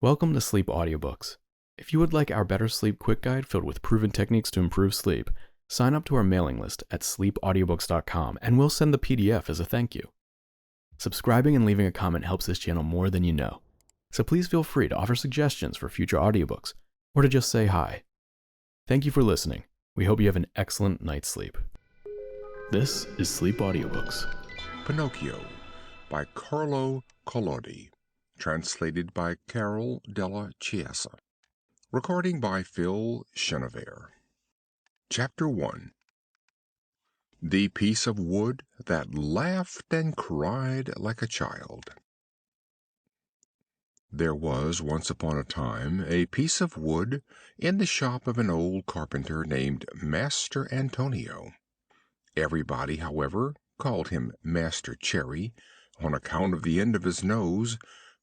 Welcome to Sleep Audiobooks. If you would like our Better Sleep Quick Guide filled with proven techniques to improve sleep, sign up to our mailing list at sleepaudiobooks.com and we'll send the PDF as a thank you. Subscribing and leaving a comment helps this channel more than you know, so please feel free to offer suggestions for future audiobooks or to just say hi. Thank you for listening. We hope you have an excellent night's sleep. This is Sleep Audiobooks. Pinocchio by Carlo Collodi. Translated by Carol della Chiesa. Recording by Phil Chenevert. Chapter 1. The piece of wood that laughed and cried like a child. There was once upon a time a piece of wood in the shop of an old carpenter named Master Antonio. Everybody, however, called him Master Cherry on account of the end of his nose,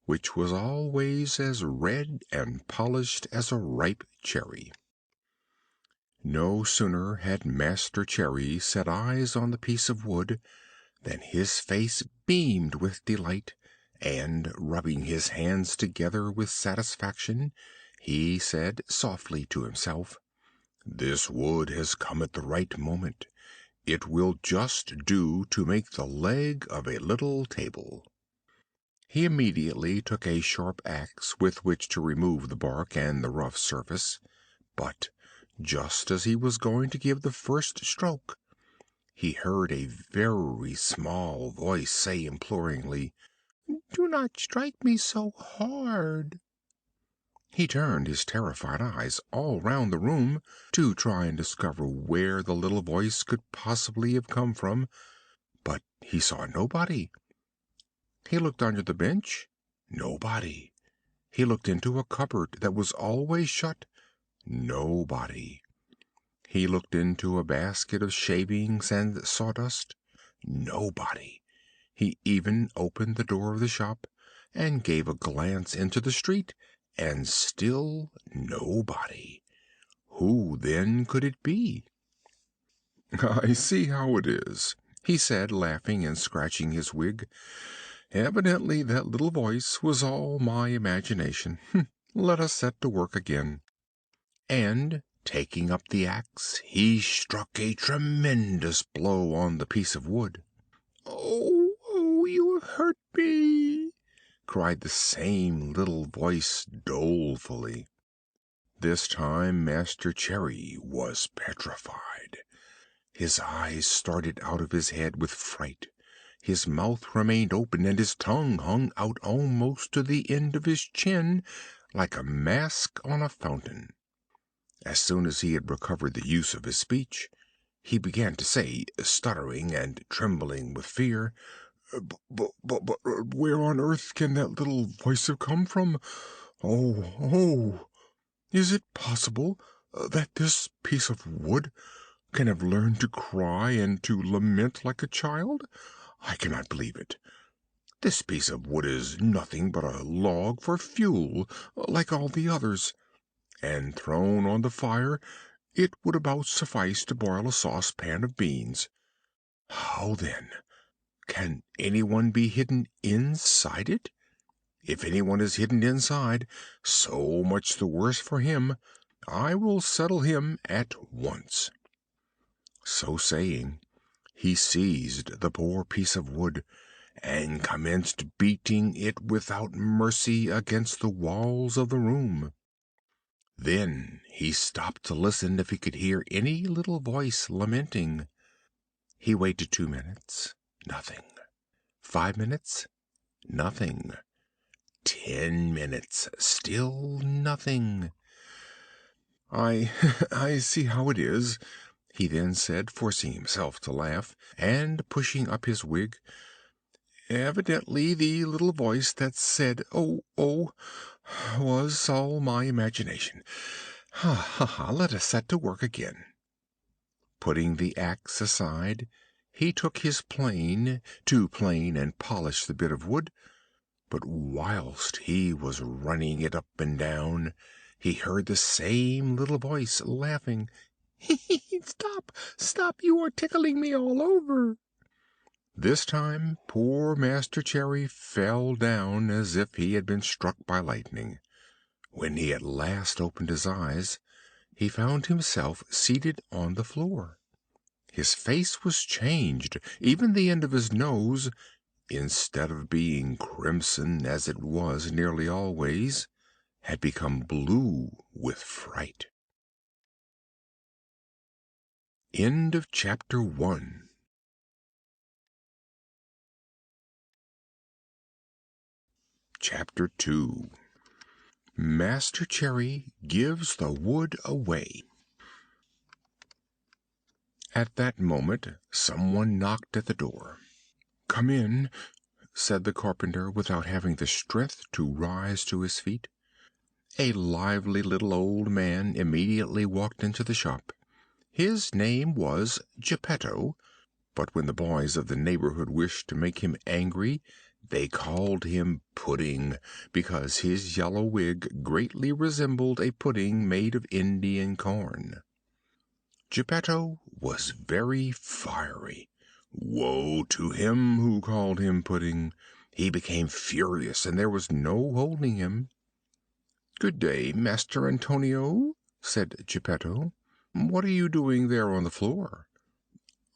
which was always as red and polished as a ripe cherry. No sooner had Master Cherry set eyes on the piece of wood than his face beamed with delight, and, rubbing his hands together with satisfaction, he said softly to himself, "This wood has come at the right moment. It will just do to make the leg of a little table." He immediately took a sharp axe with which to remove the bark and the rough surface, but just as he was going to give the first stroke, he heard a very small voice say imploringly, "Do not strike me so hard." He turned his terrified eyes all round the room to try and discover where the little voice could possibly have come from, but he saw nobody. He looked under the bench. Nobody. He looked into a cupboard that was always shut. Nobody. He looked into a basket of shavings and sawdust. Nobody. He even opened the door of the shop and gave a glance into the street, and still nobody. Who, then, could it be? "I see how it is," he said, laughing and scratching his wig. "Evidently that little voice was all my imagination. Let us set to work again." And, taking up the axe, he struck a tremendous blow on the piece of wood. "Oh, oh, you hurt me!" cried the same little voice dolefully. This time Master Cherry was petrified. His eyes started out of his head with fright. His mouth remained open, and his tongue hung out almost to the end of his chin, like a mask on a fountain. As soon as he had recovered the use of his speech, he began to say, stuttering and trembling with fear, "But where on earth can that little voice have come from? Oh, oh! Is it possible that this piece of wood can have learned to cry and to lament like a child? I cannot believe it. This piece of wood is nothing but a log for fuel, like all the others, and thrown on the fire it would about suffice to boil a saucepan of beans. How then? Can anyone be hidden inside it? If anyone is hidden inside, so much the worse for him. I will settle him at once." So saying, he seized the poor piece of wood and commenced beating it without mercy against the walls of the room. Then he stopped to listen if he could hear any little voice lamenting. He waited 2 minutes. Nothing. 5 minutes. Nothing. 10 minutes. Still nothing. I see how it is," he then said, forcing himself to laugh, and pushing up his wig. "Evidently the little voice that said 'Oh, oh!' was all my imagination. Ha, ha, ha! Let us set to work again." Putting the axe aside, he took his plane to plane and polish the bit of wood, but whilst he was running it up and down, he heard the same little voice laughing. "Stop, stop! You are tickling me all over." This time poor Master Cherry fell down as if he had been struck by lightning. When he at last opened his eyes, he found himself seated on the floor. His face was changed, even the end of his nose, instead of being crimson as it was nearly always, had become blue with fright. End of chapter 1. Chapter 2. Master Cherry gives the wood away. At that moment someone knocked at the door. "Come in," said the carpenter, without having the strength to rise to his feet. A lively little old man immediately walked into the shop. His name was Geppetto, but when the boys of the neighborhood wished to make him angry, they called him Pudding, because his yellow wig greatly resembled a pudding made of Indian corn. Geppetto was very fiery. Woe to him who called him Pudding! He became furious, and there was no holding him. "Good day, Master Antonio," said Geppetto. "What are you doing there on the floor?"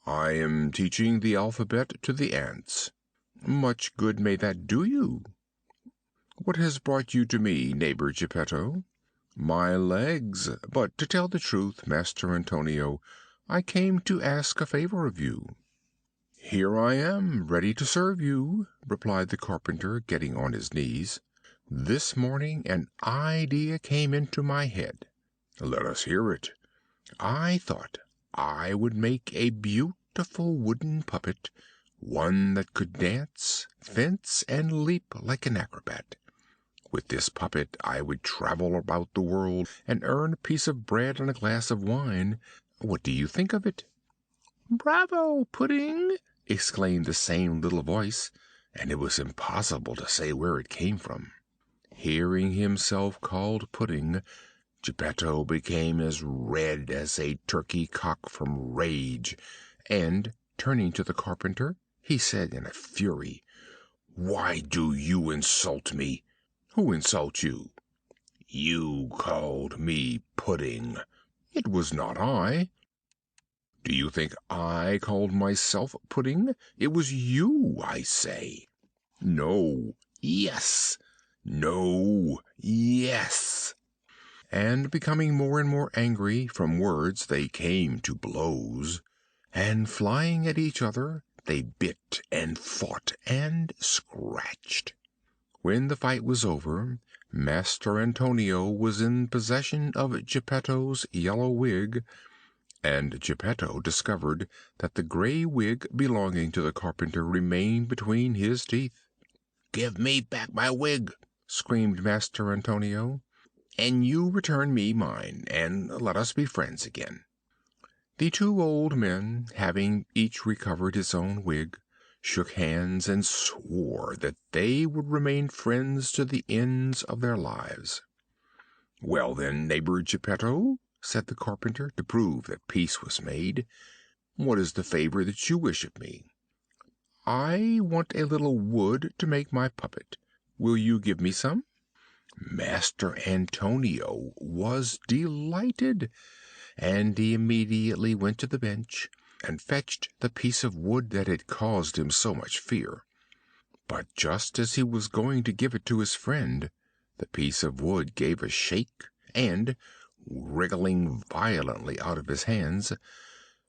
"I am teaching the alphabet to the ants." "Much good may that do you." "What has brought you to me, neighbor Geppetto?" "My legs; but, to tell the truth, Master Antonio, I came to ask a favor of you." "Here I am, ready to serve you," replied the carpenter, getting on his knees. "This morning an idea came into my head." "Let us hear it." "I thought I would make a beautiful wooden puppet, one that could dance, fence, and leap like an acrobat. With this puppet I would travel about the world and earn a piece of bread and a glass of wine. What do you think of it?" "Bravo, Pudding!" exclaimed the same little voice, and it was impossible to say where it came from. Hearing himself called Pudding, Geppetto became as red as a turkey cock from rage, and, turning to the carpenter, he said in a fury, "Why do you insult me?" "Who insults you?" "You called me Pudding." "It was not I." "Do you think I called myself Pudding? It was you, I say." "No." "Yes." "No." "Yes." And, becoming more and more angry, from words they came to blows, and, flying at each other, they bit and fought and scratched. When the fight was over, Master Antonio was in possession of Geppetto's yellow wig, and Geppetto discovered that the gray wig belonging to the carpenter remained between his teeth. "Give me back my wig!" screamed Master Antonio, "and you return me mine, and let us be friends again." The two old men, having each recovered his own wig, shook hands and swore that they would remain friends to the ends of their lives. "Well, then, neighbor Geppetto," said the carpenter, to prove that peace was made, "what is the favor that you wish of me?" "I want a little wood to make my puppet. Will you give me some?" Master Antonio was delighted, and he immediately went to the bench and fetched the piece of wood that had caused him so much fear. But just as he was going to give it to his friend, the piece of wood gave a shake, and, wriggling violently out of his hands,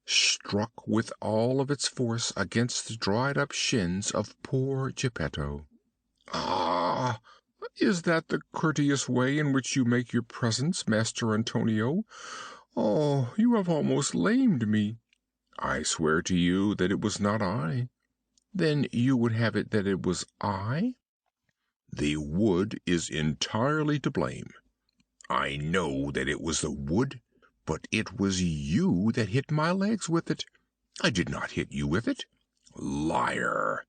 struck with all of its force against the dried up shins of poor Geppetto. "Ah! Is that the courteous way in which you make your presents, Master Antonio? Oh, you have almost lamed me." "I swear to you that it was not I." "Then you would have it that it was I?" "The wood is entirely to blame." "I know that it was the wood, but it was you that hit my legs with it. I did not hit you with it." "Liar!"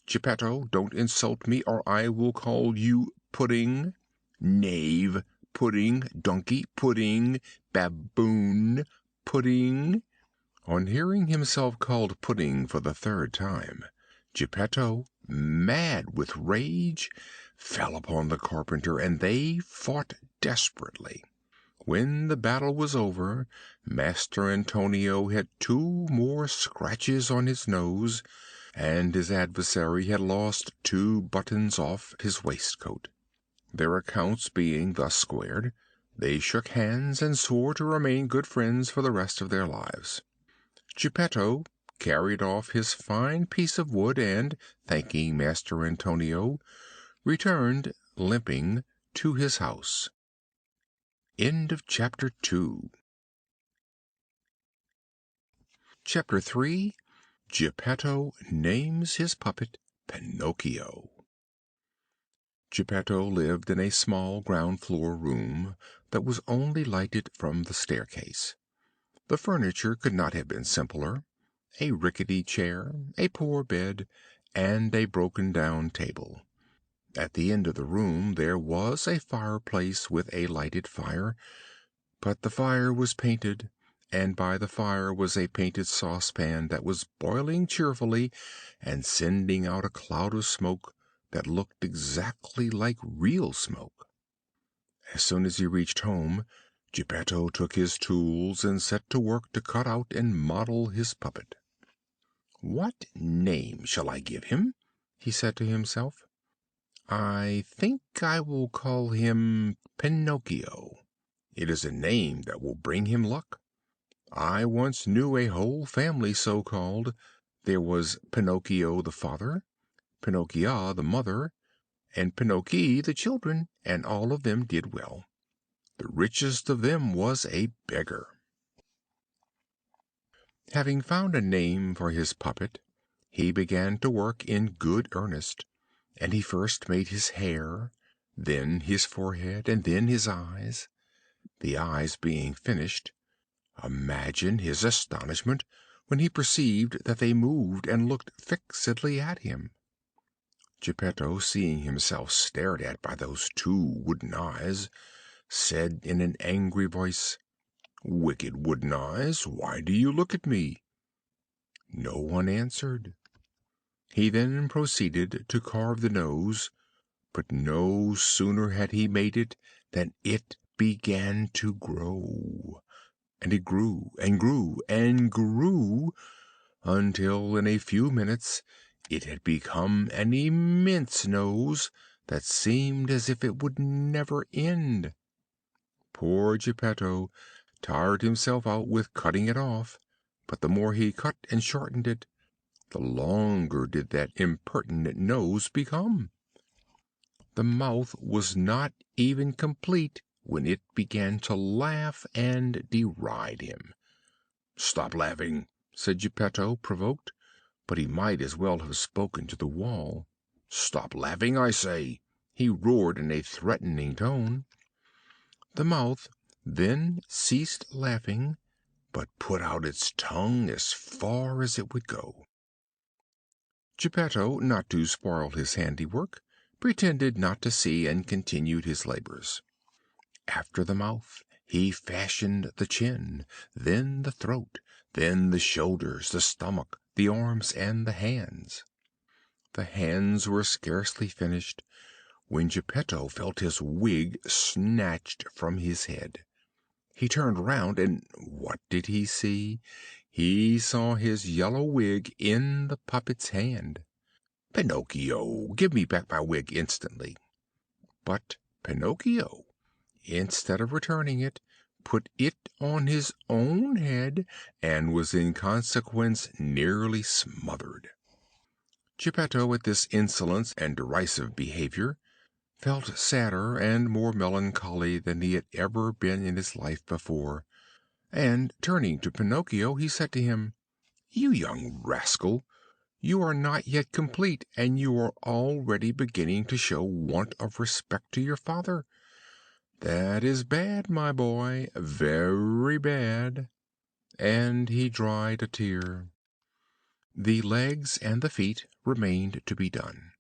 "Geppetto, don't insult me, or I will call you Pudding." "Knave!" "Pudding!" "Donkey!" "Pudding!" "Baboon!" "Pudding!" On hearing himself called Pudding for the third time, Geppetto, mad with rage, fell upon the carpenter, and they fought desperately. When the battle was over, Master Antonio had 2 more scratches on his nose, and his adversary had lost 2 buttons off his waistcoat. Their accounts being thus squared, they shook hands and swore to remain good friends for the rest of their lives. Geppetto carried off his fine piece of wood and, thanking Master Antonio, returned limping to his house. End of chapter 2. Chapter 3. Geppetto names his puppet Pinocchio. Geppetto lived in a small ground-floor room that was only lighted from the staircase. The furniture could not have been simpler: a rickety chair, a poor bed, and a broken-down table. At the end of the room there was a fireplace with a lighted fire, but the fire was painted, and by the fire was a painted saucepan that was boiling cheerfully and sending out a cloud of smoke that looked exactly like real smoke. As soon as he reached home, Geppetto took his tools and set to work to cut out and model his puppet. "What name shall I give him?" he said to himself. "I think I will call him Pinocchio. It is a name that will bring him luck. I once knew a whole family so called. There was Pinocchio the father, Pinocchia the mother, and Pinocchi the children, and all of them did well. The richest of them was a beggar." Having found a name for his puppet, he began to work in good earnest, and he first made his hair, then his forehead, and then his eyes. The eyes being finished, imagine his astonishment when he perceived that they moved and looked fixedly at him. Geppetto, seeing himself stared at by those 2 wooden eyes, said in an angry voice, "Wicked wooden eyes, why do you look at me?" No one answered. He then proceeded to carve the nose, but no sooner had he made it than it began to grow, and it grew and grew and grew, until in a few minutes it had become an immense nose that seemed as if it would never end. Poor Geppetto tired himself out with cutting it off, but the more he cut and shortened it, the longer did that impertinent nose become. The mouth was not even complete when it began to laugh and deride him. "Stop laughing," said Geppetto, provoked, but he might as well have spoken to the wall. "Stop laughing, I say," he roared in a threatening tone. The mouth then ceased laughing, but put out its tongue as far as it would go. Geppetto, not to spoil his handiwork, pretended not to see and continued his labors. After the mouth he fashioned the chin, then the throat, then the shoulders, the stomach, the arms, and the hands. The hands were scarcely finished when Geppetto felt his wig snatched from his head. He turned round, and what did he see? He saw his yellow wig in the puppet's hand. "Pinocchio, give me back my wig instantly." But Pinocchio, instead of returning it, put it on his own head, and was in consequence nearly smothered. Geppetto, at this insolence and derisive behavior, felt sadder and more melancholy than he had ever been in his life before, and turning to Pinocchio, he said to him, "You young rascal, you are not yet complete, and you are already beginning to show want of respect to your father. That is bad, my boy, very bad." And he dried a tear. The legs and the feet remained to be done.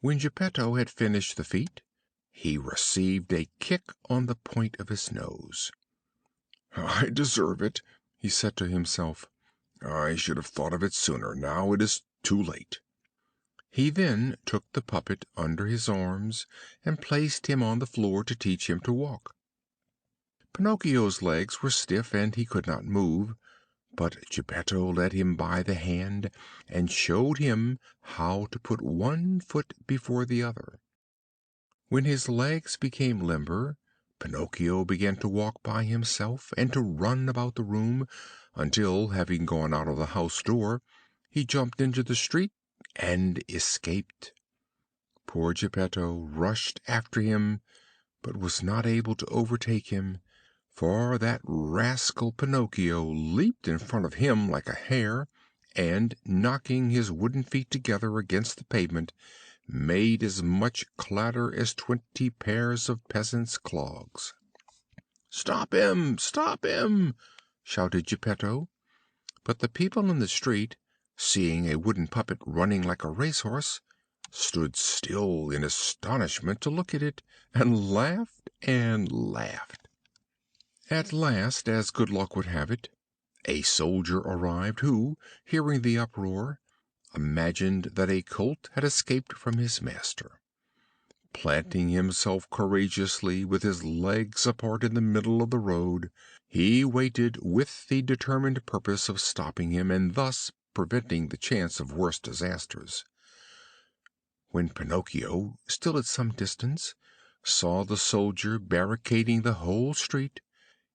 When Geppetto had finished the feet, he received a kick on the point of his nose. "I deserve it," he said to himself. "I should have thought of it sooner. Now it is too late." He then took the puppet under his arms and placed him on the floor to teach him to walk. Pinocchio's legs were stiff and he could not move, but Geppetto led him by the hand and showed him how to put one foot before the other. When his legs became limber, Pinocchio began to walk by himself and to run about the room, until, having gone out of the house door, he jumped into the street and escaped. Poor Geppetto rushed after him, but was not able to overtake him, for that rascal Pinocchio leaped in front of him like a hare, and, knocking his wooden feet together against the pavement, made as much clatter as 20 pairs of peasants' clogs. "Stop him! Stop him!" shouted Geppetto. But the people in the street, seeing a wooden puppet running like a racehorse, stood still in astonishment to look at it, and laughed and laughed. At last, as good luck would have it, a soldier arrived who, hearing the uproar, imagined that a colt had escaped from his master. Planting himself courageously with his legs apart in the middle of the road, he waited with the determined purpose of stopping him and thus preventing the chance of worse disasters. When Pinocchio, still at some distance, saw the soldier barricading the whole street,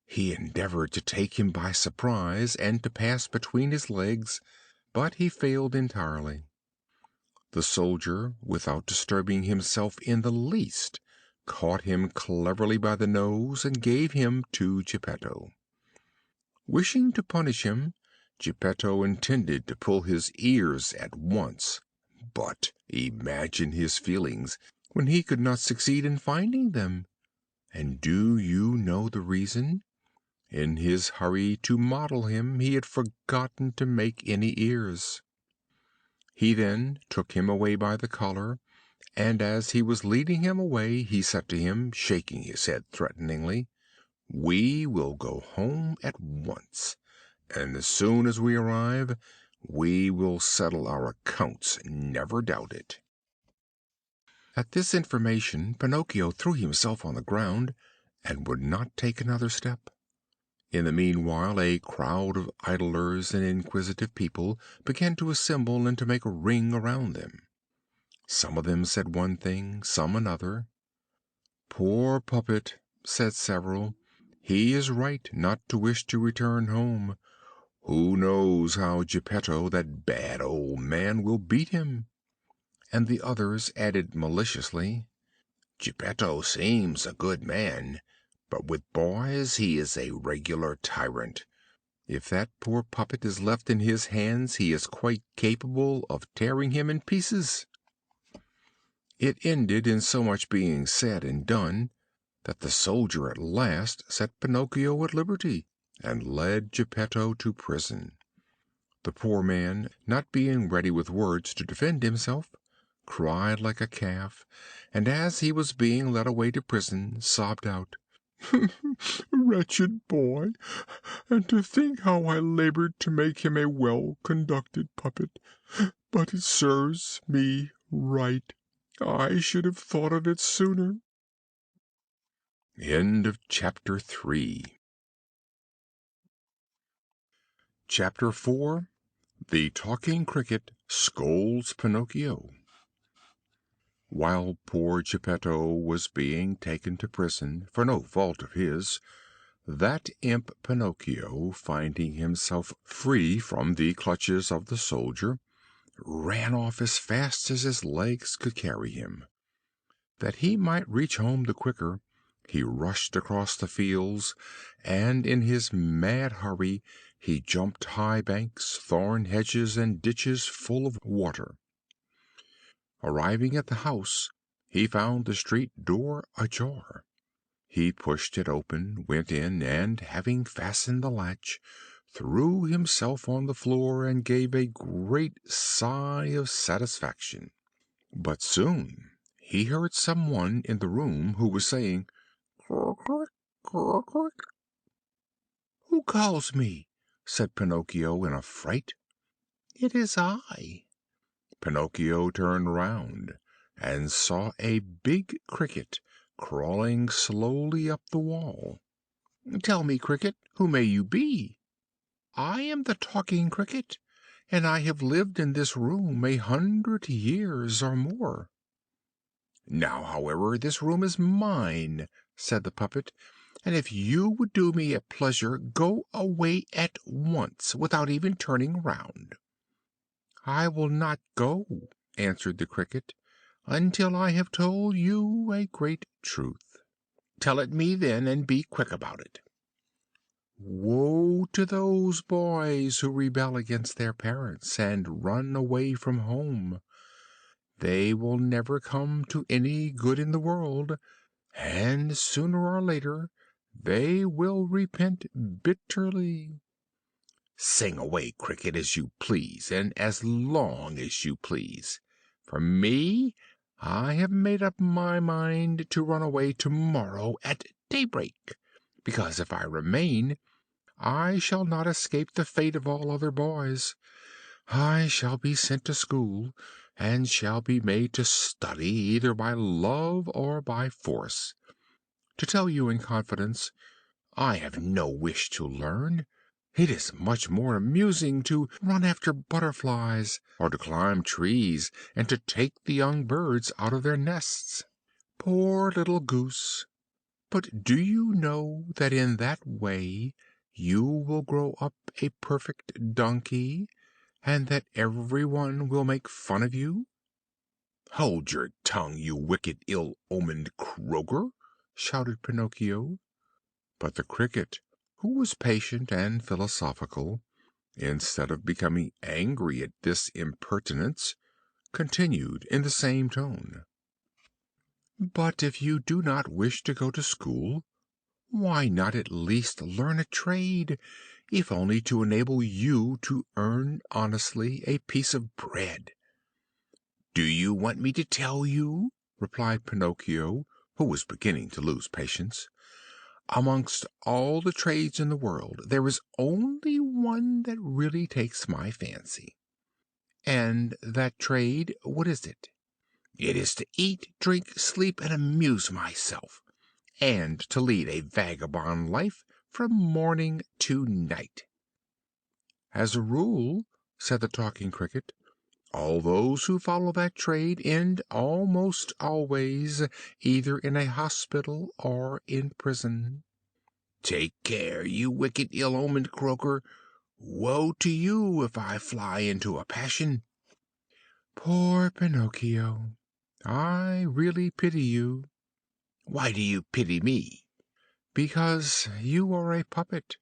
he endeavored to take him by surprise and to pass between his legs, but he failed entirely. The soldier, without disturbing himself in the least, caught him cleverly by the nose and gave him to Geppetto. Wishing to punish him, Geppetto intended to pull his ears at once, but imagine his feelings when he could not succeed in finding them. And do you know the reason? In his hurry to model him, he had forgotten to make any ears. He then took him away by the collar, and as he was leading him away, he said to him, shaking his head threateningly, "We will go home at once, and as soon as we arrive, we will settle our accounts, never doubt it." At this information, Pinocchio threw himself on the ground, and would not take another step. In the meanwhile, a crowd of idlers and inquisitive people began to assemble and to make a ring around them. Some of them said one thing, some another. "Poor puppet," said several, "he is right not to wish to return home. Who knows how Geppetto, that bad old man, will beat him?" And the others added maliciously, "Geppetto seems a good man, but with boys he is a regular tyrant. If that poor puppet is left in his hands he is quite capable of tearing him in pieces." It ended in so much being said and done that the soldier at last set Pinocchio at liberty and led Geppetto to prison. The poor man, not being ready with words to defend himself, cried like a calf, and as he was being led away to prison, sobbed out, "Wretched boy! And to think how I labored to make him a well conducted puppet! But it serves me right. I should have thought of it sooner." End of chapter 3. Chapter 4. The Talking Cricket Scolds Pinocchio. While poor Geppetto was being taken to prison for no fault of his, that imp Pinocchio, finding himself free from the clutches of the soldier, ran off as fast as his legs could carry him. That he might reach home the quicker, he rushed across the fields, and in his mad hurry he jumped high banks, thorn hedges, and ditches full of water. Arriving at the house, he found the street door ajar. He pushed it open, went in, and, having fastened the latch, threw himself on the floor and gave a great sigh of satisfaction. But soon he heard some one in the room who was saying, "Croak, croak, croak, croak." "Who calls me?" said Pinocchio in a fright. "It is I." Pinocchio turned round and saw a big cricket crawling slowly up the wall. "Tell me, cricket, who may you be?" "I am the talking cricket, and I have lived in this room 100 years or more." "Now, however, this room is mine," said the puppet, "and if you would do me a pleasure, go away at once, without even turning round." "I will not go," answered the cricket, "until I have told you a great truth." "Tell it me, then, and be quick about it." "Woe to those boys who rebel against their parents and run away from home! They will never come to any good in the world, and sooner or later they will repent bitterly." "Sing away, cricket, as you please, and as long as you please. For me, I have made up my mind to run away to morrow at daybreak, because if I remain I shall not escape the fate of all other boys. I shall be sent to school, and shall be made to study either by love or by force. To tell you in confidence, I have no wish to learn. It is much more amusing to run after butterflies, or to climb trees and to take the young birds out of their nests. Poor little goose! But do you know that in that way you will grow up a perfect donkey, and that everyone will make fun of you?" "Hold your tongue, you wicked, ill-omened croaker!" shouted Pinocchio. But the cricket, who was patient and philosophical, instead of becoming angry at this impertinence, continued in the same tone: "But if you do not wish to go to school, why not at least learn a trade, if only to enable you to earn honestly a piece of bread?" "Do you want me to tell you?" replied Pinocchio, who was beginning to lose patience. "Amongst all the trades in the world there is only one that really takes my fancy." "And that trade, what is it?" "It is to eat, drink, sleep, and amuse myself, and to lead a vagabond life from morning to night." "As a rule," said the talking cricket, "all those who follow that trade end almost always either in a hospital or in prison." "Take care, you wicked, ill-omened croaker! Woe to you if I fly into a passion." Poor Pinocchio! I really pity you." "Why do you pity me?" "Because you are a puppet,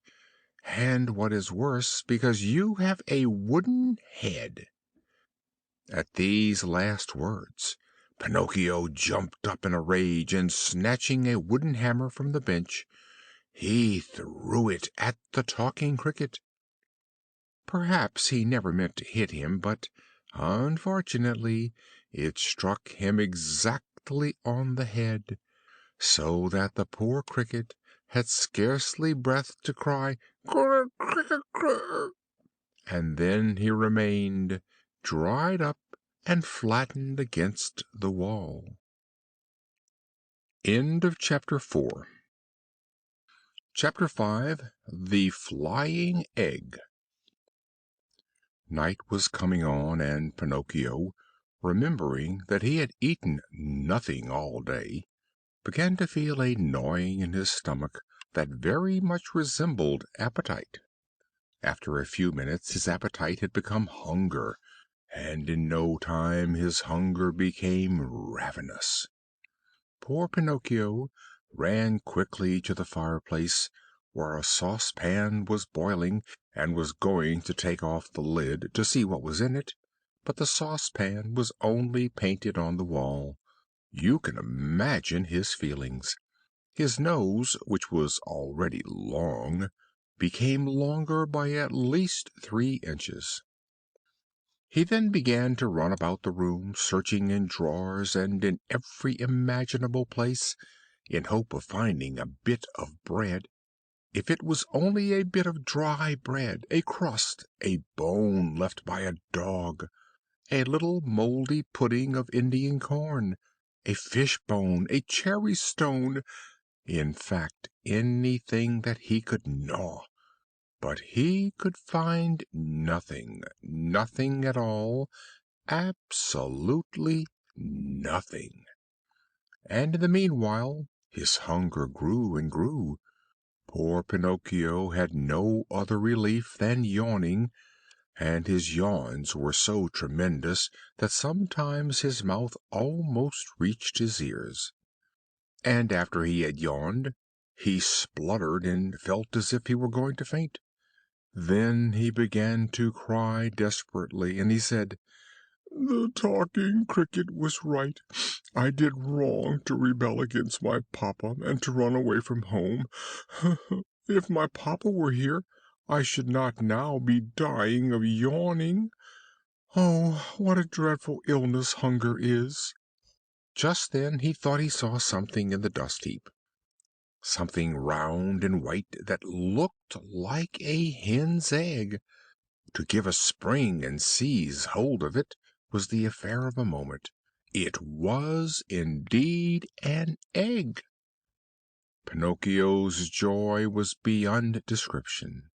and what is worse, because you have a wooden head." At these last words Pinocchio jumped up in a rage, and snatching a wooden hammer from the bench, he threw it at the talking cricket. Perhaps he never meant to hit him, but unfortunately it struck him exactly on the head, so that the poor cricket had scarcely breath to cry "Crrr, crrr, crrr," and then he remained dried up and flattened against the wall. Chapter 5. The Flying Egg. Night was coming on, and Pinocchio, remembering that he had eaten nothing all day, began to feel a gnawing in his stomach that very much resembled appetite. After a few minutes his appetite had become hunger, and in no time his hunger became ravenous. Poor Pinocchio ran quickly to the fireplace, where a saucepan was boiling, and was going to take off the lid to see what was in it, but the saucepan was only painted on the wall. You can imagine his feelings. His nose, which was already long, became longer by at least 3 inches. He then began to run about the room, searching in drawers and in every imaginable place, in hope of finding a bit of bread. If it was only a bit of dry bread, a crust, a bone left by a dog, a little moldy pudding of Indian corn, a fish bone, a cherry stone, in fact, anything that he could gnaw. But he could find nothing, nothing at all, absolutely nothing. And in the meanwhile his hunger grew and grew. Poor Pinocchio had no other relief than yawning, and his yawns were so tremendous that sometimes his mouth almost reached his ears. And after he had yawned, he spluttered and felt as if he were going to faint. Then he began to cry desperately, and he said, "The talking cricket was right. I did wrong to rebel against my papa and to run away from home. If my papa were here, I should not now be dying of yawning. Oh, what a dreadful illness hunger is!" Just then he thought he saw something in the dust heap, something round and white that looked like a hen's egg. To give a spring and seize hold of it was the affair of a moment. It was indeed an egg. Pinocchio's joy was beyond description.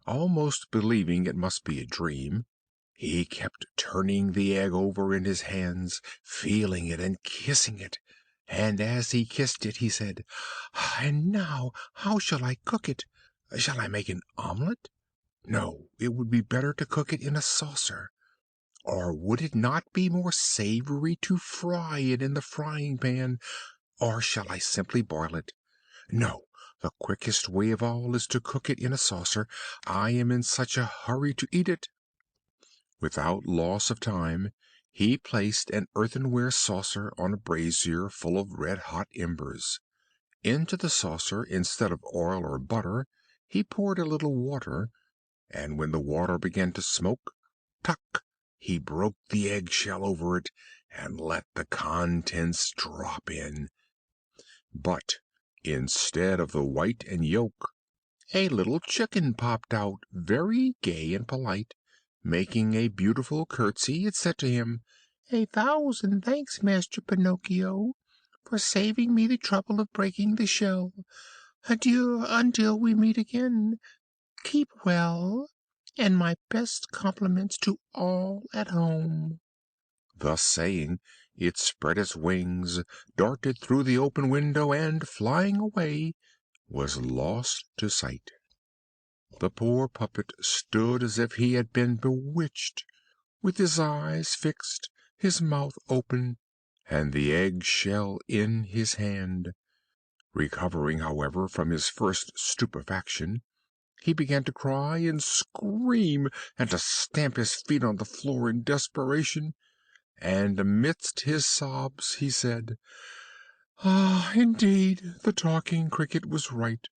Almost believing it must be a dream, he kept turning the egg over in his hands, feeling it and kissing it, and as he kissed it he said, "And now how shall I cook it? Shall I make an omelette? No, it would be better to cook it in a saucer. Or would it not be more savory to fry it in the frying pan? Or shall I simply boil it? No, the quickest way of all is to cook it in a saucer. I am in such a hurry to eat it." Without loss of time, he placed an earthenware saucer on a brazier full of red hot embers. Into the saucer, instead of oil or butter, he poured a little water, and when the water began to smoke, tuck, he broke the egg shell over it and let the contents drop in. But instead of the white and yolk, a little chicken popped out, very gay and polite. Making a beautiful curtsy, it said to him, "A thousand thanks, Master Pinocchio, for saving me the trouble of breaking the shell. Adieu until we meet again. Keep well, and my best compliments to all at home." Thus saying, it spread its wings, darted through the open window, and, flying away, was lost to sight. The poor puppet stood as if he had been bewitched, with his eyes fixed, his mouth open, and the egg shell in his hand. Recovering, however, from his first stupefaction, he began to cry and scream, and to stamp his feet on the floor in desperation, and amidst his sobs he said, "Ah, indeed, the talking cricket was right.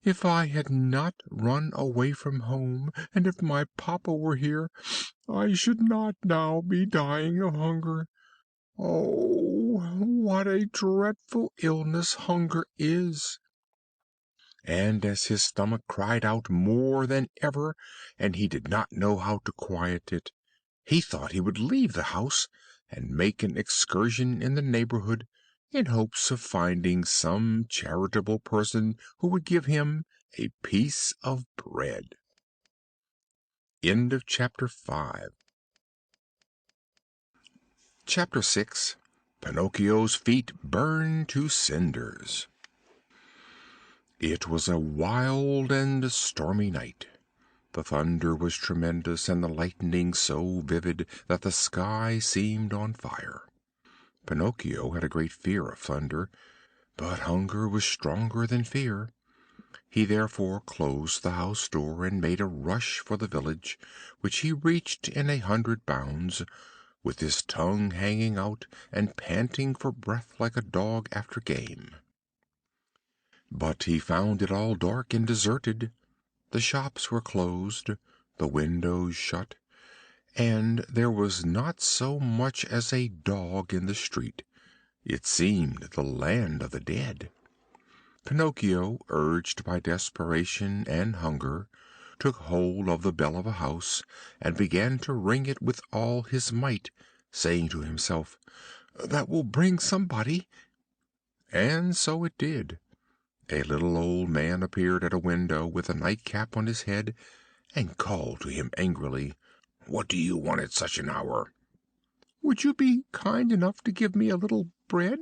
If I had not run away from home, and if my papa were here, I should not now be dying of hunger. Oh, what a dreadful illness hunger is!" And as his stomach cried out more than ever, and he did not know how to quiet it, he thought he would leave the house and make an excursion in the neighborhood, in hopes of finding some charitable person who would give him a piece of bread. Chapter 6. Pinocchio's feet burned to cinders. It was a wild and stormy night. The thunder was tremendous, and the lightning so vivid that the sky seemed on fire. Pinocchio had a great fear of thunder, but hunger was stronger than fear. He therefore closed the house door and made a rush for the village, which he reached in 100 bounds, with his tongue hanging out and panting for breath like a dog after game. But he found it all dark and deserted. The shops were closed, the windows shut, and there was not so much as a dog in the street. It seemed the land of the dead. Pinocchio, urged by desperation and hunger, took hold of the bell of a house, and began to ring it with all his might, saying to himself, "That will bring somebody." And so it did. A little old man appeared at a window with a nightcap on his head, and called to him angrily, "What do you want at such an hour?" "Would you be kind enough to give me a little bread?"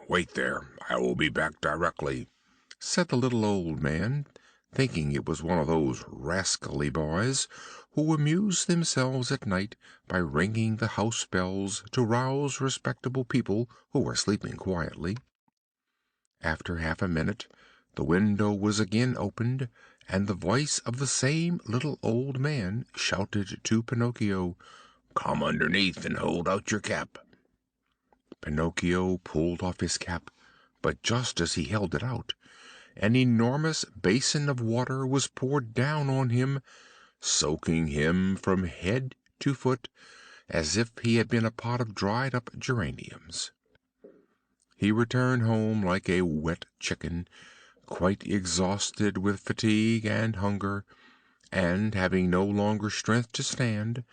"Wait there, I will be back directly," said the little old man, thinking it was one of those rascally boys who amuse themselves at night by ringing the house bells to rouse respectable people who are sleeping quietly. After half a minute the window was again opened, and the voice of the same little old man shouted to Pinocchio, "Come underneath and hold out your cap." Pinocchio pulled off his cap, but just as he held it out, an enormous basin of water was poured down on him, soaking him from head to foot, as if he had been a pot of dried up geraniums. He returned home like a wet chicken, quite exhausted with fatigue and hunger, and, having no longer strength to stand,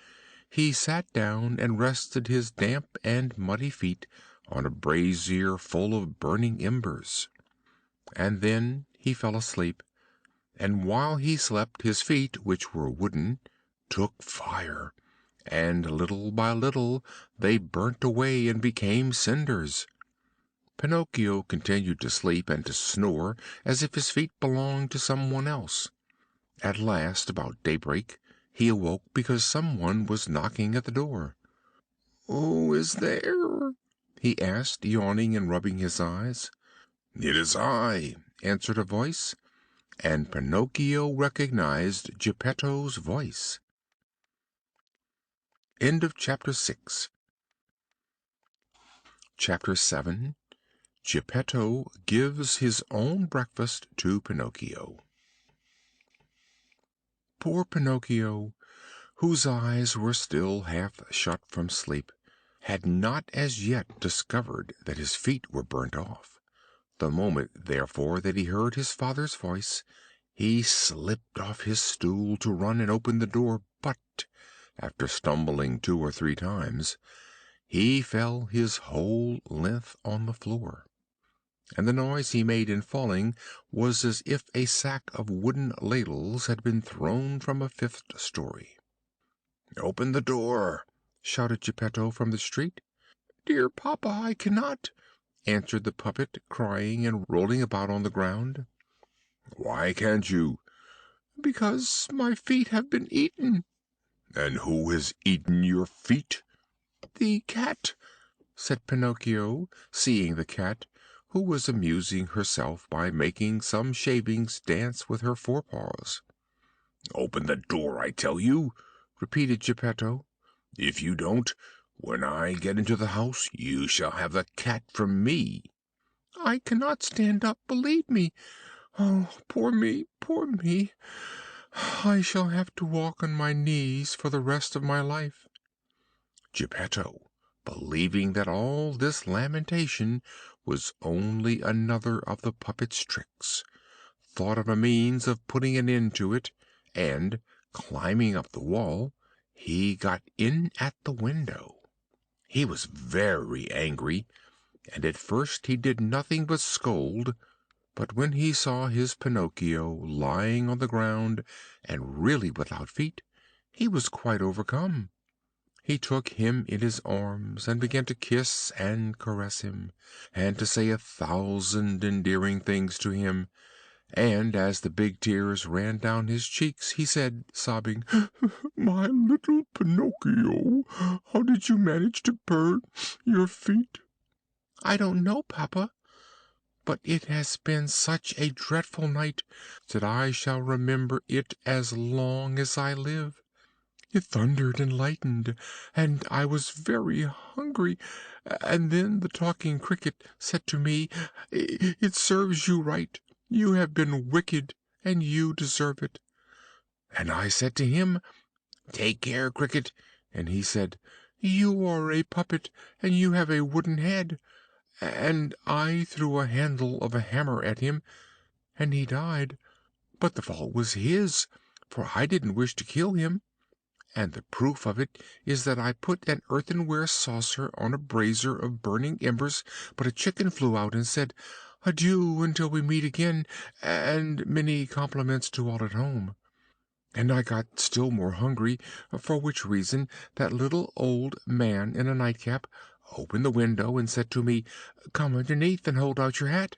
he sat down and rested his damp and muddy feet on a brazier full of burning embers. And then he fell asleep, and while he slept his feet, which were wooden, took fire, and little by little they burnt away and became cinders. Pinocchio continued to sleep and to snore as if his feet belonged to some one else. At last, about daybreak, he awoke because some one was knocking at the door. "Who is there?" he asked, yawning and rubbing his eyes. "It is I," answered a voice, and Pinocchio recognized Geppetto's voice. End of chapter 6. Chapter 7. Geppetto gives his own breakfast to Pinocchio. Poor Pinocchio, whose eyes were still half shut from sleep, had not as yet discovered that his feet were burnt off. The moment, therefore, that he heard his father's voice, he slipped off his stool to run and open the door, but, after stumbling 2 or 3 times, he fell his whole length on the floor, and the noise he made in falling was as if a sack of wooden ladles had been thrown from a 5th story. "Open the door!" shouted Geppetto from the street. "Dear papa, I cannot," answered the puppet, crying and rolling about on the ground. "Why can't you?" "Because my feet have been eaten." "And who has eaten your feet?" "The cat," said Pinocchio, seeing the cat, who was amusing herself by making some shavings dance with her forepaws. "Open the door, I tell you," repeated Geppetto. "If you don't, when I get into the house you shall have the cat from me." "I cannot stand up, believe me. Oh, poor me, poor me! I shall have to walk on my knees for the rest of my life." Geppetto, believing that all this lamentation was only another of the puppet's tricks, thought of a means of putting an end to it, and, climbing up the wall, he got in at the window. He was very angry, and at first he did nothing but scold, but when he saw his Pinocchio lying on the ground and really without feet, he was quite overcome. He took him in his arms and began to kiss and caress him, and to say 1,000 endearing things to him, and as the big tears ran down his cheeks he said, sobbing, "My little Pinocchio, how did you manage to burn your feet?" "I don't know, papa, but it has been such a dreadful night that I shall remember it as long as I live. It thundered and lightened, and I was very hungry, and then the talking cricket said to me, 'It serves you right. You have been wicked, and you deserve it.' And I said to him, 'Take care, cricket,' and he said, 'You are a puppet, and you have a wooden head,' and I threw a handle of a hammer at him, and he died. but the fault was his, for I didn't wish to kill him. And the proof of it is that I put an earthenware saucer on a brazier of burning embers, but a chicken flew out and said, 'Adieu until we meet again, and many compliments to all at home.' And I got still more hungry, for which reason that little old man in a nightcap opened the window and said to me, 'Come underneath and hold out your hat,'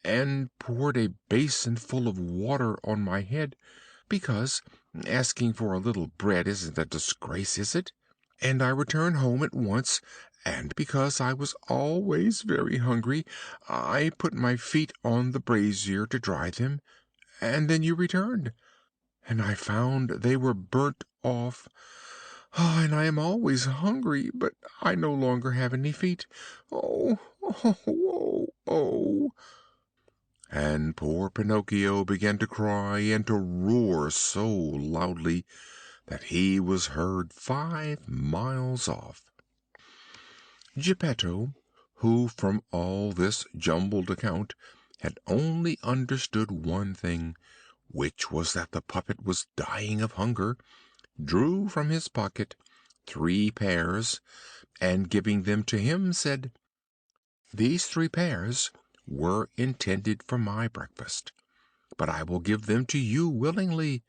and poured a basin full of water on my head, because asking for a little bread isn't a disgrace, is it? And I returned home at once, and because I was always very hungry, I put my feet on the brazier to dry them, and then you returned, and I found they were burnt off. And I am always hungry, but I no longer have any feet. Oh, oh, oh, oh!" And poor Pinocchio began to cry and to roar so loudly that he was heard 5 miles off. Geppetto, who from all this jumbled account had only understood one thing, which was that the puppet was dying of hunger, drew from his pocket 3 pears, and giving them to him, said, "These 3 pears were intended for my breakfast, but I will give them to you willingly.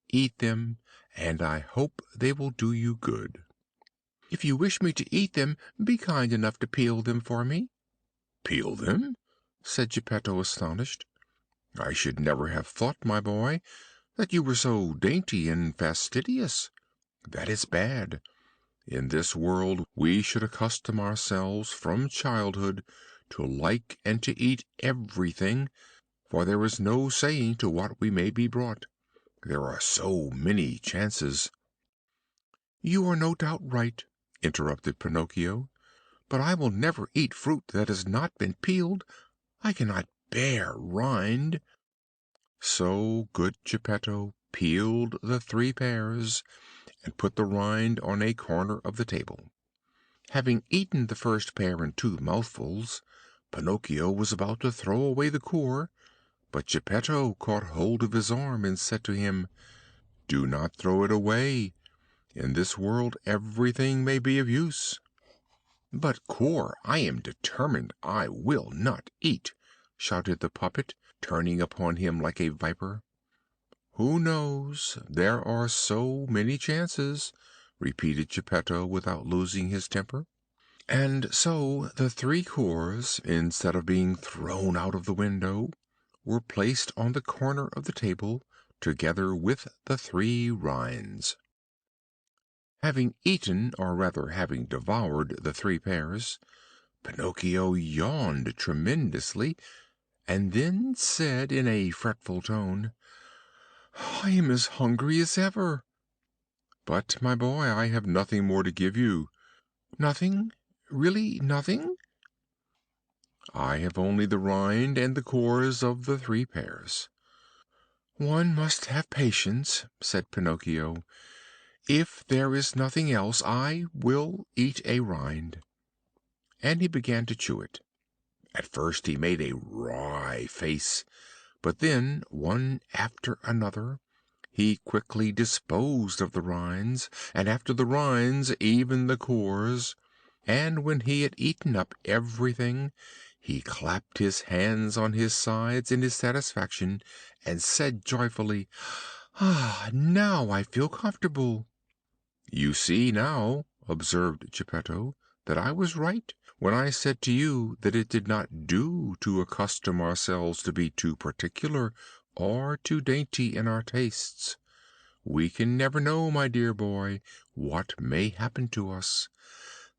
Eat them, and I hope they will do you good." "If you wish me to eat them, be kind enough to peel them for me." "Peel them?" said Geppetto, astonished. "I should never have thought, my boy, that you were so dainty and fastidious. That is bad. In this world we should accustom ourselves from childhood to like and to eat everything, for there is no saying to what we may be brought. There are so many chances." "You are no doubt right," interrupted Pinocchio, "but I will never eat fruit that has not been peeled. I cannot bear rind." So good Geppetto peeled the 3 pears and put the rind on a corner of the table. Having eaten the first pear in 2 mouthfuls, Pinocchio was about to throw away the core, but Geppetto caught hold of his arm and said to him, "Do not throw it away. In this world everything may be of use." "But core I am determined I will not eat," shouted the puppet, turning upon him like a viper. "Who knows? There are so many chances," repeated Geppetto without losing his temper. And so the 3 cores, instead of being thrown out of the window, were placed on the corner of the table, together with the 3 rinds. Having eaten, or rather having devoured, the 3 pears, Pinocchio yawned tremendously, and then said in a fretful tone, "I am as hungry as ever." "But, my boy, I have nothing more to give you." "Nothing? Really nothing?" "I have only the rind and the cores of the 3 pears." "One must have patience," said Pinocchio. "If there is nothing else, I will eat a rind." And he began to chew it. At first he made a wry face, but then, one after another, he quickly disposed of the rinds, and after the rinds even the cores, and when he had eaten up everything, he clapped his hands on his sides in his satisfaction, and said joyfully, "Ah, now I feel comfortable." "You see now," observed Geppetto, "that I was right when I said to you that it did not do to accustom ourselves to be too particular or too dainty in our tastes. We can never know, my dear boy, what may happen to us.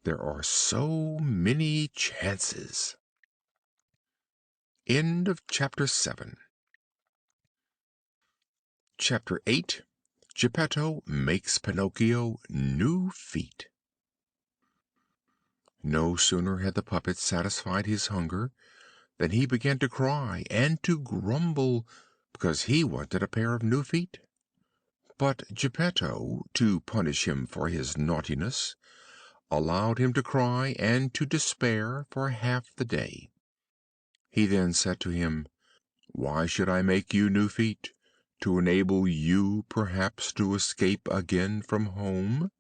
There are so many chances." Chapter 8. Geppetto makes Pinocchio new feet. No sooner had the puppet satisfied his hunger than he began to cry and to grumble because he wanted a pair of new feet. But Geppetto, to punish him for his naughtiness, allowed him to cry and to despair for half the day. He then said to him, "Why should I make you new feet? to enable you, perhaps, to escape again from home?"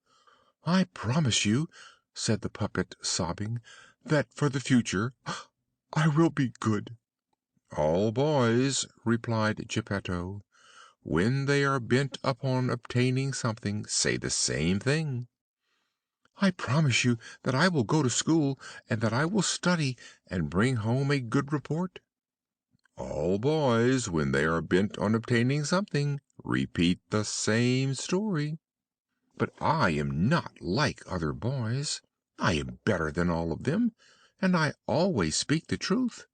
"I promise you," said the puppet, sobbing, "that for the future I will be good." "All boys," replied Geppetto, "when they are bent upon obtaining something, say the same thing." "I promise you that I will go to school, and that I will study and bring home a good report." "All boys, when they are bent on obtaining something, repeat the same story." "But I am not like other boys. I am better than all of them, and I always speak the truth.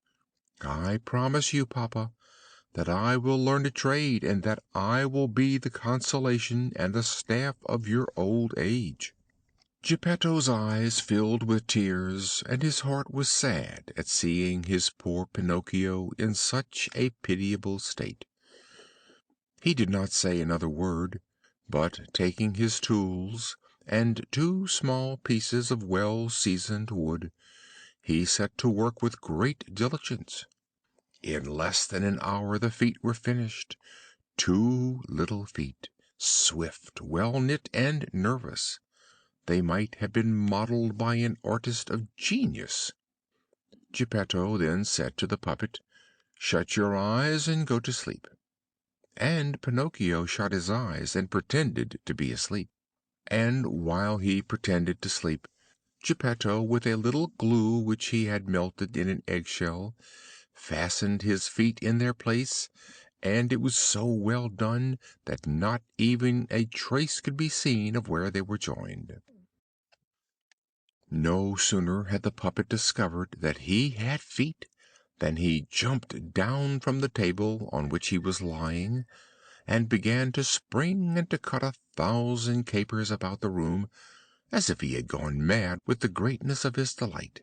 I promise you, papa, that I will learn a trade, and that I will be the consolation and the staff of your old age." Geppetto's eyes filled with tears, and his heart was sad at seeing his poor Pinocchio in such a pitiable state. He did not say another word, but taking his tools and two small pieces of well seasoned wood, he set to work with great diligence. In less than an hour the feet were finished, two little feet, swift, well knit, and nervous. They might have been modeled by an artist of genius. Geppetto then said to the puppet, "Shut your eyes and go to sleep." And Pinocchio shut his eyes and pretended to be asleep. And while he pretended to sleep, Geppetto, with a little glue which he had melted in an eggshell, fastened his feet in their place, and it was so well done that not even a trace could be seen of where they were joined. No sooner had the puppet discovered that he had feet than he jumped down from the table on which he was lying, and began to spring and to cut 1,000 capers about the room, as if he had gone mad with the greatness of his delight.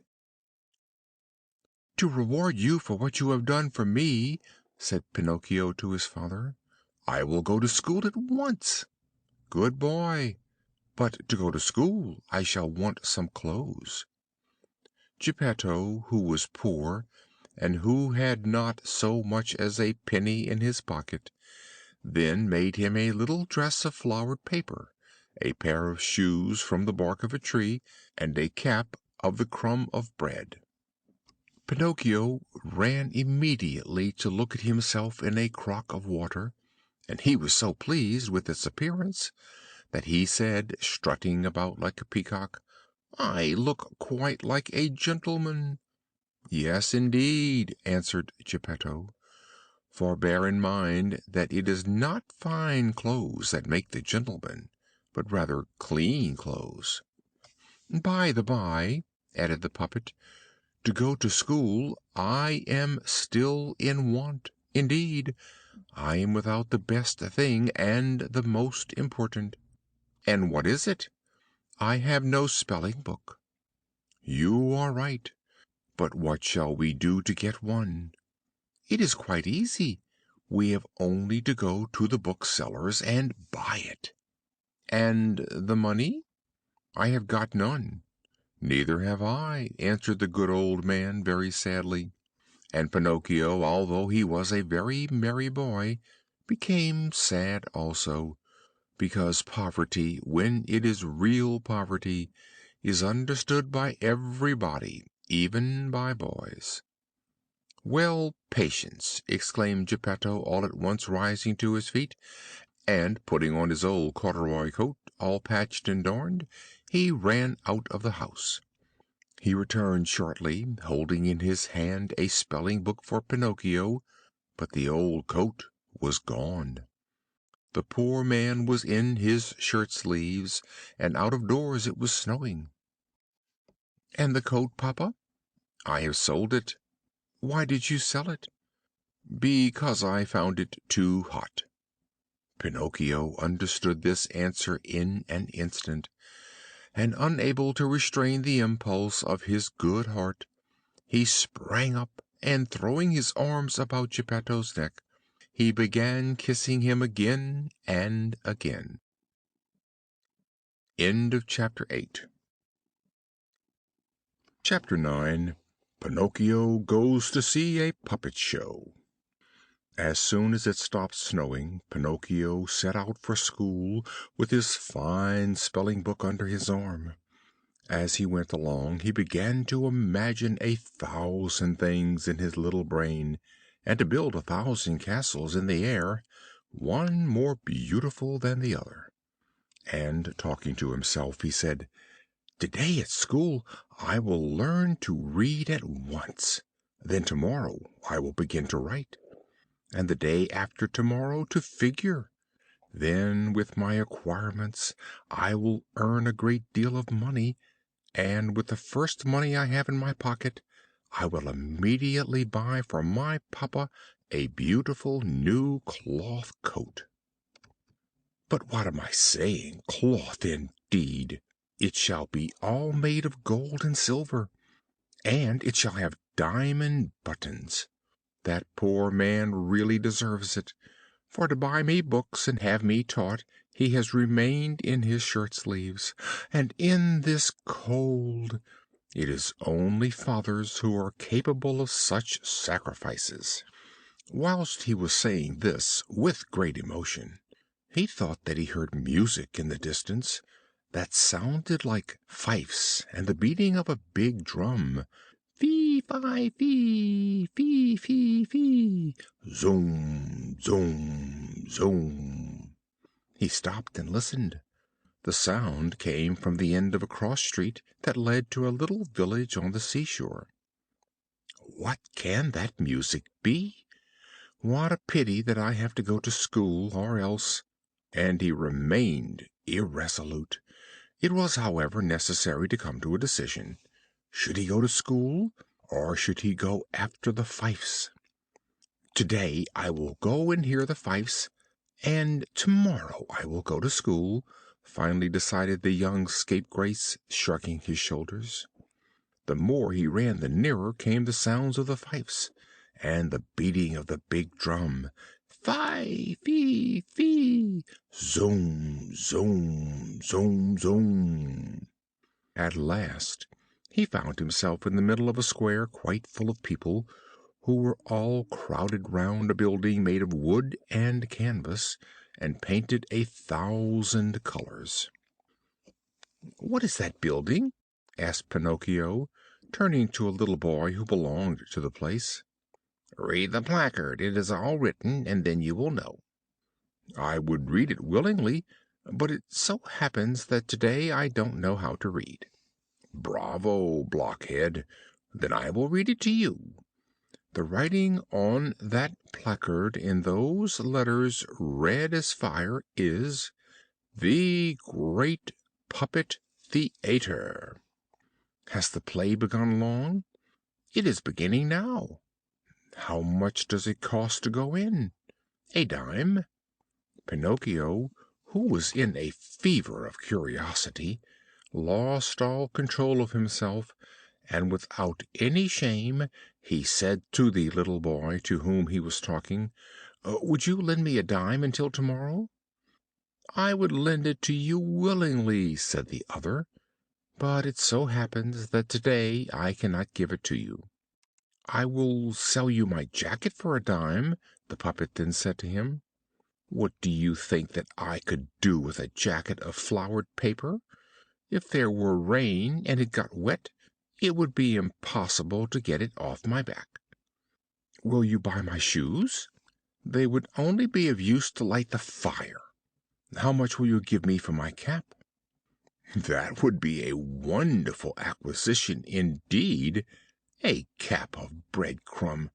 "To reward you for what you have done for me," said Pinocchio to his father, "I will go to school at once." "Good boy." "But to go to school I shall want some clothes." Geppetto, who was poor, and who had not so much as a penny in his pocket, then made him a little dress of flowered paper, a pair of shoes from the bark of a tree, and a cap of the crumb of bread. Pinocchio ran immediately to look at himself in a crock of water, and he was so pleased with its appearance that he said, strutting about like a peacock, "I look quite like a gentleman." "Yes, indeed," answered Geppetto, "for bear in mind that it is not fine clothes that make the gentleman, but rather clean clothes." "By the by," added the puppet, "to go to school I am still in want. Indeed, I am without the best thing and the most important." "And what is it?" "I have no spelling book." "You are right. But what shall we do to get one?" "It is quite easy. We have only to go to the booksellers and buy it." "And the money?" "I have got none." "Neither have I," answered the good old man very sadly. And Pinocchio, although he was a very merry boy, became sad also, because poverty, when it is real poverty, is understood by everybody, even by boys. "Well, patience!" exclaimed Geppetto, all at once rising to his feet, and putting on his old corduroy coat, all patched and darned, he ran out of the house. He returned shortly, holding in his hand a spelling book for Pinocchio, but the old coat was gone. The poor man was in his shirt sleeves, and out of doors it was snowing. "And the coat, papa?" "I have sold it." "Why did you sell it?" "Because I found it too hot." Pinocchio understood this answer in an instant, and unable to restrain the impulse of his good heart, he sprang up, and throwing his arms about Geppetto's neck, he began kissing him again and again. Chapter 9. Pinocchio goes to see a puppet show. As soon as it stopped snowing, Pinocchio set out for school with his fine spelling book under his arm. As he went along, he began to imagine 1,000 things in his little brain, and to build 1,000 castles in the air, one more beautiful than the other. And, talking to himself, he said, "Today at school I will learn to read at once. Then tomorrow I will begin to write, and the day after tomorrow to figure. Then, with my acquirements, I will earn a great deal of money, and with the first money I have in my pocket I will immediately buy for my papa a beautiful new cloth coat." But what am I saying? Cloth indeed! It shall be all made of gold and silver, and it shall have diamond buttons. That poor man really deserves it, for to buy me books and have me taught he has remained in his shirt sleeves, and in this cold. It is only fathers who are capable of such sacrifices." Whilst he was saying this with great emotion, he thought that he heard music in the distance that sounded like fifes and the beating of a big drum. Fee, fi, fee, fee, fee, fee, zoom, zoom, zoom. He stopped and listened. The sound came from the end of a cross street that led to a little village on the seashore. "What can that music be? What a pity that I have to go to school, or else—" And he remained irresolute. It was, however, necessary to come to a decision. Should he go to school, or should he go after the fifes? "Today I will go and hear the fifes, and tomorrow I will go to school," finally decided the young scapegrace, shrugging his shoulders. The more he ran, the nearer came the sounds of the fifes and the beating of the big drum. Fi, fi, fi, zoom, zoom, zoom, zoom. At last he found himself in the middle of a square quite full of people, who were all crowded round a building made of wood and canvas, and painted 1,000 colors. "What is that building?" asked Pinocchio, turning to a little boy who belonged to the place. "Read the placard, it is all written, and then you will know." "I would read it willingly, but it so happens that today I don't know how to read." "Bravo, blockhead! Then I will read it to you. The writing on that placard in those letters red as fire is 'The Great Puppet Theater.' Has the play begun long?" "It is beginning now." "How much does it cost to go in?" "A dime." Pinocchio, who was in a fever of curiosity, lost all control of himself, and without any shame he said to the little boy to whom he was talking, "Would you lend me a dime until tomorrow?" "I would lend it to you willingly," said the other, "but it so happens that today I cannot give it to you." "I will sell you my jacket for a dime," the puppet then said to him. "What do you think that I could do with a jacket of flowered paper? If there were rain and it got wet, it would be impossible to get it off my back." "Will you buy my shoes?" "They would only be of use to light the fire." "How much will you give me for my cap?" "That would be a wonderful acquisition indeed. A cap of bread crumb!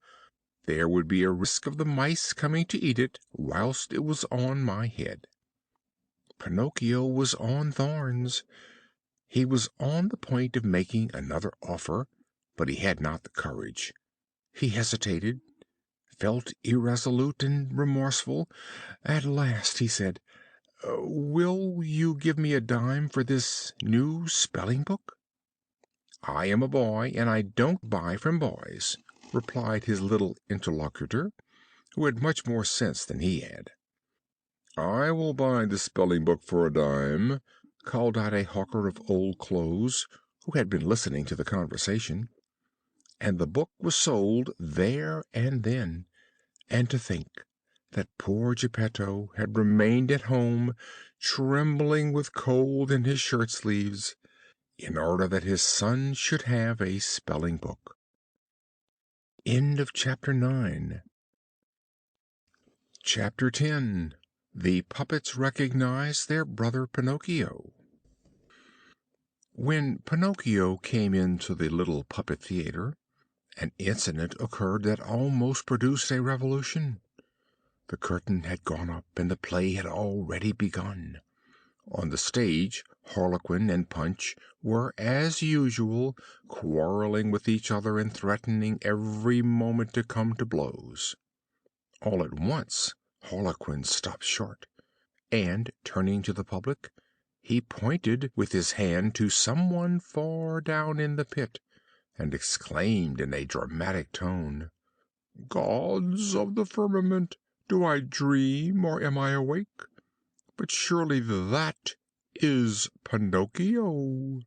There would be a risk of the mice coming to eat it whilst it was on my head." Pinocchio was on thorns. He was on the point of making another offer, but he had not the courage. He hesitated, felt irresolute and remorseful. At last he said, "Will you give me a dime for this new spelling book?" "I am a boy, and I don't buy from boys," replied his little interlocutor, who had much more sense than he had. "I will buy the spelling book for a dime," called out a hawker of old clothes, who had been listening to the conversation. And the book was sold there and then. And to think that poor Geppetto had remained at home, trembling with cold in his shirt sleeves, in order that his son should have a spelling book. End of chapter 9. Chapter 10. The puppets recognize their brother Pinocchio. When Pinocchio came into the little puppet theater, an incident occurred that almost produced a revolution. The curtain had gone up and the play had already begun. On the stage, Harlequin and Punch were, as usual, quarreling with each other and threatening every moment to come to blows. All at once, Harlequin stopped short, and, turning to the public, he pointed with his hand to someone far down in the pit, and exclaimed in a dramatic tone, "Gods of the firmament! Do I dream, or am I awake? But surely that is Pinocchio!"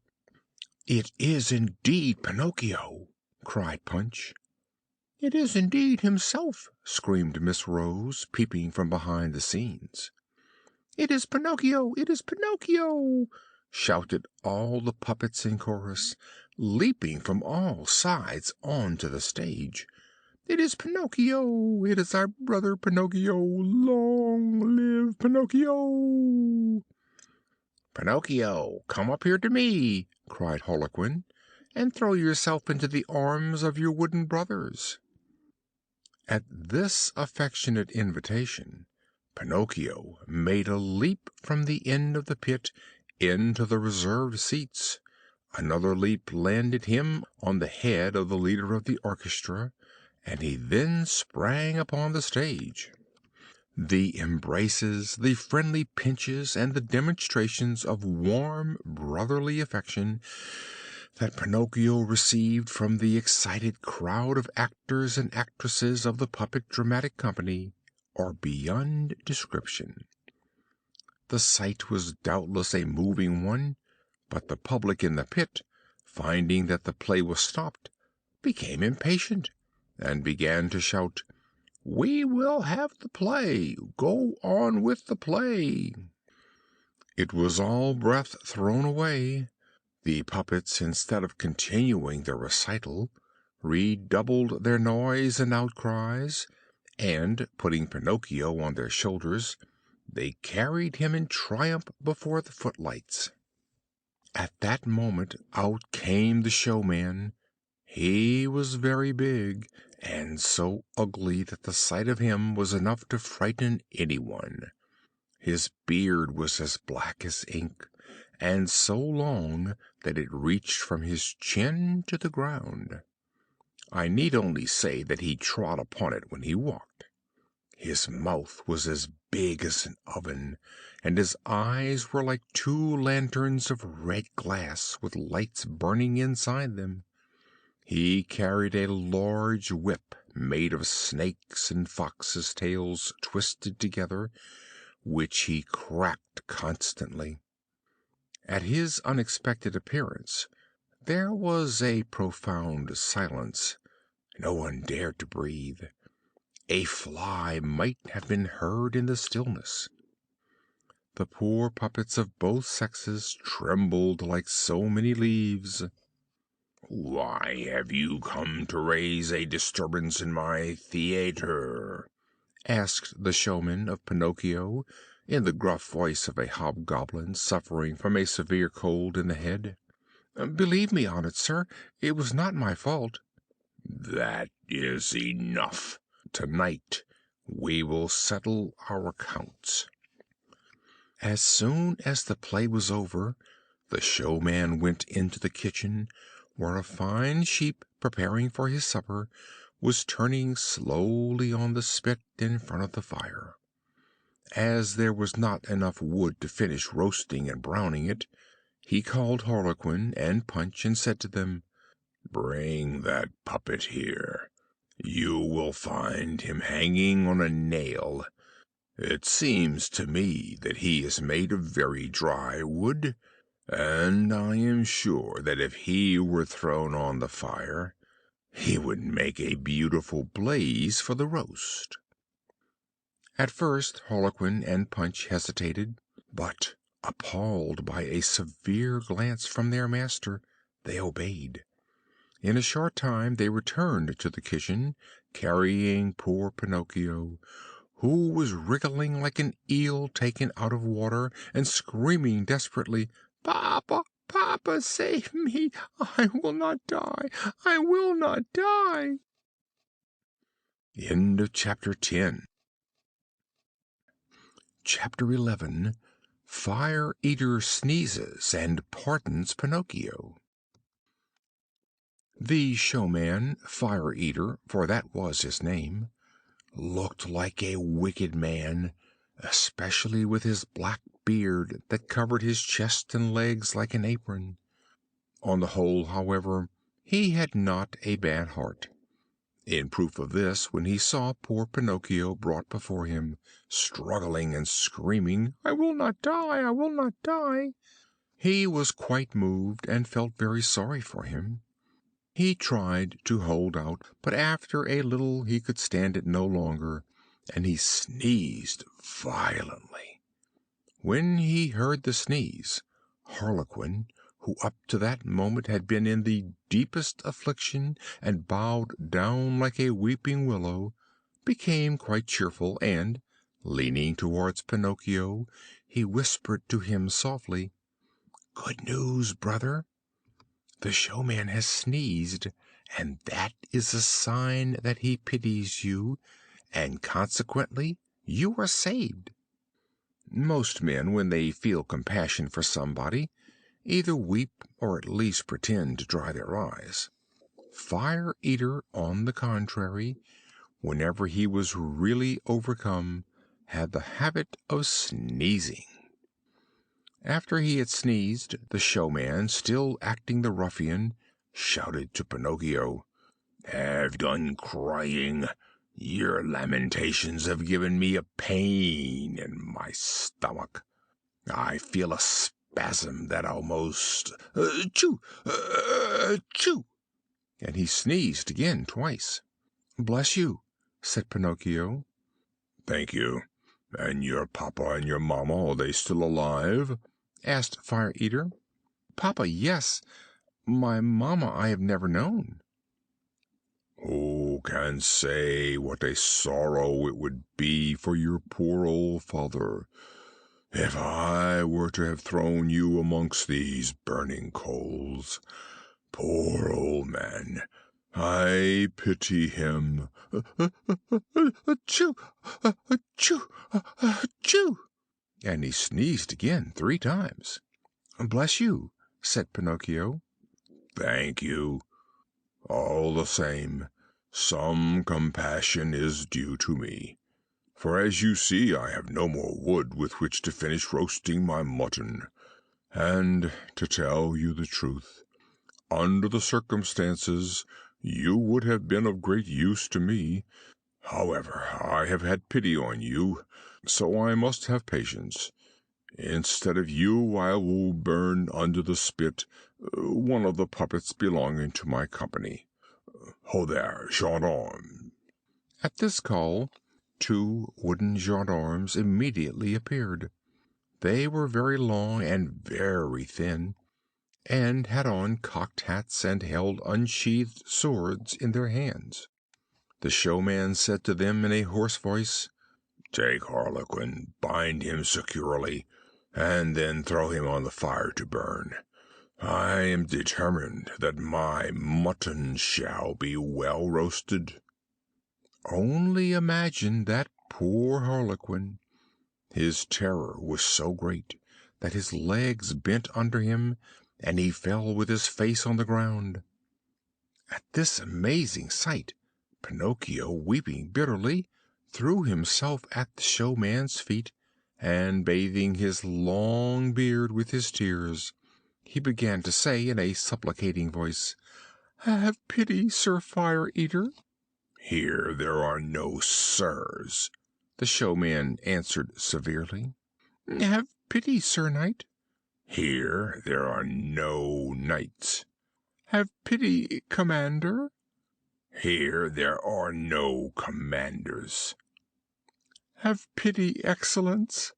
"It is indeed Pinocchio!" cried Punch. "It is indeed himself!" screamed Miss Rose, peeping from behind the scenes. "It is Pinocchio! It is Pinocchio!" shouted all the puppets in chorus, leaping from all sides on to the stage. "It is Pinocchio! It is our brother Pinocchio! Long live Pinocchio!" "Pinocchio, come up here to me!" cried Harlequin, "and throw yourself into the arms of your wooden brothers." At this affectionate invitation, Pinocchio made a leap from the end of the pit into the reserved seats. Another leap landed him on the head of the leader of the orchestra, and he then sprang upon the stage. The embraces, the friendly pinches, and the demonstrations of warm brotherly affection that Pinocchio received from the excited crowd of actors and actresses of the puppet dramatic company are beyond description. The sight was doubtless a moving one, but the public in the pit, finding that the play was stopped, became impatient, and began to shout, "We will have the play! Go on with the play!" It was all breath thrown away. The puppets, instead of continuing their recital, redoubled their noise and outcries, and, putting Pinocchio on their shoulders, they carried him in triumph before the footlights. At that moment out came the showman. He was very big, and so ugly that the sight of him was enough to frighten anyone. His beard was as black as ink, and so long that it reached from his chin to the ground. I need only say that he trod upon it when he walked. His mouth was as big as an oven, and his eyes were like two lanterns of red glass with lights burning inside them. He carried a large whip made of snakes and foxes' tails twisted together, which he cracked constantly. At his unexpected appearance there was a profound silence. No one dared to breathe. A fly might have been heard in the stillness. The poor puppets of both sexes trembled like so many leaves. "Why have you come to raise a disturbance in my theater?" asked the showman of Pinocchio, in the gruff voice of a hobgoblin suffering from a severe cold in the head. "Believe me, honored sir, it was not my fault." "That is enough. Tonight we will settle our accounts." As soon as the play was over, the showman went into the kitchen, where a fine sheep, preparing for his supper, was turning slowly on the spit in front of the fire. As there was not enough wood to finish roasting and browning it, he called Harlequin and Punch and said to them, "Bring that puppet here. You will find him hanging on a nail. It seems to me that he is made of very dry wood, and I am sure that if he were thrown on the fire, he would make a beautiful blaze for the roast." At first Harlequin and Punch hesitated, but, appalled by a severe glance from their master, they obeyed. In a short time they returned to the kitchen, carrying poor Pinocchio, who was wriggling like an eel taken out of water, and screaming desperately, "Papa, Papa, save me! I will not die! I will not die!" End of chapter 10. Chapter 11. Fire Eater sneezes and pardons Pinocchio. The showman, Fire Eater, for that was his name, looked like a wicked man, especially with his black beard that covered his chest and legs like an apron. On the whole, however, he had not a bad heart. In proof of this, when he saw poor Pinocchio brought before him, struggling and screaming, "I will not die! I will not die!" he was quite moved and felt very sorry for him. He tried to hold out, but after a little he could stand it no longer, and he sneezed violently. When he heard the sneeze, Harlequin, who up to that moment had been in the deepest affliction and bowed down like a weeping willow, became quite cheerful, and, leaning towards Pinocchio, he whispered to him softly, "Good news, brother! The showman has sneezed, and that is a sign that he pities you, and consequently you are saved." Most men, when they feel compassion for somebody, either weep or at least pretend to dry their eyes. Fire Eater, on the contrary, whenever he was really overcome, had the habit of sneezing. After he had sneezed, the showman, still acting the ruffian, shouted to Pinocchio, "Have done crying! Your lamentations have given me a pain in my stomach. I feel a spasm that almost achoo, achoo!" And he sneezed again twice. "Bless you," said Pinocchio. "Thank you. And your papa and your mamma, are they still alive?" asked Fire Eater. "Papa, yes. My mamma I have never known." "Who can say what a sorrow it would be for your poor old father if I were to have thrown you amongst these burning coals? Poor old man! I pity him. Achoo! Achoo! Achoo!" And he sneezed again 3 times. "Bless you," said Pinocchio. "Thank you. All the same, some compassion is due to me, for as you see I have no more wood with which to finish roasting my mutton, and, to tell you the truth, under the circumstances you would have been of great use to me. However, I have had pity on you, so I must have patience. Instead of you, I will burn under the spit one of the puppets belonging to my company. Ho there, gendarme!" At this call, 2 wooden gendarmes immediately appeared. They were very long and very thin, and had on cocked hats and held unsheathed swords in their hands. The showman said to them in a hoarse voice, "Take Harlequin, bind him securely, and then throw him on the fire to burn. I am determined that my mutton shall be well roasted." Only imagine that poor Harlequin! His terror was so great that his legs bent under him, and he fell with his face on the ground. At this amazing sight, Pinocchio, weeping bitterly, threw himself at the showman's feet, and bathing his long beard with his tears, he began to say in a supplicating voice, "Have pity, Sir Fire Eater." "Here there are no sirs," the showman answered severely. "Have pity, Sir Knight." "Here there are no knights." "Have pity, Commander." "Here there are no commanders." Have pity, Excellence."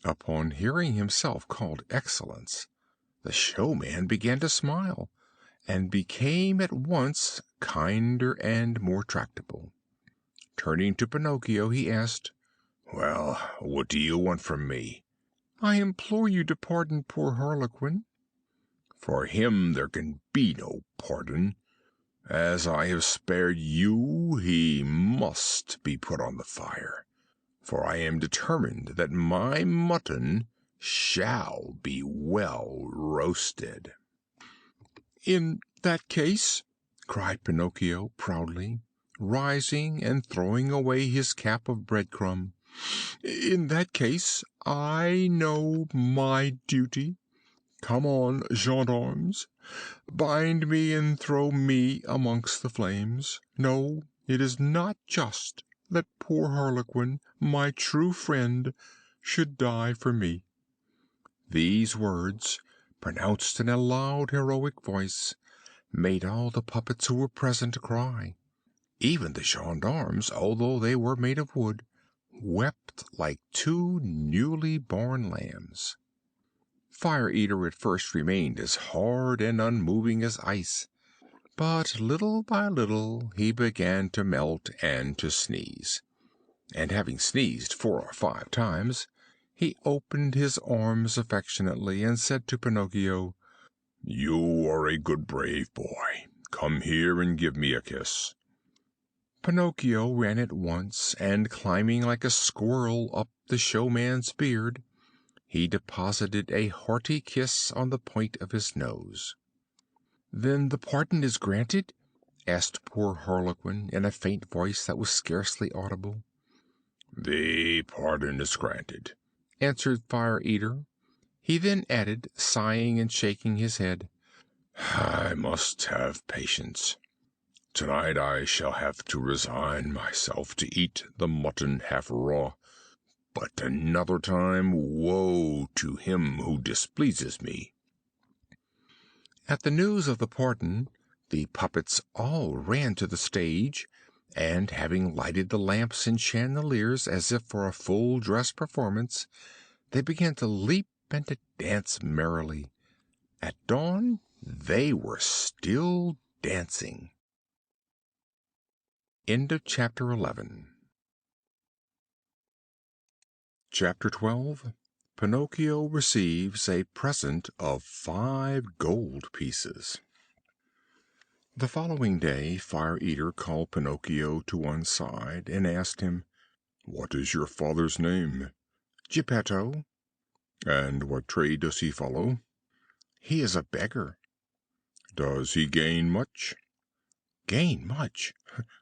Upon hearing himself called Excellence, the showman began to smile, and became at once kinder and more tractable. Turning to Pinocchio, he asked, "Well, what do you want from me?" "I implore you to pardon poor Harlequin." "For him there can be no pardon. As I have spared you, he must be put on the fire, for I am determined that my mutton shall be well roasted." "In that case," cried Pinocchio proudly, rising and throwing away his cap of breadcrumb, "in that case I know my duty. Come on, gendarmes, bind me and throw me amongst the flames. No, it is not just that poor Harlequin, my true friend, should die for me." These words, pronounced in a loud, heroic voice, made all the puppets who were present cry. Even the gendarmes, although they were made of wood, wept like two newly born lambs. Fire Eater at first remained as hard and unmoving as ice, but little by little he began to melt and to sneeze, and having sneezed 4 or 5 times, he opened his arms affectionately and said to Pinocchio, "You are a good brave boy. Come here and give me a kiss." Pinocchio ran at once, and climbing like a squirrel up the showman's beard, he deposited a hearty kiss on the point of his nose. "Then the pardon is granted?" asked poor Harlequin in a faint voice that was scarcely audible. "The pardon is granted," answered Fire Eater. He then added, sighing and shaking his head, "I must have patience. Tonight I shall have to resign myself to eat the mutton half raw, but another time woe to him who displeases me." At the news of the pardon, the puppets all ran to the stage, and having lighted the lamps and chandeliers as if for a full dress performance, they began to leap and to dance merrily. At dawn they were still dancing. Chapter 12. Pinocchio receives a present of 5 gold pieces. The following day Fire Eater called Pinocchio to one side and asked him, "What is your father's name?" "Geppetto." "And what trade does he follow?" "He is a beggar." "Does he gain much?" "Gain much?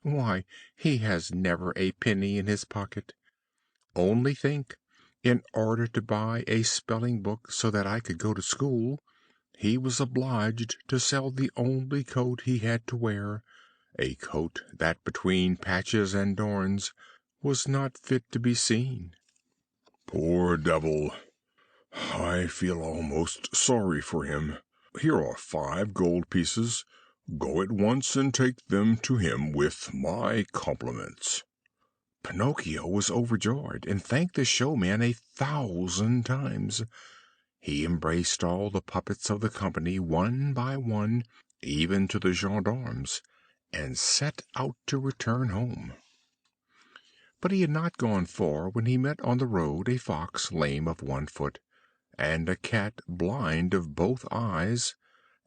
Why, he has never a penny in his pocket. Only think, in order to buy a spelling book so that I could go to school, he was obliged to sell the only coat he had to wear, a coat that between patches and darns was not fit to be seen." "Poor devil! I feel almost sorry for him. Here are 5 gold pieces. Go at once and take them to him with my compliments." Pinocchio was overjoyed, and thanked the showman 1,000 times. He embraced all the puppets of the company one by one, even to the gendarmes, and set out to return home. But he had not gone far when he met on the road a Fox lame of one foot, and a Cat blind of both eyes,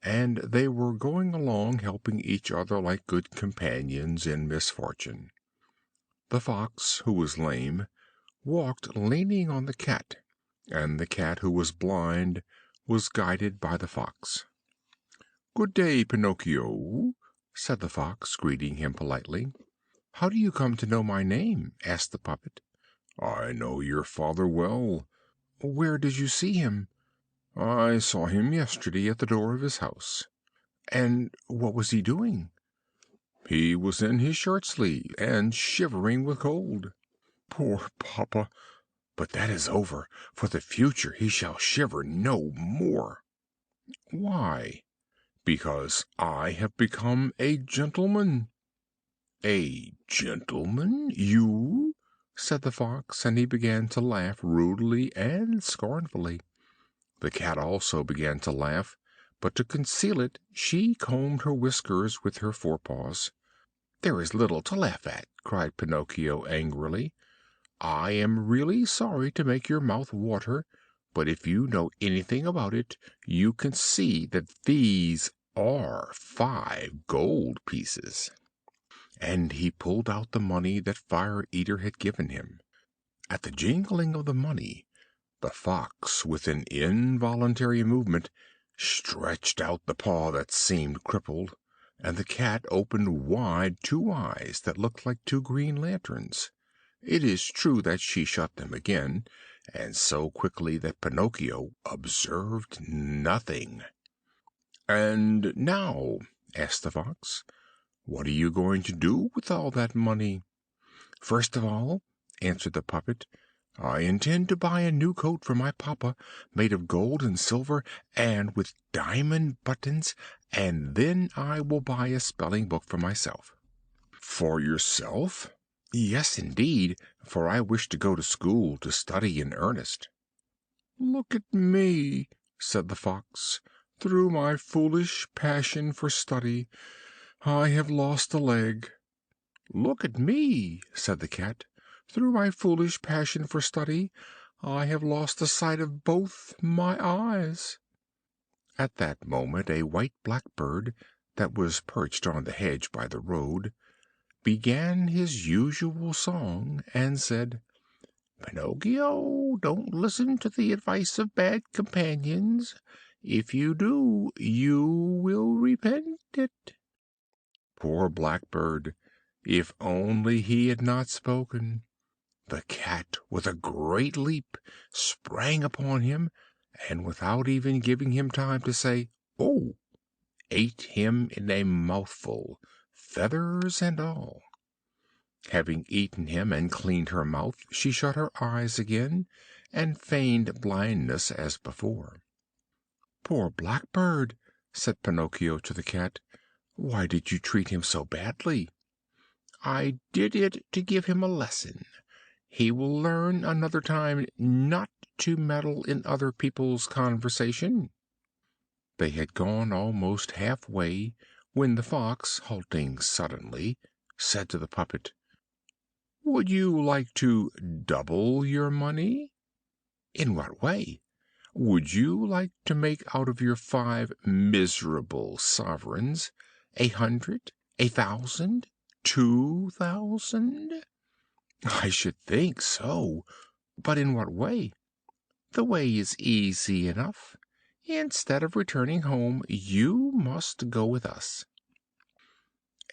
and they were going along helping each other like good companions in misfortune. The Fox, who was lame, walked leaning on the Cat, and the Cat, who was blind, was guided by the Fox. "Good day, Pinocchio," said the Fox, greeting him politely. "How do you come to know my name?" asked the puppet. "I know your father well." "Where did you see him?" "I saw him yesterday at the door of his house." "And what was he doing?" "He was in his shirt sleeves, and shivering with cold." "Poor papa! But that is over. For the future he shall shiver no more." "Why?" "Because I have become a gentleman." "A gentleman? You?" said the Fox, and he began to laugh rudely and scornfully. The Cat also began to laugh, but to conceal it she combed her whiskers with her forepaws. "There is little to laugh at," cried Pinocchio angrily. "I am really sorry to make your mouth water, but if you know anything about it, you can see that these are 5 gold pieces." And he pulled out the money that Fire Eater had given him. At the jingling of the money, the Fox, with an involuntary movement, stretched out the paw that seemed crippled, and the Cat opened wide 2 eyes that looked like 2 green lanterns. It is true that she shut them again, and so quickly that Pinocchio observed nothing. "And now," asked the Fox, "what are you going to do with all that money?" "First of all," answered the puppet, "I intend to buy a new coat for my papa, made of gold and silver, and with diamond buttons, and then I will buy a spelling book for myself." "For yourself?" "Yes, indeed, for I wish to go to school to study in earnest." "Look at me," said the Fox. "Through my foolish passion for study, I have lost a leg." "Look at me," said the Cat. "Through my foolish passion for study, I have lost the sight of both my eyes." At that moment a white blackbird, that was perched on the hedge by the road, began his usual song, and said, "Pinocchio, don't listen to the advice of bad companions. If you do, you will repent it." Poor blackbird! If only he had not spoken! The Cat, with a great leap, sprang upon him, and without even giving him time to say "Oh!" ate him in a mouthful, feathers and all. Having eaten him and cleaned her mouth, she shut her eyes again, and feigned blindness as before. "Poor blackbird!" said Pinocchio to the Cat. "Why did you treat him so badly?" "I did it to give him a lesson. He will learn another time not to meddle in other people's conversation." They had gone almost half way when the Fox, halting suddenly, said to the puppet, "Would you like to double your money?" "In what way?" "Would you like to make out of your 5 miserable sovereigns 100, 1,000, 2,000?" "I should think so! But in what way?" "The way is easy enough. Instead of returning home, you must go with us."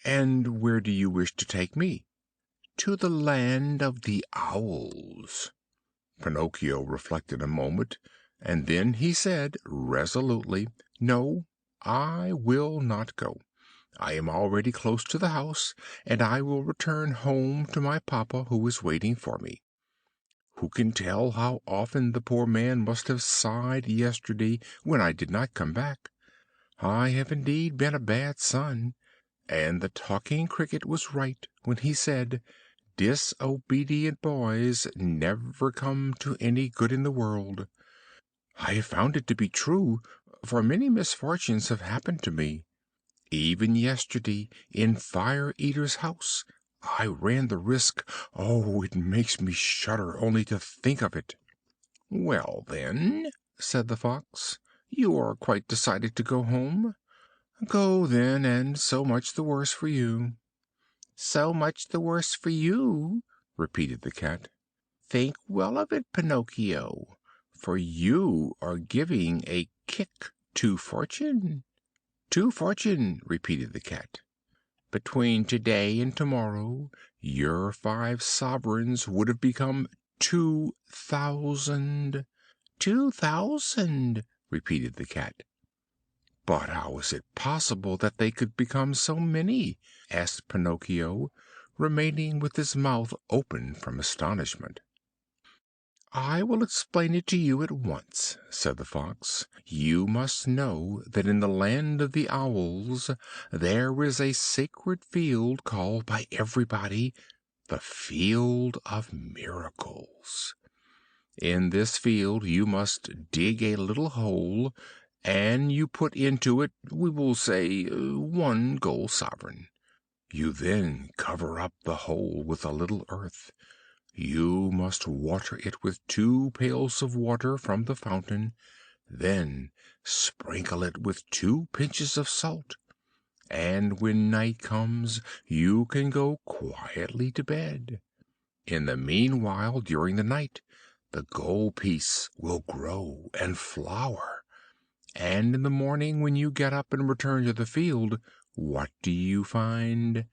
"And where do you wish to take me?" "To the land of the Owls." Pinocchio reflected a moment, and then he said resolutely, "No, I will not go. I am already close to the house, and I will return home to my papa, who is waiting for me. Who can tell how often the poor man must have sighed yesterday when I did not come back? I have indeed been a bad son, and the Talking Cricket was right when he said, 'Disobedient boys never come to any good in the world.' I have found it to be true, for many misfortunes have happened to me. Even yesterday, in Fire Eater's house, I ran the risk. Oh, it makes me shudder only to think of it." "Well, then," said the Fox, "you are quite decided to go home? Go, then, and so much the worse for you." "So much the worse for you?" repeated the Cat. "Think well of it, Pinocchio, for you are giving a kick to fortune." "To fortune," repeated the Cat. "Between today and tomorrow your 5 sovereigns would have become 2,000." "2,000!" repeated the Cat. "But how is it possible that they could become so many?" asked Pinocchio, remaining with his mouth open from astonishment. "I will explain it to you at once," said the Fox. "You must know that in the land of the Owls there is a sacred field called by everybody the Field of Miracles. In this field you must dig a little hole, and you put into it, we will say, 1 gold sovereign. You then cover up the hole with a little earth. You must water it with 2 pails of water from the fountain, then sprinkle it with 2 pinches of salt, and when night comes you can go quietly to bed. In the meanwhile, during the night, the gold piece will grow and flower, and in the morning, when you get up and return to the field, what do you find?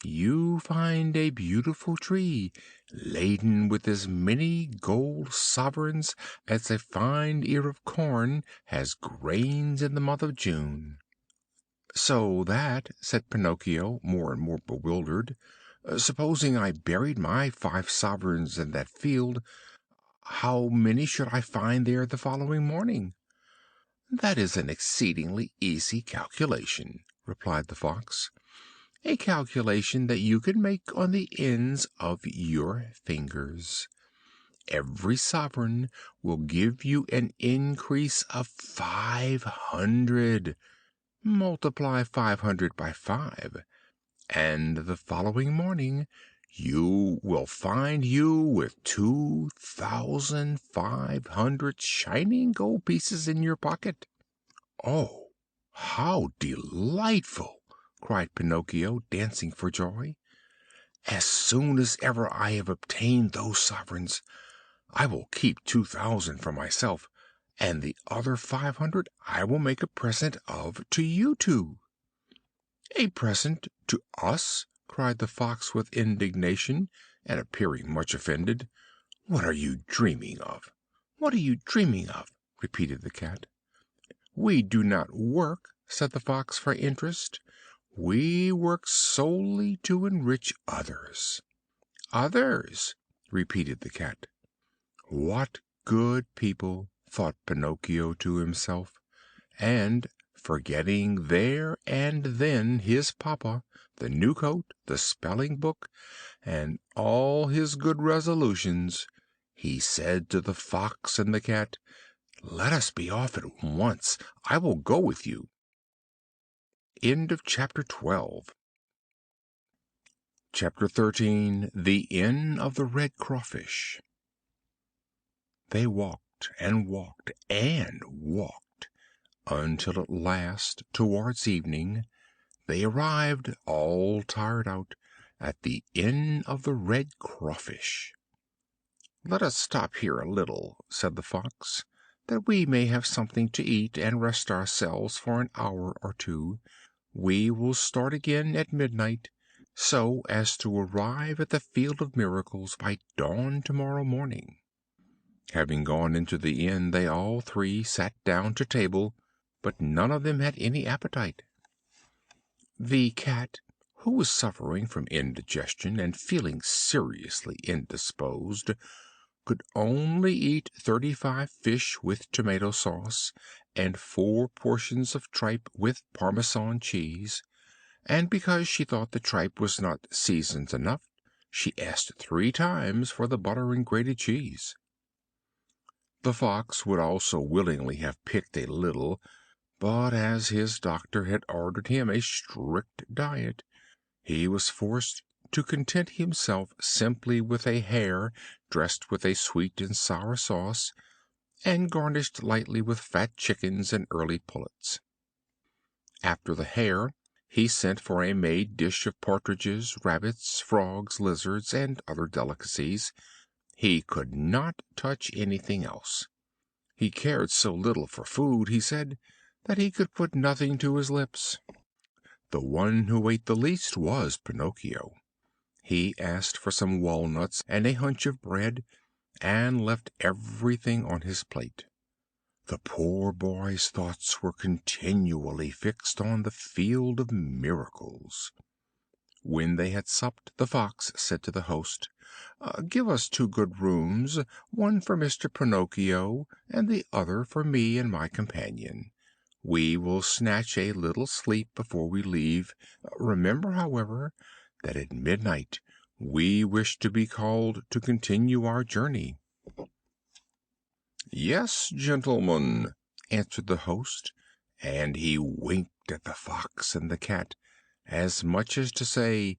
You find a beautiful tree, laden with as many gold sovereigns as a fine ear of corn has grains in the month of June. "So that," said Pinocchio, more and more bewildered, "supposing I buried my 5 sovereigns in that field, how many should I find there the following morning?" "That is an exceedingly easy calculation," replied the Fox. "A calculation that you can make on the ends of your fingers. Every sovereign will give you an increase of 500. Multiply 500 by 5, and the following morning you will find you with 2,500 shining gold pieces in your pocket." "Oh, how delightful!" cried Pinocchio, dancing for joy. "As soon as ever I have obtained those sovereigns, I will keep 2,000 for myself, and the other 500 I will make a present of to you two." "A present to us?" cried the Fox with indignation, and appearing much offended. "What are you dreaming of? What are you dreaming of?" repeated the Cat. "We do not work," said the Fox, "for interest. We work solely to enrich others." "Others!" repeated the Cat. "What good people!" thought Pinocchio to himself, and, forgetting there and then his papa, the new coat, the spelling book, and all his good resolutions, he said to the Fox and the Cat, "Let us be off at once. I will go with you." Chapter 13. The Inn of the Red Crawfish. They walked and walked and walked, until at last, towards evening, they arrived, all tired out, at the Inn of the Red Crawfish. "Let us stop here a little," said the Fox, "that we may have something to eat and rest ourselves for an hour or two. We will start again at midnight, so as to arrive at the Field of Miracles by dawn tomorrow morning." Having gone into the inn, they all three sat down to table, but none of them had any appetite. The Cat, who was suffering from indigestion and feeling seriously indisposed, could only eat 35 fish with tomato sauce and 4 portions of tripe with Parmesan cheese, and because she thought the tripe was not seasoned enough, she asked 3 times for the butter and grated cheese. The Fox would also willingly have picked a little, but as his doctor had ordered him a strict diet, he was forced to content himself simply with a hare dressed with a sweet and sour sauce, and garnished lightly with fat chickens and early pullets. After the hare, he sent for a made dish of partridges, rabbits, frogs, lizards, and other delicacies. He could not touch anything else. He cared so little for food, he said, that he could put nothing to his lips. The one who ate the least was Pinocchio. He asked for some walnuts and a hunch of bread, and left everything on his plate. The poor boy's thoughts were continually fixed on the Field of Miracles. When they had supped, the Fox said to the host, "Give us 2 good rooms, one for Mr. Pinocchio, and the other for me and my companion. We will snatch a little sleep before we leave. Remember, however, that at midnight We wish to be called to continue our journey." "Yes, gentlemen," answered the host, and he winked at the Fox and the Cat, as much as to say,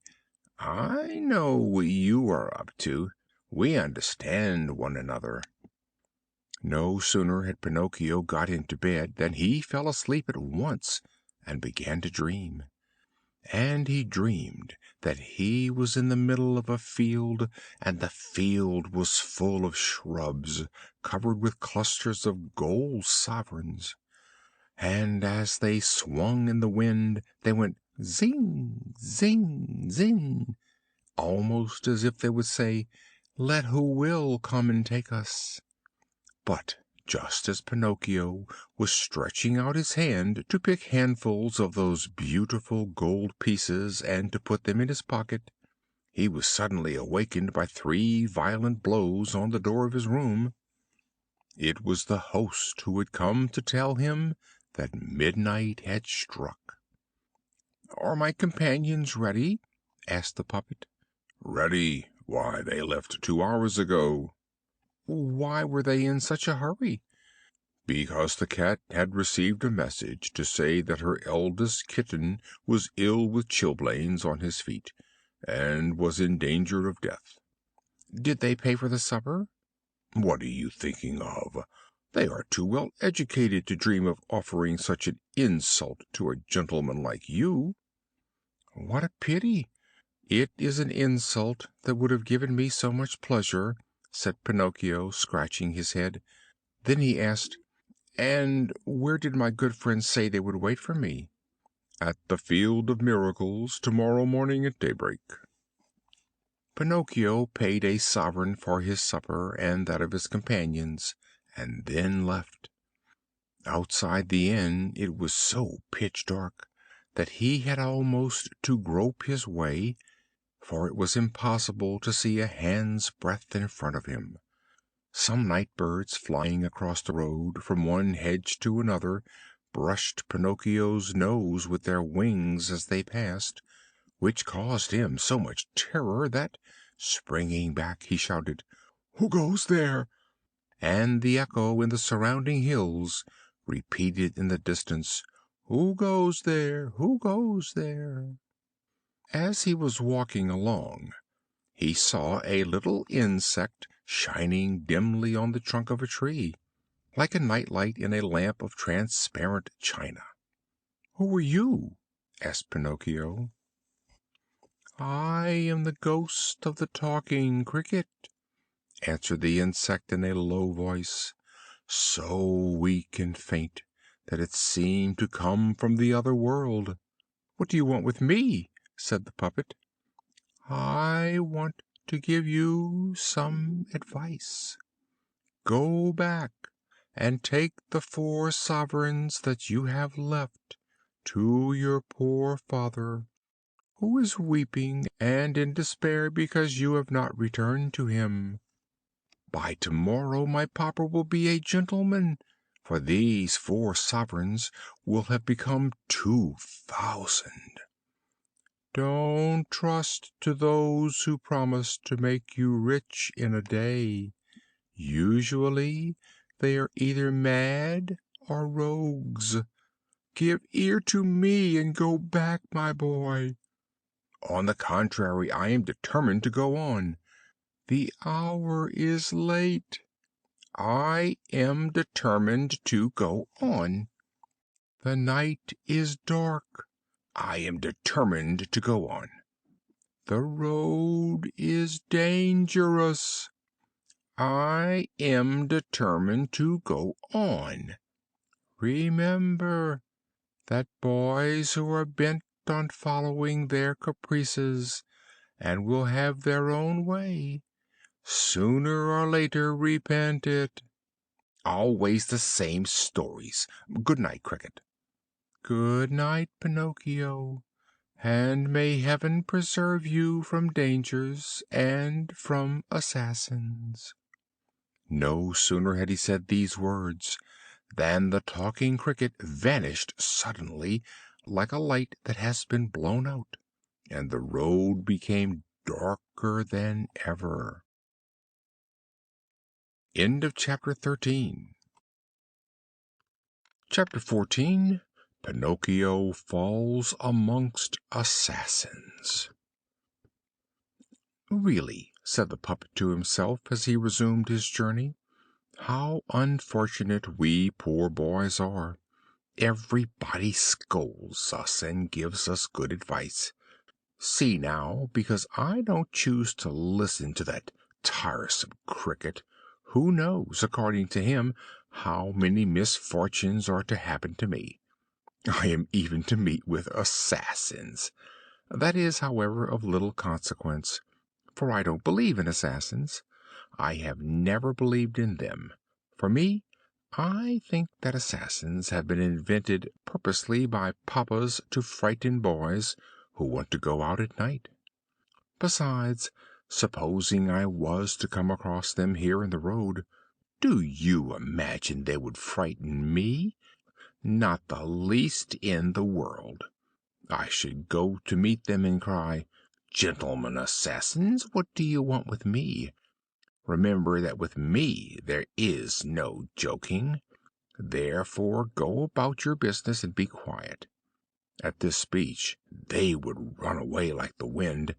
"I know what you are up to. We understand one another." No sooner had Pinocchio got into bed than he fell asleep at once and began to dream. And he dreamed that he was in the middle of a field, and the field was full of shrubs covered with clusters of gold sovereigns. And as they swung in the wind, they went zing, zing, zing, almost as if they would say, "Let who will come and take us." But just as Pinocchio was stretching out his hand to pick handfuls of those beautiful gold pieces and to put them in his pocket, he was suddenly awakened by 3 violent blows on the door of his room. It was the host who had come to tell him that midnight had struck. "Are my companions ready?" asked the puppet. "Ready? Why, they left 2 hours ago." "Why were they in such a hurry?" "Because the cat had received a message to say that her eldest kitten was ill with chilblains on his feet, and was in danger of death." "Did they pay for the supper?" "What are you thinking of? They are too well educated to dream of offering such an insult to a gentleman like you." "What a pity! It is an insult that would have given me so much pleasure," said Pinocchio, scratching his head. Then he asked, "And where did my good friends say they would wait for me?" "At the Field of Miracles, tomorrow morning at daybreak." Pinocchio paid a sovereign for his supper and that of his companions, and then left. Outside the inn it was so pitch dark that he had almost to grope his way, for it was impossible to see a hand's breadth in front of him. Some night birds flying across the road from one hedge to another brushed Pinocchio's nose with their wings as they passed, which caused him so much terror that, springing back, he shouted, "Who goes there?" And the echo in the surrounding hills repeated in the distance, "Who goes there? Who goes there?" As he was walking along, he saw a little insect shining dimly on the trunk of a tree, like a night light in a lamp of transparent china. "Who are you?" asked Pinocchio. "I am the ghost of the talking cricket," answered the insect in a low voice, so weak and faint that it seemed to come from the other world. "What do you want with me?" said the puppet. "I want to give you some advice. Go back and take the 4 sovereigns that you have left to your poor father, who is weeping and in despair because you have not returned to him. By tomorrow my papa will be a gentleman, for these 4 sovereigns will have become 2,000. Don't trust to those who promise to make you rich in a day. Usually they are either mad or rogues. Give ear to me and go back, my boy." "On the contrary, I am determined to go on." "The hour is late." "I am determined to go on." "The night is dark." "I am determined to go on." "The road is dangerous." "I am determined to go on." "Remember that boys who are bent on following their caprices and will have their own way, sooner or later repent it." "Always the same stories. Good night, Cricket." "Good night, Pinocchio, and may Heaven preserve you from dangers and from assassins." No sooner had he said these words than the talking cricket vanished suddenly, like a light that has been blown out, and the road became darker than ever. End of chapter 13. Chapter 14. Pinocchio falls amongst assassins. "Really," said the puppet to himself as he resumed his journey, "how unfortunate we poor boys are! Everybody scolds us and gives us good advice. See now, because I don't choose to listen to that tiresome cricket, who knows, according to him, how many misfortunes are to happen to me? I am even to meet with assassins. That is, however, of little consequence, for I don't believe in assassins. I have never believed in them. For me, I think that assassins have been invented purposely by papas to frighten boys who want to go out at night. Besides, supposing I was to come across them here in the road, do you imagine they would frighten me? Not the least in the world. I should go to meet them and cry, 'Gentlemen assassins, what do you want with me?' Remember that with me there is no joking. Therefore go about your business and be quiet." At this speech they would run away like the wind.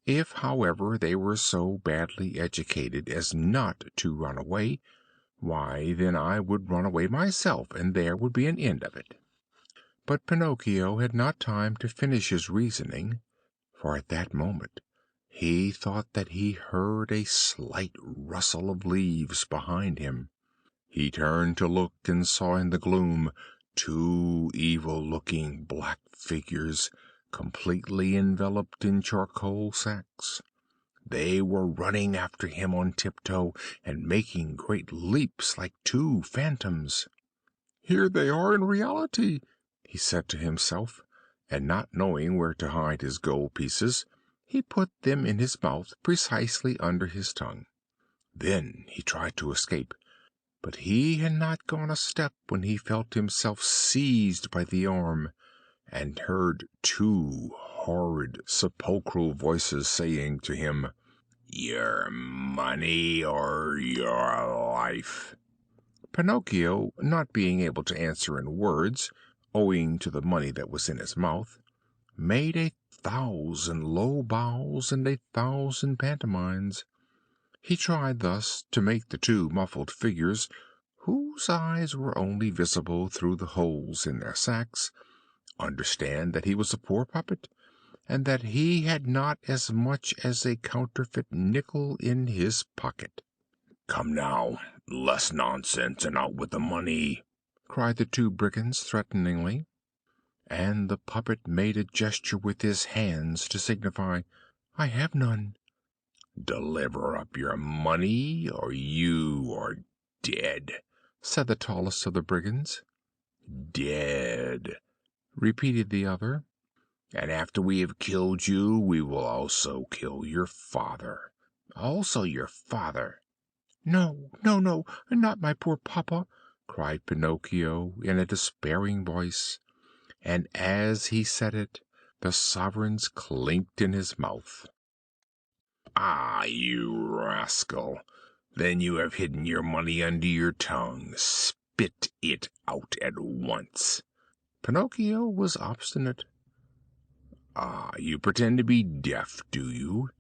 If, however, they were so badly educated as not to run away, why, then I would run away myself, and there would be an end of it. But Pinocchio had not time to finish his reasoning, for at that moment he thought that he heard a slight rustle of leaves behind him. He turned to look, and saw in the gloom two evil-looking black figures, completely enveloped in charcoal sacks. They were running after him on tiptoe, and making great leaps like two phantoms. "Here they are in reality," he said to himself, and not knowing where to hide his gold pieces, he put them in his mouth precisely under his tongue. Then he tried to escape, but he had not gone a step when he felt himself seized by the arm, and heard two horrid sepulchral voices saying to him, "Your money or your life." Pinocchio, not being able to answer in words, owing to the money that was in his mouth, made 1,000 low bows and 1,000 pantomimes. He tried thus to make the two muffled figures, whose eyes were only visible through the holes in their sacks, understand that he was a poor puppet, and that he had not as much as a counterfeit nickel in his pocket. "Come now, less nonsense, and out with the money!" cried the two brigands threateningly. And the puppet made a gesture with his hands to signify, "I have none." "Deliver up your money, or you are dead," said the tallest of the brigands. "Dead," repeated the other. "And after we have killed you, we will also kill your father. Also your father." "No, no, no, not my poor papa!" cried Pinocchio in a despairing voice, and as he said it the sovereigns clinked in his mouth. "Ah, you rascal! Then you have hidden your money under your tongue. Spit it out at once." Pinocchio was obstinate. "Ah, you pretend to be deaf, do you?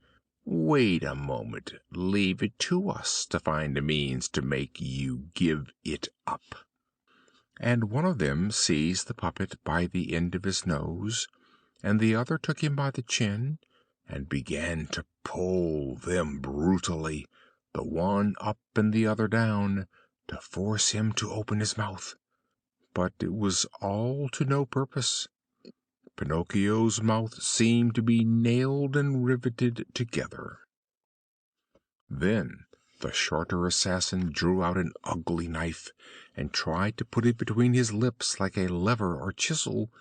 Wait a moment. Leave it to us to find a means to make you give it up." And one of them seized the puppet by the end of his nose, and the other took him by the chin, and began to pull them brutally, the one up and the other down, to force him to open his mouth. But it was all to no purpose. Pinocchio's mouth seemed to be nailed and riveted together. Then the shorter assassin drew out an ugly knife, and tried to put it between his lips like a lever or chisel,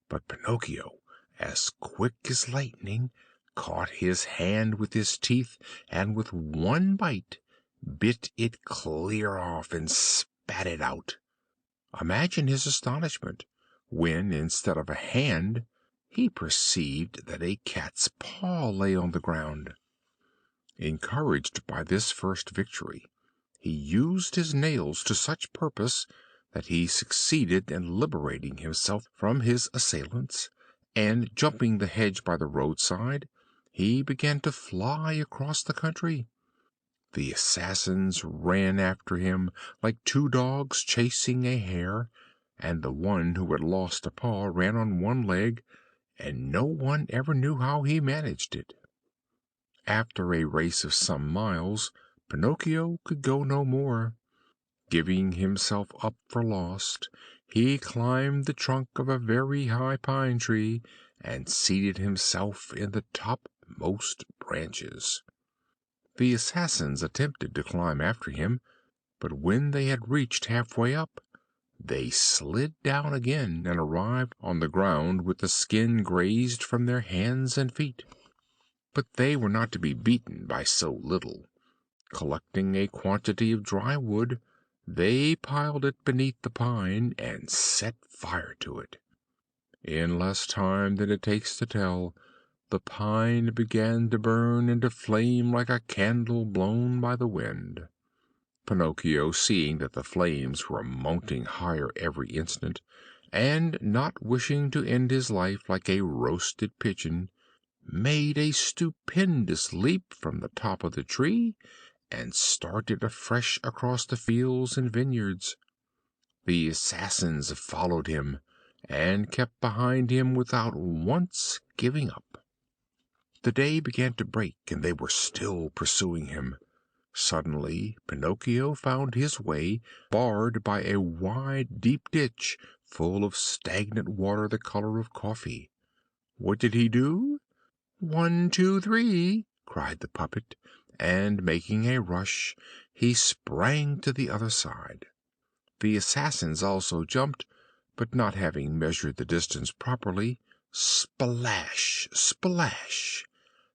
but Pinocchio, as quick as lightning, caught his hand with his teeth, and with one bite bit it clear off and spat it out. Imagine his astonishment when, instead of a hand, he perceived that a cat's paw lay on the ground. Encouraged by this first victory, he used his nails to such purpose that he succeeded in liberating himself from his assailants, and jumping the hedge by the roadside, he began to fly across the country. The assassins ran after him like two dogs chasing a hare, and the one who had lost a paw ran on one leg, and no one ever knew how he managed it. After a race of some miles, Pinocchio could go no more. Giving himself up for lost, he climbed the trunk of a very high pine tree and seated himself in the topmost branches. The assassins attempted to climb after him, but when they had reached halfway up, they slid down again and arrived on the ground with the skin grazed from their hands and feet. But they were not to be beaten by so little. Collecting a quantity of dry wood, they piled it beneath the pine and set fire to it. In less time than it takes to tell, the pine began to burn and to flame like a candle blown by the wind. Pinocchio, seeing that the flames were mounting higher every instant, and not wishing to end his life like a roasted pigeon, made a stupendous leap from the top of the tree and started afresh across the fields and vineyards. The assassins followed him, and kept behind him without once giving up. The day began to break, and they were still pursuing him. Suddenly Pinocchio found his way barred by a wide, deep ditch full of stagnant water the color of coffee. What did he do? "1, 2, 3!" cried the puppet, and making a rush, he sprang to the other side. The assassins also jumped, but not having measured the distance properly, splash, splash,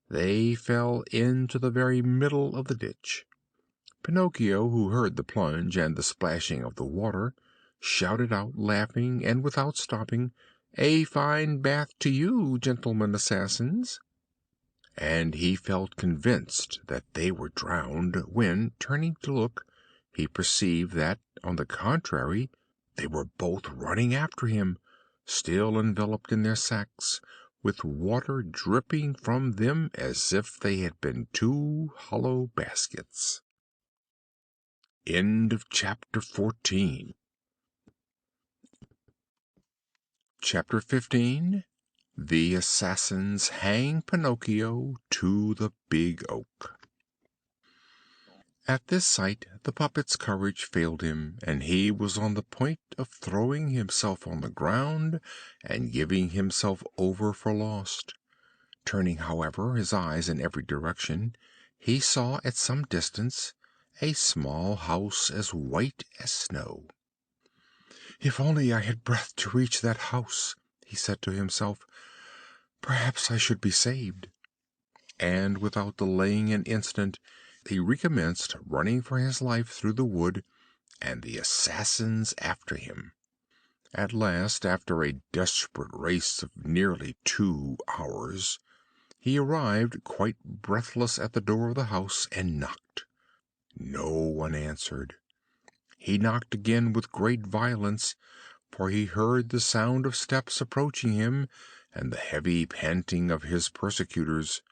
they fell into the very middle of the ditch. Pinocchio, who heard the plunge and the splashing of the water, shouted out, laughing and without stopping, "A fine bath to you, gentlemen assassins!" And he felt convinced that they were drowned, when, turning to look, he perceived that, on the contrary, they were both running after him, still enveloped in their sacks, with water dripping from them as if they had been two hollow baskets. End of chapter 14. Chapter 15. The assassins hang Pinocchio to the big oak. At this sight the puppet's courage failed him, and he was on the point of throwing himself on the ground and giving himself over for lost. Turning, however, his eyes in every direction, he saw at some distance a small house as white as snow. "If only I had breath to reach that house," he said to himself, "perhaps I should be saved." And without delaying an instant, he recommenced running for his life through the wood, and the assassins after him. At last, after a desperate race of nearly 2 hours, he arrived quite breathless at the door of the house and knocked. No one answered. He knocked again with great violence, for he heard the sound of steps approaching him and the heavy panting of his persecutors.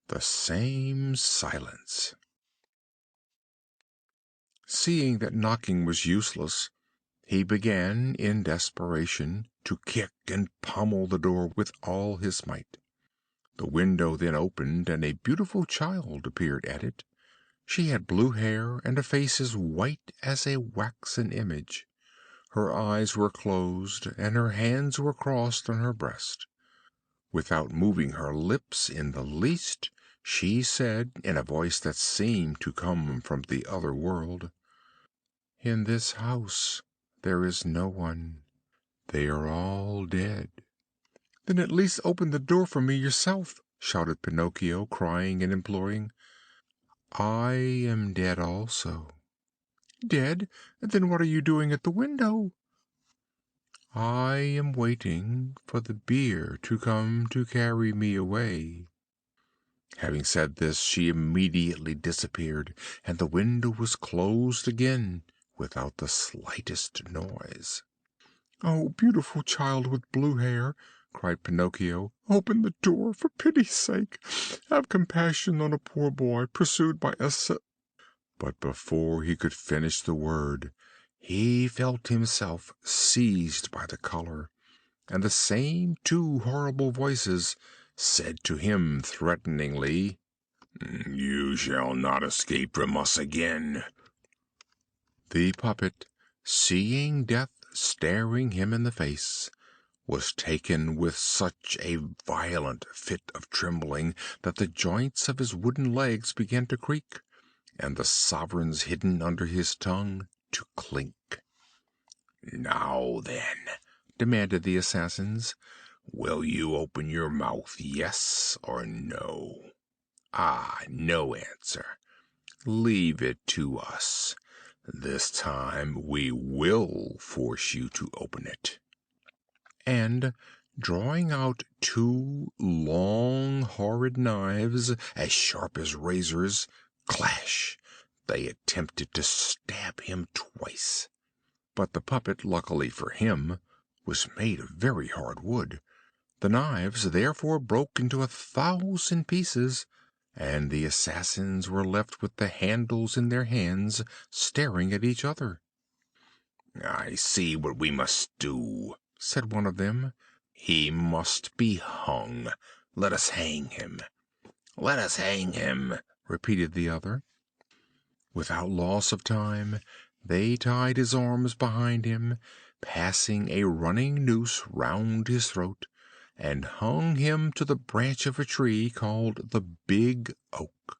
The same silence. Seeing that knocking was useless, he began in desperation to kick and pommel the door with all his might. The window then opened, and a beautiful child appeared at it. She had blue hair and a face as white as a waxen image. Her eyes were closed, and her hands were crossed on her breast. Without moving her lips in the least, she said, in a voice that seemed to come from the other world, "In this house there is no one. They are all dead." "Then at least open the door for me yourself," shouted Pinocchio, crying and imploring. "I am dead also." "Dead? Then what are you doing at the window?" I am waiting for the bier to come to carry me away." Having said this, she immediately disappeared, and the window was closed again without the slightest noise. "Oh, beautiful child with blue hair!" cried Pinocchio. "Open the door, for pity's sake! Have compassion on a poor boy pursued by But before he could finish the word, he felt himself seized by the collar, and the same two horrible voices said to him threateningly, "You shall not escape from us again." The puppet, seeing death staring him in the face, was taken with such a violent fit of trembling that the joints of his wooden legs began to creak, and the sovereigns hidden under his tongue to clink. "Now then," demanded the assassins, "will you open your mouth, yes or no? Ah, no answer. Leave it to us. This time we will force you to open it." And, drawing out two long, horrid knives, as sharp as razors, clash! They attempted to stab him twice. But the puppet, luckily for him, was made of very hard wood. The knives therefore broke into 1,000 pieces, and the assassins were left with the handles in their hands, staring at each other. "I see what we must do," said one of them. "He must be hung. Let us hang him." "Let us hang him," repeated the other. Without loss of time, they tied his arms behind him, passing a running noose round his throat, and hung him to the branch of a tree called the Big Oak.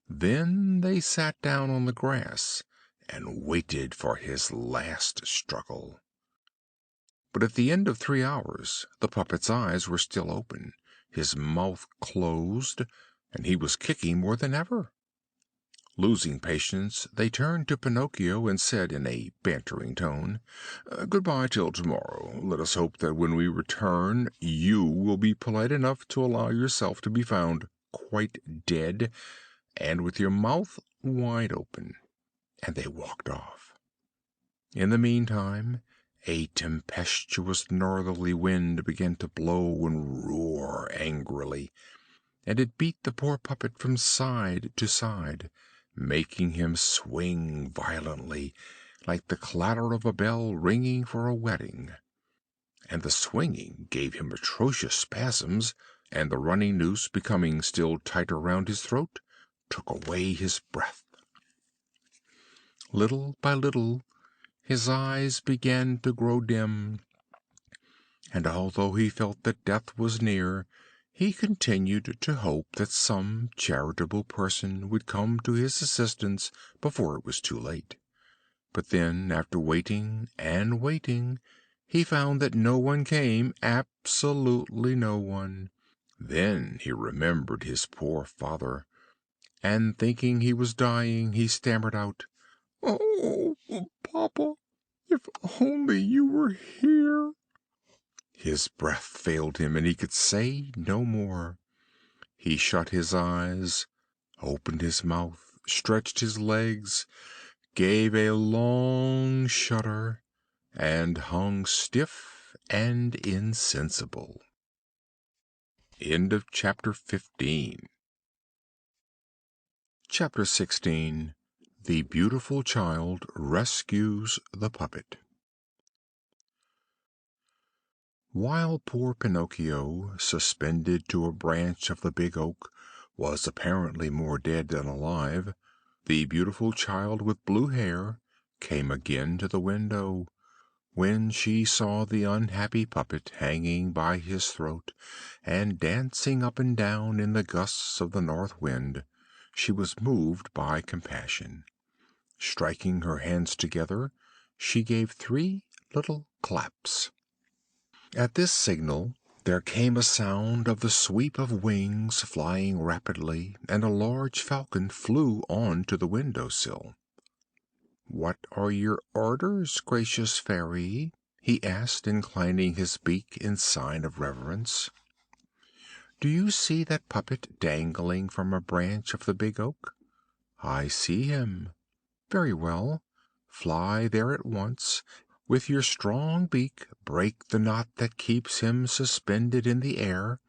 Then they sat down on the grass and waited for his last struggle. But at the end of 3 hours the puppet's eyes were still open, his mouth closed, and he was kicking more than ever. Losing patience, they turned to Pinocchio and said in a bantering tone, "Goodbye till tomorrow. Let us hope that when we return you will be polite enough to allow yourself to be found quite dead, and with your mouth wide open." And they walked off. In the meantime, a tempestuous northerly wind began to blow and roar angrily, and it beat the poor puppet from side to side, making him swing violently, like the clatter of a bell ringing for a wedding. And the swinging gave him atrocious spasms, and the running noose, becoming still tighter round his throat, took away his breath. Little by little his eyes began to grow dim, and although he felt that death was near, he continued to hope that some charitable person would come to his assistance before it was too late. But then, after waiting and waiting, he found that no one came, absolutely no one. Then he remembered his poor father, and thinking he was dying, he stammered out, "Oh, Papa, if only you were here!" His breath failed him, and he could say no more. He shut his eyes, opened his mouth, stretched his legs, gave a long shudder, and hung stiff and insensible. End of chapter 15. Chapter 16. The beautiful child rescues the puppet. While poor Pinocchio, suspended to a branch of the Big Oak, was apparently more dead than alive, the beautiful child with blue hair came again to the window. When she saw the unhappy puppet hanging by his throat and dancing up and down in the gusts of the north wind, she was moved by compassion. Striking her hands together, she gave 3 little claps. At this signal there came a sound of the sweep of wings flying rapidly, and a large falcon flew on to the window sill. "What are your orders, gracious Fairy?" he asked, inclining his beak in sign of reverence. "Do you see that puppet dangling from a branch of the big oak?" "I see him." "Very well. Fly there at once. With your strong beak break the knot that keeps him suspended in the air,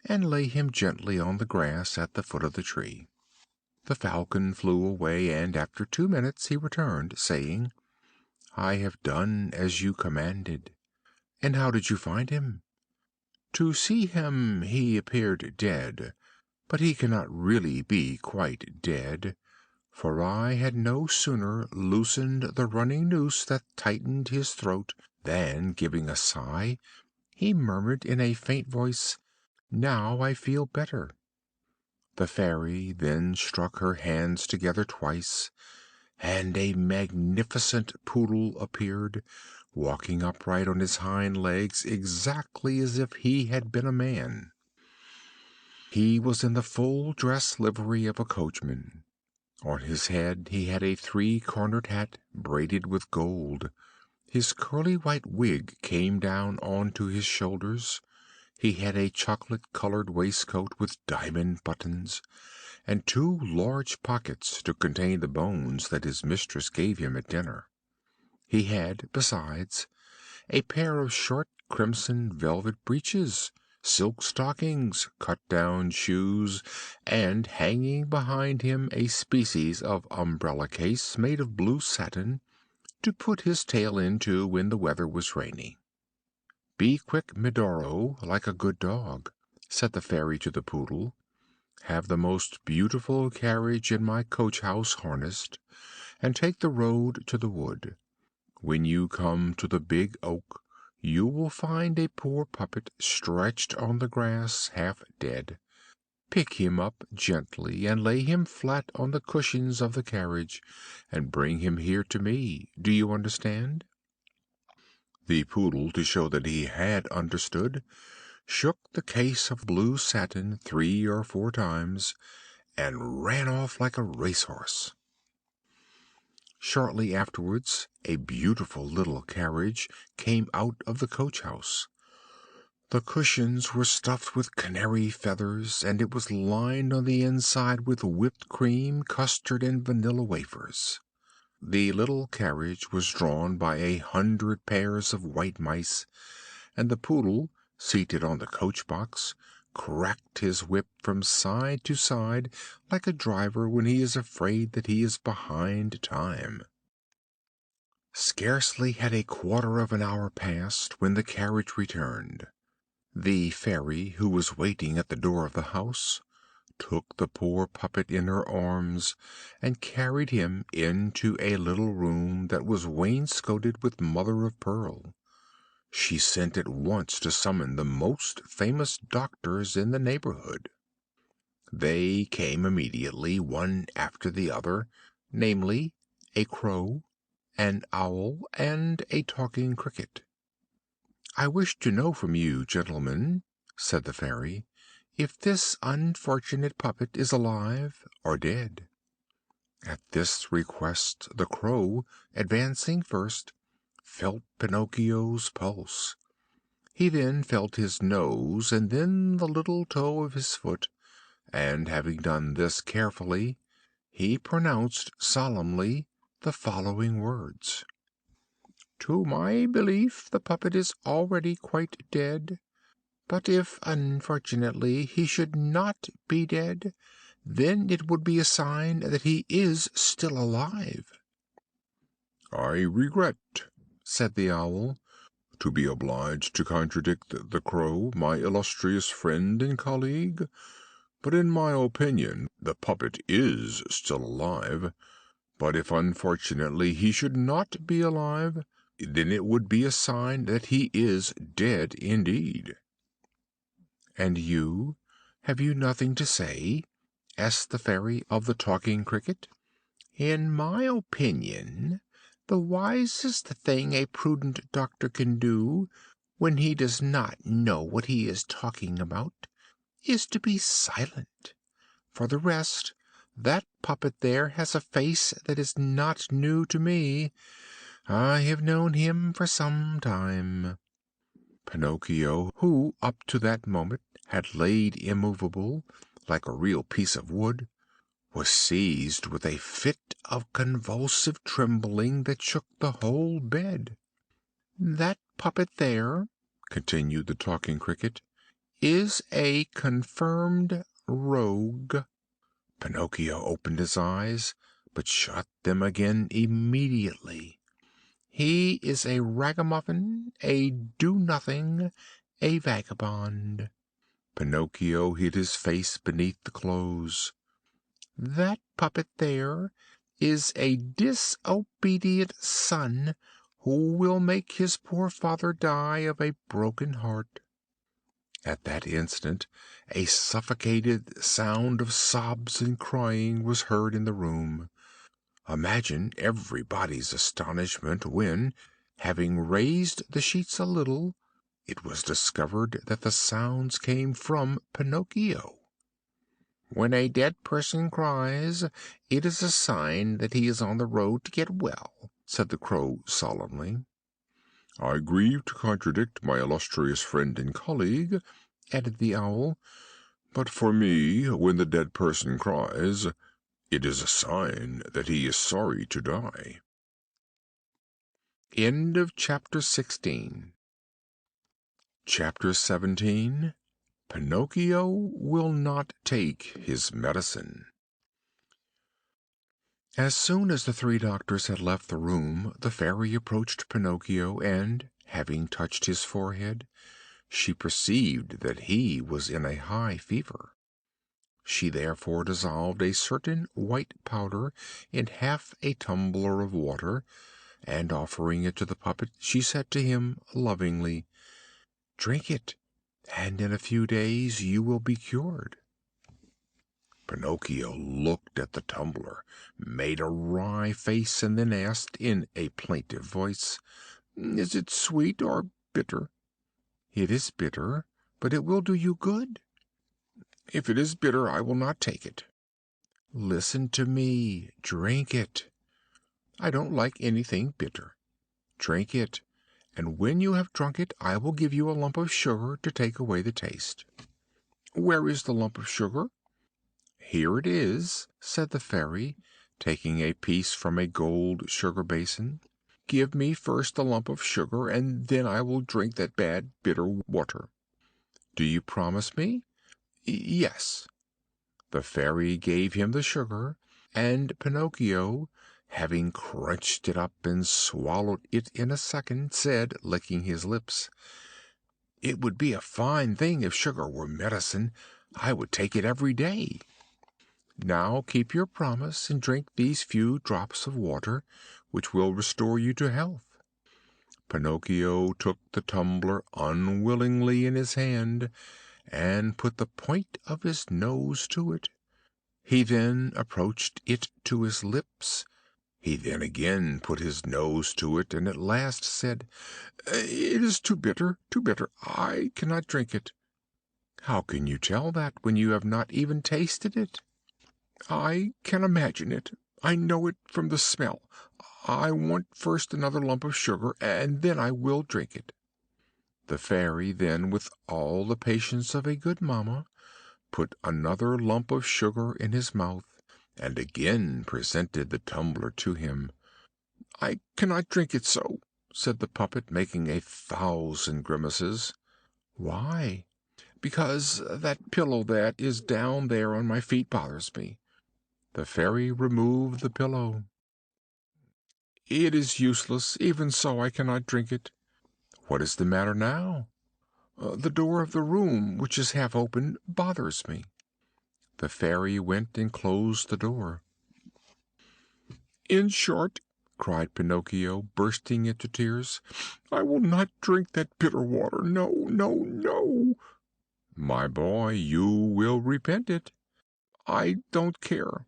and lay him gently on the grass at the foot of the tree." The falcon flew away, and after 2 minutes he returned, saying, "I have done as you commanded." "And how did you find him?" "To see him he appeared dead, but he cannot really be quite dead, for I had no sooner loosened the running noose that tightened his throat than, giving a sigh, he murmured in a faint voice, 'Now I feel better.'" The Fairy then struck her hands together twice, and a magnificent poodle appeared, walking upright on his hind legs exactly as if he had been a man. He was in the full dress livery of a coachman. On his head he had a 3-cornered hat braided with gold. His curly white wig came down onto his shoulders. He had a chocolate-colored waistcoat with diamond buttons, and 2 large pockets to contain the bones that his mistress gave him at dinner. He had, besides, a pair of short crimson velvet breeches, silk stockings, cut-down shoes, and, hanging behind him, a species of umbrella case made of blue satin, to put his tail into when the weather was rainy. "Be quick, Medoro, like a good dog," said the Fairy to the poodle. "Have the most beautiful carriage in my coach house harnessed, and take the road to the wood. When you come to the big oak, you will find a poor puppet stretched on the grass, half dead. Pick him up gently, and lay him flat on the cushions of the carriage, and bring him here to me. Do you understand?" The poodle, to show that he had understood, shook the case of blue satin 3 or 4 times, and ran off like a racehorse. Shortly afterwards a beautiful little carriage came out of the coach house. The cushions were stuffed with canary feathers, and it was lined on the inside with whipped cream, custard, and vanilla wafers. The little carriage was drawn by 100 pairs of white mice, and the poodle, seated on the coach box, cracked his whip from side to side like a driver when he is afraid that he is behind time. Scarcely had a quarter of an hour passed when the carriage returned. The Fairy, who was waiting at the door of the house, took the poor puppet in her arms and carried him into a little room that was wainscoted with mother of pearl. She sent at once to summon the most famous doctors in the neighborhood. They came immediately, one after the other, namely, a crow, an owl, and a talking cricket. "I wish to know from you, gentlemen," said the Fairy, "if this unfortunate puppet is alive or dead." At this request the crow, advancing first, felt Pinocchio's pulse. He then felt his nose and then the little toe of his foot, and, having done this carefully, he pronounced solemnly the following words: "To my belief the puppet is already quite dead, but if unfortunately he should not be dead, then it would be a sign that he is still alive." "I regret," said the owl, "to be obliged to contradict the crow, my illustrious friend and colleague, but in my opinion the puppet is still alive. But if unfortunately he should not be alive, then it would be a sign that he is dead indeed." "And you, have you nothing to say?" asked the Fairy of the talking cricket. "In my opinion, the wisest thing a prudent doctor can do, when he does not know what he is talking about, is to be silent. For the rest, that puppet there has a face that is not new to me. I have known him for some time." Pinocchio, who up to that moment had laid immovable, like a real piece of wood, was seized with a fit of convulsive trembling that shook the whole bed. "That puppet there," continued the Talking Cricket, "is a confirmed rogue." Pinocchio opened his eyes, but shut them again immediately. "He is a ragamuffin, a do-nothing, a vagabond." Pinocchio hid his face beneath the clothes. "That puppet there is a disobedient son who will make his poor father die of a broken heart." At that instant a suffocated sound of sobs and crying was heard in the room. Imagine everybody's astonishment when, having raised the sheets a little, it was discovered that the sounds came from Pinocchio. "When a dead person cries, it is a sign that he is on the road to get well," said the Crow solemnly. "I grieve to contradict my illustrious friend and colleague," added the Owl, "but for me, when the dead person cries, it is a sign that he is sorry to die." Chapter 17. Pinocchio will not take his medicine. As soon as the three doctors had left the room, the Fairy approached Pinocchio, and, having touched his forehead, she perceived that he was in a high fever. She therefore dissolved a certain white powder in half a tumbler of water, and offering it to the puppet, she said to him lovingly, "Drink it, and in a few days you will be cured." Pinocchio looked at the tumbler, made a wry face, and then asked, in a plaintive voice, "Is it sweet or bitter?" "It is bitter, but it will do you good." "If it is bitter, I will not take it." "Listen to me. Drink it." "I don't like anything bitter." "Drink it, and when you have drunk it I will give you a lump of sugar to take away the taste." "Where is the lump of sugar?" "Here it is," said the Fairy, taking a piece from a gold sugar basin. "Give me first the lump of sugar, and then I will drink that bad bitter water." "Do you promise me?" "Yes." The Fairy gave him the sugar, and Pinocchio, having crunched it up and swallowed it in a second, said, licking his lips, "It would be a fine thing if sugar were medicine. I would take it every day." "Now keep your promise and drink these few drops of water, which will restore you to health." Pinocchio took the tumbler unwillingly in his hand, and put the point of his nose to it. He then approached it to his lips. He then again put his nose to it, and at last said, "It is too bitter, too bitter. I cannot drink it." "How can you tell that, when you have not even tasted it?" "I can imagine it. I know it from the smell. I want first another lump of sugar, and then I will drink it." The Fairy then, with all the patience of a good mamma, put another lump of sugar in his mouth, and again presented the tumbler to him. "I cannot drink it so," said the puppet, making 1,000 grimaces. "Why?" "Because that pillow that is down there on my feet bothers me." The Fairy removed the pillow. "It is useless; even so I cannot drink it." "What is the matter now?" "The door of the room, which is half open, bothers me." The Fairy went and closed the door. "In short," cried Pinocchio, bursting into tears, "I will not drink that bitter water. No, no, no!" "My boy, you will repent it." "I don't care."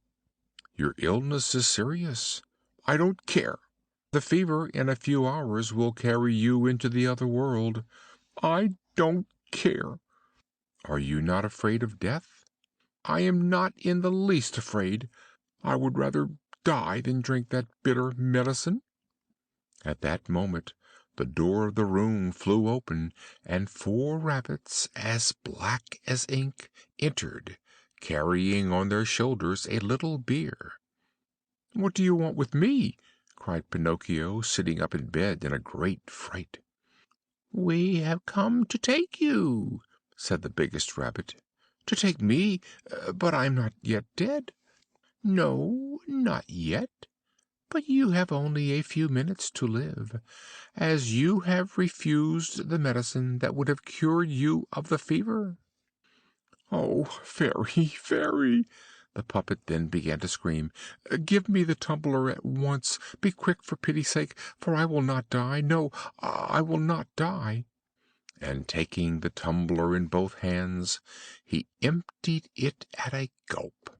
"Your illness is serious." "I don't care." "The fever in a few hours will carry you into the other world." "I don't care." "Are you not afraid of death?" "I am not in the least afraid. I would rather die than drink that bitter medicine." At that moment the door of the room flew open, and 4 rabbits, as black as ink, entered, carrying on their shoulders a little bier. "What do you want with me?" cried Pinocchio, sitting up in bed in a great fright. "We have come to take you," said the biggest rabbit. "To take me? But I'm not yet dead." "No, not yet. But you have only a few minutes to live, as you have refused the medicine that would have cured you of the fever." "Oh, Fairy, Fairy!" The puppet then began to scream. "Give me the tumbler at once. Be quick, for pity's sake, for I will not die. No, I will not die." And taking the tumbler in both hands, he emptied it at a gulp.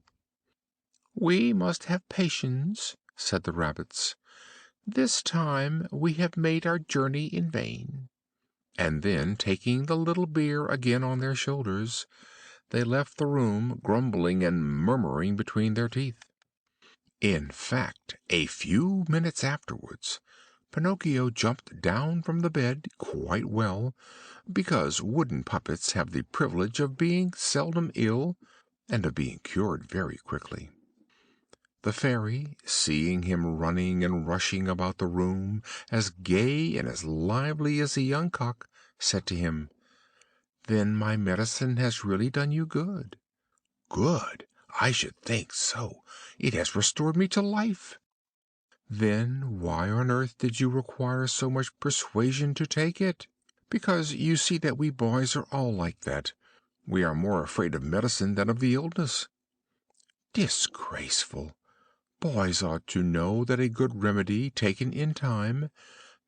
"We must have patience," said the rabbits. "This time we have made our journey in vain." And then, taking the little bier again on their shoulders, they left the room, grumbling and murmuring between their teeth. In fact, a few minutes afterwards, Pinocchio jumped down from the bed quite well, because wooden puppets have the privilege of being seldom ill, and of being cured very quickly. The Fairy, seeing him running and rushing about the room, as gay and as lively as a young cock, said to him, "Then my medicine has really done you good." "Good! I should think so. It has restored me to life." "Then why on earth did you require so much persuasion to take it?" "Because you see that we boys are all like that. We are more afraid of medicine than of the illness." "Disgraceful! Boys ought to know that a good remedy, taken in time,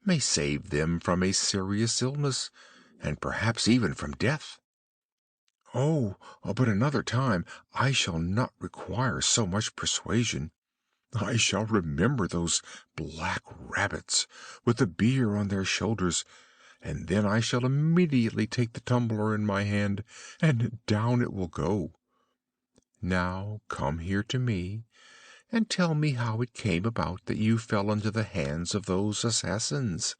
may save them from a serious illness, and perhaps even from death." "Oh, but another time I shall not require so much persuasion. I shall remember those black rabbits, with the bier on their shoulders, and then I shall immediately take the tumbler in my hand, and down it will go. Now come here to me, and tell me how it came about that you fell into the hands of those assassins."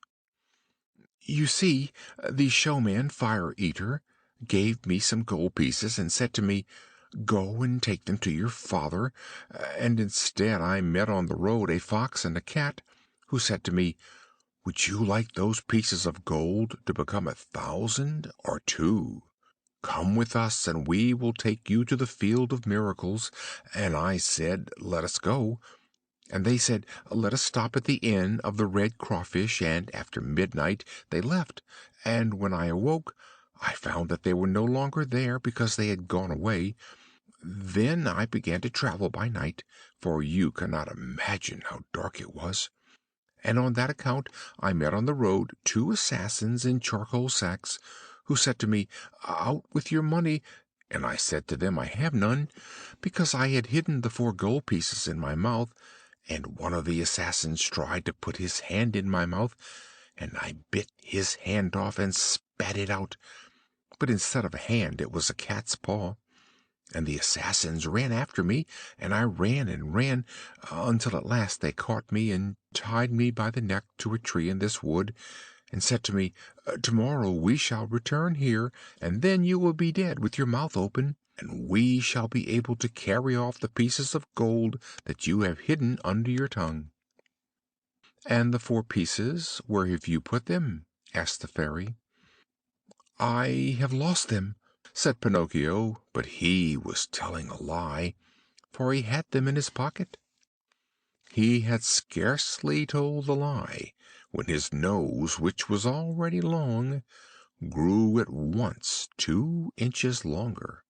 "You see, the showman Fire Eater gave me some gold pieces, and said to me, 'Go and take them to your father,' and instead I met on the road a fox and a cat, who said to me, 'Would you like those pieces of gold to become 1,000 or 2? Come with us, and we will take you to the field of miracles.' And I said, 'Let us go.' And they said, 'Let us stop at the inn of the Red Crawfish,' and after midnight they left, and when I awoke I found that they were no longer there, because they had gone away. Then I began to travel by night, for you cannot imagine how dark it was, and on that account I met on the road 2 assassins in charcoal sacks, who said to me, 'Out with your money.' And I said to them, 'I have none,' because I had hidden the 4 gold pieces in my mouth, and one of the assassins tried to put his hand in my mouth, and I bit his hand off and spat it out, but instead of a hand it was a cat's paw. And the assassins ran after me, and I ran and ran, until at last they caught me and tied me by the neck to a tree in this wood, and said to me, 'Tomorrow we shall return here, and then you will be dead, with your mouth open, and we shall be able to carry off the pieces of gold that you have hidden under your tongue.'" "And the 4 pieces, where have you put them?" asked the Fairy. "I have lost them," said Pinocchio, but he was telling a lie, for he had them in his pocket. He had scarcely told the lie when his nose, which was already long, grew at once 2 inches longer.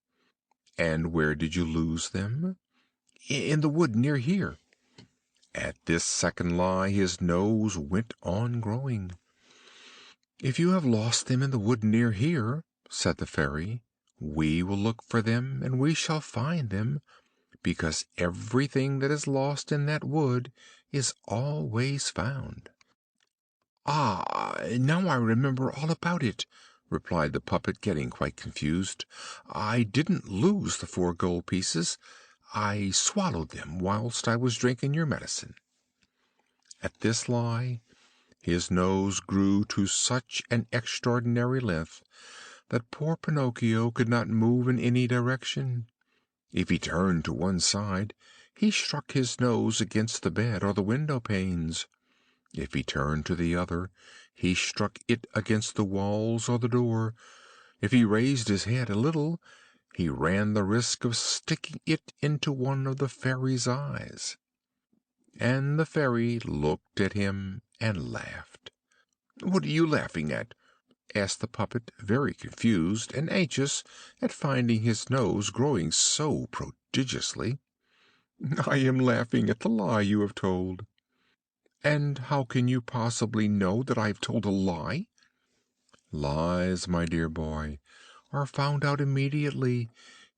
"And where did you lose them?" "In the wood near here." At this second lie his nose went on growing. "If you have lost them in the wood near here," said the Fairy, "we will look for them, and we shall find them, because everything that is lost in that wood is always found." "Ah, now I remember all about it," replied the puppet, getting quite confused. "I didn't lose the 4 gold pieces. I swallowed them whilst I was drinking your medicine." At this lie His nose grew to such an extraordinary length that poor Pinocchio could not move in any direction. If he turned to one side, he struck his nose against the bed or the window panes. If he turned to the other, he struck it against the walls or the door. If he raised his head a little, he ran the risk of sticking it into one of the Fairy's eyes. And the Fairy looked at him and laughed. "What are you laughing at?" asked the puppet, very confused and anxious at finding his nose growing so prodigiously. "I am laughing at the lie you have told." "And how can you possibly know that I have told a lie?" "Lies, my dear boy, are found out immediately,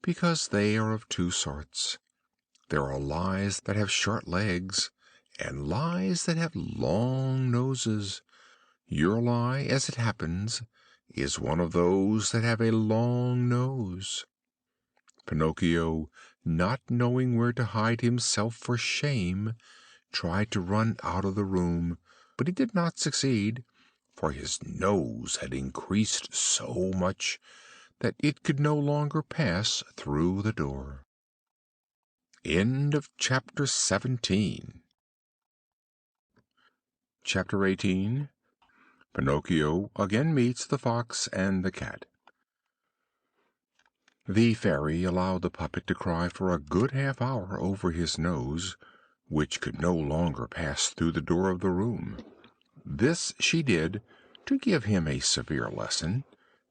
because they are of two sorts. There are lies that have short legs, and lies that have long noses. Your lie, as it happens, is one of those that have a long nose." Pinocchio, not knowing where to hide himself for shame, tried to run out of the room, but he did not succeed, for his nose had increased so much that it could no longer pass through the door. Chapter 18. Pinocchio again meets the Fox and the Cat. The Fairy allowed the puppet to cry for a good half hour over his nose, which could no longer pass through the door of the room. This she did to give him a severe lesson,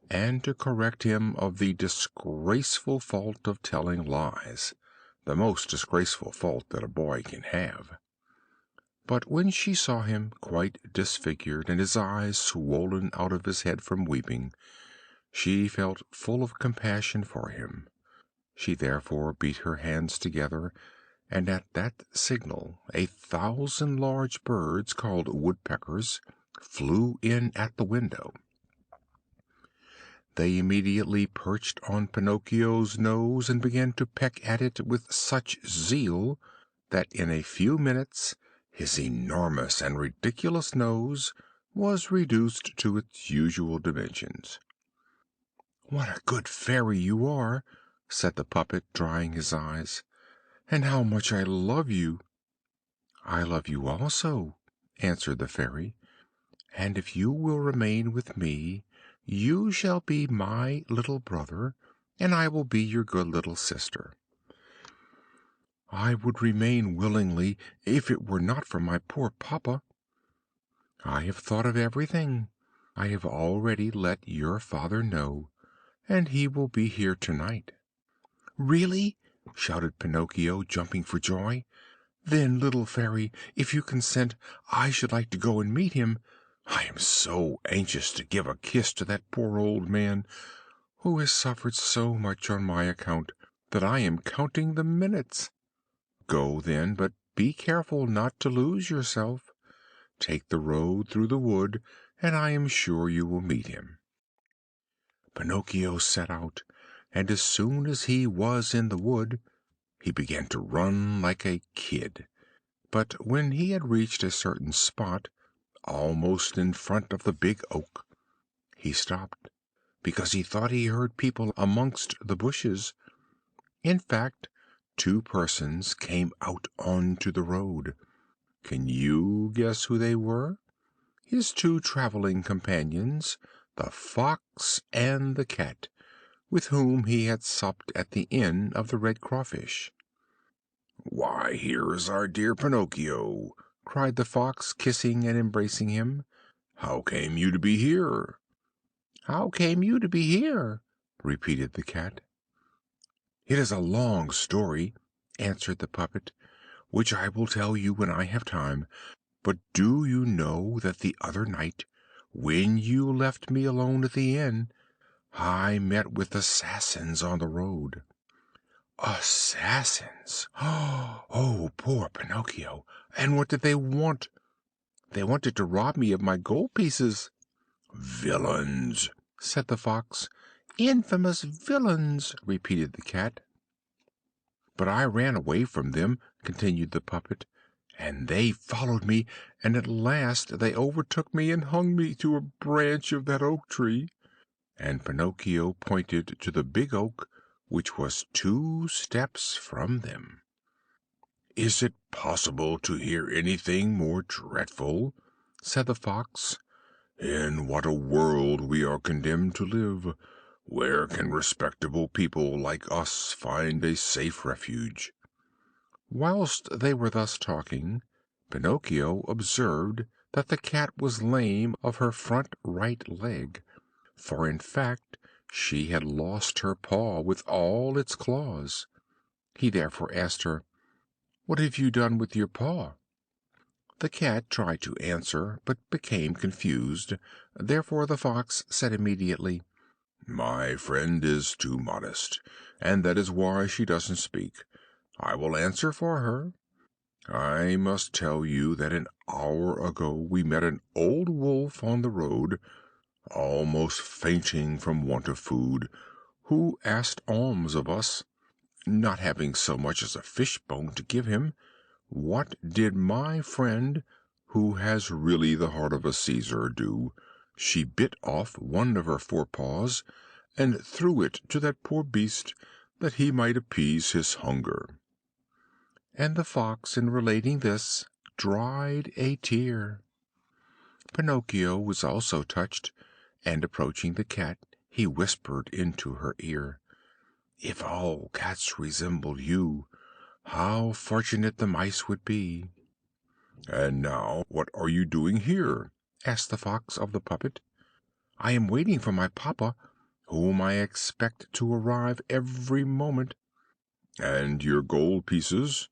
and to correct him of the disgraceful fault of telling lies, the most disgraceful fault that a boy can have. But when she saw him quite disfigured, and his eyes swollen out of his head from weeping, she felt full of compassion for him. She therefore beat her hands together, and at that signal 1,000 large birds, called woodpeckers, flew in at the window. They immediately perched on Pinocchio's nose and began to peck at it with such zeal that in a few minutes his enormous and ridiculous nose was reduced to its usual dimensions. "What a good Fairy you are!" said the puppet, drying his eyes. "And how much I love you!" "I love you also," answered the Fairy, "and if you will remain with me, you shall be my little brother, and I will be your good little sister." "I would remain willingly if it were not for my poor papa." "I have thought of everything. I have already let your father know, and he will be here tonight." "Really?" shouted Pinocchio, jumping for joy. "Then, little Fairy, if you consent, I should like to go and meet him. I am so anxious to give a kiss to that poor old man, who has suffered so much on my account that I am counting the minutes." "Go then, but be careful not to lose yourself. Take the road through the wood, and I am sure you will meet him." Pinocchio set out, and as soon as he was in the wood, he began to run like a kid. But when he had reached a certain spot, almost in front of the big oak, he stopped, because he thought he heard people amongst the bushes. In fact, two persons came out onto the road. Can you guess who they were? His two traveling companions, the Fox and the Cat, with whom he had supped at the Inn of the Red Crawfish. "Why, here is our dear Pinocchio!" cried the Fox, kissing and embracing him. "How came you to be here?" "How came you to be here?" repeated the Cat. "It is a long story," answered the puppet, "which I will tell you when I have time. But do you know that the other night, when you left me alone at the inn, I met with assassins on the road?" "Assassins! Oh, poor Pinocchio! And what did they want?" "They wanted to rob me of my gold pieces." "Villains!" said the Fox. "Infamous villains!" repeated the Cat. "But I ran away from them," continued the puppet, and they followed me, and at last they overtook me and hung me to a branch of that oak tree." And Pinocchio pointed to the big oak, which was 2 steps from them. "Is it possible to hear anything more dreadful?" said the Fox. "In what a world we are condemned to live! Where can respectable people like us find a safe refuge?" Whilst they were thus talking, Pinocchio observed that the cat was lame of her front right leg, for in fact she had lost her paw with all its claws. He therefore asked her, "What have you done with your paw?" The cat tried to answer, but became confused. Therefore the Fox said immediately, "My friend is too modest, and that is why she doesn't speak. I will answer for her. I must tell you that an hour ago we met an old wolf on the road, almost fainting from want of food, who asked alms of us. Not having so much as a fish bone to give him, what did my friend, who has really the heart of a Caesar, do? She bit off one of her forepaws and threw it to that poor beast, that he might appease his hunger." And the Fox, in relating this, dried a tear. Pinocchio was also touched, and approaching the cat, he whispered into her ear, "If all cats resembled you, how fortunate the mice would be!" "And now what are you doing here?" asked the Fox of the puppet. "I am waiting for my papa, whom I expect to arrive every moment." "And your gold pieces?"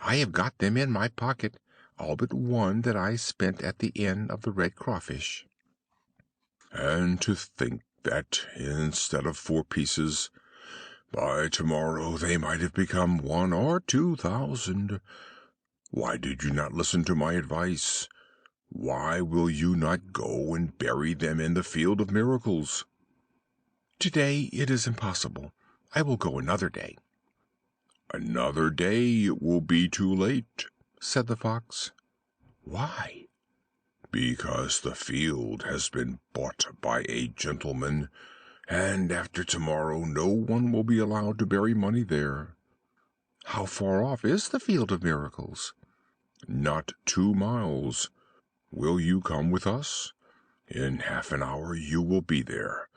"I have got them in my pocket, all but one that I spent at the Inn of the Red Crawfish." "And to think that, instead of 4 pieces, by tomorrow they might have become 1 or 2,000. Why did you not listen to my advice? Why will you not go and bury them in the Field of Miracles?" "Today it is impossible. I will go another day." "Another day it will be too late," said the Fox. "Why?" "Because the field has been bought by a gentleman, and after tomorrow no one will be allowed to bury money there." "How far off is the Field of Miracles?" "Not 2 miles. Will you come with us? In half an hour you will be there.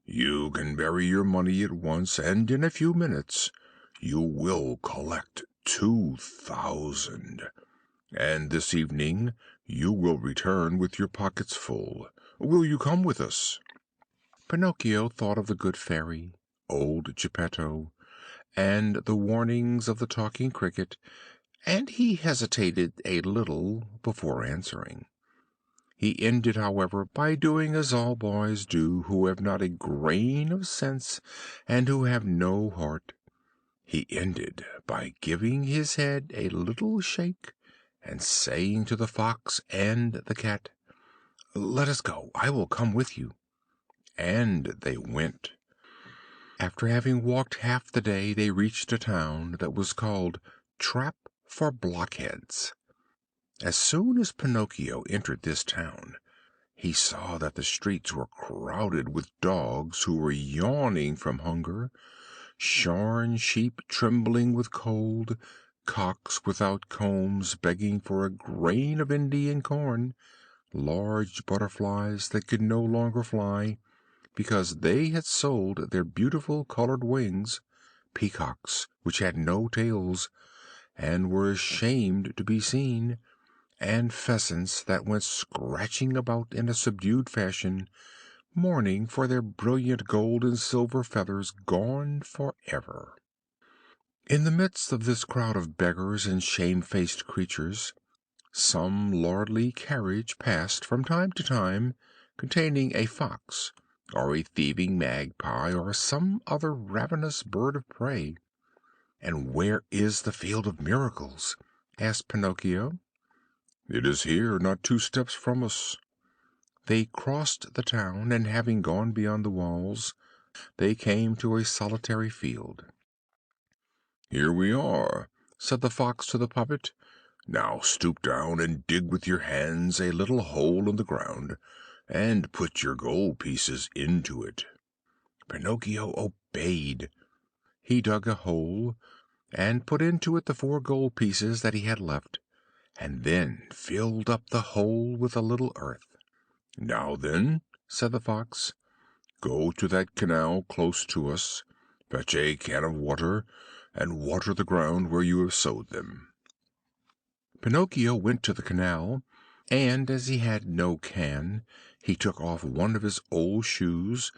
You can bury your money at once, and in a few minutes you will collect 2,000. And this evening you will return with your pockets full. Will you come with us?" Pinocchio thought of the good fairy, old Geppetto, and the warnings of the talking cricket, and he hesitated a little before answering. He ended, however, by doing as all boys do who have not a grain of sense and who have no heart. He ended by giving his head a little shake and saying to the Fox and the cat, "Let us go, I will come with you." And they went. After having walked half the day, they reached a town that was called Trap for Blockheads. As soon as Pinocchio entered this town, he saw that the streets were crowded with dogs who were yawning from hunger, shorn sheep trembling with cold, cocks without combs begging for a grain of Indian corn, large butterflies that could no longer fly because they had sold their beautiful colored wings, peacocks which had no tails and were ashamed to be seen, and pheasants that went scratching about in a subdued fashion, mourning for their brilliant gold and silver feathers gone forever. In the midst of this crowd of beggars and shamefaced creatures, some lordly carriage passed from time to time, containing a fox, or a thieving magpie, or some other ravenous bird of prey. "And where is the Field of Miracles?" asked Pinocchio. "It is here, not 2 steps from us." They crossed the town, and having gone beyond the walls, they came to a solitary field. "Here we are," said the Fox to the puppet. Now stoop down and dig with your hands a little hole in the ground, and put your gold pieces into it." Pinocchio obeyed. He dug a hole, and put into it the 4 gold pieces that he had left, and then filled up the hole with a little earth. "Now then," said the Fox, "go to that canal close to us, fetch a can of water, and water the ground where you have sowed them." Pinocchio went to the canal, and as he had no can, he took off one of his old shoes,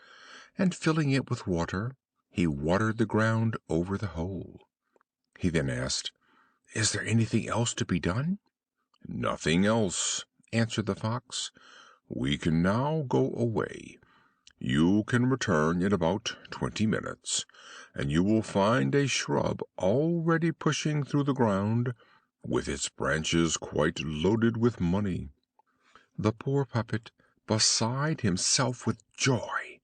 and filling it with water, he watered the ground over the hole. He then asked, "Is there anything else to be done?" "Nothing else," answered the Fox. "We can now go away. You can return in about 20 minutes, and you will find a shrub already pushing through the ground, with its branches quite loaded with money." The poor puppet, beside himself with joy,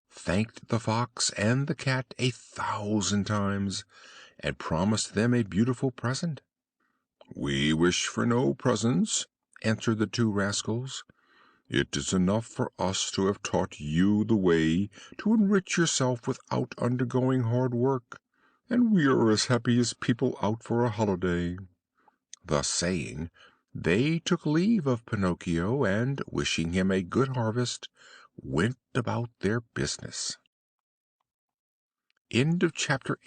thanked the Fox and the Cat 1,000 times, and promised them a beautiful present. "We wish for no presents," answered the 2 rascals. "It is enough for us to have taught you the way to enrich yourself without undergoing hard work, and we are as happy as people out for a holiday." Thus saying, they took leave of Pinocchio, and, wishing him a good harvest, went about their business. Chapter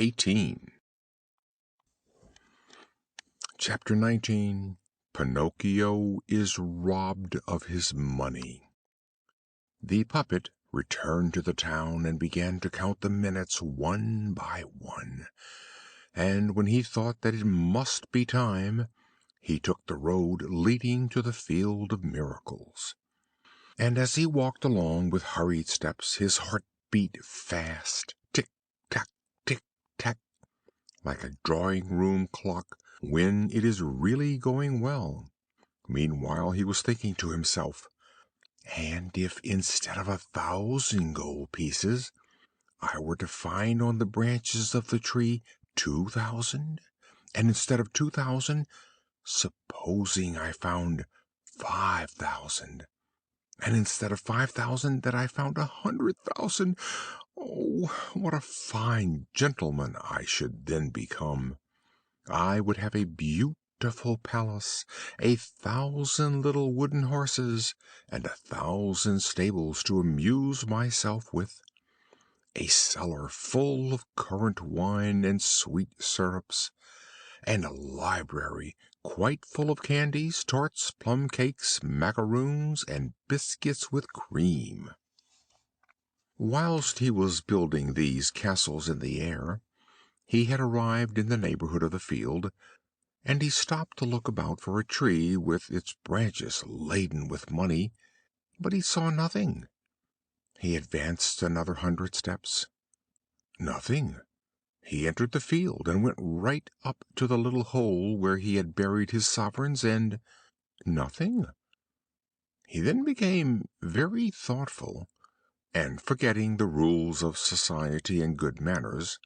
19. Pinocchio is robbed of his money. The puppet returned to the town and began to count the minutes one by one, and when he thought that it must be time, he took the road leading to the Field of Miracles. And as he walked along with hurried steps, his heart beat fast, tick tack, tick tack, like a drawing-room clock when it is really going well. Meanwhile he was thinking to himself, "And if instead of 1,000 gold pieces I were to find on the branches of the tree 2,000, and instead of 2,000, supposing I found 5,000, and instead of 5,000 that I found 100,000, oh, what a fine gentleman I should then become! I would have a beautiful palace, 1,000 little wooden horses, and 1,000 stables to amuse myself with, a cellar full of currant wine and sweet syrups, and a library quite full of candies, tarts, plum cakes, macaroons, and biscuits with cream." Whilst he was building these castles in the air, he had arrived in the neighborhood of the field, and he stopped to look about for a tree with its branches laden with money, but he saw nothing. He advanced another 100 steps. Nothing. He entered the field and went right up to the little hole where he had buried his sovereigns, and nothing. He then became very thoughtful, and forgetting the rules of society and good manners,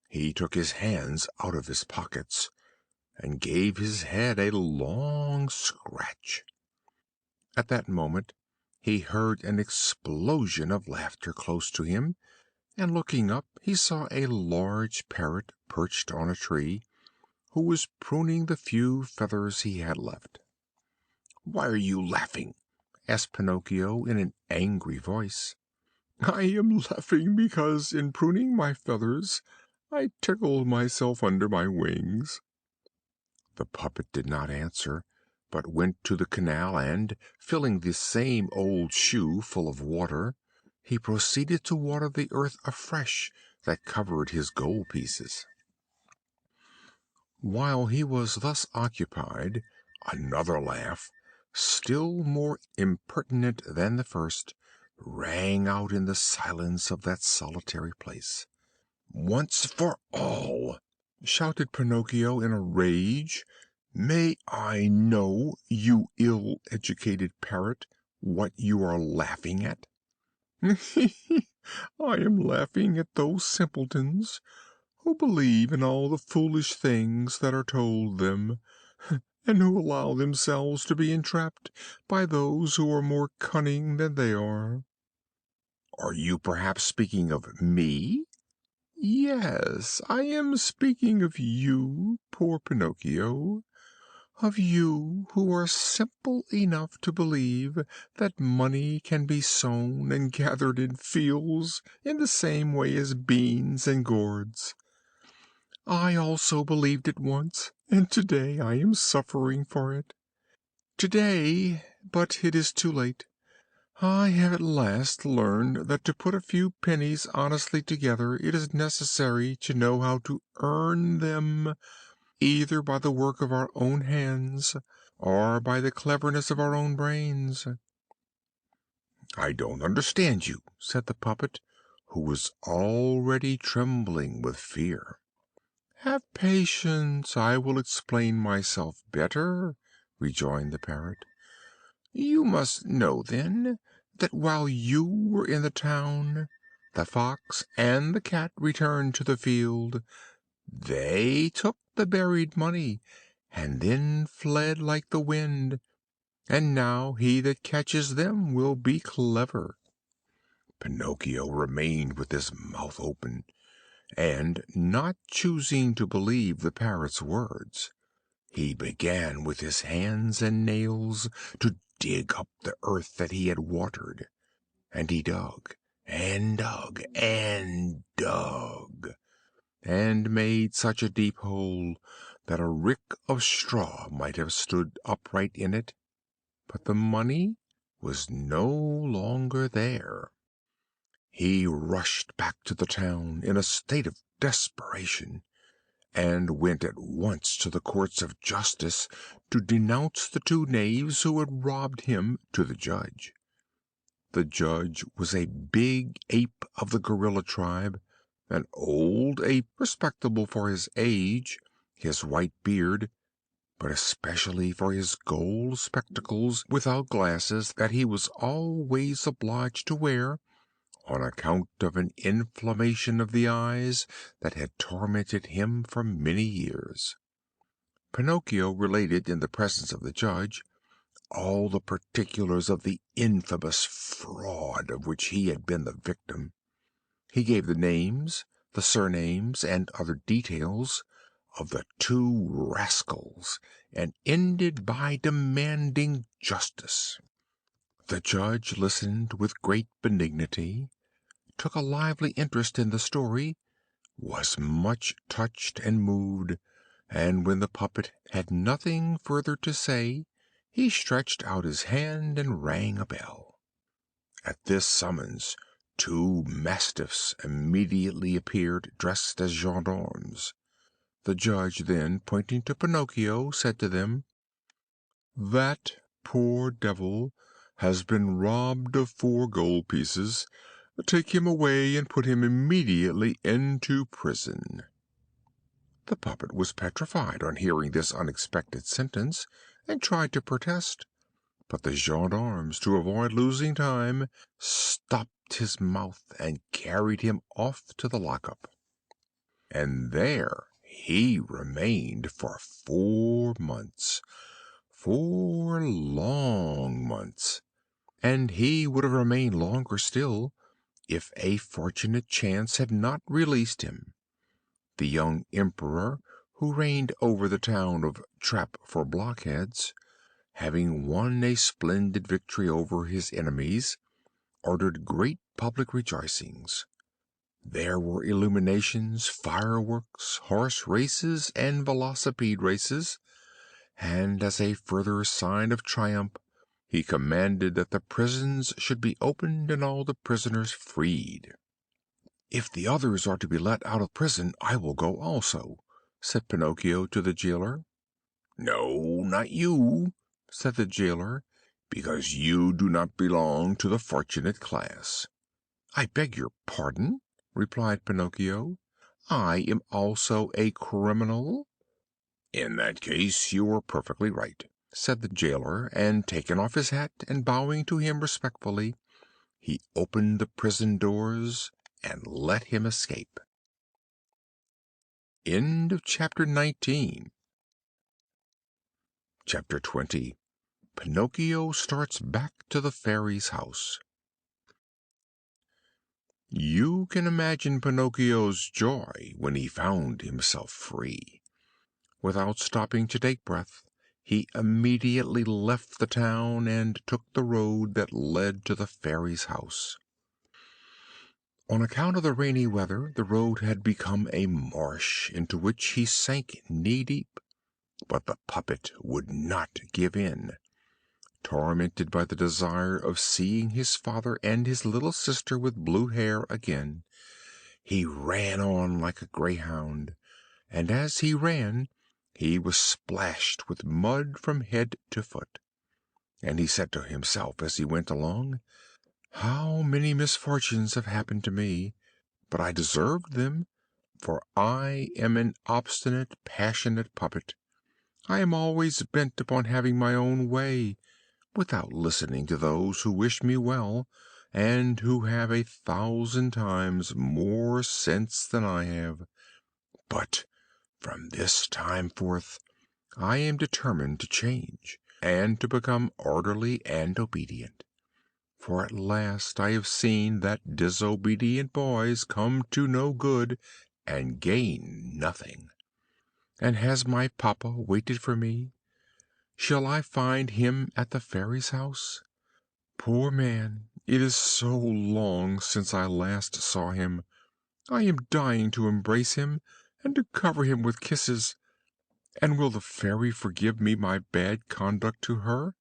he took his hands out of his pockets and gave his head a long scratch. At that moment he heard an explosion of laughter close to him, and looking up he saw a large parrot perched on a tree, who was pruning the few feathers he had left. "Why are you laughing?" asked Pinocchio in an angry voice. "I am laughing because in pruning my feathers I tickled myself under my wings." The puppet did not answer, but went to the canal, and, filling the same old shoe full of water, he proceeded to water the earth afresh that covered his gold pieces. While he was thus occupied, another laugh, still more impertinent than the first, rang out in the silence of that solitary place. "Once for all," shouted Pinocchio in a rage, "may I know, you ill-educated parrot, what you are laughing at?" "I am laughing at those simpletons who believe in all the foolish things that are told them, and who allow themselves to be entrapped by those who are more cunning than they are." "Are you perhaps speaking of me?" "Yes, I am speaking of you, poor Pinocchio, of you who are simple enough to believe that money can be sown and gathered in fields in the same way as beans and gourds. I also believed it once, and today I am suffering for it. Today, but it is too late. I have at last learned that to put a few pennies honestly together it is necessary to know how to earn them, either by the work of our own hands or by the cleverness of our own brains." "I don't understand you," said the puppet, who was already trembling with fear. "Have patience, I will explain myself better," rejoined the parrot. "You must know, then, that while you were in the town, the fox and the cat returned to the field. They took the buried money, and then fled like the wind, and now he that catches them will be clever." Pinocchio remained with his mouth open, and, not choosing to believe the parrot's words, he began with his hands and nails to dig up the earth that he had watered, and he dug and dug and dug, and made such a deep hole that a rick of straw might have stood upright in it, but the money was no longer there. He rushed back to the town in a state of desperation, and went at once to the courts of justice to denounce the two knaves who had robbed him to the judge. The judge was a big ape of the gorilla tribe, an old ape, respectable for his age, his white beard, but especially for his gold spectacles without glasses that he was always obliged to wear on account of an inflammation of the eyes that had tormented him for many years. Pinocchio related in the presence of the judge all the particulars of the infamous fraud of which he had been the victim. He gave the names, the surnames, and other details of the two rascals, and ended by demanding justice. The judge listened with great benignity, took a lively interest in the story, was much touched and moved, and when the puppet had nothing further to say, he stretched out his hand and rang a bell. At this summons, two mastiffs immediately appeared dressed as gendarmes. The judge then, pointing to Pinocchio, said to them, "That poor devil has been robbed of 4 gold pieces. Take him away and put him immediately into prison." The puppet was petrified on hearing this unexpected sentence, and tried to protest, but the gendarmes, to avoid losing time, stopped his mouth and carried him off to the lockup. And there he remained for 4 months, 4 long months, and he would have remained longer still if a fortunate chance had not released him. The young emperor, who reigned over the town of Trap for Blockheads, having won a splendid victory over his enemies, ordered great public rejoicings. There were illuminations, fireworks, horse races, and velocipede races, and as a further sign of triumph he commanded that the prisons should be opened and all the prisoners freed. "If the others are to be let out of prison, I will go also," said Pinocchio to the jailer. "No, not you," said the jailer, "because you do not belong to the fortunate class." "I beg your pardon," replied Pinocchio. "I am also a criminal." "In that case you are perfectly right," said the jailer, and taking off his hat and bowing to him respectfully, he opened the prison doors and let him escape. Chapter 20. Chapter 20. Pinocchio starts back to the fairy's house. You can imagine Pinocchio's joy when he found himself free. Without stopping to take breath, he immediately left the town and took the road that led to the fairy's house. On account of the rainy weather, the road had become a marsh into which he sank knee-deep. But the puppet would not give in. Tormented by the desire of seeing his father and his little sister with blue hair again, he ran on like a greyhound, and as he ran he was splashed with mud from head to foot. And he said to himself as he went along, "How many misfortunes have happened to me, but I deserved them, for I am an obstinate, passionate puppet. I am always bent upon having my own way, without listening to those who wish me well, and who have 1,000 times more sense than I have. But from this time forth I am determined to change, and to become orderly and obedient. For at last I have seen that disobedient boys come to no good and gain nothing. And has my papa waited for me? Shall I find him at the fairy's house? Poor man, it is so long since I last saw him. I am dying to embrace him and to cover him with kisses. And will the fairy forgive me my bad conduct to her?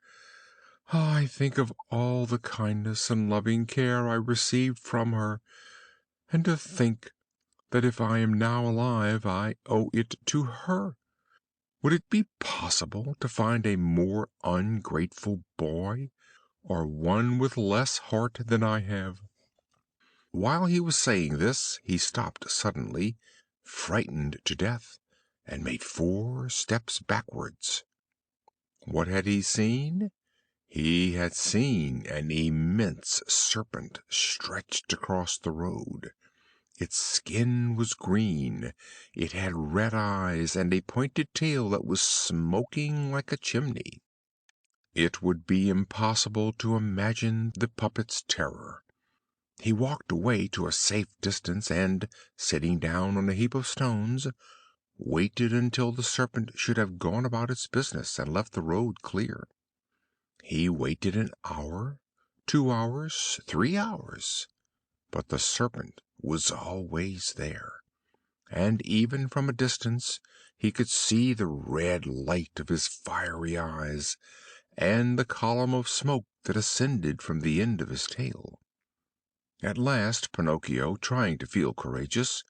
I think of all the kindness and loving care I received from her, and to think that if I am now alive I owe it to her. Would it be possible to find a more ungrateful boy, or one with less heart than I have?" While he was saying this he stopped suddenly, frightened to death, and made 4 steps backwards. What had he seen? He had seen an immense serpent stretched across the road. Its skin was green, it had red eyes and a pointed tail that was smoking like a chimney. It would be impossible to imagine the puppet's terror. He walked away to a safe distance, and, sitting down on a heap of stones, waited until the serpent should have gone about its business and left the road clear. He waited an hour, 2 hours, 3 hours, but the serpent was always there, and even from a distance he could see the red light of his fiery eyes, and the column of smoke that ascended from the end of his tail. At last Pinocchio, trying to feel courageous,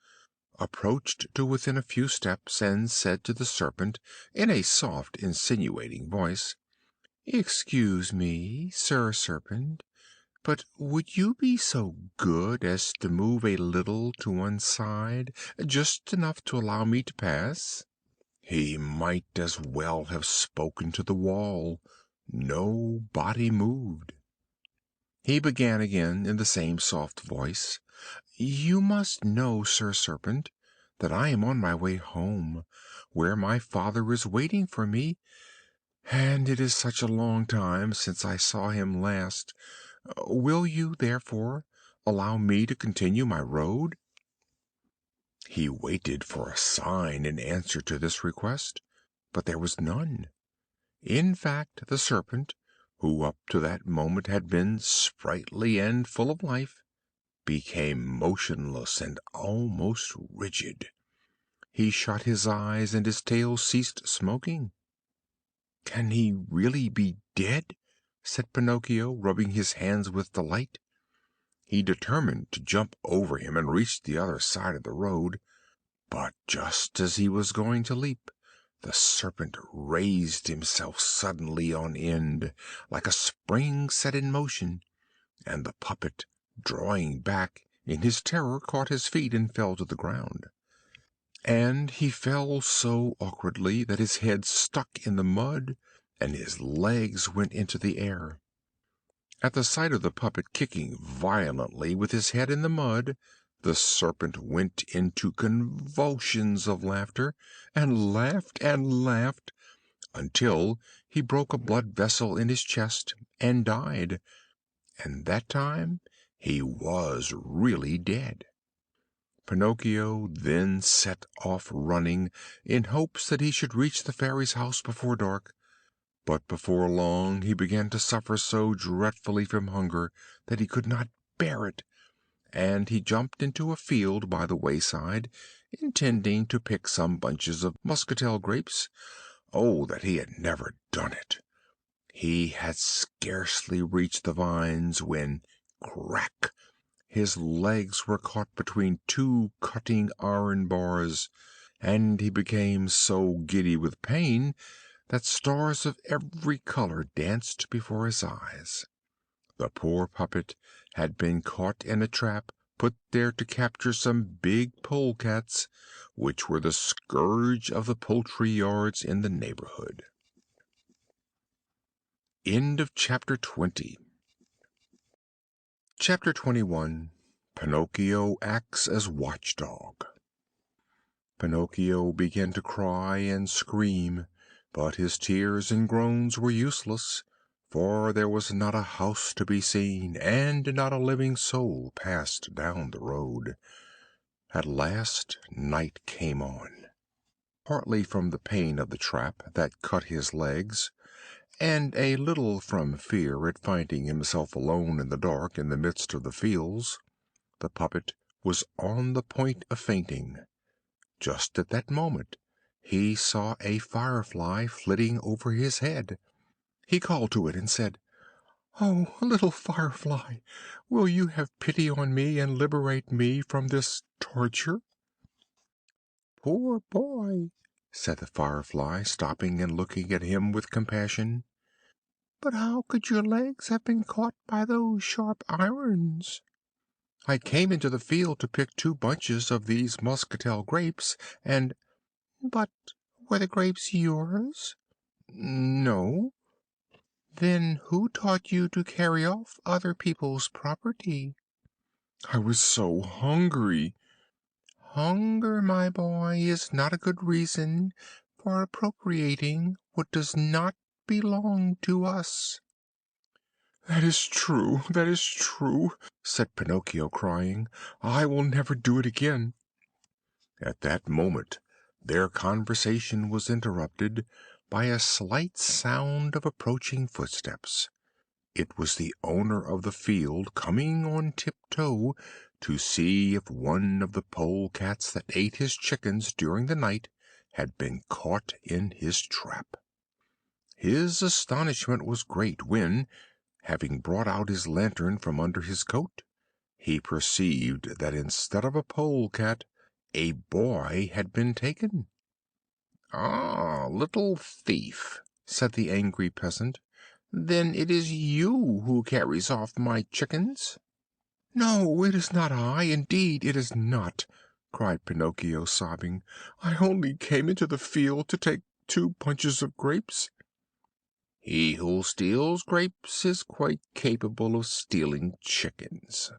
approached to within a few steps, and said to the serpent in a soft, insinuating voice, "Excuse me, Sir Serpent, but would you be so good as to move a little to one side, just enough to allow me to pass?" He might as well have spoken to the wall. Nobody moved. He began again in the same soft voice, "You must know, Sir Serpent, that I am on my way home, where my father is waiting for me, and it is such a long time since I saw him last. Will you, therefore, allow me to continue my road?" He waited for a sign in answer to this request, but there was none. In fact, the serpent, who up to that moment had been sprightly and full of life, became motionless and almost rigid. He shut his eyes and his tail ceased smoking. "Can he really be dead?" said Pinocchio, rubbing his hands with delight. He determined to jump over him and reach the other side of the road, but just as he was going to leap, the serpent raised himself suddenly on end, like a spring set in motion, and the puppet, drawing back in his terror, caught his feet and fell to the ground. And he fell so awkwardly that his head stuck in the mud and his legs went into the air. At the sight of the puppet kicking violently with his head in the mud, the serpent went into convulsions of laughter, and laughed and laughed until he broke a blood vessel in his chest and died, and that time he was really dead. Pinocchio then set off running, in hopes that he should reach the fairy's house before dark, but before long he began to suffer so dreadfully from hunger that he could not bear it, and he jumped into a field by the wayside, intending to pick some bunches of muscatel grapes. Oh, that he had never done it! He had scarcely reached the vines when, crack! His legs were caught between two cutting iron bars, and he became so giddy with pain that stars of every color danced before his eyes. The poor puppet had been caught in a trap put there to capture some big polecats, which were the scourge of the poultry yards in the neighborhood. End of chapter 20. Chapter 21. Pinocchio acts as watchdog. Pinocchio began to cry and scream, but his tears and groans were useless, for there was not a house to be seen, and not a living soul passed down the road. At last night came on, partly from the pain of the trap that cut his legs, and a little from fear at finding himself alone in the dark in the midst of the fields. The puppet was on the point of fainting. Just at that moment he saw a firefly flitting over his head. He called to it and said, "Oh, little firefly, will you have pity on me and liberate me from this torture?" "Poor boy," said the firefly, stopping and looking at him with compassion. "But how could your legs have been caught by those sharp irons?" "I came into the field to pick two bunches of these muscatel grapes, and—" "But were the grapes yours?" "No." "Then who taught you to carry off other people's property?" "I was so hungry." "Hunger, my boy, is not a good reason for appropriating what does not belong to us." "That is true, that is true," said Pinocchio, crying. "I will never do it again." At that moment their conversation was interrupted by a slight sound of approaching footsteps. It was the owner of the field coming on tiptoe to see if one of the polecats that ate his chickens during the night had been caught in his trap. His astonishment was great when, having brought out his lantern from under his coat, he perceived that instead of a polecat a boy had been taken. "Ah, little thief," said the angry peasant, "then it is you who carries off my chickens?" "No, it is not I, indeed it is not," cried Pinocchio, sobbing. "I only came into the field to take two bunches of grapes." "He who steals grapes is quite capable of stealing chickens.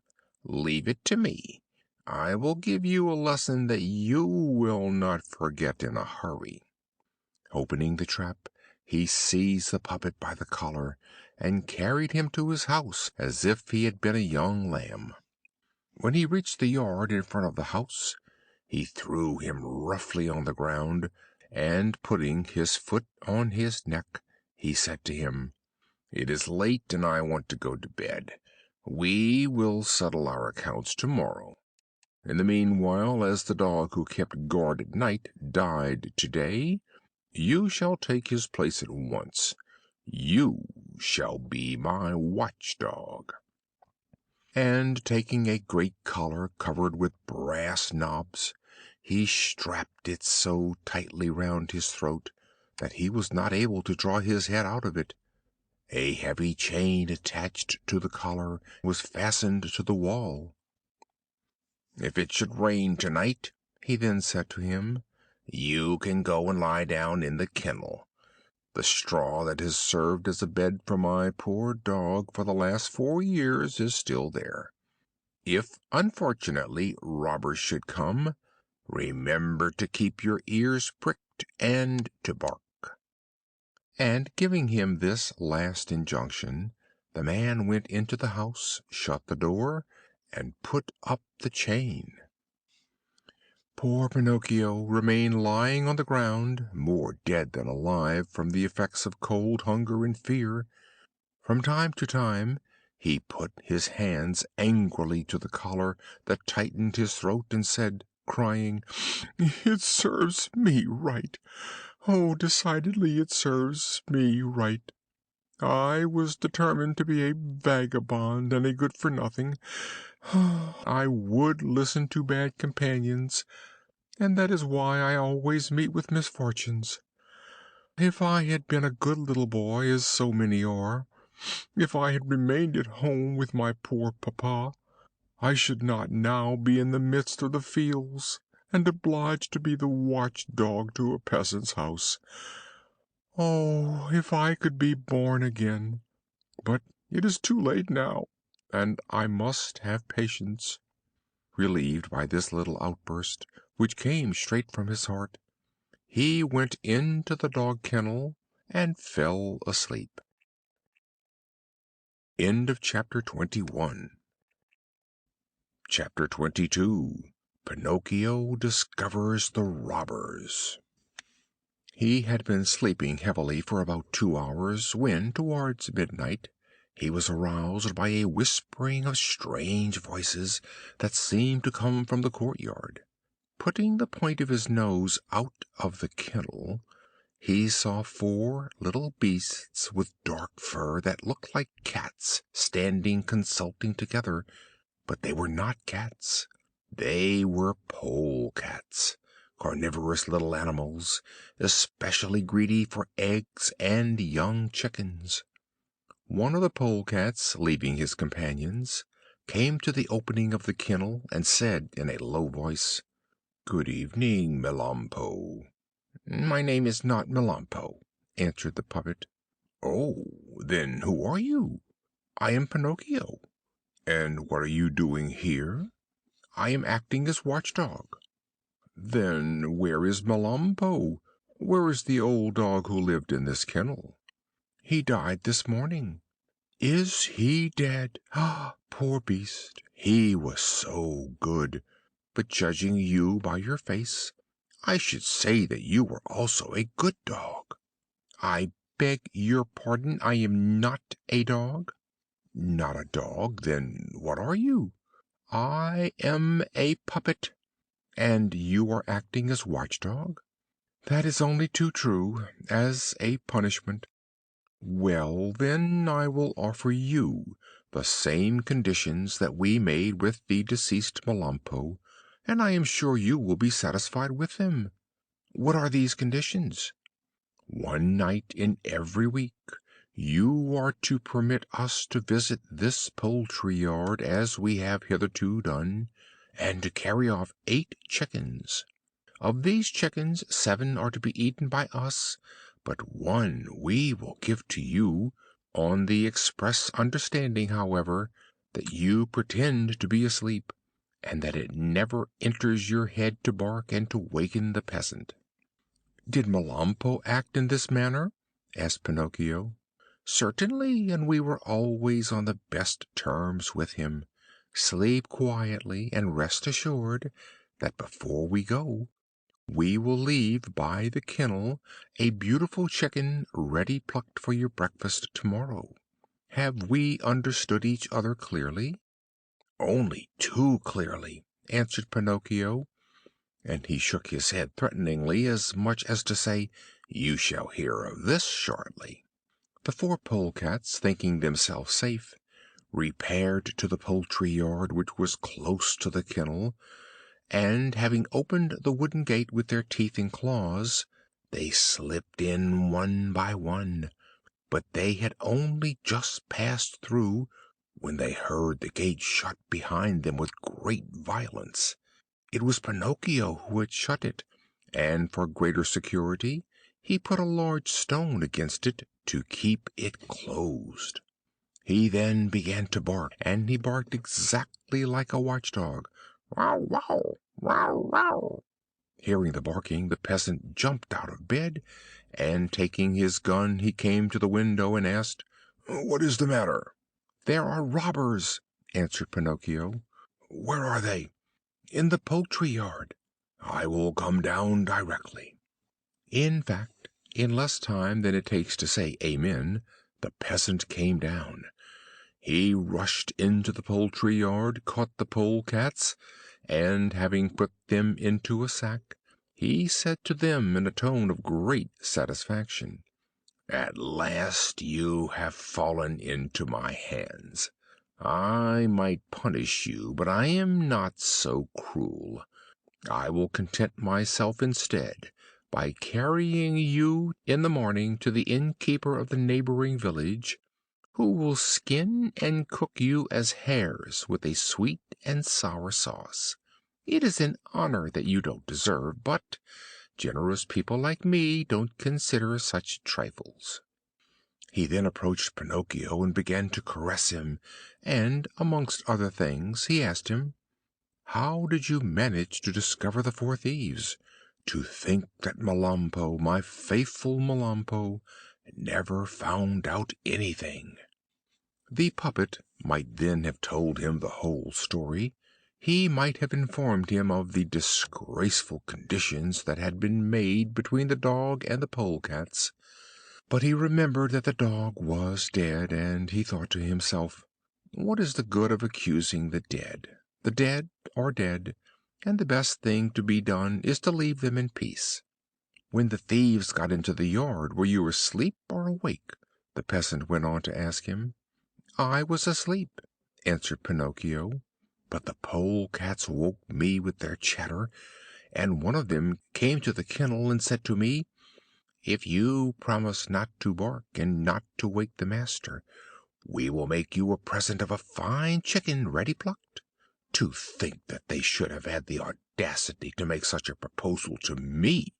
Leave it to me. I will give you a lesson that you will not forget in a hurry." Opening the trap, he seized the puppet by the collar and carried him to his house as if he had been a young lamb. When he reached the yard in front of the house, he threw him roughly on the ground, and putting his foot on his neck, he said to him, "It is late and I want to go to bed. We will settle our accounts tomorrow. In the meanwhile, as the dog who kept guard at night died today, you shall take his place at once. You shall be my watchdog." And taking a great collar covered with brass knobs, he strapped it so tightly round his throat that he was not able to draw his head out of it. A heavy chain attached to the collar was fastened to the wall. "If it should rain tonight," he then said to him, "you can go and lie down in the kennel. The straw that has served as a bed for my poor dog for the last 4 years is still there. If unfortunately robbers should come, remember to keep your ears pricked and to bark." And giving him this last injunction, the man went into the house, shut the door, and put up the chain. Poor Pinocchio remained lying on the ground, more dead than alive from the effects of cold, hunger, and fear. From time to time he put his hands angrily to the collar that tightened his throat, and said, crying, "It serves me right! Oh, decidedly it serves me right! I was determined to be a vagabond and a good for nothing. I would listen to bad companions, and that is why I always meet with misfortunes. If I had been a good little boy, as so many are, if I had remained at home with my poor papa, I should not now be in the midst of the fields, and obliged to be the watch dog to a peasant's house. Oh, if I could be born again! But it is too late now, and I must have patience." Relieved by this little outburst, which came straight from his heart, he went into the dog kennel and fell asleep. Chapter 22. Pinocchio discovers the robbers. He had been sleeping heavily for about 2 hours when, towards midnight, he was aroused by a whispering of strange voices that seemed to come from the courtyard. Putting the point of his nose out of the kennel, he saw 4 little beasts with dark fur that looked like cats standing consulting together, but they were not cats. They were polecats, carnivorous little animals, especially greedy for eggs and young chickens. One of the polecats, leaving his companions, came to the opening of the kennel and said in a low voice, "Good evening, Melampo." "My name is not Melampo," answered the puppet. "Oh, then who are you?" "I am Pinocchio." "And what are you doing here?" "I am acting as watchdog." "Then where is Melampo? Where is the old dog who lived in this kennel?" "He died this morning." "Is he dead? Ah, poor beast! He was so good. But judging you by your face, I should say that you were also a good dog." "I beg your pardon, I am not a dog." "Not a dog? Then what are you?" "I am a puppet." "And you are acting as watchdog?" "That is only too true, as a punishment." "Well, then, I will offer you the same conditions that we made with the deceased Melampo, and I am sure you will be satisfied with them." "What are these conditions?" "One night in every week you are to permit us to visit this poultry yard as we have hitherto done, and to carry off 8 chickens. Of these chickens 7 are to be eaten by us, but 1 we will give to you, on the express understanding, however, that you pretend to be asleep, and that it never enters your head to bark and to waken the peasant." "Did Melampo act in this manner?" asked Pinocchio. "Certainly, and we were always on the best terms with him. Sleep quietly, and rest assured that before we go we will leave by the kennel a beautiful chicken ready plucked for your breakfast tomorrow. Have we understood each other clearly?" "Only too clearly," answered Pinocchio, and he shook his head threateningly, as much as to say, "You shall hear of this shortly." The 4 polecats, thinking themselves safe, repaired to the poultry yard, which was close to the kennel, and, having opened the wooden gate with their teeth and claws, they slipped in one by one; but they had only just passed through when they heard the gate shut behind them with great violence. It was Pinocchio who had shut it, and for greater security he put a large stone against it to keep it closed. He then began to bark, and he barked exactly like a watchdog. "Wow, wow! Wow, wow!" Hearing the barking, the peasant jumped out of bed and taking his gun he came to the window and asked, "What is the matter?" "There are robbers," answered Pinocchio. "Where are they?" "In the poultry yard." "I will come down directly." In fact, in less time than it takes to say Amen, the peasant came down. He rushed into the poultry yard, caught the polecats, and, having put them into a sack, he said to them in a tone of great satisfaction, "At last you have fallen into my hands. I might punish you, but I am not so cruel. I will content myself instead by carrying you in the morning to the innkeeper of the neighboring village, who will skin and cook you as hares with a sweet and sour sauce. It is an honor that you don't deserve, but generous people like me don't consider such trifles." He then approached Pinocchio and began to caress him, and, amongst other things, he asked him, "How did you manage to discover the four thieves? To think that Melampo, my faithful Melampo, never found out anything." The puppet might then have told him the whole story. He might have informed him of the disgraceful conditions that had been made between the dog and the polecats, but he remembered that the dog was dead, and he thought to himself, "What is the good of accusing the dead? The dead are dead, and the best thing to be done is to leave them in peace." "When the thieves got into the yard, were you asleep or awake?" the peasant went on to ask him. "I was asleep," answered Pinocchio, "but the polecats woke me with their chatter, and one of them came to the kennel and said to me, 'If you promise not to bark and not to wake the master, we will make you a present of a fine chicken ready plucked.' To think that they should have had the audacity to make such a proposal to me!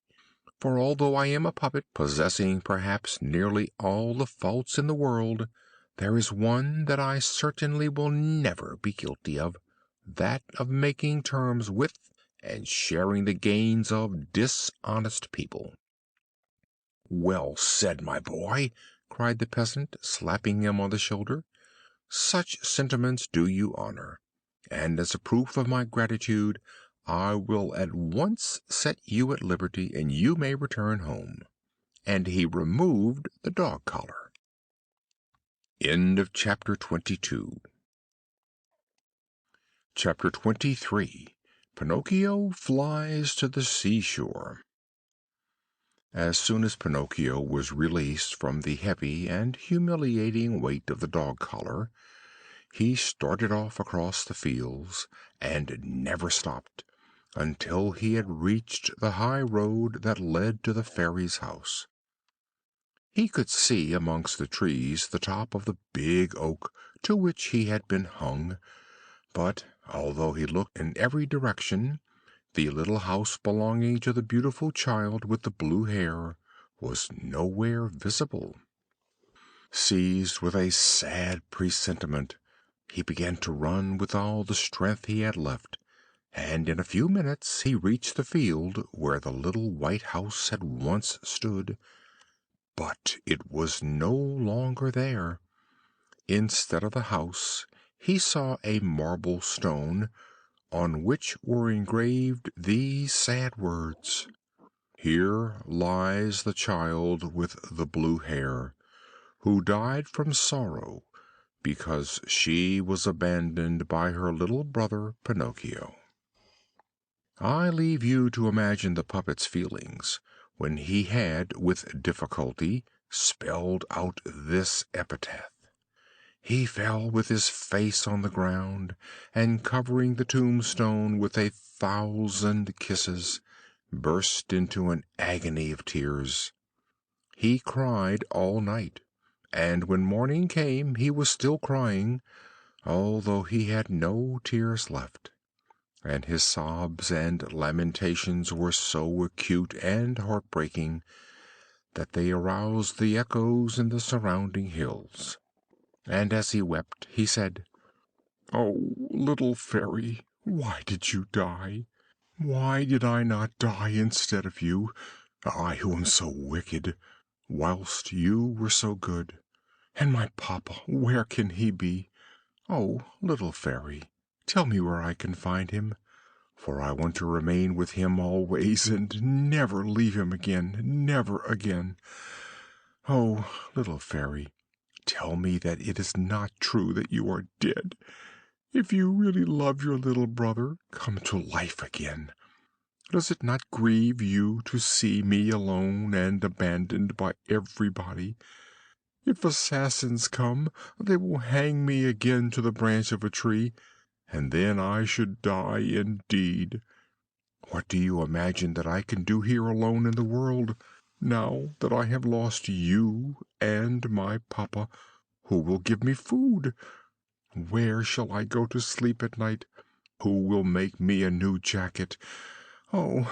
For although I am a puppet, possessing perhaps nearly all the faults in the world, there is one that I certainly will never be guilty of, that of making terms with and sharing the gains of dishonest people." "Well said, my boy!" cried the peasant, slapping him on the shoulder. "Such sentiments do you honor, and as a proof of my gratitude I will at once set you at liberty, and you may return home." And he removed the dog collar. Chapter 22. Chapter 23. Pinocchio flies to the seashore. As soon as Pinocchio was released from the heavy and humiliating weight of the dog collar, he started off across the fields, and never stopped until he had reached the high road that led to the Fairy's house. He could see amongst the trees the top of the big oak to which he had been hung, but although he looked in every direction, the little house belonging to the beautiful child with the blue hair was nowhere visible. Seized with a sad presentiment, he began to run with all the strength he had left, and in a few minutes he reached the field where the little white house had once stood. But it was no longer there. Instead of the house, he saw a marble stone, on which were engraved these sad words: "Here lies the child with the blue hair, who died from sorrow because she was abandoned by her little brother Pinocchio." I leave you to imagine the puppet's feelings when he had with difficulty spelled out this epitaph. He fell with his face on the ground, and covering the tombstone with 1,000 kisses, burst into an agony of tears. He cried all night, and when morning came he was still crying, although he had no tears left, and his sobs and lamentations were so acute and heartbreaking that they aroused the echoes in the surrounding hills. And as he wept, he said, "Oh, little Fairy, why did you die? Why did I not die instead of you? I who am so wicked, whilst you were so good. And my papa, where can he be? Oh, little fairy, tell me where I can find him, for I want to remain with him always and never leave him again, never again. Oh, little fairy, tell me that it is not true that you are dead. If you really love your little brother, come to life again. Does it not grieve you to see me alone and abandoned by everybody? If assassins come, they will hang me again to the branch of a tree, and then I should die indeed. What do you imagine that I can do here alone in the world, now that I have lost you and my papa? Who will give me food? Where shall I go to sleep at night? Who will make me a new jacket? Oh,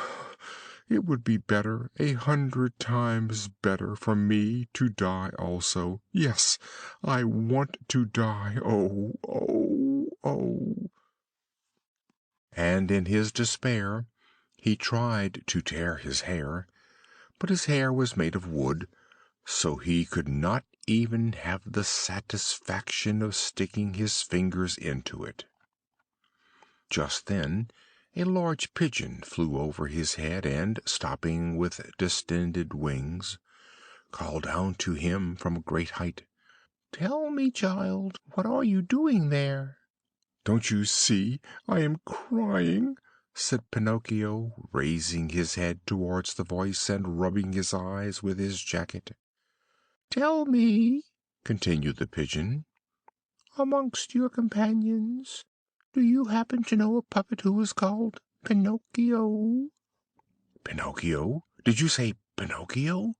it would be better, 100 times better, for me to die also. Yes, I want to die. Oh, oh, oh!" And in his despair he tried to tear his hair, but his hair was made of wood, so he could not even have the satisfaction of sticking his fingers into it. Just then a large pigeon flew over his head and, stopping with distended wings, called down to him from a great height, "Tell me, child, what are you doing there?" "Don't you see I am crying?" said Pinocchio, raising his head towards the voice and rubbing his eyes with his jacket. "Tell me," continued the pigeon, "amongst your companions, do you happen to know a puppet who is called Pinocchio?" "Pinocchio? Did you say Pinocchio?"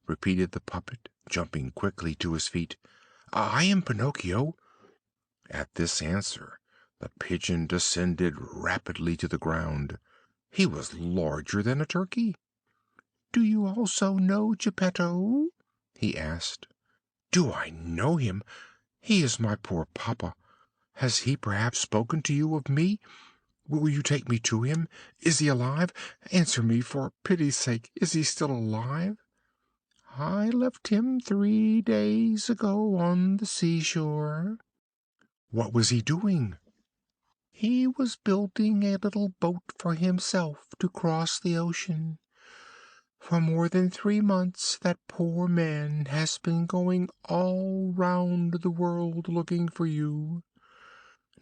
repeated the puppet, jumping quickly to his feet. "I am Pinocchio." At this answer the pigeon descended rapidly to the ground. He was larger than a turkey. "Do you also know Geppetto?" he asked. "Do I know him? He is my poor papa. Has he perhaps spoken to you of me? Will you take me to him? Is he alive? Answer me, for pity's sake. Is he still alive?" "I left him 3 days ago on the seashore." "What was he doing?" "He was building a little boat for himself to cross the ocean. For more than 3 months that poor man has been going all round the world looking for you.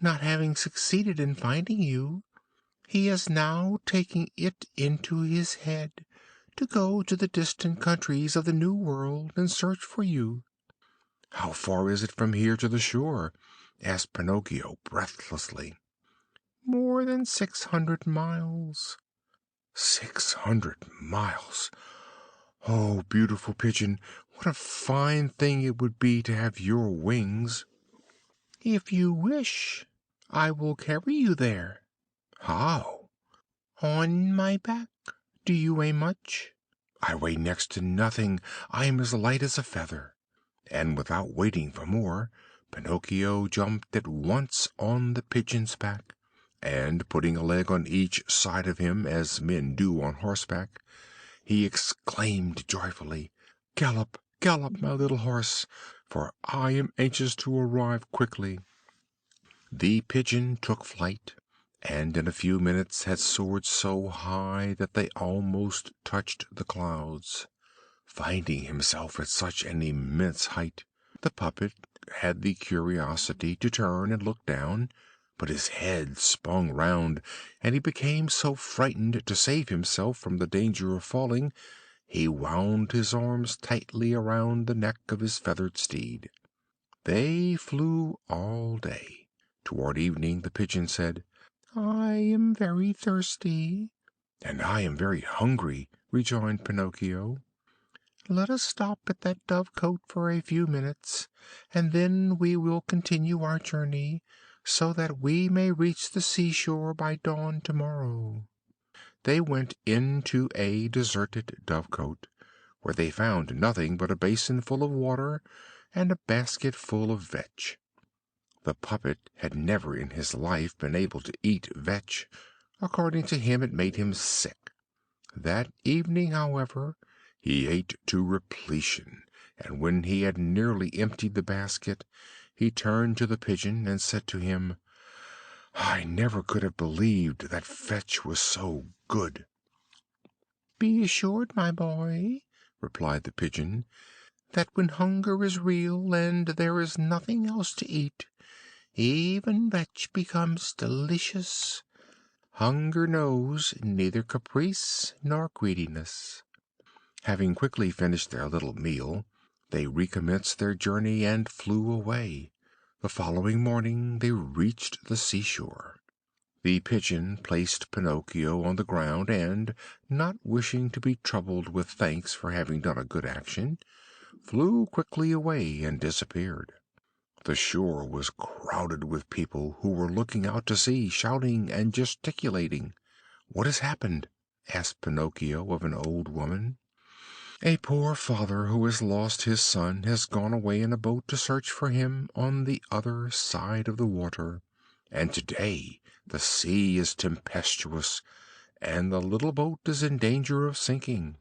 Not having succeeded in finding you, he is now taking it into his head to go to the distant countries of the New World and search for you." "How far is it from here to the shore?" asked Pinocchio breathlessly. "More than 600 miles." 600 miles! Oh, beautiful pigeon, what a fine thing it would be to have your wings!" "If you wish, I will carry you there." "How?" "On my back. Do you weigh much?" "I weigh next to nothing. I am as light as a feather." And without waiting for more, Pinocchio jumped at once on the pigeon's back, and putting a leg on each side of him, as men do on horseback, he exclaimed joyfully, "Gallop, gallop, my little horse, for I am anxious to arrive quickly." The pigeon took flight, and in a few minutes had soared so high that they almost touched the clouds. Finding himself at such an immense height, the puppet had the curiosity to turn and look down, but his head spun round, and he became so frightened, to save himself from the danger of falling, he wound his arms tightly around the neck of his feathered steed. They flew all day. Toward evening the pigeon said, "I am very thirsty." "And I am very hungry," rejoined Pinocchio. "Let us stop at that dove-cote for a few minutes, and then we will continue our journey, so that we may reach the seashore by dawn tomorrow." They went into a deserted dove-cote, where they found nothing but a basin full of water and a basket full of vetch. The puppet had never in his life been able to eat vetch. According to him, it made him sick. That evening, however, he ate to repletion, and when he had nearly emptied the basket, he turned to the pigeon and said to him, "I never could have believed that fetch was so good." "Be assured, my boy," replied the pigeon, "that when hunger is real and there is nothing else to eat, even vetch becomes delicious. Hunger knows neither caprice nor greediness." Having quickly finished their little meal, they recommenced their journey and flew away. The following morning they reached the seashore. The pigeon placed Pinocchio on the ground and, not wishing to be troubled with thanks for having done a good action, flew quickly away and disappeared. The shore was crowded with people who were looking out to sea, shouting and gesticulating. "What has happened?" asked Pinocchio of an old woman. "A poor father who has lost his son has gone away in a boat to search for him on the other side of the water, and today the sea is tempestuous and the little boat is in danger of sinking."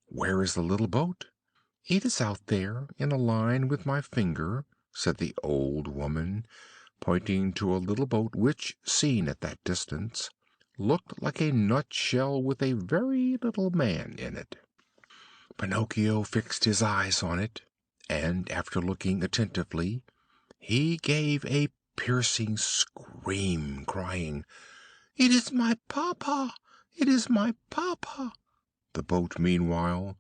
"Where is the little boat?" "It is out there in a line with my finger," said the old woman, pointing to a little boat which, seen at that distance, looked like a nutshell with a very little man in it. Pinocchio fixed his eyes on it, and after looking attentively, he gave a piercing scream, crying, "It is my papa! It is my papa!" The boat, meanwhile,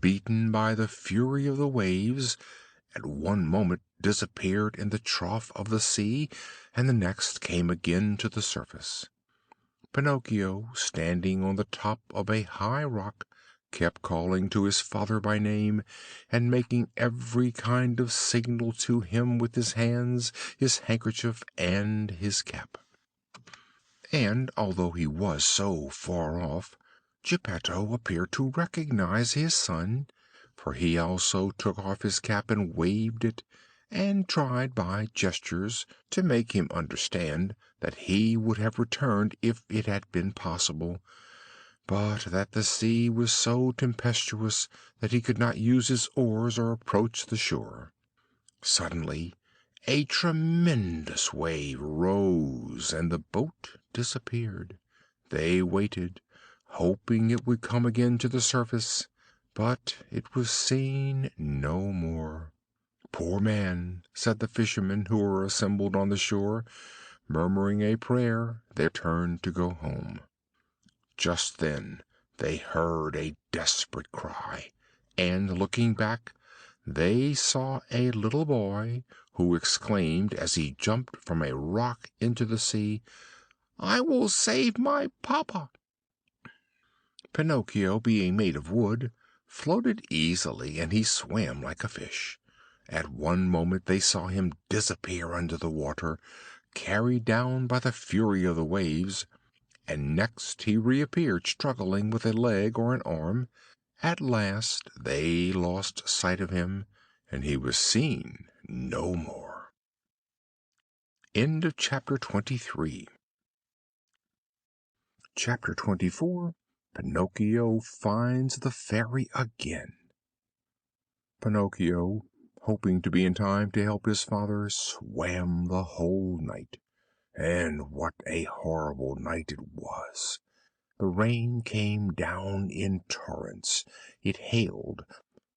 beaten by the fury of the waves, at one moment disappeared in the trough of the sea, and the next came again to the surface. Pinocchio, standing on the top of a high rock, kept calling to his father by name, and making every kind of signal to him with his hands, his handkerchief, and his cap. And although he was so far off, Geppetto appeared to recognize his son, for he also took off his cap and waved it, and tried by gestures to make him understand that he would have returned if it had been possible, but that the sea was so tempestuous that he could not use his oars or approach the shore. Suddenly a tremendous wave rose and the boat disappeared. They waited, hoping it would come again to the surface, but it was seen no more. "Poor man!" said the fishermen who were assembled on the shore. Murmuring a prayer, they turned to go home. Just then they heard a desperate cry, and looking back, they saw a little boy, who exclaimed as he jumped from a rock into the sea, "I will save my papa!" Pinocchio, being made of wood, floated easily, and he swam like a fish. At one moment they saw him disappear under the water, carried down by the fury of the waves, and next he reappeared struggling with a leg or an arm. At last they lost sight of him, and he was seen no more. End of chapter 23. Chapter 24. Pinocchio finds the fairy again. Pinocchio, hoping to be in time to help his father, swam the whole night. And what a horrible night it was! The rain came down in torrents, it hailed,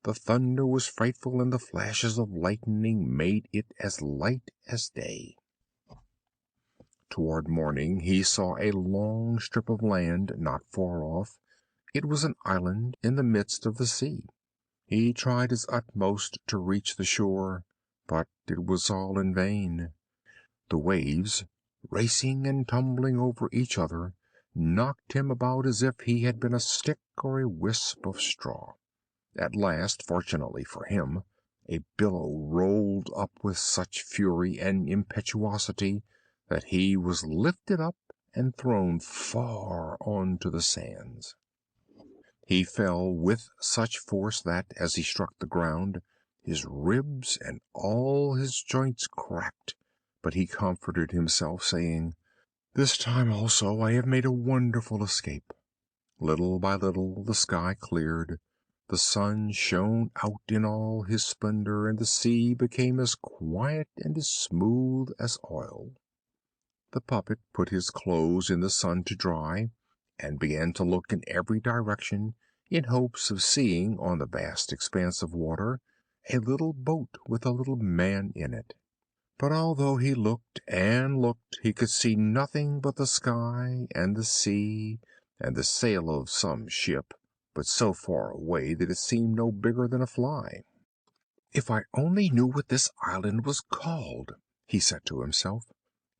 the thunder was frightful, and the flashes of lightning made it as light as day. Toward morning he saw a long strip of land not far off. It was an island in the midst of the sea. He tried his utmost to reach the shore, but it was all in vain. The waves, racing and tumbling over each other, knocked him about as if he had been a stick or a wisp of straw. At last, fortunately for him, a billow rolled up with such fury and impetuosity that he was lifted up and thrown far on to the sands. He fell with such force that, as he struck the ground, his ribs and all his joints cracked, but he comforted himself, saying, "This time also I have made a wonderful escape." Little by little the sky cleared, the sun shone out in all his splendor, and the sea became as quiet and as smooth as oil. The puppet put his clothes in the sun to dry, and began to look in every direction in hopes of seeing on the vast expanse of water a little boat with a little man in it. But although he looked and looked, he could see nothing but the sky and the sea and the sail of some ship, but so far away that it seemed no bigger than a fly. "If I only knew what this island was called," he said to himself.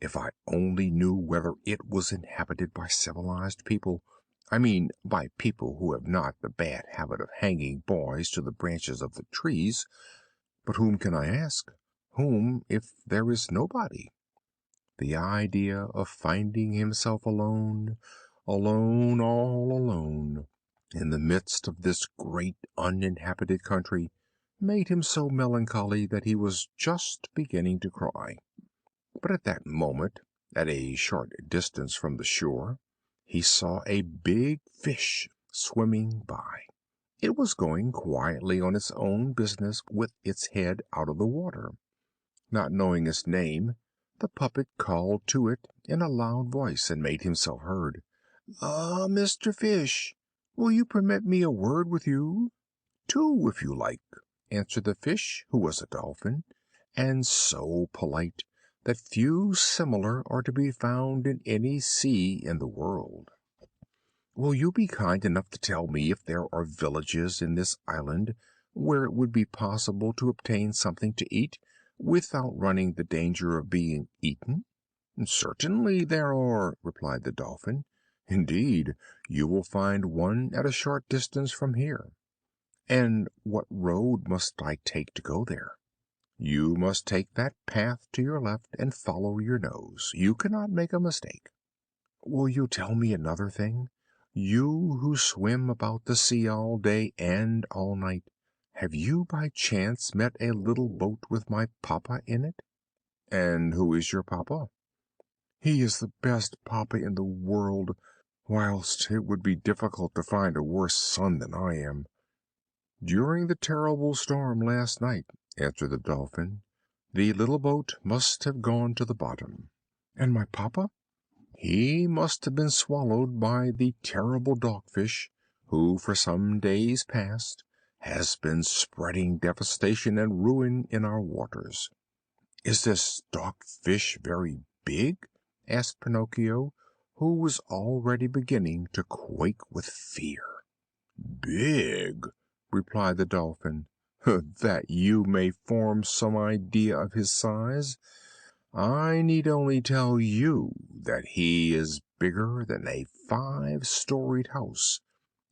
"If I only knew whether it was inhabited by civilized people, I mean by people who have not the bad habit of hanging boys to the branches of the trees. But whom can I ask? Whom, if there is nobody?" The idea of finding himself alone, alone, all alone, in the midst of this great uninhabited country, made him so melancholy that he was just beginning to cry. But at that moment, at a short distance from the shore, he saw a big fish swimming by. It was going quietly on its own business with its head out of the water. Not knowing its name, the puppet called to it in a loud voice, and made himself heard. "Ah, Mr. Fish, will you permit me a word with you?" "Two, if you like," answered the fish, who was a dolphin, and so polite that few similar are to be found in any sea in the world. "Will you be kind enough to tell me if there are villages in this island where it would be possible to obtain something to eat without running the danger of being eaten?" "Certainly there are," replied the dolphin. "Indeed, you will find one at a short distance from here." "And what road must I take to go there?" "You must take that path to your left and follow your nose. You cannot make a mistake." "Will you tell me another thing? You who swim about the sea all day and all night, have you by chance met a little boat with my papa in it?" "And who is your papa?" "He is the best papa in the world, whilst it would be difficult to find a worse son than I am." "During the terrible storm last night," answered the dolphin, "the little boat must have gone to the bottom." "And my papa?" "He must have been swallowed by the terrible dogfish, who for some days past has been spreading devastation and ruin in our waters." "Is this dogfish very big?" asked Pinocchio, who was already beginning to quake with fear. "Big!" replied the dolphin. "That you may form some idea of his size, I need only tell you that he is bigger than a 5-storied house,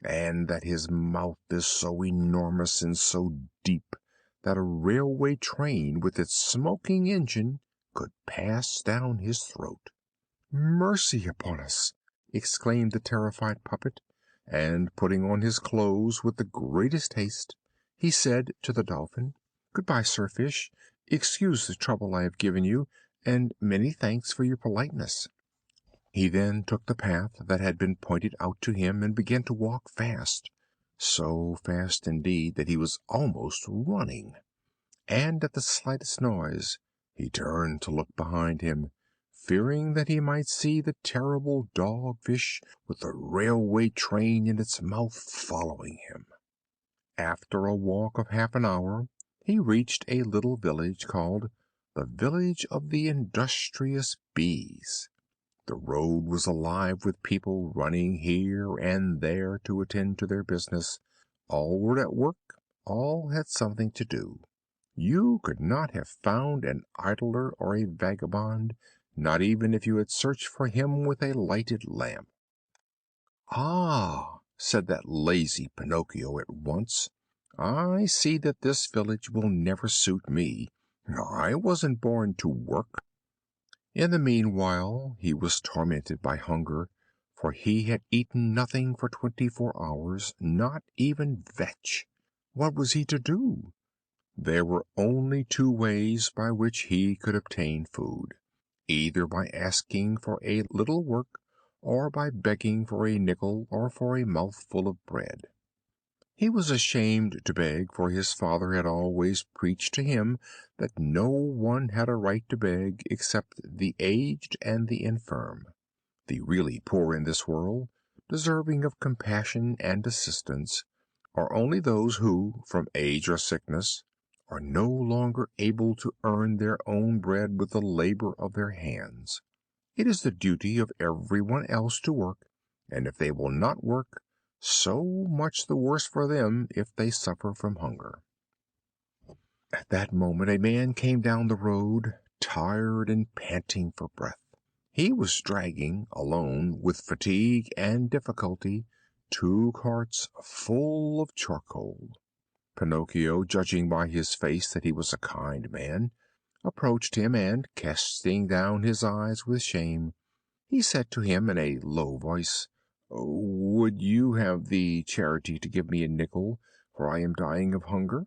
and that his mouth is so enormous and so deep that a railway train with its smoking engine could pass down his throat." "Mercy upon us!" exclaimed the terrified puppet, and putting on his clothes with the greatest haste, he said to the dolphin, "Goodbye, Sir Fish. Excuse the trouble I have given you, and many thanks for your politeness." He then took the path that had been pointed out to him, and began to walk fast, so fast indeed that he was almost running, and at the slightest noise he turned to look behind him, fearing that he might see the terrible dogfish with the railway train in its mouth following him. After a walk of half an hour he reached a little village called the Village of the Industrious Bees. The road was alive with people running here and there to attend to their business. All were at work, all had something to do. You could not have found an idler or a vagabond, not even if you had searched for him with a lighted lamp. "Ah," said that lazy Pinocchio at once, "I see that this village will never suit me. I wasn't born to work." In the meanwhile he was tormented by hunger, for he had eaten nothing for 24 hours, not even vetch. What was he to do? There were only two ways by which he could obtain food: either by asking for a little work, or by begging for a nickel or for a mouthful of bread. He was ashamed to beg, for his father had always preached to him that no one had a right to beg except the aged and the infirm. The really poor in this world, deserving of compassion and assistance, are only those who, from age or sickness, are no longer able to earn their own bread with the labor of their hands. It is the duty of everyone else to work, and if they will not work, so much the worse for them if they suffer from hunger. At that moment a man came down the road, tired and panting for breath. He was dragging, alone, with fatigue and difficulty, 2 carts full of charcoal. Pinocchio, judging by his face that he was a kind man, approached him, and, casting down his eyes with shame, he said to him in a low voice, "Would you have the charity to give me a nickel, for I am dying of hunger?"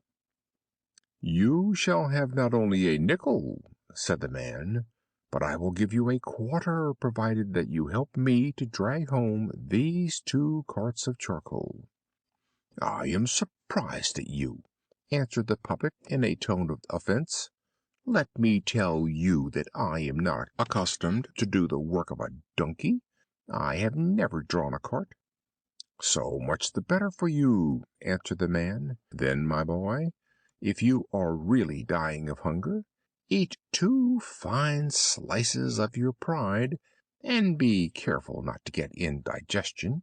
"You shall have not only a nickel," said the man, "but I will give you a quarter, provided that you help me to drag home these 2 carts of charcoal." "I am surprised at you," answered the puppet in a tone of offense. "Let me tell you that I am not accustomed to do the work of a donkey. I have never drawn a cart." "So much the better for you," answered the man. "Then, my boy, if you are really dying of hunger, eat 2 fine slices of your pride, and be careful not to get indigestion."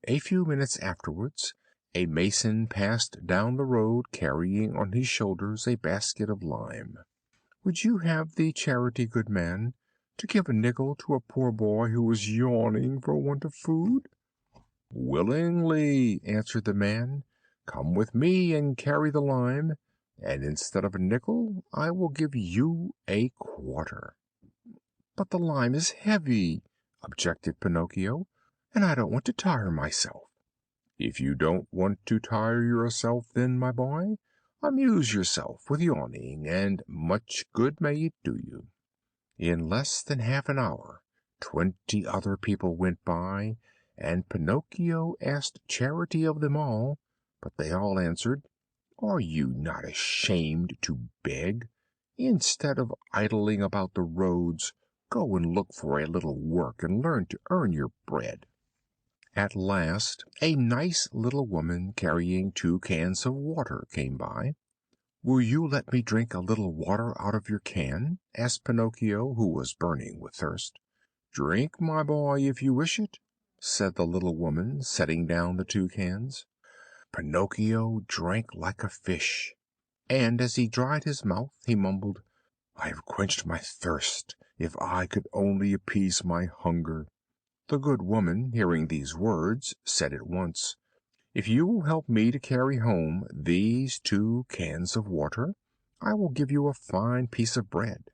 A few minutes afterwards a mason passed down the road carrying on his shoulders a basket of lime. "Would you have the charity, good man, to give a nickel to a poor boy who is yawning for want of food?" "Willingly," answered the man. "Come with me and carry the lime, and instead of a nickel I will give you a quarter." "But the lime is heavy," objected Pinocchio, "and I don't want to tire myself." "If you don't want to tire yourself, then, my boy, amuse yourself with yawning, and much good may it do you." In less than half an hour 20 other people went by, and Pinocchio asked charity of them all, but they all answered, "Are you not ashamed to beg? Instead of idling about the roads, go and look for a little work and learn to earn your bread." At last a nice little woman carrying 2 cans of water came by. "Will you let me drink a little water out of your can?" asked Pinocchio, who was burning with thirst. "Drink, my boy, if you wish it," said the little woman, setting down the 2 cans. Pinocchio drank like a fish, and as he dried his mouth he mumbled, "I have quenched my thirst. If I could only appease my hunger." The good woman, hearing these words, said at once, "If you will help me to carry home these 2 cans of water, I will give you a fine piece of bread."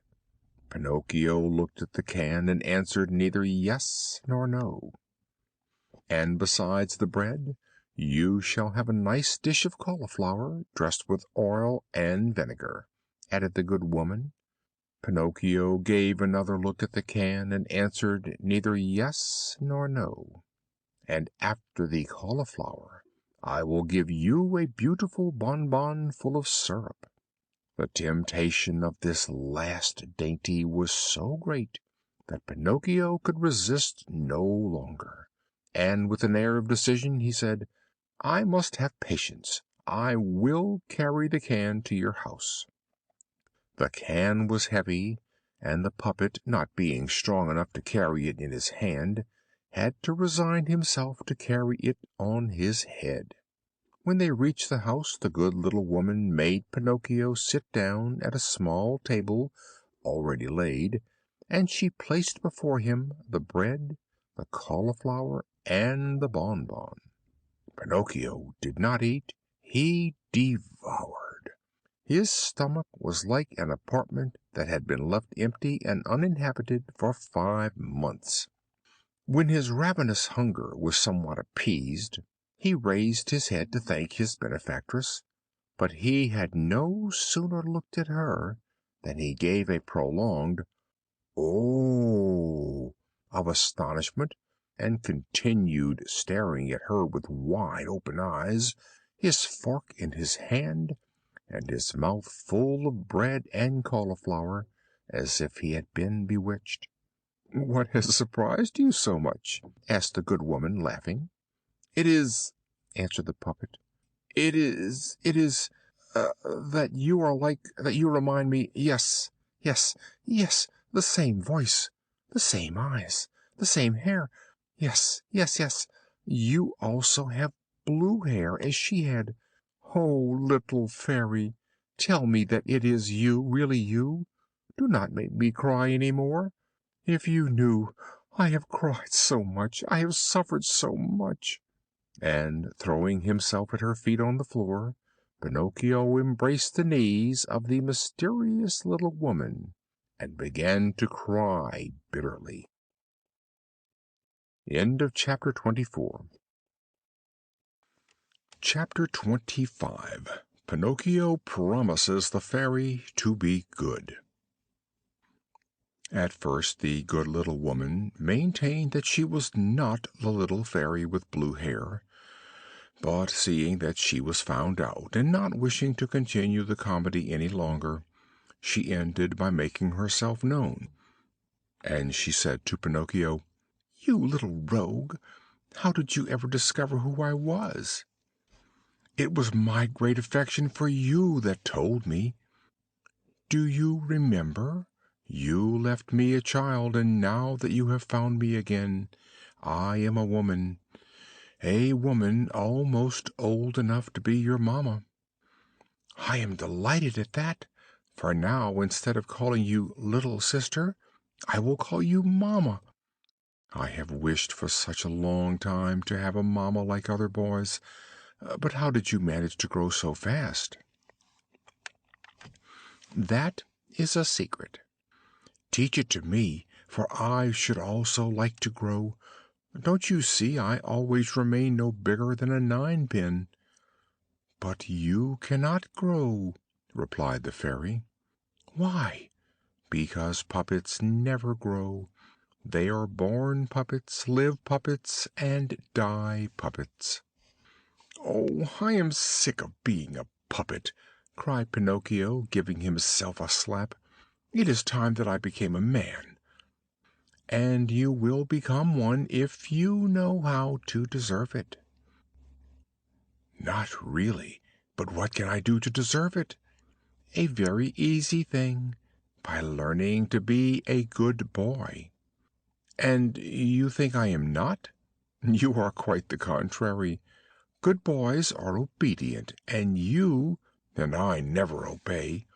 Pinocchio looked at the can and answered neither yes nor no. "And besides the bread, you shall have a nice dish of cauliflower, dressed with oil and vinegar," added the good woman. Pinocchio gave another look at the can and answered neither yes nor no. "And after the cauliflower, I will give you a beautiful bonbon full of syrup." The temptation of this last dainty was so great that Pinocchio could resist no longer, and with an air of decision he said, "I must have patience. I will carry the can to your house." The can was heavy, and the puppet, not being strong enough to carry it in his hand, had to resign himself to carry it on his head. When they reached the house, the good little woman made Pinocchio sit down at a small table already laid, and she placed before him the bread, the cauliflower, and the bonbon. Pinocchio did not eat, he devoured. His stomach was like an apartment that had been left empty and uninhabited for 5 months. When his ravenous hunger was somewhat appeased, he raised his head to thank his benefactress, but he had no sooner looked at her than he gave a prolonged "Oh!" of astonishment, and continued staring at her with wide open eyes, his fork in his hand, and his mouth full of bread and cauliflower, as if he had been bewitched. "What has surprised you so much?" asked the good woman, laughing. "It is," answered the puppet, it is, that you remind me, yes, yes, yes, the same voice, the same eyes, the same hair, yes, yes, yes, you also have blue hair as she had. Oh, little fairy, tell me that it is you, really you. Do not make me cry any more. If you knew, I have cried so much, I have suffered so much." And, throwing himself at her feet on the floor, Pinocchio embraced the knees of the mysterious little woman and began to cry bitterly. End of chapter 24. Chapter 25. Pinocchio promises the fairy to be good. At first the good little woman maintained that she was not the little fairy with blue hair, but seeing that she was found out, and not wishing to continue the comedy any longer, she ended by making herself known, and she said to Pinocchio, "You little rogue, how did you ever discover who I was?" "It was my great affection for you that told me. Do you remember? You left me a child, and now that you have found me again, I am a woman almost old enough to be your mamma. I am delighted at that, for now, instead of calling you little sister, I will call you mamma. I have wished for such a long time to have a mamma like other boys, but how did you manage to grow so fast?" "That is a secret. Teach it to me, for I should also like to grow. Don't you see I always remain no bigger than a ninepin?" "But you cannot grow," replied the fairy. "Why?" "Because puppets never grow. They are born puppets, live puppets, and die puppets." "Oh, I am sick of being a puppet!" cried Pinocchio, giving himself a slap. "It is time that I became a man." "And you will become one if you know how to deserve it." "Not really. But what can I do to deserve it?" "A very easy thing, by learning to be a good boy." "And you think I am not?" "You are quite the contrary. Good boys are obedient, and I never obey.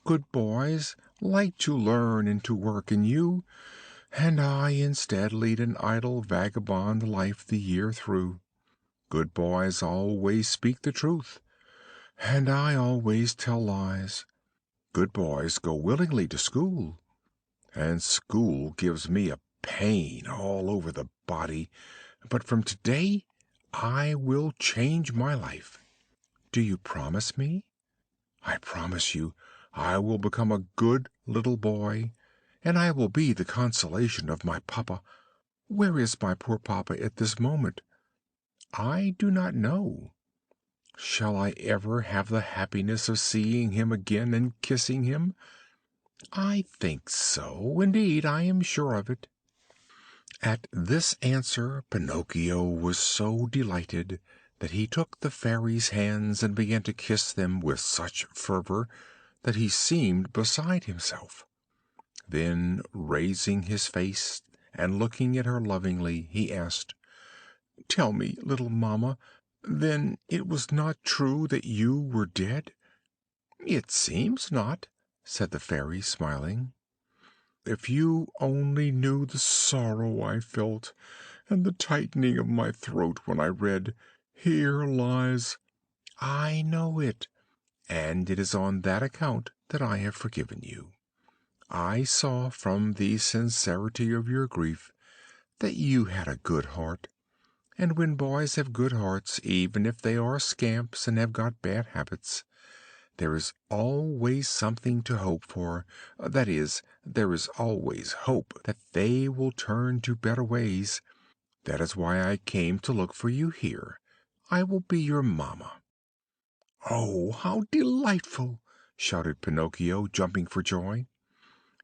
Good boys like to learn and to work, and I instead lead an idle vagabond life the year through. Good boys always speak the truth, and I always tell lies. Good boys go willingly to school, and school gives me a pain all over the body, but from today I will change my life. Do you promise me?" "I promise you I will become a good little boy, and I will be the consolation of my papa. Where is my poor papa at this moment?" "I do not know." "Shall I ever have the happiness of seeing him again and kissing him?" "I think so. Indeed, I am sure of it." At this answer Pinocchio was so delighted that he took the fairy's hands and began to kiss them with such fervor that he seemed beside himself. Then, raising his face and looking at her lovingly, he asked, "Tell me, little mamma, then it was not true that you were dead?" "It seems not," said the fairy, smiling. "If you only knew the sorrow I felt, and the tightening of my throat when I read, 'Here lies—'" "I know it, and it is on that account that I have forgiven you. I saw from the sincerity of your grief that you had a good heart, and when boys have good hearts, even if they are scamps and have got bad habits, there is always something to hope for, that is, there is always hope that they will turn to better ways. That is why I came to look for you here. I will be your mamma." "Oh, how delightful!" shouted Pinocchio, jumping for joy.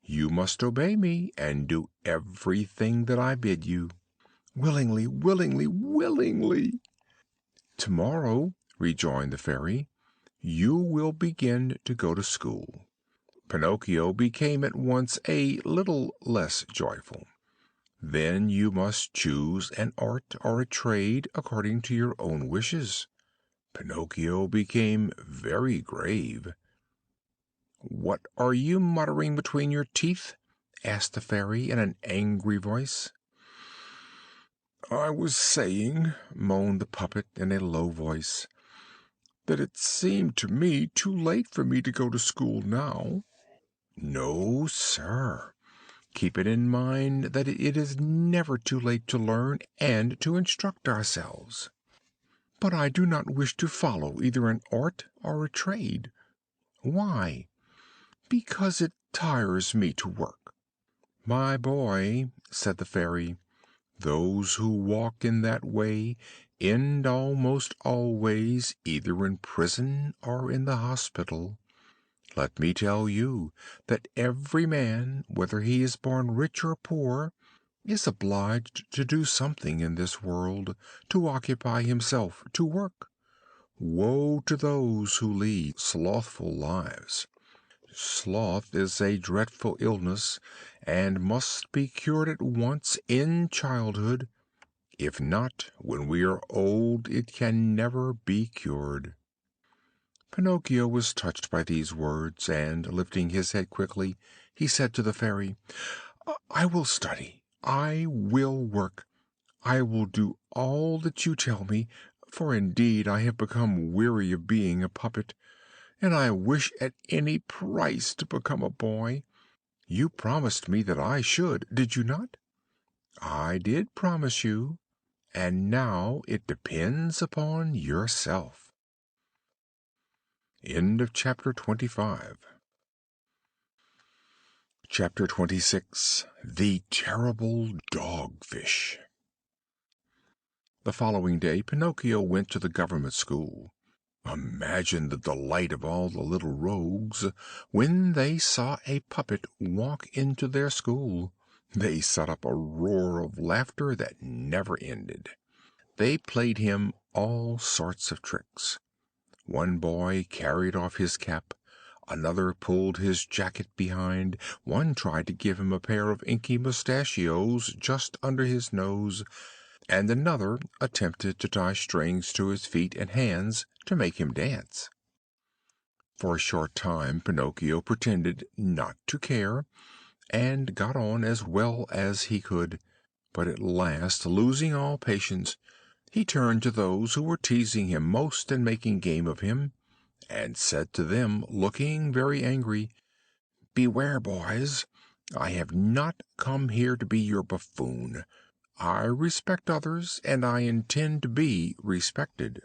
"You must obey me and do everything that I bid you." "Willingly, willingly, willingly." "Tomorrow," rejoined the Fairy, "you will begin to go to school." Pinocchio became at once a little less joyful. "Then you must choose an art or a trade according to your own wishes." Pinocchio became very grave. "What are you muttering between your teeth?" asked the Fairy in an angry voice. "I was saying," moaned the puppet in a low voice, "that it seemed to me too late for me to go to school now." "No, sir. Keep it in mind that it is never too late to learn and to instruct ourselves." "But I do not wish to follow either an art or a trade." "Why?" "Because it tires me to work." "My boy," said the Fairy, "those who walk in that way end almost always either in prison or in the hospital. Let me tell you that every man, whether he is born rich or poor, is obliged to do something in this world, to occupy himself, to work. Woe to those who lead slothful lives! Sloth is a dreadful illness, and must be cured at once in childhood. If not, when we are old it can never be cured." Pinocchio was touched by these words, and, lifting his head quickly, he said to the Fairy, "I will study, I will work, I will do all that you tell me, for indeed I have become weary of being a puppet, and I wish at any price to become a boy. You promised me that I should, did you not?" "I did promise you, and now it depends upon yourself." Chapter 26. The Terrible Dogfish. The following day Pinocchio went to the government school. Imagine the delight of all the little rogues when they saw a puppet walk into their school. They set up a roar of laughter that never ended. They played him all sorts of tricks. One boy carried off his cap, another pulled his jacket behind, one tried to give him a pair of inky mustachios just under his nose, and another attempted to tie strings to his feet and hands to make him dance. For a short time Pinocchio pretended not to care, and got on as well as he could, but at last, losing all patience, he turned to those who were teasing him most and making game of him, and said to them, looking very angry, "Beware, boys! I have not come here to be your buffoon. I respect others, and I intend to be respected."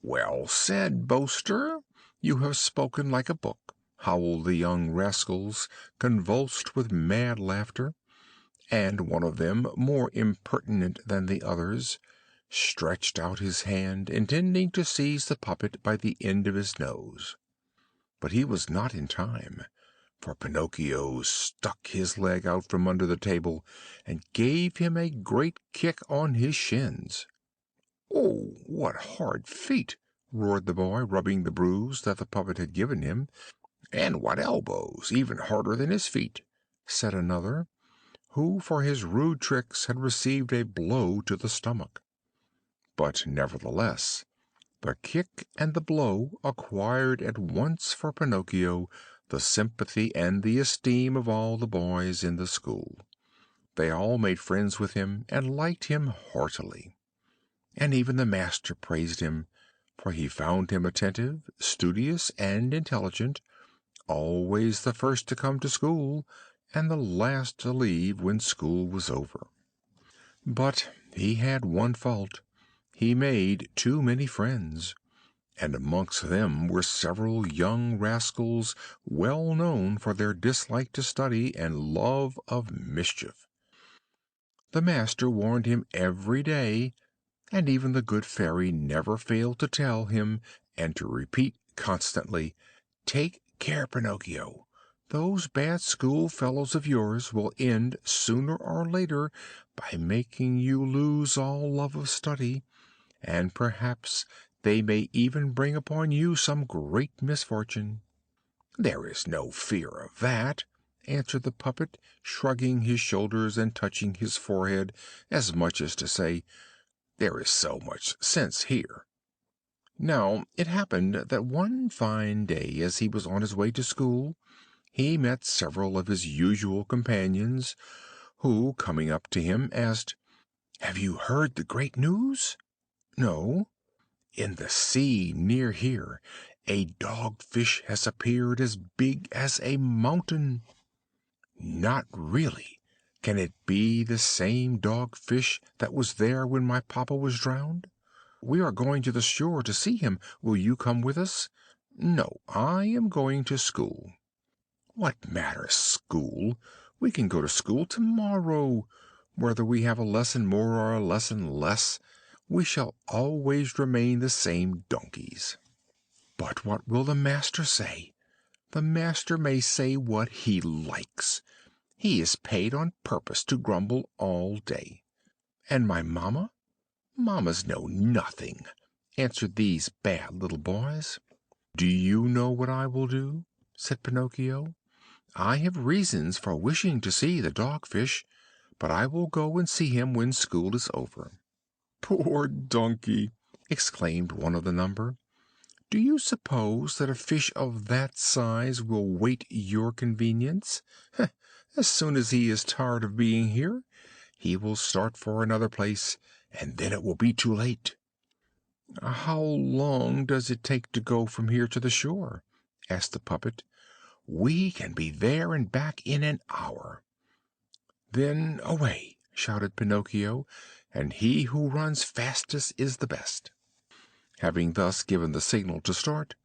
"Well said, boaster! You have spoken like a book," howled the young rascals, convulsed with mad laughter; and one of them, more impertinent than the others, stretched out his hand, intending to seize the puppet by the end of his nose. But he was not in time, for Pinocchio stuck his leg out from under the table and gave him a great kick on his shins. "Oh, what hard feet!" roared the boy, rubbing the bruise that the puppet had given him. "And what elbows, even harder than his feet!" said another, who for his rude tricks had received a blow to the stomach. But nevertheless the kick and the blow acquired at once for Pinocchio the sympathy and the esteem of all the boys in the school. They all made friends with him and liked him heartily. And even the master praised him, for he found him attentive, studious, and intelligent, always the first to come to school, and the last to leave when school was over. But he had one fault: he made too many friends, and amongst them were several young rascals well known for their dislike to study and love of mischief. The master warned him every day, and even the good fairy never failed to tell him and to repeat constantly, "Take care, Pinocchio. Those bad schoolfellows of yours will end sooner or later by making you lose all love of study, and perhaps they may even bring upon you some great misfortune." "There is no fear of that," answered the puppet, shrugging his shoulders and touching his forehead, as much as to say, "There is so much sense here." Now it happened that one fine day, as he was on his way to school, he met several of his usual companions, who, coming up to him, asked, "Have you heard the great news?" "No." "In the sea near here a dogfish has appeared as big as a mountain." "Not really! Can it be the same dogfish that was there when my papa was drowned?" "We are going to the shore to see him. Will you come with us?" "No, I am going to school." "What matters school? We can go to school to morrow. Whether we have a lesson more or a lesson less, we shall always remain the same donkeys." "But what will the master say?" "The master may say what he likes. He is paid on purpose to grumble all day." "And my mamma?" "Mammas know nothing," answered these bad little boys. "Do you know what I will do?" said Pinocchio. "I have reasons for wishing to see the dogfish, but I will go and see him when school is over." "Poor donkey!" exclaimed one of the number. "Do you suppose that a fish of that size will wait your convenience? As soon as he is tired of being here, he will start for another place, and then it will be too late." "How long does it take to go from here to the shore?" asked the puppet. "We can be there and back in an hour." "Then away!" shouted Pinocchio, "and he who runs fastest is the best." Having thus given the signal to start,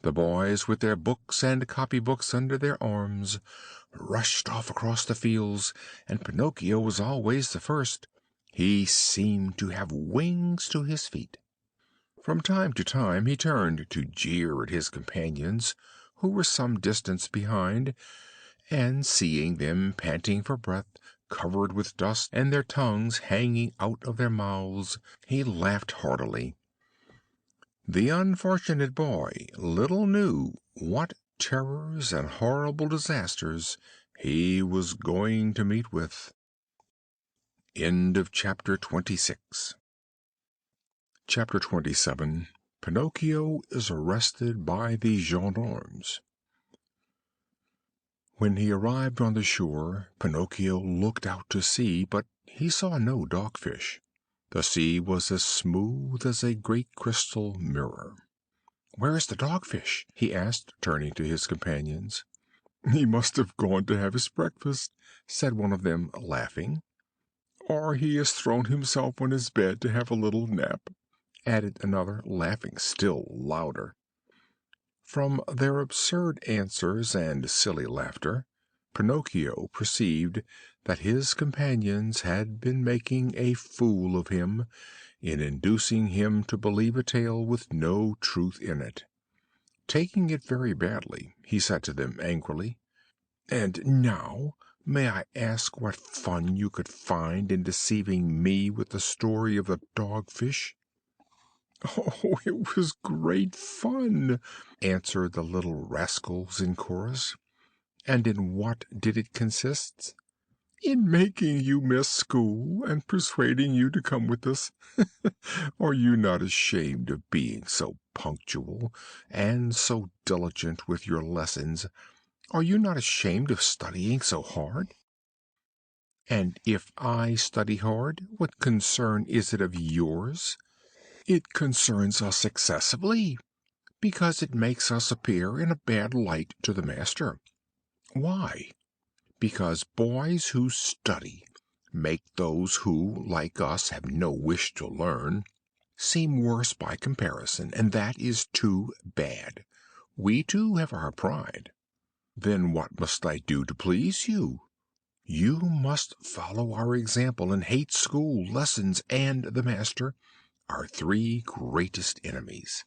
the boys, with their books and copy books under their arms, rushed off across the fields, and Pinocchio was always the first. He seemed to have wings to his feet. From time to time he turned to jeer at his companions, who were some distance behind, and seeing them panting for breath, covered with dust, and their tongues hanging out of their mouths, he laughed heartily. The unfortunate boy little knew what terrors and horrible disasters he was going to meet with. Chapter 27. Pinocchio is arrested by the gendarmes. When he arrived on the shore, Pinocchio looked out to sea, but he saw no dogfish. The sea was as smooth as a great crystal mirror. "Where is the dogfish?" he asked, turning to his companions. "He must have gone to have his breakfast," said one of them, laughing. "Or he has thrown himself on his bed to have a little nap," added another, laughing still louder. From their absurd answers and silly laughter, Pinocchio perceived that his companions had been making a fool of him, in inducing him to believe a tale with no truth in it. Taking it very badly, he said to them angrily, "And now, may I ask what fun you could find in deceiving me with the story of the dogfish?" "Oh, it was great fun!" answered the little rascals in chorus. "And in what did it consist?" "In making you miss school, and persuading you to come with us. Are you not ashamed of being so punctual, and so diligent with your lessons? Are you not ashamed of studying so hard?" "And if I study hard, what concern is it of yours?" "It concerns us excessively, because it makes us appear in a bad light to the master." "Why?" "Because boys who study make those who, like us, have no wish to learn, seem worse by comparison, and that is too bad. We too have our pride." "Then what must I do to please you?" You must follow our example and hate school, lessons, and the master, our three greatest enemies.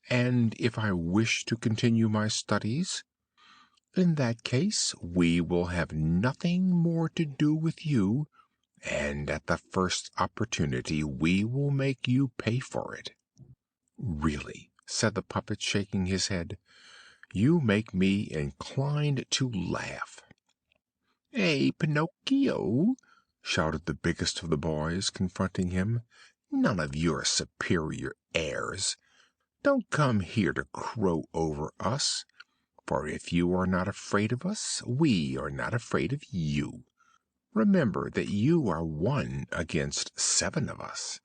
And if I wish to continue my studies, in that case we will have nothing more to do with you, and at the first opportunity we will make you pay for it." "Really," said the puppet, shaking his head, "you make me inclined to laugh." "Hey, Pinocchio!" shouted the biggest of the boys, confronting him. "None of your superior airs! Don't come here to crow over us, for if you are not afraid of us, we are not afraid of you. Remember that you are one against 7 of us."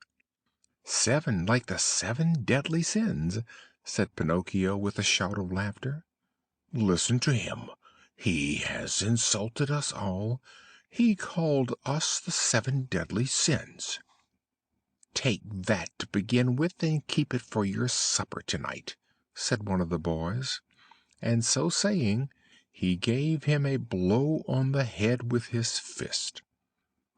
"7, like the 7 deadly sins," said Pinocchio with a shout of laughter. "Listen to him! He has insulted us all. He called us the 7 deadly sins." "Take that to begin with, and keep it for your supper tonight," said one of the boys, and so saying he gave him a blow on the head with his fist.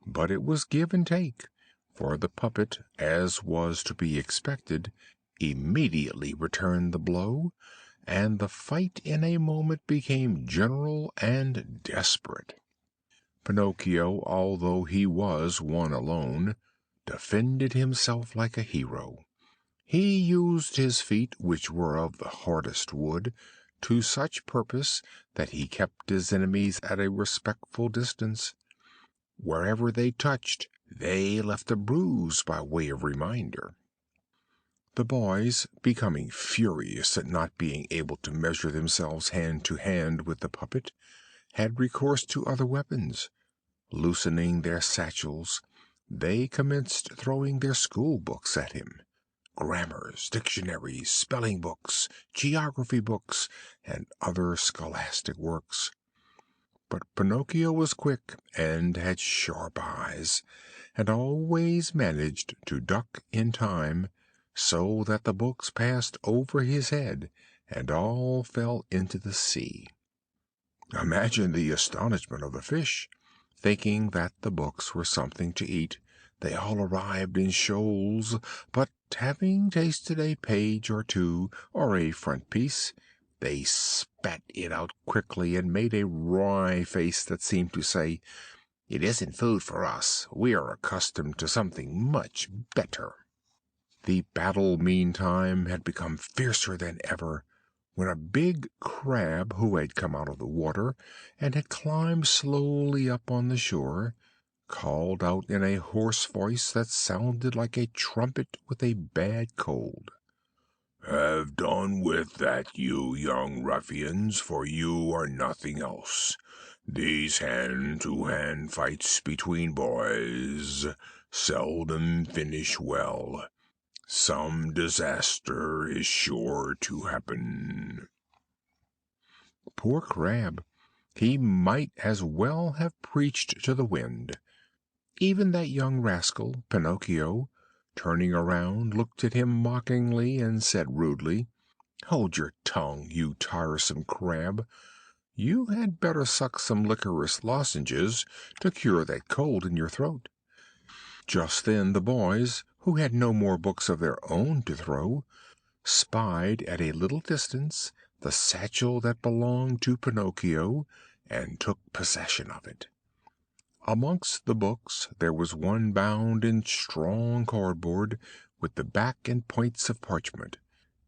But it was give and take, for the puppet, as was to be expected, immediately returned the blow, and the fight in a moment became general and desperate. Pinocchio, although he was one alone, defended himself like a hero. He used his feet, which were of the hardest wood, to such purpose that he kept his enemies at a respectful distance. Wherever they touched, they left a bruise by way of reminder. The boys, becoming furious at not being able to measure themselves hand to hand with the puppet, had recourse to other weapons. Loosening their satchels, they commenced throwing their school books at him: grammars, dictionaries, spelling books, geography books, and other scholastic works. But Pinocchio was quick and had sharp eyes, and always managed to duck in time, so that the books passed over his head and all fell into the sea. Imagine the astonishment of the fish! Thinking that the books were something to eat, they all arrived in shoals, but having tasted a page or two, or a frontispiece, they spat it out quickly and made a wry face that seemed to say, "It isn't food for us. We are accustomed to something much better." The battle, meantime, had become fiercer than ever, when a big crab, who had come out of the water and had climbed slowly up on the shore, called out in a hoarse voice that sounded like a trumpet with a bad cold, "Have done with that, you young ruffians, for you are nothing else. These hand-to-hand fights between boys seldom finish well. Some disaster is sure to happen." Poor crab! He might as well have preached to the wind. Even that young rascal, Pinocchio, turning around, looked at him mockingly and said rudely, "Hold your tongue, you tiresome crab. You had better suck some licorice lozenges to cure that cold in your throat." Just then the boys, who had no more books of their own to throw, spied at a little distance the satchel that belonged to Pinocchio, and took possession of it. Amongst the books there was one bound in strong cardboard, with the back and points of parchment.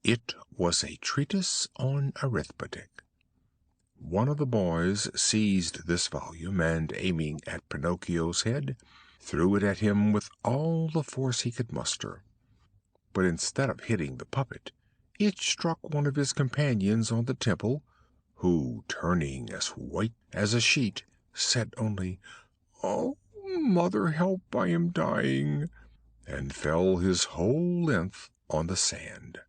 It was a treatise on arithmetic. One of the boys seized this volume, and aiming at Pinocchio's head, threw it at him with all the force he could muster. But instead of hitting the puppet, it struck one of his companions on the temple, who, turning as white as a sheet, said only, "Oh, mother, help! I am dying!" and fell his whole length on the sand.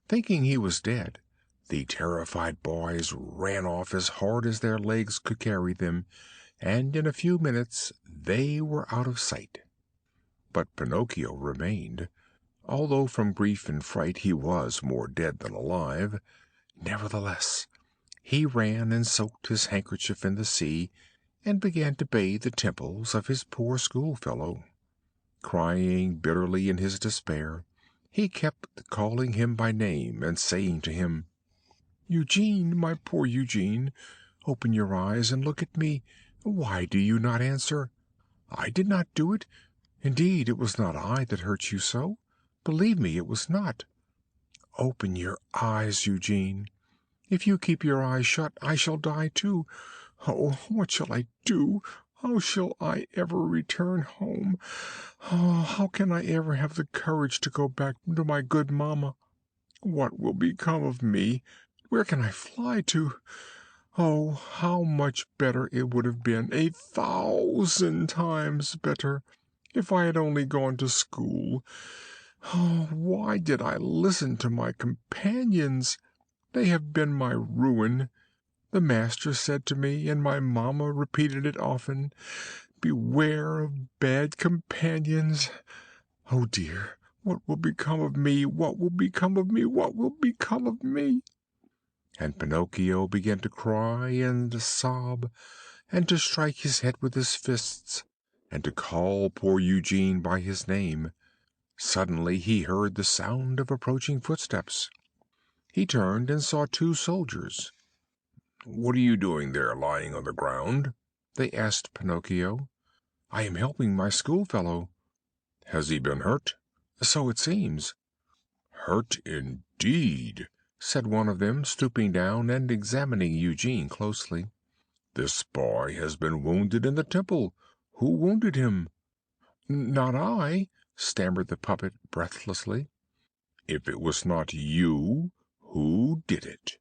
Thinking he was dead, the terrified boys ran off as hard as their legs could carry them, and in a few minutes they were out of sight. But Pinocchio remained. Although from grief and fright he was more dead than alive, nevertheless he ran and soaked his handkerchief in the sea, and began to bathe the temples of his poor schoolfellow. Crying bitterly in his despair, he kept calling him by name and saying to him, "Eugene, my poor Eugene, open your eyes and look at me. Why do you not answer? I did not do it. Indeed, it was not I that hurt you so. Believe me, it was not. Open your eyes, Eugene. If you keep your eyes shut, I shall die too. Oh, what shall I do? How shall I ever return home? Oh, how can I ever have the courage to go back to my good mamma? What will become of me? Where can I fly to? Oh, how much better it would have been, 1,000 times better, if I had only gone to school. Oh, why did I listen to my companions? They have been my ruin. The master said to me, and my mamma repeated it often, 'Beware of bad companions.' Oh dear, what will become of me? What will become of me? What will become of me?" And Pinocchio began to cry and sob, and to strike his head with his fists, and to call poor Eugene by his name. Suddenly he heard the sound of approaching footsteps. He turned and saw 2 soldiers. "What are you doing there, lying on the ground?" they asked Pinocchio. "I am helping my schoolfellow." "Has he been hurt?" "So it seems." "Hurt indeed," said one of them, stooping down and examining Eugene closely. "This boy has been wounded in the temple. Who wounded him?" "Not I," stammered the puppet breathlessly. "If it was not you, who did it?"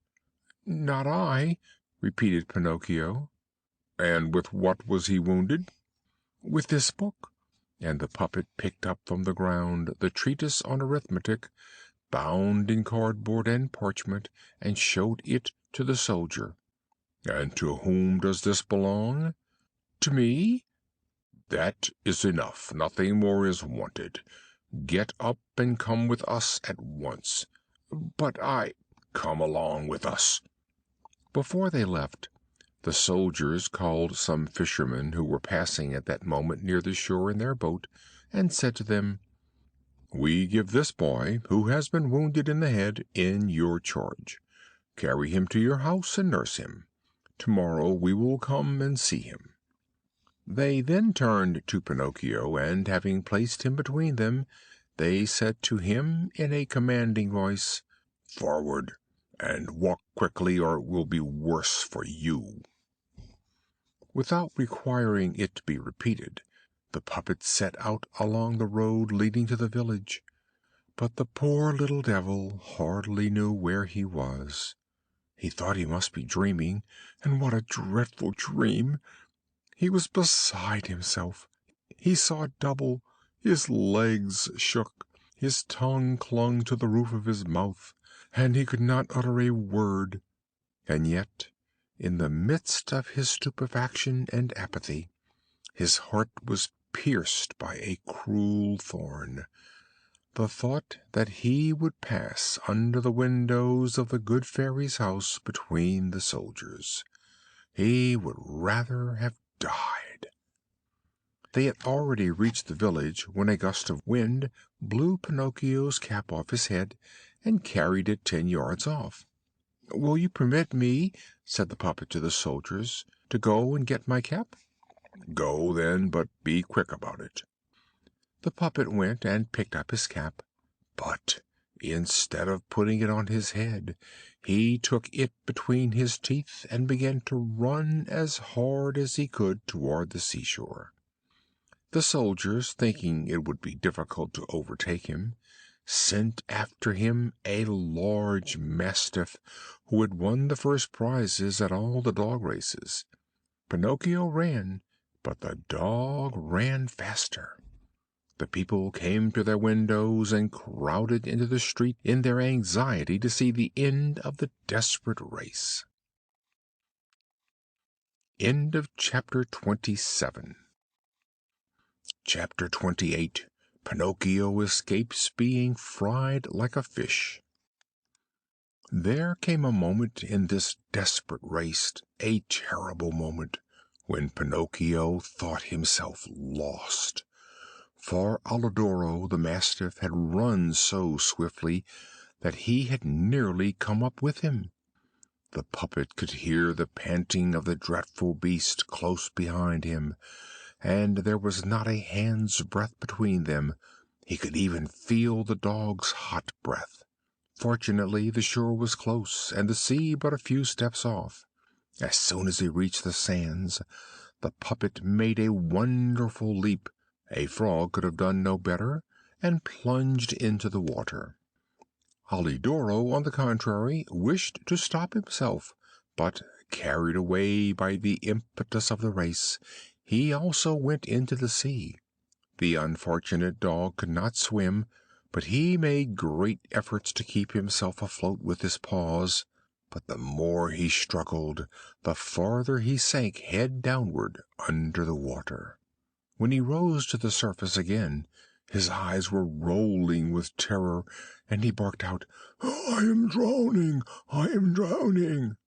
"Not I," repeated Pinocchio. "And with what was he wounded?" "With this book." And the puppet picked up from the ground the treatise on arithmetic, bound in cardboard and parchment, and showed it to the soldier. "And to whom does this belong?" "To me." "That is enough. Nothing more is wanted. Get up and come with us at once." "But I—" "Come along with us." Before they left, the soldiers called some fishermen who were passing at that moment near the shore in their boat, and said to them, "We give this boy, who has been wounded in the head, in your charge. Carry him to your house and nurse him. Tomorrow we will come and see him." They then turned to Pinocchio, and having placed him between them, they said to him in a commanding voice, "Forward, and walk quickly, or it will be worse for you." Without requiring it to be repeated, the puppet set out along the road leading to the village. But the poor little devil hardly knew where he was. He thought he must be dreaming, and what a dreadful dream! He was beside himself. He saw double. His legs shook. His tongue clung to the roof of his mouth, and he could not utter a word. And yet, in the midst of his stupefaction and apathy, his heart was pierced by a cruel thorn. The thought that he would pass under the windows of the good fairy's house between the soldiers. He would rather have died. They had already reached the village when a gust of wind blew Pinocchio's cap off his head and carried it 10 yards off. "Will you permit me," said the puppet to the soldiers, "to go and get my cap?" "Go, then, but be quick about it." The puppet went and picked up his cap, but instead of putting it on his head, he took it between his teeth and began to run as hard as he could toward the seashore. The soldiers, thinking it would be difficult to overtake him, sent after him a large mastiff who had won the first prizes at all the dog races. Pinocchio ran, but the dog ran faster. The people came to their windows and crowded into the street in their anxiety to see the end of the desperate race. End of chapter 27. Chapter 28. Pinocchio escapes being fried like a fish. There came a moment in this desperate race, a terrible moment, when Pinocchio thought himself lost. For Alidoro the mastiff had run so swiftly that he had nearly come up with him. The puppet could hear the panting of the dreadful beast close behind him, and there was not a hand's breadth between them. He could even feel the dog's hot breath. Fortunately, the shore was close, and the sea but a few steps off. As soon as he reached the sands, the puppet made a wonderful leap. A frog could have done no better, and plunged into the water. Alidoro, on the contrary, wished to stop himself, but, carried away by the impetus of the race, he also went into the sea. The unfortunate dog could not swim, but he made great efforts to keep himself afloat with his paws. But the more he struggled, the farther he sank head downward under the water. When he rose to the surface again, his eyes were rolling with terror, and he barked out, "I am drowning! I am drowning!"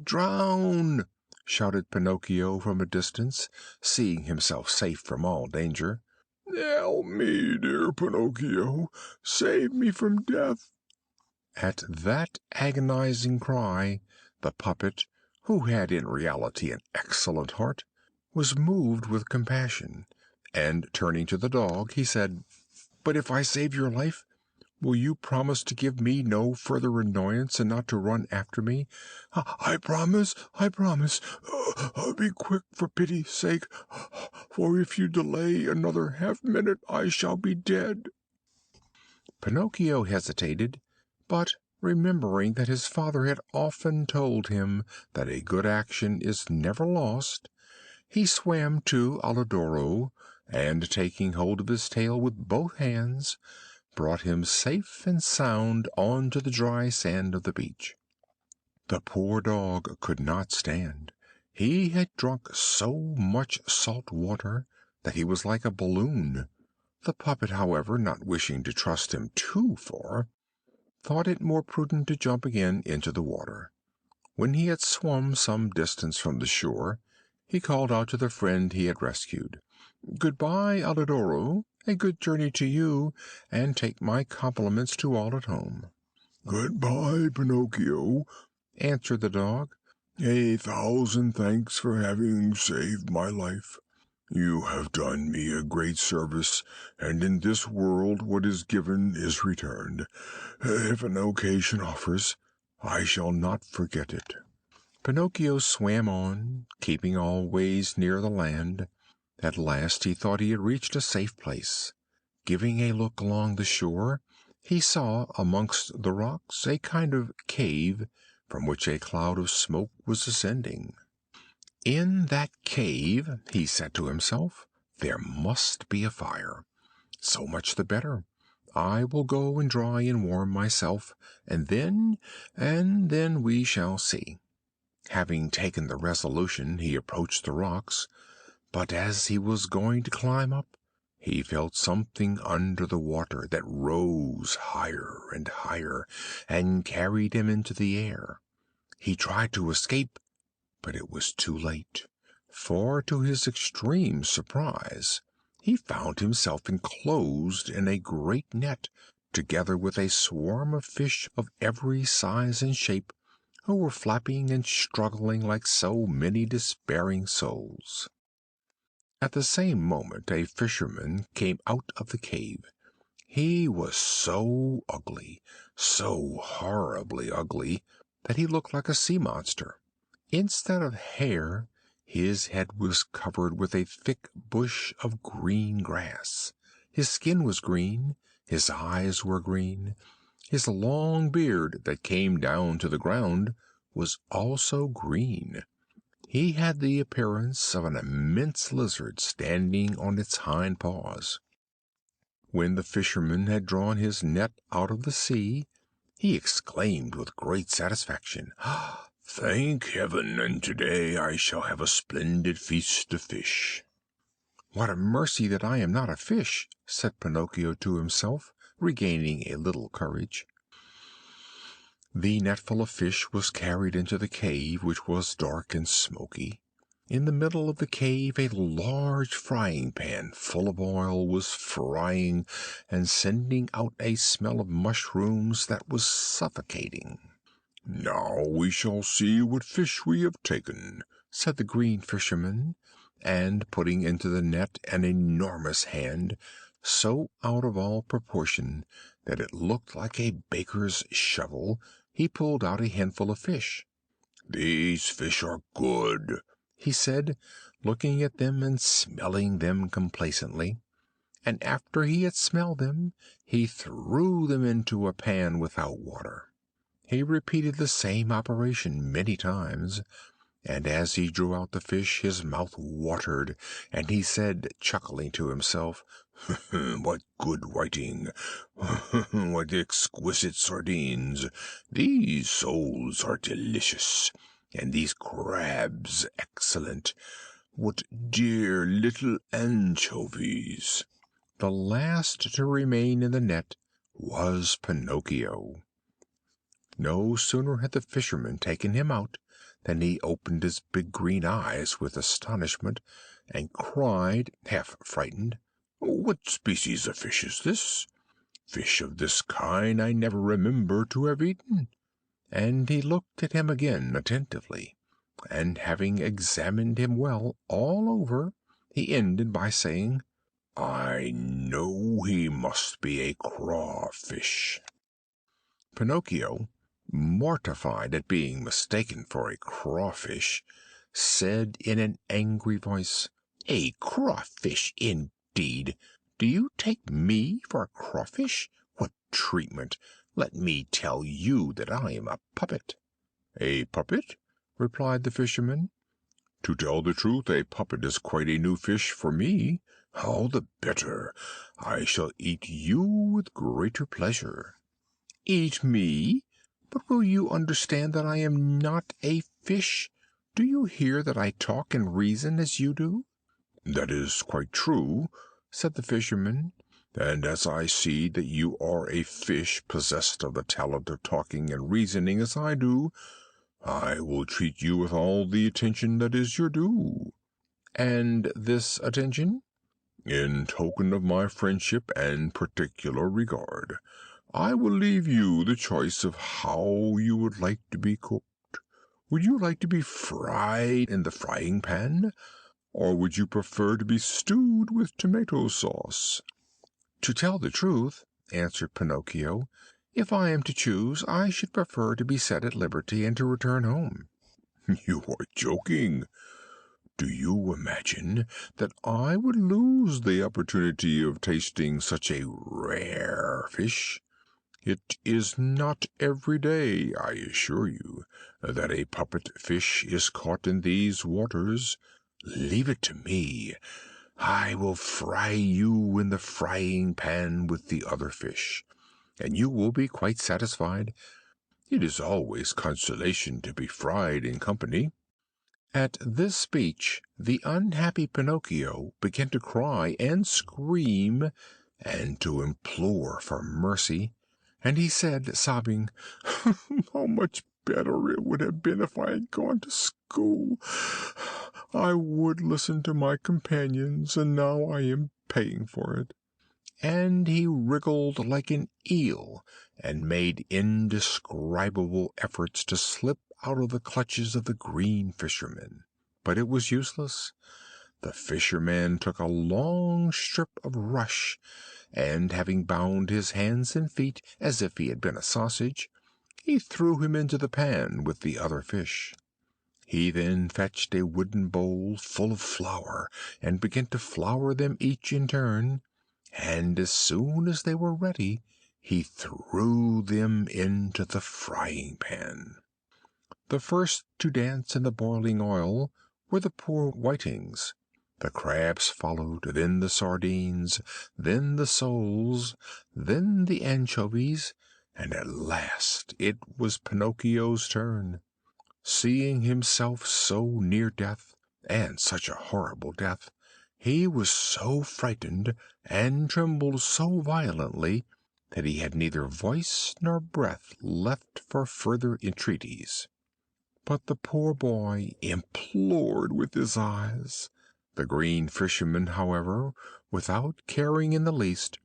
"Drown!" shouted Pinocchio from a distance, seeing himself safe from all danger. "Help me, dear Pinocchio! Save me from death!" At that agonizing cry, the puppet, who had in reality an excellent heart, was moved with compassion, and turning to the dog, he said, "But if I save your life, will you promise to give me no further annoyance, and not to run after me?" "I promise, I promise. Be quick, for pity's sake, for if you delay another half-minute I shall be dead." Pinocchio hesitated, but, remembering that his father had often told him that a good action is never lost, he swam to Alidoro, and, taking hold of his tail with both hands, brought him safe and sound on to the dry sand of the beach. The poor dog could not stand. He had drunk so much salt water that he was like a balloon. The puppet, however, not wishing to trust him too far, thought it more prudent to jump again into the water. When he had swum some distance from the shore, he called out to the friend he had rescued, "Goodbye, Alidoro. A good journey to you, and take my compliments to all at home." "Goodbye, Pinocchio," answered the dog. "A thousand thanks for having saved my life. You have done me a great service, and in this world what is given is returned. If an occasion offers, I shall not forget it." Pinocchio swam on, keeping always near the land. At last he thought he had reached a safe place. Giving a look along the shore, he saw amongst the rocks a kind of cave, from which a cloud of smoke was ascending. "In that cave," he said to himself, "there must be a fire. So much the better. I will go and dry and warm myself, and then we shall see." Having taken the resolution, he approached the rocks, but as he was going to climb up, he felt something under the water that rose higher and higher, and carried him into the air. He tried to escape, but it was too late, for, to his extreme surprise, he found himself enclosed in a great net, together with a swarm of fish of every size and shape, who were flapping and struggling like so many despairing souls. At the same moment a fisherman came out of the cave. He was so ugly, so horribly ugly, that he looked like a sea monster. Instead of hair, his head was covered with a thick bush of green grass. His skin was green, his eyes were green, his long beard that came down to the ground was also green. He had the appearance of an immense lizard standing on its hind paws. When the fisherman had drawn his net out of the sea, he exclaimed with great satisfaction, "Thank heaven, and today I shall have a splendid feast of fish." "What a mercy that I am not a fish!" said Pinocchio to himself, regaining a little courage. The netful of fish was carried into the cave, which was dark and smoky. In the middle of the cave a large frying pan full of oil was frying and sending out a smell of mushrooms that was suffocating. "Now we shall see what fish we have taken," said the green fisherman, and putting into the net an enormous hand, so out of all proportion that it looked like a baker's shovel, he pulled out a handful of fish. "These fish are good," he said, looking at them and smelling them complacently, and after he had smelled them he threw them into a pan without water. He repeated the same operation many times, and as he drew out the fish his mouth watered, and he said, chuckling to himself, "What good whiting! What exquisite sardines! These soles are delicious, and these crabs excellent. What dear little anchovies!" The last to remain in the net was Pinocchio. No sooner had the fisherman taken him out than he opened his big green eyes with astonishment, and cried, half frightened, "What species of fish is this? Fish of this kind I never remember to have eaten." And he looked at him again attentively, and having examined him well all over, he ended by saying, "I know he must be a crawfish." Pinocchio, mortified at being mistaken for a crawfish, said in an angry voice, "A crawfish, indeed! Do you take me for a crawfish? What treatment! Let me tell you that I am a puppet." "A puppet?" replied the fisherman. "To tell the truth, a puppet is quite a new fish for me. All the better. I shall eat you with greater pleasure." "Eat me? But will you understand that I am not a fish? Do you hear that I talk and reason as you do?" "That is quite true," said the fisherman, "and as I see that you are a fish possessed of the talent of talking and reasoning as I do, I will treat you with all the attention that is your due." "And this attention?" "In token of my friendship and particular regard, I will leave you the choice of how you would like to be cooked. Would you like to be fried in the frying pan, or would you prefer to be stewed with tomato sauce?" "To tell the truth," answered Pinocchio, "if I am to choose, I should prefer to be set at liberty and to return home." "You are joking. Do you imagine that I would lose the opportunity of tasting such a rare fish? It is not every day, I assure you, that a puppet fish is caught in these waters. Leave it to me. I will fry you in the frying pan with the other fish, and you will be quite satisfied. It is always consolation to be fried in company." At this speech the unhappy Pinocchio began to cry and scream, and to implore for mercy, and he said, sobbing, "How much better it would have been if I had gone to school! I would listen to my companions, and now I am paying for it." And he wriggled like an eel, and made indescribable efforts to slip out of the clutches of the green fisherman. But it was useless. The fisherman took a long strip of rush, and having bound his hands and feet as if he had been a sausage, he threw him into the pan with the other fish. He then fetched a wooden bowl full of flour, and began to flour them each in turn, and as soon as they were ready he threw them into the frying pan. The first to dance in the boiling oil were the poor whitings. The crabs followed, then the sardines, then the soles, then the anchovies, and at last it was Pinocchio's turn. Seeing himself so near death, and such a horrible death, he was so frightened and trembled so violently that he had neither voice nor breath left for further entreaties. But the poor boy implored with his eyes. The green fisherman, however, without caring in the least,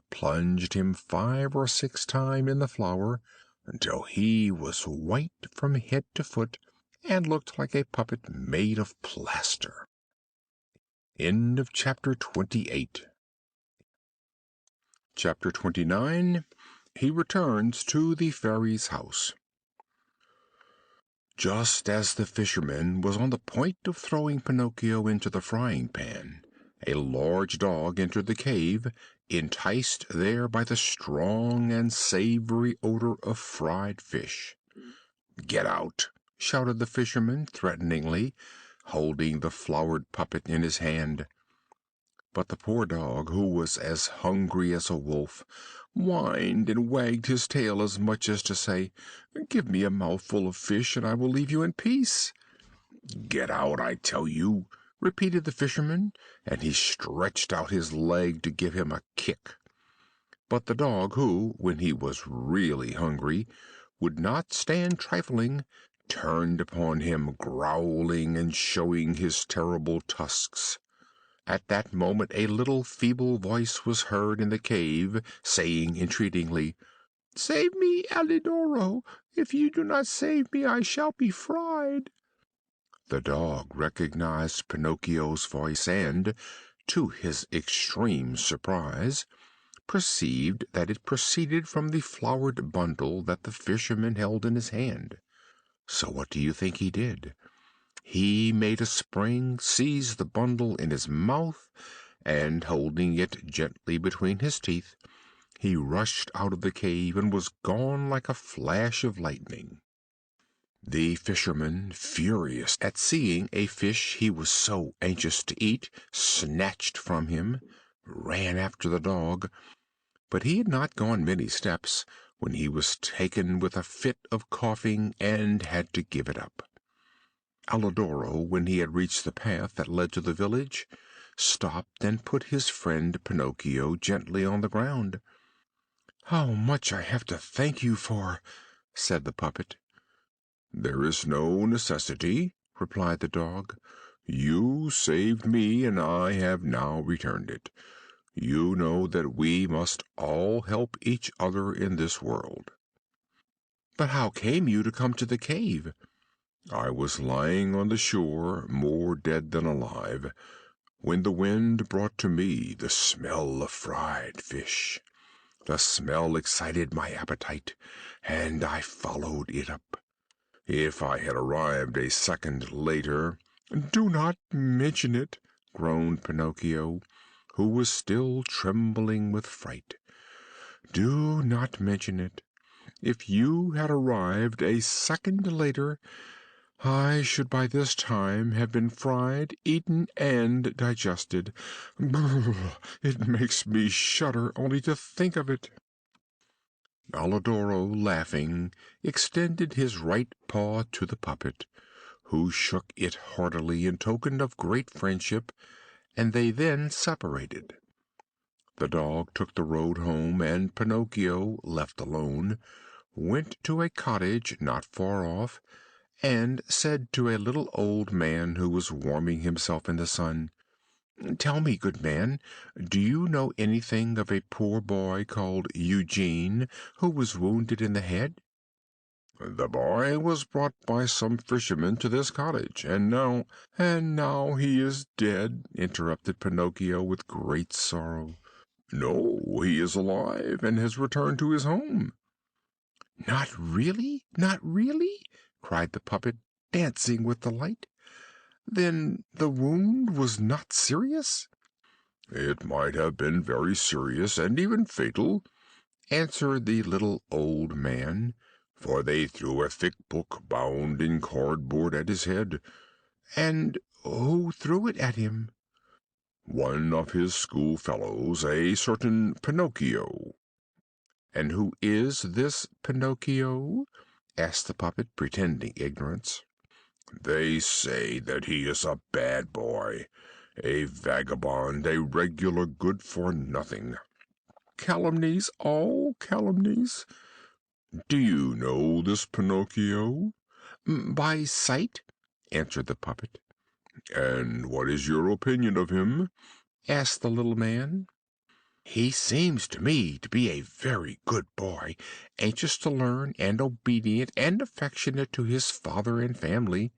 plunged him 5 or 6 times in the flour, until he was white from head to foot, and looked like a puppet made of plaster. Chapter 28. Chapter 29. He returns to the fairy's house. Just as the fisherman was on the point of throwing Pinocchio into the frying pan, a large dog entered the cave, enticed there by the strong and savory odor of fried fish. "Get out!" shouted the fisherman threateningly, holding the floured puppet in his hand. But the poor dog, who was as hungry as a wolf, whined and wagged his tail as much as to say, "Give me a mouthful of fish, and I will leave you in peace." "Get out, I tell you!" repeated the fisherman, and he stretched out his leg to give him a kick. But the dog, who, when he was really hungry, would not stand trifling, turned upon him, growling and showing his terrible tusks. At that moment a little feeble voice was heard in the cave, saying entreatingly, "Save me, Alidoro! If you do not save me, I shall be fried." The dog recognized Pinocchio's voice and, to his extreme surprise, perceived that it proceeded from the floured bundle that the fisherman held in his hand. So what do you think he did? He made a spring, seized the bundle in his mouth, and, holding it gently between his teeth, he rushed out of the cave and was gone like a flash of lightning. The fisherman, furious at seeing a fish he was so anxious to eat snatched from him, ran after the dog, but he had not gone many steps when he was taken with a fit of coughing and had to give it up. Alidoro, when he had reached the path that led to the village, stopped and put his friend Pinocchio gently on the ground. "How much I have to thank you for!" said the puppet. "There is no necessity," replied the dog. "You saved me, and I have now returned it. You know that we must all help each other in this world." "But how came you to come to the cave?" "I was lying on the shore, more dead than alive, when the wind brought to me the smell of fried fish. The smell excited my appetite, and I followed it up. If I had arrived a second later—" "Do not mention it," groaned Pinocchio, who was still trembling with fright. "Do not mention it. If you had arrived a second later, I should by this time have been fried, eaten, and digested. Brrr, it makes me shudder only to think of it." Alidoro, laughing, extended his right paw to the puppet, who shook it heartily in token of great friendship, and they then separated. The dog took the road home, and Pinocchio, left alone, went to a cottage not far off, and said to a little old man who was warming himself in the sun, "Tell me, good man, do you know anything of a poor boy called Eugene, who was wounded in the head?" "The boy was brought by some fishermen to this cottage, and now he is dead," interrupted Pinocchio with great sorrow. "No, he is alive, and has returned to his home." "Not really? Not really?" cried the puppet, dancing with delight. "Then the wound was not serious?" "It might have been very serious, and even fatal," answered the little old man, "for they threw a thick book bound in cardboard at his head." "And who threw it at him?" "One of his schoolfellows, a certain Pinocchio." "And who is this Pinocchio?" asked the puppet, pretending ignorance. "They say that he is a bad boy, a vagabond, a regular good for nothing." "Calumnies, all calumnies." "Do you know this Pinocchio?" By sight," answered the puppet. And what is your opinion of him?" asked the little man. "He seems to me to be a very good boy, anxious to learn, and obedient and affectionate to his father and family."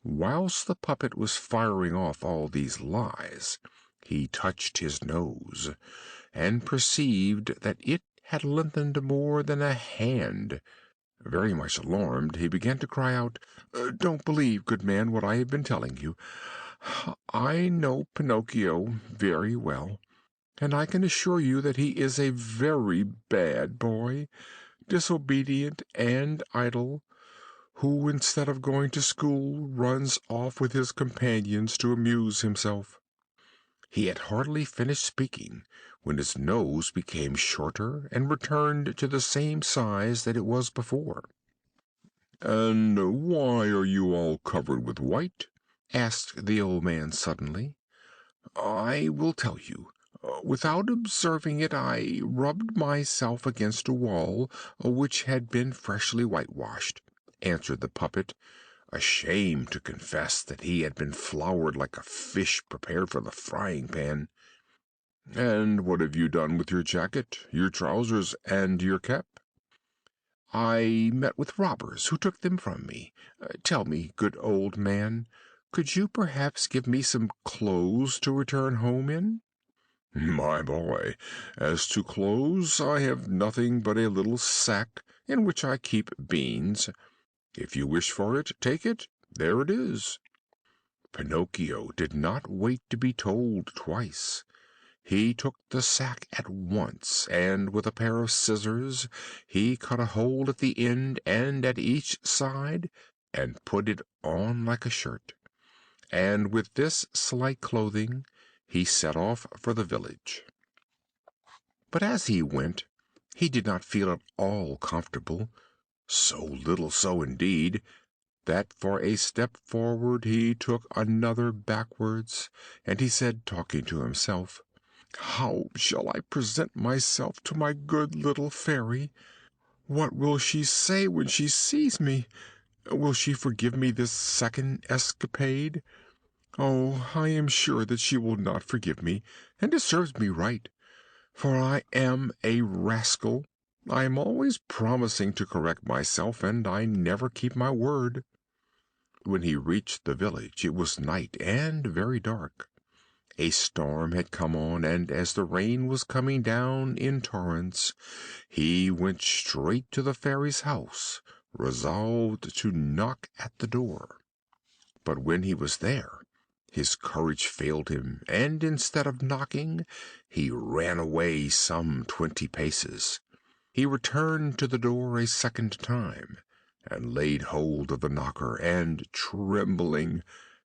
Whilst the puppet was firing off all these lies, he touched his nose, and perceived that it had lengthened more than a hand. Very much alarmed, he began to cry out, "Don't believe, good man, what I have been telling you. I know Pinocchio very well, and I can assure you that he is a very bad boy, disobedient and idle, who, instead of going to school, runs off with his companions to amuse himself." He had hardly finished speaking when his nose became shorter and returned to the same size that it was before. "And why are you all covered with white?" asked the old man suddenly. "I will tell you. Without observing it, I rubbed myself against a wall which had been freshly whitewashed," answered the puppet, ashamed to confess that he had been floured like a fish prepared for the frying pan. "And what have you done with your jacket, your trousers, and your cap?" "I met with robbers, who took them from me. Tell me, good old man, could you perhaps give me some clothes to return home in?" "My boy, as to clothes, I have nothing but a little sack in which I keep beans. If you wish for it, take it. There it is." Pinocchio did not wait to be told twice. He took the sack at once, and with a pair of scissors he cut a hole at the end and at each side, and put it on like a shirt. And with this slight clothing he set off for the village. But as he went, he did not feel at all comfortable, so little so indeed that for a step forward he took another backwards, and he said, talking to himself, "How shall I present myself to my good little fairy? What will she say when she sees me? Will she forgive me this second escapade? Oh, I am sure that she will not forgive me, and it serves me right, for I am a rascal. I am always promising to correct myself, and I never keep my word." When he reached the village it was night and very dark. A storm had come on, and as the rain was coming down in torrents, he went straight to the fairy's house, resolved to knock at the door. But when he was there, his courage failed him, and instead of knocking, he ran away some 20 paces. He returned to the door a second time, and laid hold of the knocker, and, trembling,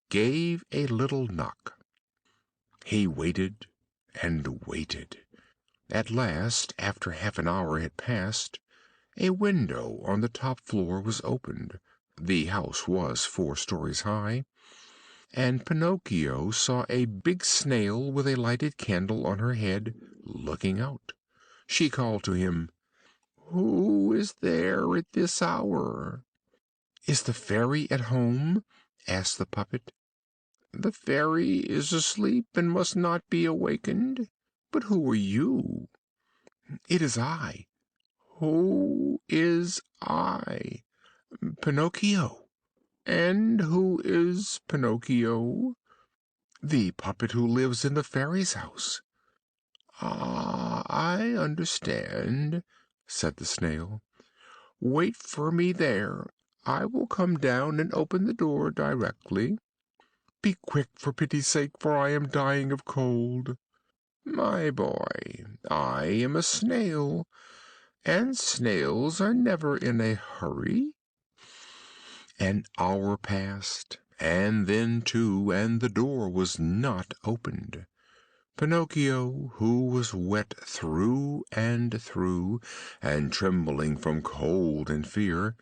gave a little knock. He waited and waited. At last, after half an hour had passed, a window on the top floor was opened. The house was 4 stories high, and Pinocchio saw a big snail with a lighted candle on her head, looking out. She called to him, "Who is there at this hour?" "Is the fairy at home?" asked the puppet. "The fairy is asleep and must not be awakened. But who are you?" "It is I." "Who is I?" "Pinocchio." "And who is Pinocchio?" "The puppet who lives in the fairy's house." "Ah, I understand," said the snail. "Wait for me there. I will come down and open the door directly." "Be quick, for pity's sake, for I am dying of cold." "My boy, I am a snail, and snails are never in a hurry." An hour passed, and then 2, and the door was not opened. Pinocchio, who was wet through and through, and trembling from cold and fear,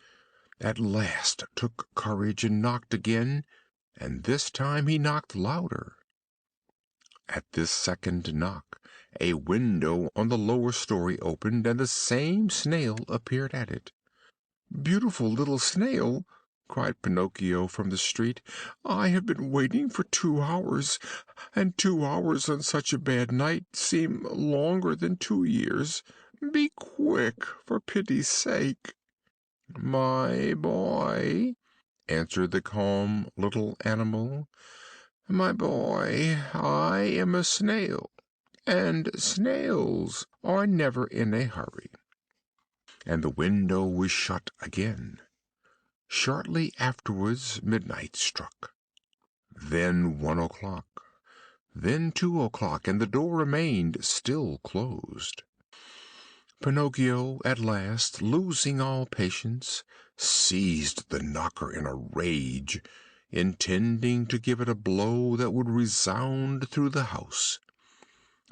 at last took courage and knocked again, and this time he knocked louder. At this second knock a window on the lower story opened, and the same snail appeared at it. "Beautiful little snail, cried Pinocchio from the street. "I have been waiting for 2 hours, and 2 hours on such a bad night seem longer than 2 years. Be quick, for pity's sake." "My boy," answered the calm little animal, "my boy, I am a snail, and snails are never in a hurry." And the window was shut again. Shortly afterwards midnight struck, then 1 o'clock, then 2 o'clock, and the door remained still closed. Pinocchio, at last, losing all patience, seized the knocker in a rage, intending to give it a blow that would resound through the house.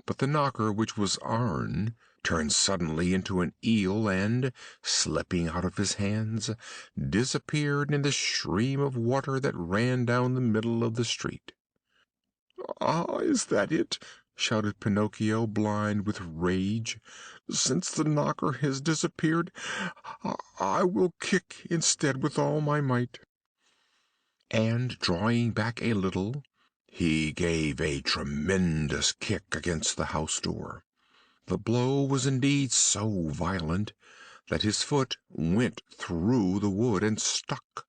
But the knocker, which was iron, turned suddenly into an eel, and, slipping out of his hands, disappeared in the stream of water that ran down the middle of the street. "Ah, is that it?" shouted Pinocchio, blind with rage. "Since the knocker has disappeared, I will kick instead with all my might." And, drawing back a little, he gave a tremendous kick against the house door. The blow was indeed so violent that his foot went through the wood and stuck,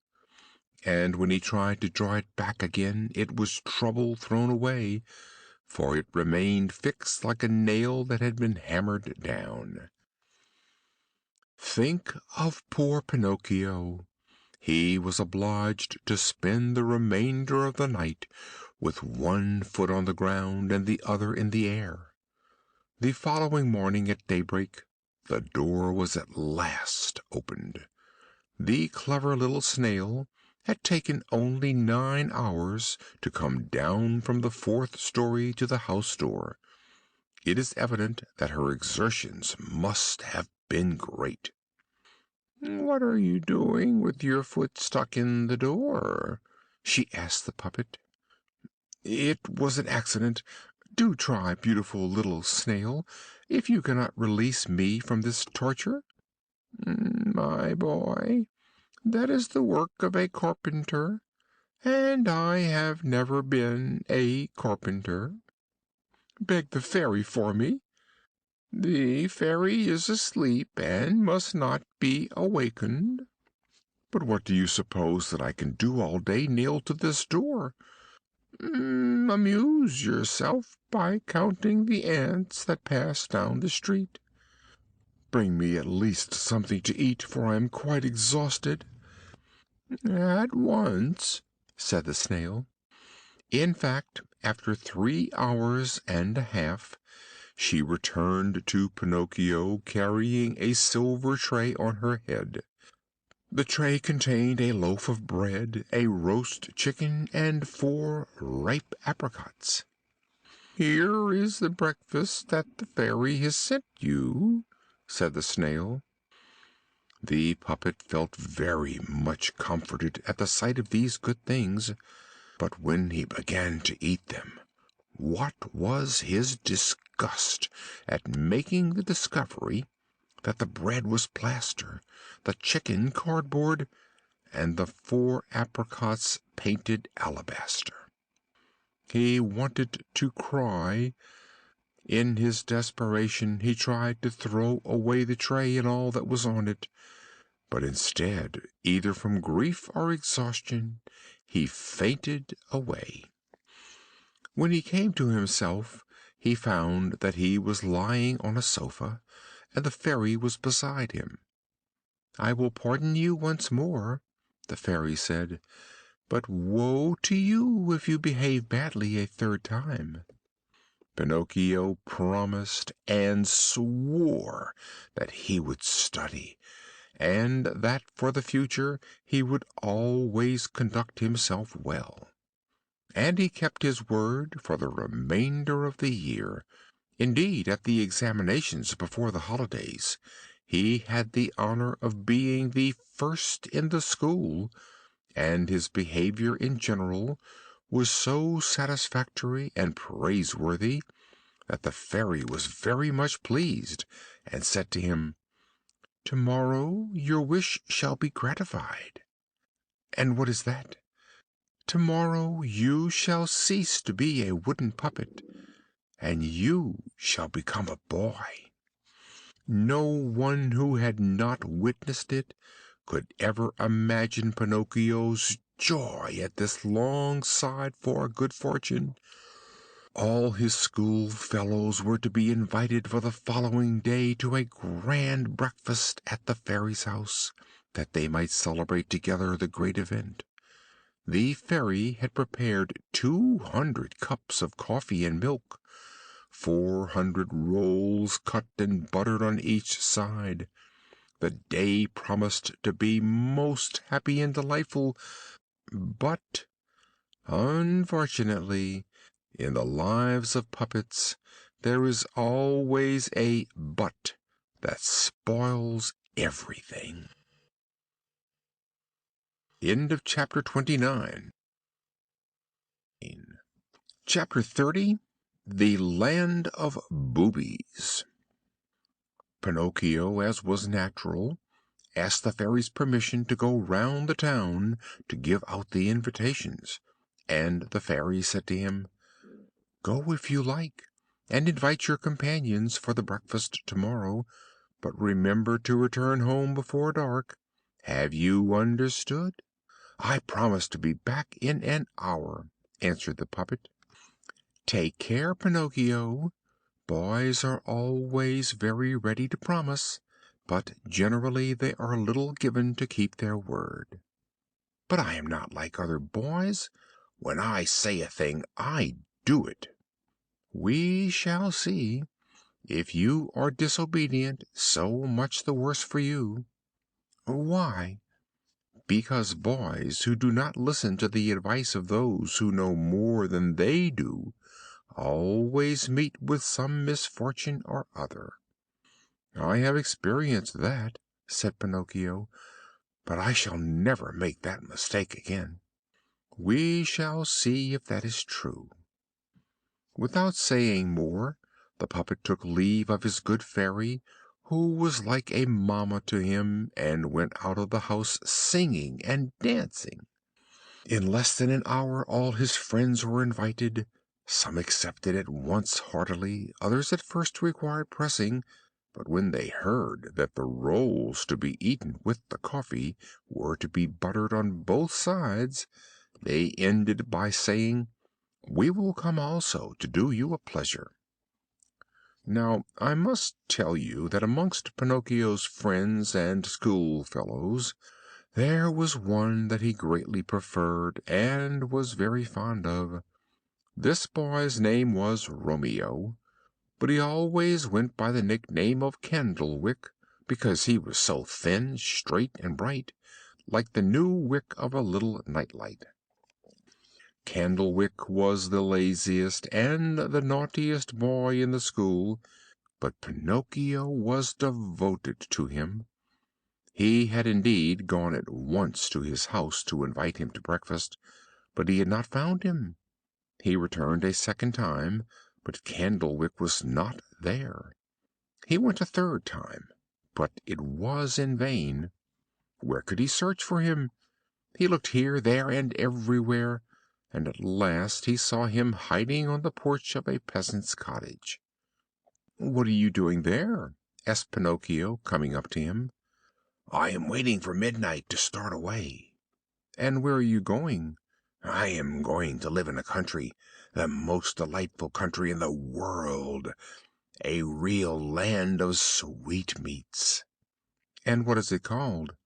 and when he tried to draw it back again it was trouble thrown away, for it remained fixed like a nail that had been hammered down. Think of poor Pinocchio! He was obliged to spend the remainder of the night with one foot on the ground and the other in the air. The following morning at daybreak the door was at last opened. The clever little snail had taken only 9 hours to come down from the 4th story to the house door. It is evident that her exertions must have been great. "What are you doing with your foot stuck in the door?" she asked the puppet. "It was an accident. Do try, beautiful little snail, if you cannot release me from this torture." "My boy, that is the work of a carpenter, and I have never been a carpenter." "Beg the fairy for me." "The fairy is asleep and must not be awakened." "But what do you suppose that I can do all day nailed to this door?" "Amuse yourself by counting the ants that pass down the street." "Bring me at least something to eat, for I am quite exhausted." "At once," said the snail. In fact, after 3 hours and a half, she returned to Pinocchio carrying a silver tray on her head. The tray contained a loaf of bread, a roast chicken, and 4 ripe apricots. "Here is the breakfast that the fairy has sent you," said the snail. The puppet felt very much comforted at the sight of these good things, but when he began to eat them, what was his disgust at making the discovery that the bread was plaster, the chicken cardboard, and the 4 apricots painted alabaster. He wanted to cry. In his desperation he tried to throw away the tray and all that was on it, but instead, either from grief or exhaustion, he fainted away. When he came to himself he found that he was lying on a sofa, and the fairy was beside him. "I will pardon you once more," the fairy said, "but woe to you if you behave badly a third time." Pinocchio promised and swore that he would study, and that for the future he would always conduct himself well. And he kept his word for the remainder of the year. Indeed, at the examinations before the holidays, he had the honor of being the first in the school, and his behavior in general was so satisfactory and praiseworthy that the fairy was very much pleased, and said to him, "Tomorrow your wish shall be gratified." And what is that? Tomorrow you shall cease to be a wooden puppet, and you shall become a boy. No one who had not witnessed it could ever imagine Pinocchio's joy at this long sighed for good fortune. All his school fellows were to be invited for the following day to a grand breakfast at the fairy's house, that they might celebrate together the great event. The fairy had prepared 200 cups of coffee and milk, 400 rolls cut and buttered on each side. The day promised to be most happy and delightful, but unfortunately, in the lives of puppets there is always a "but" that spoils everything. End of chapter 29. Chapter 30. The Land of Boobies. Pinocchio, as was natural, asked the fairy's permission to go round the town to give out the invitations, and the fairy said to him, "Go if you like, and invite your companions for the breakfast tomorrow, but remember to return home before dark. Have you understood?" "I promise to be back in an hour," answered the puppet. "Take care, Pinocchio. Boys are always very ready to promise, but generally they are little given to keep their word." "But I am not like other boys. When I say a thing, I do it." "We shall see. If you are disobedient, so much the worse for you." "Why?" "Because boys who do not listen to the advice of those who know more than they do always meet with some misfortune or other." "I have experienced that," said Pinocchio, "but I shall never make that mistake again." "We shall see if that is true." Without saying more, the puppet took leave of his good fairy, who was like a mamma to him, and went out of the house singing and dancing. In less than an hour all his friends were invited. Some accepted at once heartily, others at first required pressing, but when they heard that the rolls to be eaten with the coffee were to be buttered on both sides, they ended by saying, "We will come also to do you a pleasure." Now I must tell you that amongst Pinocchio's friends and schoolfellows there was one that he greatly preferred and was very fond of. This boy's name was Romeo, but he always went by the nickname of Candlewick, because he was so thin, straight, and bright, like the new wick of a little nightlight. Candlewick was the laziest and the naughtiest boy in the school, but Pinocchio was devoted to him. He had indeed gone at once to his house to invite him to breakfast, but he had not found him. He returned a second time, but Candlewick was not there. He went a third time, but it was in vain. Where could he search for him? He looked here, there, and everywhere, and at last he saw him hiding on the porch of a peasant's cottage. "What are you doing there?" asked Pinocchio, coming up to him. "I am waiting for midnight to start away." "And where are you going?" "I am going to live in a country, the most delightful country in the world, a real land of sweetmeats." "And what is it called?"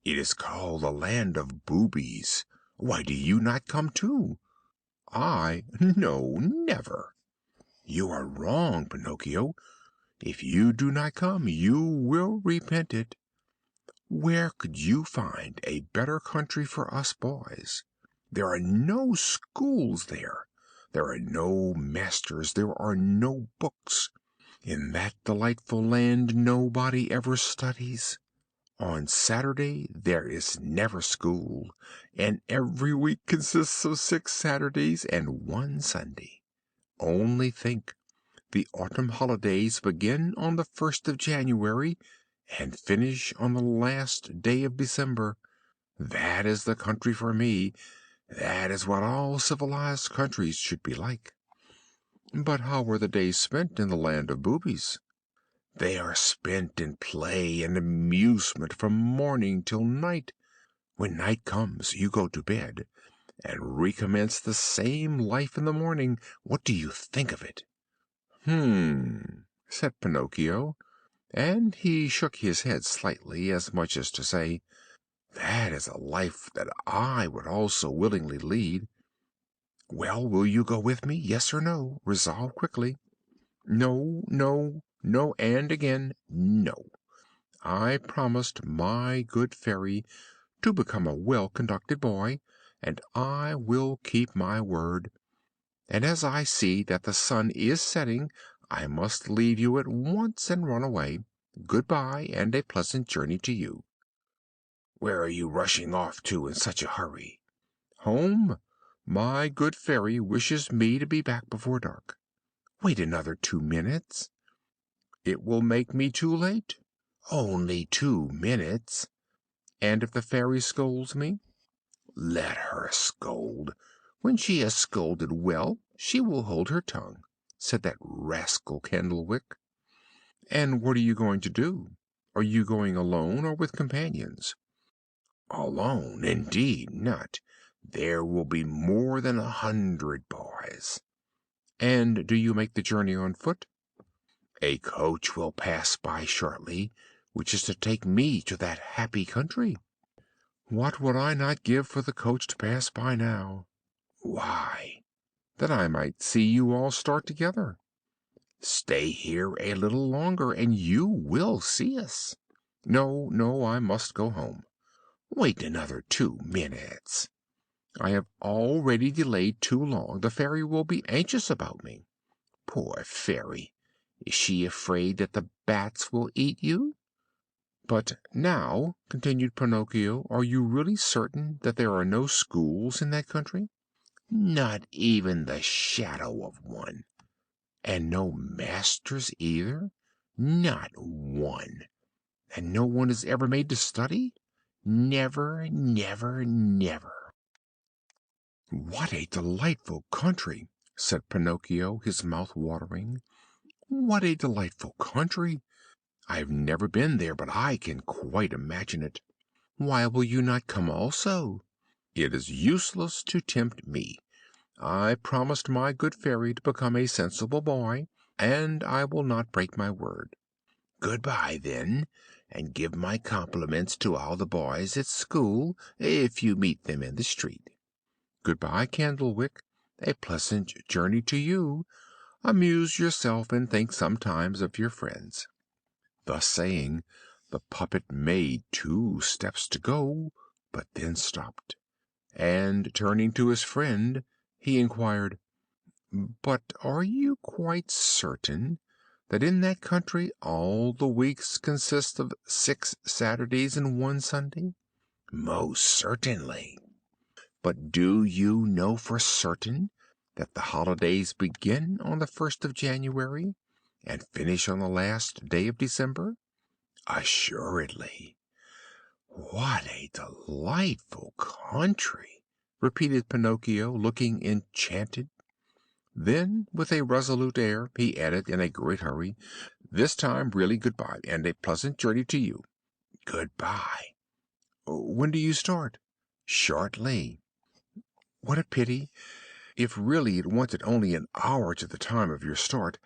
"It is called the Land of Boobies. Why do you not come too?" "I? "No, never." "You are wrong, Pinocchio. If you do not come, you will repent it. Where could you find a better country for us boys? There are no schools there. There are no masters. There are no books. In that delightful land nobody ever studies. On Saturday there is never school, and every week consists of 6 Saturdays and one Sunday. Only think, the autumn holidays begin on the 1st of January and finish on the last day of December. That is the country for me. That is what all civilized countries should be like." "But how are the days spent in the land of boobies?" "They are spent in play and amusement from morning till night. When night comes, you go to bed, and recommence the same life in the morning. What do you think of it?" Said Pinocchio, and he shook his head slightly, as much as to say, "That is a life that I would also willingly lead." "Well, will you go with me? Yes or no? Resolve quickly." "No, no, no, and again no. I promised my good Fairy to become a well conducted boy, and I will keep my word. And as I see that the sun is setting, I must leave you at once and run away. Good bye, and a pleasant journey to you." "Where are you rushing off to in such a hurry?" "Home. My good Fairy wishes me to be back before dark." "Wait another 2 minutes." "It will make me too late." "Only 2 minutes." "And if the Fairy scolds me?" "Let her scold. When she has scolded well, she will hold her tongue," said that rascal Candlewick. "And what are you going to do? Are you going alone or with companions?" "Alone, indeed not. There will be more than 100 boys." And do you make the journey on foot? "A coach will pass by shortly, which is to take me to that happy country." What would I not give for the coach to pass by now!" "Why?" "That I might see you all start together." "Stay here a little longer, and you will see us." "No, no, I must go home." "Wait another 2 minutes." "I have already delayed too long. The Fairy will be anxious about me." "Poor Fairy! Is she afraid that the bats will eat you?" "But now," continued Pinocchio, "are you really certain that there are no schools in that country?" "Not even the shadow of one." "And no masters either?" "Not one." "And no one is ever made to study?" "Never, never, never." "What a delightful country!" said Pinocchio, his mouth watering. "What a delightful country! I have never been there, but I can quite imagine it. Why will you not come also?" "It is useless to tempt me. I promised my good Fairy to become a sensible boy, and I will not break my word." "Good bye, then, and give my compliments to all the boys at school, if you meet them in the street." "Good bye, Candlewick. A pleasant journey to you. Amuse yourself, and think sometimes of your friends." Thus saying, the puppet made 2 steps to go, but then stopped, and turning to his friend, he inquired, "But are you quite certain that in that country all the weeks consist of 6 Saturdays and 1 Sunday?" "Most certainly." "But do you know for certain that the holidays begin on the 1st of January and finish on the last day of December?" "Assuredly." "What a delightful country!" repeated Pinocchio, looking enchanted. Then, with a resolute air, he added in a great hurry, "This time really good bye, and a pleasant journey to you." "Good bye." "When do you start?" "Shortly." "What a pity! If really it wanted only an hour to the time of your start,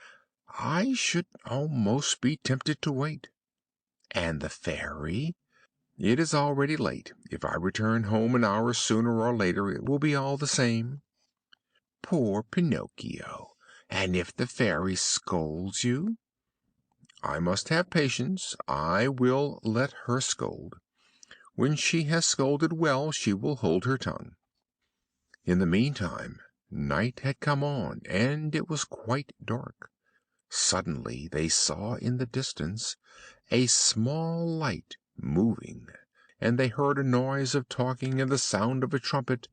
I should almost be tempted to wait." "And the Fairy?" "It is already late. If I return home an hour sooner or later, it will be all the same." "Poor Pinocchio! And if the Fairy scolds you?" "I must have patience. I will let her scold. When she has scolded well, she will hold her tongue." In the meantime, night had come on, and it was quite dark. Suddenly they saw in the distance a small light moving, and they heard a noise of talking and the sound of a trumpet,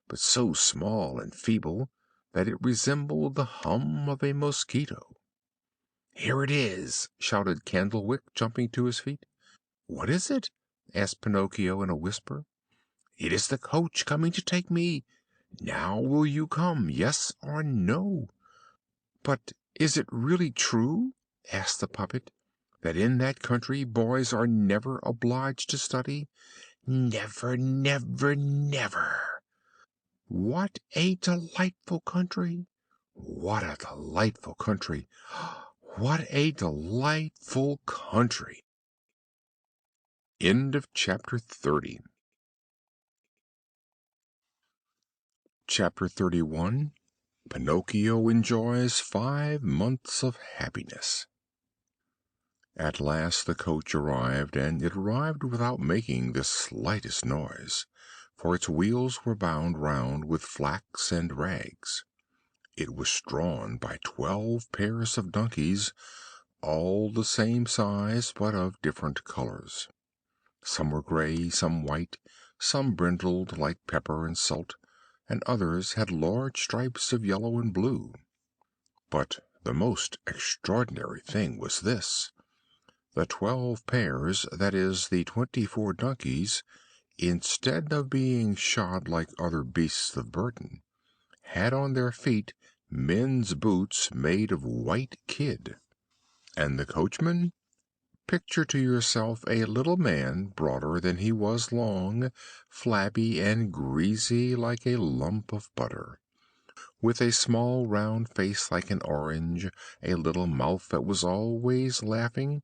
but so small and feeble that it resembled the hum of a mosquito. "Here it is!" shouted Candlewick, jumping to his feet. "What is it?" asked Pinocchio in a whisper. It is the coach coming to take me. Now will you come, yes or no?" "But is it really true," asked the puppet, "that in that country boys are never obliged to study?" "Never, never, never." "What a delightful country! What a delightful country! What a delightful country!" End of chapter 30. Chapter 31. Pinocchio enjoys 5 months of happiness. At last the coach arrived, and it arrived without making the slightest noise, for its wheels were bound round with flax and rags. It was drawn by 12 pairs of donkeys, all the same size but of different colors. Some were gray, some white, some brindled like pepper and salt, and others had large stripes of yellow and blue. But the most extraordinary thing was this: the 12 pairs, that is, the 24 donkeys, instead of being shod like other beasts of burden, had on their feet men's boots made of white kid. And the coachman? Picture to yourself a little man broader than he was long, flabby and greasy like a lump of butter, with a small round face like an orange, a little mouth that was always laughing,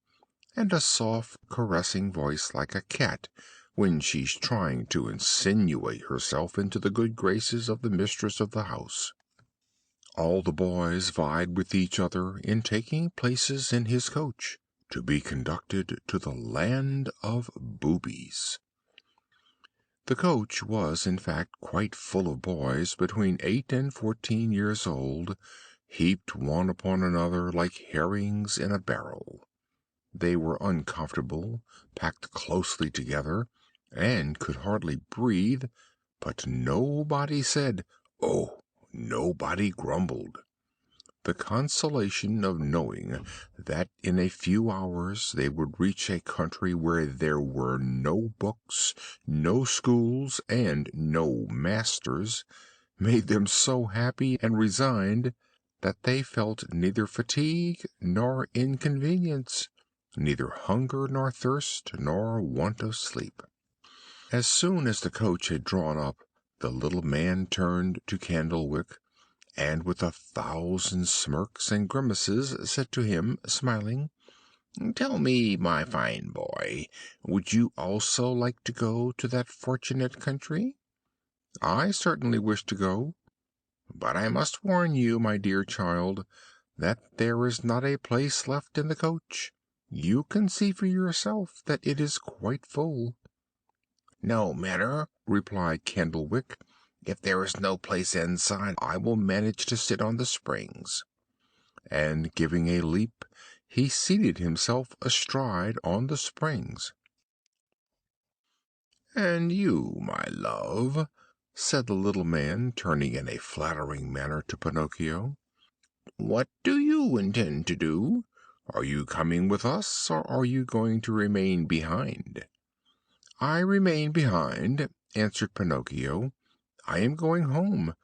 and a soft caressing voice like a cat when she's trying to insinuate herself into the good graces of the mistress of the house. All the boys vied with each other in taking places in his coach, to be conducted to the land of boobies. The coach was, in fact, quite full of boys between 8 and 14 years old, heaped one upon another like herrings in a barrel. They were uncomfortable, packed closely together, and could hardly breathe, but nobody said, "Oh!" Nobody grumbled. The consolation of knowing that in a few hours they would reach a country where there were no books, no schools, and no masters, made them so happy and resigned that they felt neither fatigue nor inconvenience, neither hunger nor thirst, nor want of sleep. As soon as the coach had drawn up, the little man turned to Candlewick, and with 1,000 smirks and grimaces said to him, smiling, "Tell me, my fine boy, would you also like to go to that fortunate country?" "I certainly wish to go." "But I must warn you, my dear child, that there is not a place left in the coach. You can see for yourself that it is quite full." "No matter," replied Candlewick. "If there is no place inside, I will manage to sit on the springs." And giving a leap, he seated himself astride on the springs. "And you, my love," said the little man, turning in a flattering manner to Pinocchio, "what do you intend to do? Are you coming with us, or are you going to remain behind?" "I remain behind," answered Pinocchio. "I am going home.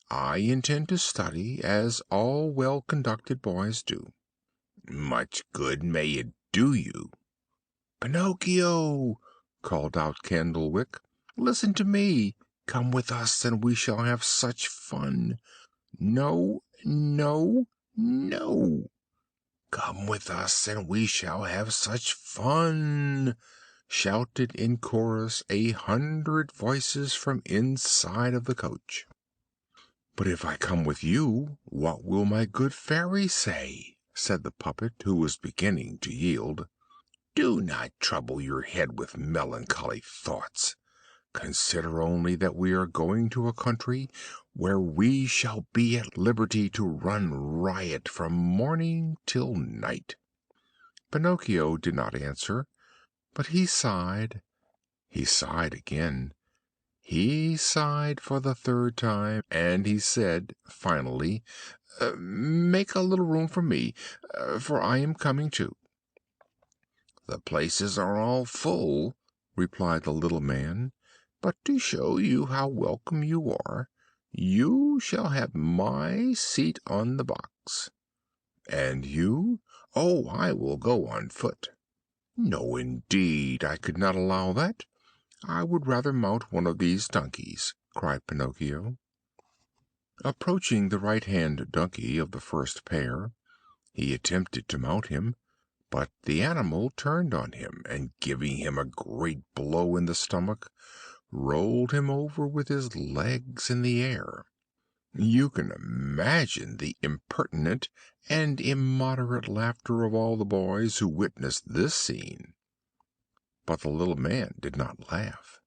I intend to study, as all well conducted boys do." "Much good may it do you." "Pinocchio," called out Candlewick, "listen to me. Come with us, and we shall have such fun." "No, no, no." "Come with us, and we shall have such fun," shouted in chorus 100 voices from inside of the coach. "But if I come with you, what will my good fairy say?" said the puppet, who was beginning to yield. "Do not trouble your head with melancholy thoughts. Consider only that we are going to a country where we shall be at liberty to run riot from morning till night." Pinocchio did not answer, but he sighed. He sighed again. He sighed for the 3rd time, and he said finally, "Make a little room for me, for I am coming too." "The places are all full," replied the little man. But to show you how welcome you are, you shall have my seat on the box." "And you?" "Oh, I will go on foot." "No, indeed, I could not allow that. I would rather mount one of these donkeys," cried Pinocchio. Approaching the right-hand donkey of the first pair, he attempted to mount him, but the animal turned on him, and giving him a great blow in the stomach, rolled him over with his legs in the air. You can imagine the impertinent and immoderate laughter of all the boys who witnessed this scene. But the little man did not laugh.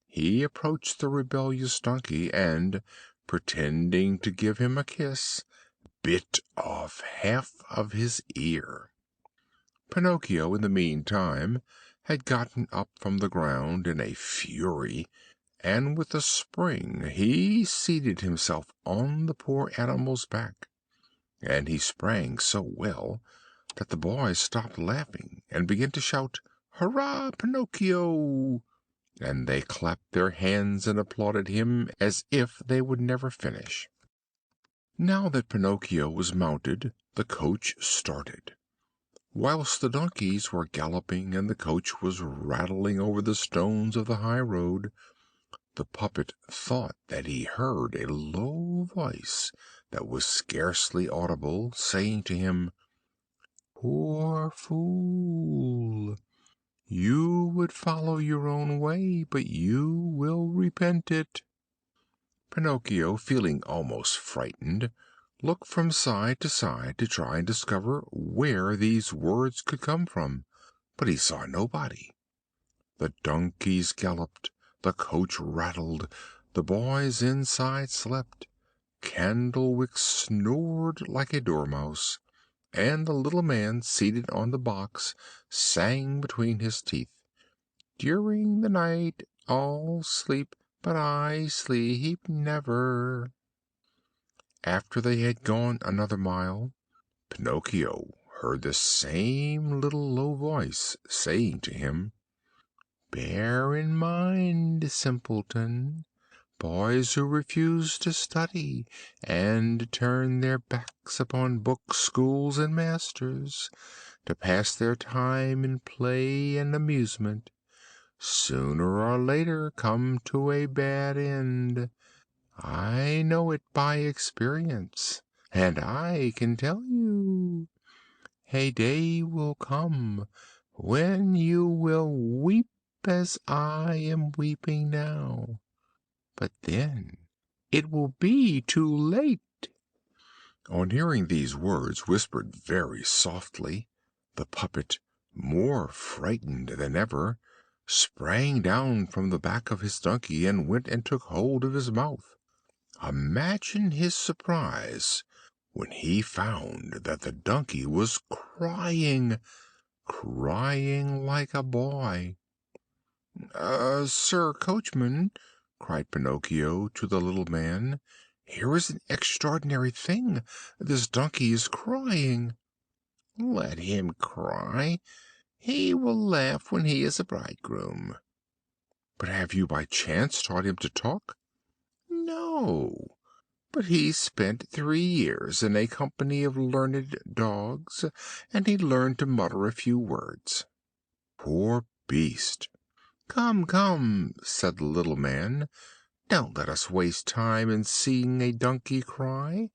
He approached the rebellious donkey, and, pretending to give him a kiss, bit off half of his ear. Pinocchio, in the meantime, had gotten up from the ground in a fury, and with a spring he seated himself on the poor animal's back, and he sprang so well that the boys stopped laughing and began to shout, "Hurrah, Pinocchio!" and they clapped their hands and applauded him as if they would never finish. Now that Pinocchio was mounted, the coach started. Whilst the donkeys were galloping and the coach was rattling over the stones of the high road, the puppet thought that he heard a low voice that was scarcely audible, saying to him, "Poor fool! You would follow your own way, but you will repent it." Pinocchio, feeling almost frightened, looked from side to side to try and discover where these words could come from, but he saw nobody. The donkeys galloped, the coach rattled, the boys inside slept, Candlewick snored like a dormouse, and the little man seated on the box sang between his teeth, "During the night all sleep, but I sleep never." After they had gone another mile, Pinocchio heard the same little low voice saying to him, "Bear in mind, simpleton, boys who refuse to study and turn their backs upon books, schools, and masters, to pass their time in play and amusement, sooner or later come to a bad end. I know it by experience, and I can tell you. A day will come when you will weep as I am weeping now, but then it will be too late." On hearing these words whispered very softly, the puppet, more frightened than ever, sprang down from the back of his donkey and went and took hold of his mouth. Imagine his surprise when he found that the donkey was crying, crying like a boy. "Sir Coachman," cried Pinocchio to the little man, "here is an extraordinary thing. This donkey is crying." "Let him cry. He will laugh when he is a bridegroom." "But have you by chance taught him to talk?" "No, but he spent 3 years in a company of learned dogs, and he learned to mutter a few words." "Poor beast!" "Come, come," said the little man, "don't let us waste time in seeing a donkey cry.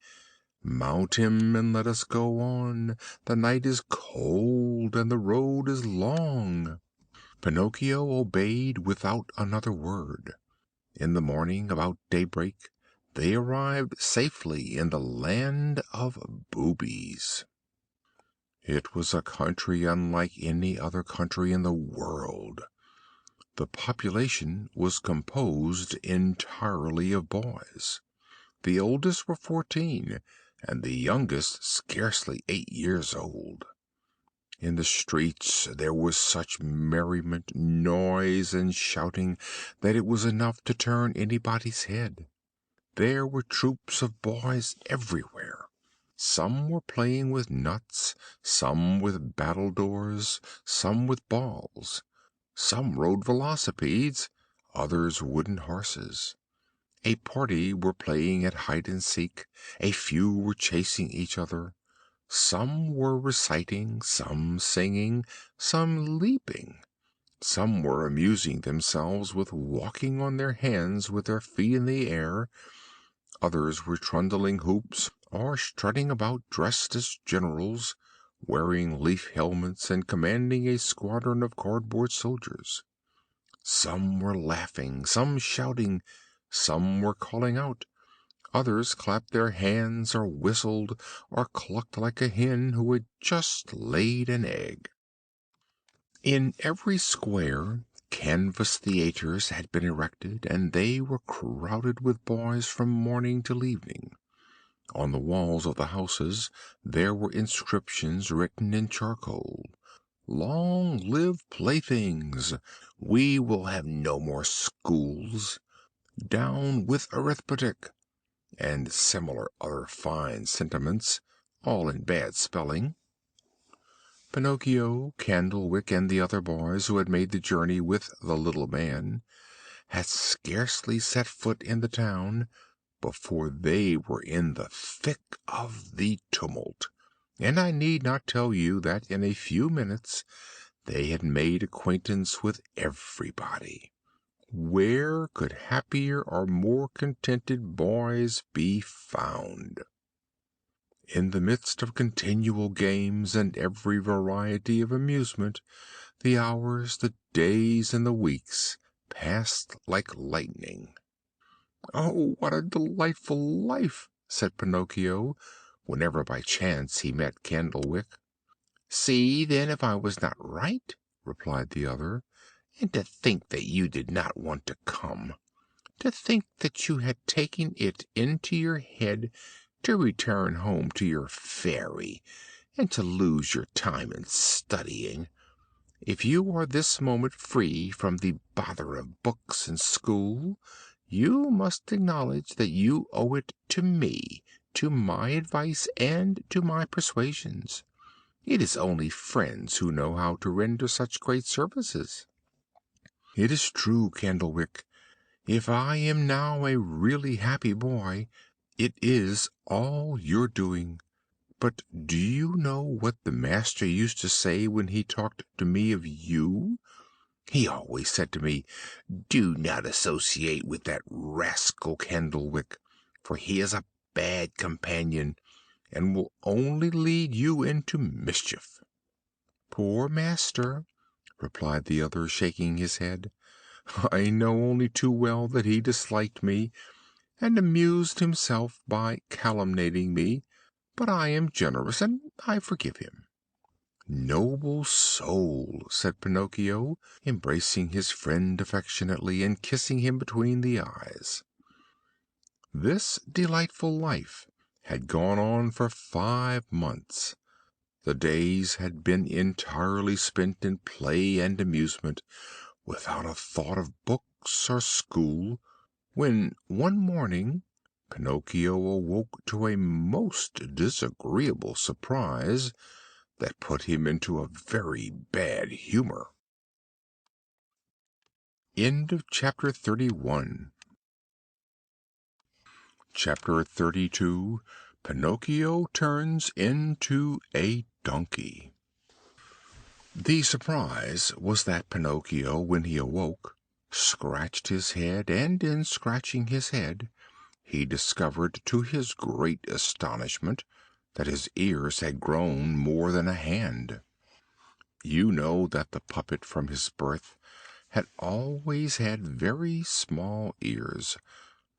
Mount him and let us go on. The night is cold and the road is long." Pinocchio obeyed without another word. In the morning, about daybreak, they arrived safely in the land of boobies. It was a country unlike any other country in the world. The population was composed entirely of boys. The oldest were 14, and the youngest scarcely 8 years old. In the streets there was such merriment, noise, and shouting that it was enough to turn anybody's head. There were troops of boys everywhere. Some were playing with nuts, some with battledores, some with balls. Some rode velocipedes, others wooden horses. A party were playing at hide and seek, a few were chasing each other, some were reciting, some singing, some leaping. Some were amusing themselves with walking on their hands with their feet in the air, others were trundling hoops or strutting about dressed as generals, wearing leaf helmets and commanding a squadron of cardboard soldiers. Some were laughing, some shouting, some were calling out, others clapped their hands or whistled or clucked like a hen who had just laid an egg. In every square canvas theaters had been erected, and they were crowded with boys from morning till evening. On the walls of the houses there were inscriptions written in charcoal: "Long live playthings! We will have no more schools! Down with arithmetic!" and similar other fine sentiments, all in bad spelling. Pinocchio, Candlewick, and the other boys who had made the journey with the little man had scarcely set foot in the town before they were in the thick of the tumult, and I need not tell you that in a few minutes they had made acquaintance with everybody. Where could happier or more contented boys be found? In the midst of continual games and every variety of amusement, the hours, the days, and the weeks passed like lightning. "Oh, what a delightful life!" said Pinocchio, whenever by chance he met Candlewick. "See, then, if I was not right," replied the other. "And to think that you did not want to come! To think that you had taken it into your head to return home to your fairy, and to lose your time in studying! If you are this moment free from the bother of books and school, you must acknowledge that you owe it to me, to my advice, and to my persuasions. It is only friends who know how to render such great services." "It is true, Candlewick. If I am now a really happy boy, it is all your doing. But do you know what the master used to say when he talked to me of you? He always said to me, 'Do not associate with that rascal Candlewick, for he is a bad companion, and will only lead you into mischief.'" "Poor master!" replied the other, shaking his head. "I know only too well that he disliked me, and amused himself by calumniating me, but I am generous, and I forgive him." "Noble soul!" said Pinocchio, embracing his friend affectionately, and kissing him between the eyes. This delightful life had gone on for 5 months. The days had been entirely spent in play and amusement, without a thought of books or school, when one morning Pinocchio awoke to a most disagreeable surprise that put him into a very bad humor. Chapter 32. Pinocchio turns into a donkey. The surprise was that Pinocchio, when he awoke, scratched his head, and in scratching his head he discovered to his great astonishment that his ears had grown more than a hand. You know that the puppet from his birth had always had very small ears,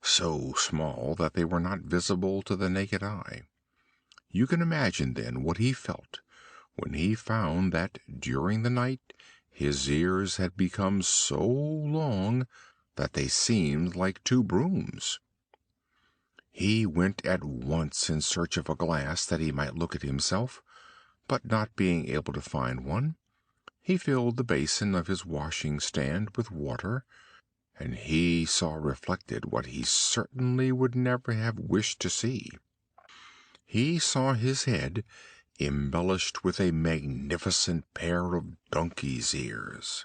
so small that they were not visible to the naked eye. You can imagine then what he felt when he found that during the night his ears had become so long that they seemed like two brooms. He went at once in search of a glass that he might look at himself, but not being able to find one, he filled the basin of his washing stand with water, and he saw reflected what he certainly would never have wished to see. He saw his head embellished with a magnificent pair of donkey's ears.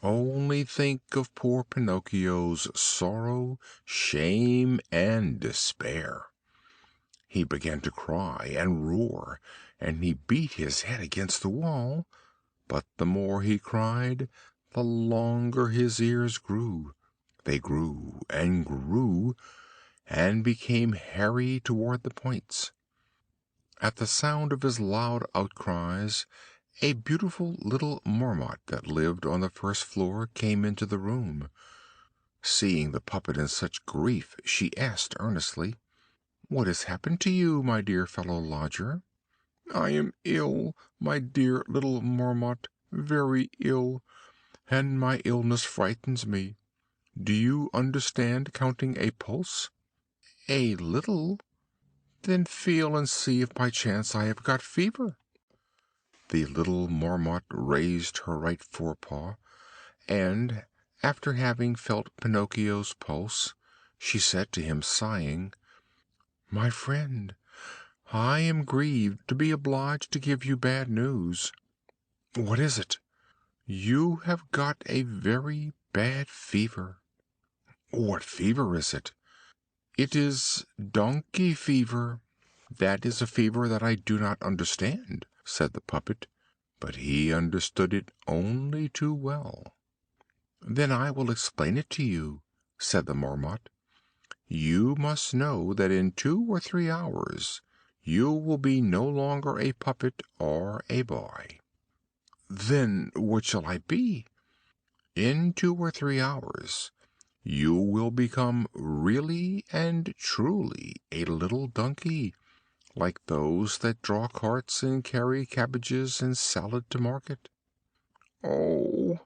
Only think of poor Pinocchio's sorrow, shame, and despair. He began to cry and roar, and he beat his head against the wall. But the more he cried, the longer his ears grew. They grew and grew, and became hairy toward the points. At the sound of his loud outcries, a beautiful little marmot that lived on the first floor came into the room. Seeing the puppet in such grief, she asked earnestly, "What has happened to you, my dear fellow lodger?" "I am ill, my dear little marmot, very ill, and my illness frightens me. Do you understand counting a pulse?" "A little." "Then feel and see if by chance I have got fever." The little marmot raised her right forepaw, and, after having felt Pinocchio's pulse, she said to him, sighing, "My friend, I am grieved to be obliged to give you bad news." "What is it?" "You have got a very bad fever." "What fever is it?" "It is donkey fever." "That is a fever that I do not understand," said the puppet, but he understood it only too well. "Then I will explain it to you," said the Marmot. "You must know that in 2 or 3 hours you will be no longer a puppet or a boy." "Then what shall I be?" "In 2 or 3 hours you will become really and truly a little donkey, like those that draw carts and carry cabbages and salad to market." "Oh,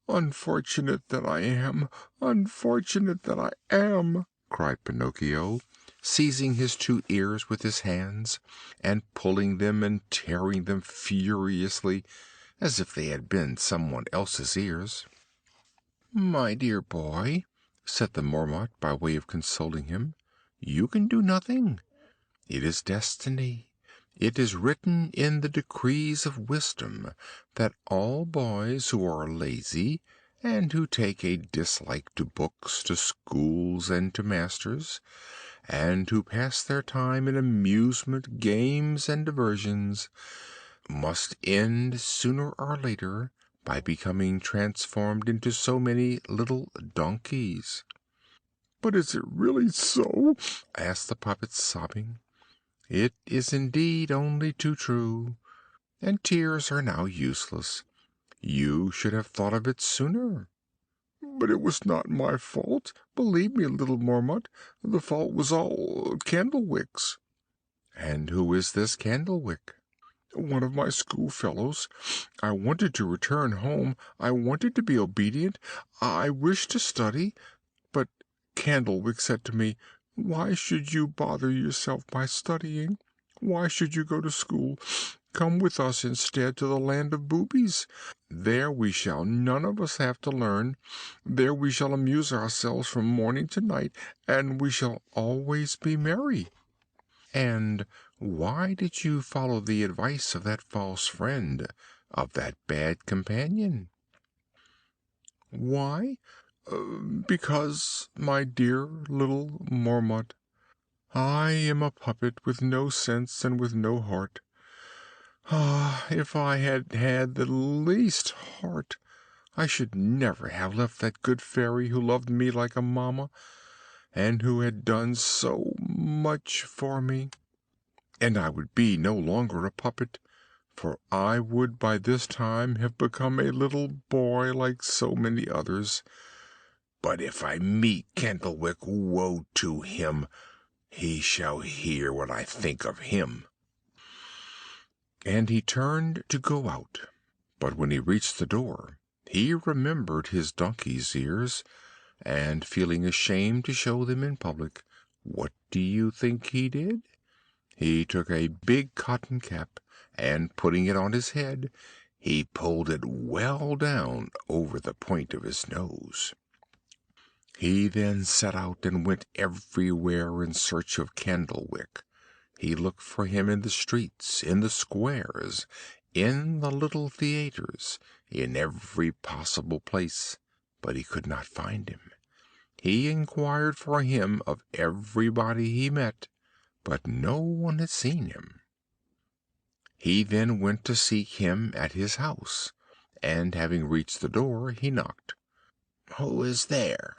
unfortunate that I am! Unfortunate that I am!" cried Pinocchio, seizing his 2 ears with his hands, and pulling them and tearing them furiously, as if they had been someone else's ears. "My dear boy," said the Marmot, by way of consoling him, "you can do nothing. It is destiny. It is written in the decrees of wisdom that all boys who are lazy, and who take a dislike to books, to schools, and to masters, and who pass their time in amusement, games, and diversions, must end sooner or later by becoming transformed into so many little donkeys." "But is it really so?" asked the puppet, sobbing. "It is indeed only too true, and tears are now useless. You should have thought of it sooner." "But it was not my fault. Believe me, little Marmot, the fault was all Candlewick's." "And who is this Candlewick?" "One of my schoolfellows. I wanted to return home. I wanted to be obedient. I wished to study. But Candlewick said to me, 'Why should you bother yourself by studying? Why should you go to school? Come with us instead to the land of boobies. There we shall none of us have to learn. There we shall amuse ourselves from morning to night, and we shall always be merry.'" "And why did you follow the advice of that false friend, of that bad companion?" "Why? Because, my dear little Marmot, I am a puppet with no sense and with no heart. Ah, if I had had the least heart, I should never have left that good fairy who loved me like a mamma, and who had done so much for me. And I would be no longer a puppet, for I would by this time have become a little boy like so many others. But if I meet Candlewick, woe to him! He shall hear what I think of him." And he turned to go out, but when he reached the door he remembered his donkey's ears, and, feeling ashamed to show them in public, what do you think he did? He took a big cotton cap, and, putting it on his head, he pulled it well down over the point of his nose. He then set out and went everywhere in search of Candlewick. He looked for him in the streets, in the squares, in the little theaters, in every possible place, but he could not find him. He inquired for him of everybody he met, but no one had seen him. He then went to seek him at his house, and having reached the door, he knocked. "Who is there?"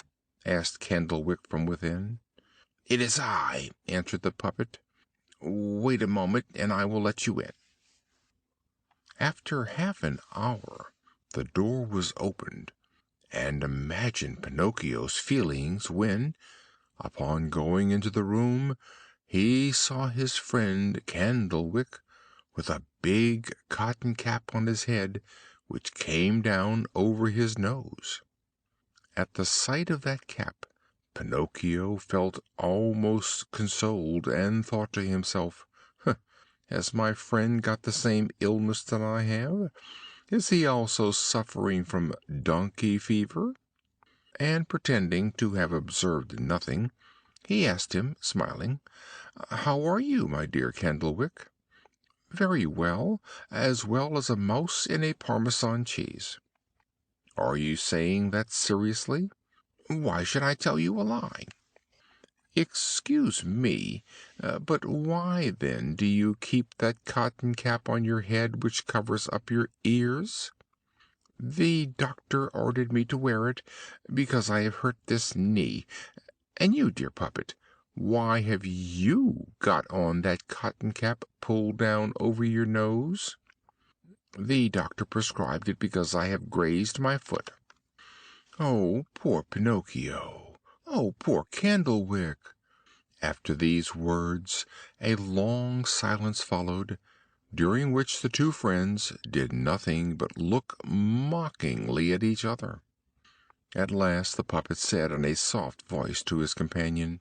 asked Candlewick from within. "It is I," answered the puppet. "Wait a moment, and I will let you in." After half an hour the door was opened, and imagine Pinocchio's feelings when, upon going into the room, he saw his friend Candlewick with a big cotton cap on his head, which came down over his nose. At the sight of that cap, Pinocchio felt almost consoled, and thought to himself, "Has my friend got the same illness that I have? Is he also suffering from donkey fever?" And pretending to have observed nothing, he asked him, smiling, "How are you, my dear Candlewick?" "Very well, as well as a mouse in a Parmesan cheese." "Are you saying that seriously?" "Why should I tell you a lie?" "Excuse me, but why then do you keep that cotton cap on your head which covers up your ears?" "The doctor ordered me to wear it because I have hurt this knee. And you, dear puppet, why have you got on that cotton cap pulled down over your nose?" "The doctor prescribed it because I have grazed my foot." "Oh, poor Pinocchio! Oh, poor Candlewick!" After these words a long silence followed, during which the two friends did nothing but look mockingly at each other. At last the puppet said in a soft voice to his companion,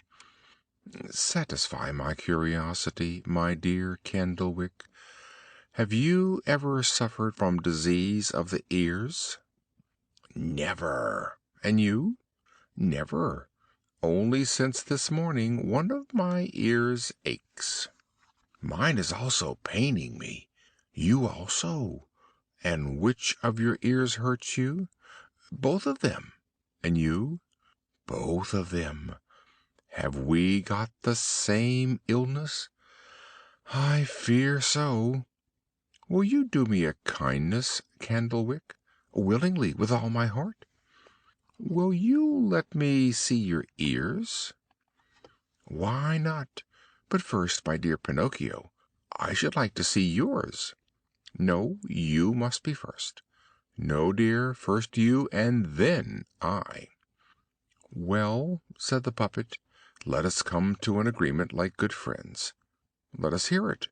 "Satisfy my curiosity, my dear Candlewick. Have you ever suffered from disease of the ears?" "Never. And you?" "Never. Only since this morning one of my ears aches." "Mine is also paining me." "You also? And which of your ears hurts you?" "Both of them." "And you?" "Both of them. Have we got the same illness?" "I fear so." "Will you do me a kindness, Candlewick?" "Willingly, with all my heart." "Will you let me see your ears?" "Why not? But first, my dear Pinocchio, I should like to see yours." "No, you must be first." "No, dear, first you, and then I." "Well," said the puppet, "let us come to an agreement like good friends." "Let us hear it."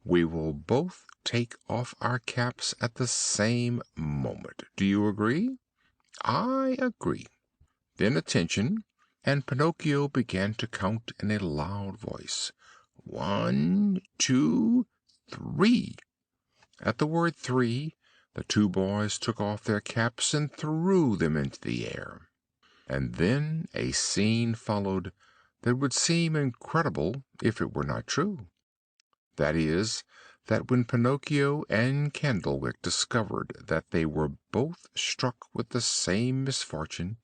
"We will both take off our caps at the same moment. Do you agree?" "I agree." "Then attention!" And Pinocchio began to count in a loud voice, "1, 2, 3." At the word "three" the two boys took off their caps and threw them into the air. And then a scene followed that would seem incredible if it were not true. That is, that when Pinocchio and Candlewick discovered that they were both struck with the same misfortune,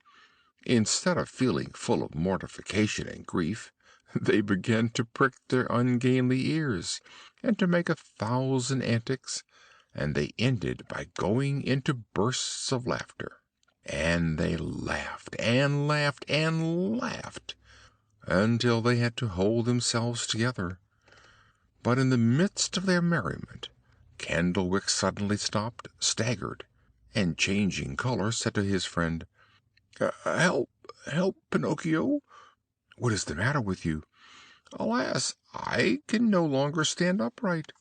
instead of feeling full of mortification and grief, they began to prick their ungainly ears, and to make 1,000 antics, and they ended by going into bursts of laughter. And they laughed, and laughed, and laughed, until they had to hold themselves together. But in the midst of their merriment, Candlewick suddenly stopped, staggered, and changing color, said to his friend, "Help! Help, Pinocchio!" "What is the matter with you?" "Alas! I can no longer stand upright."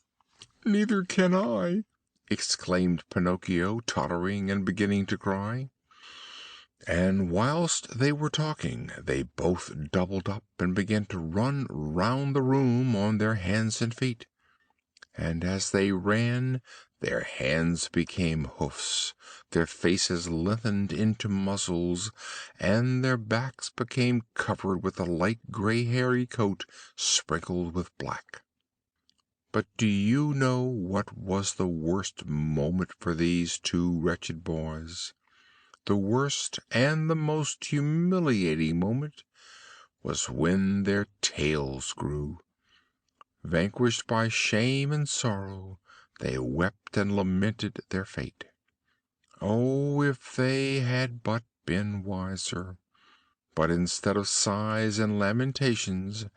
"Neither can I!" exclaimed Pinocchio, tottering and beginning to cry. And whilst they were talking they both doubled up and began to run round the room on their hands and feet. And as they ran, their hands became hoofs, their faces lengthened into muzzles, and their backs became covered with a light gray hairy coat sprinkled with black. But do you know what was the worst moment for these two wretched boys? The worst and the most humiliating moment was when their tails grew. Vanquished by shame and sorrow, they wept and lamented their fate. Oh, if they had but been wiser! But instead of sighs and lamentations,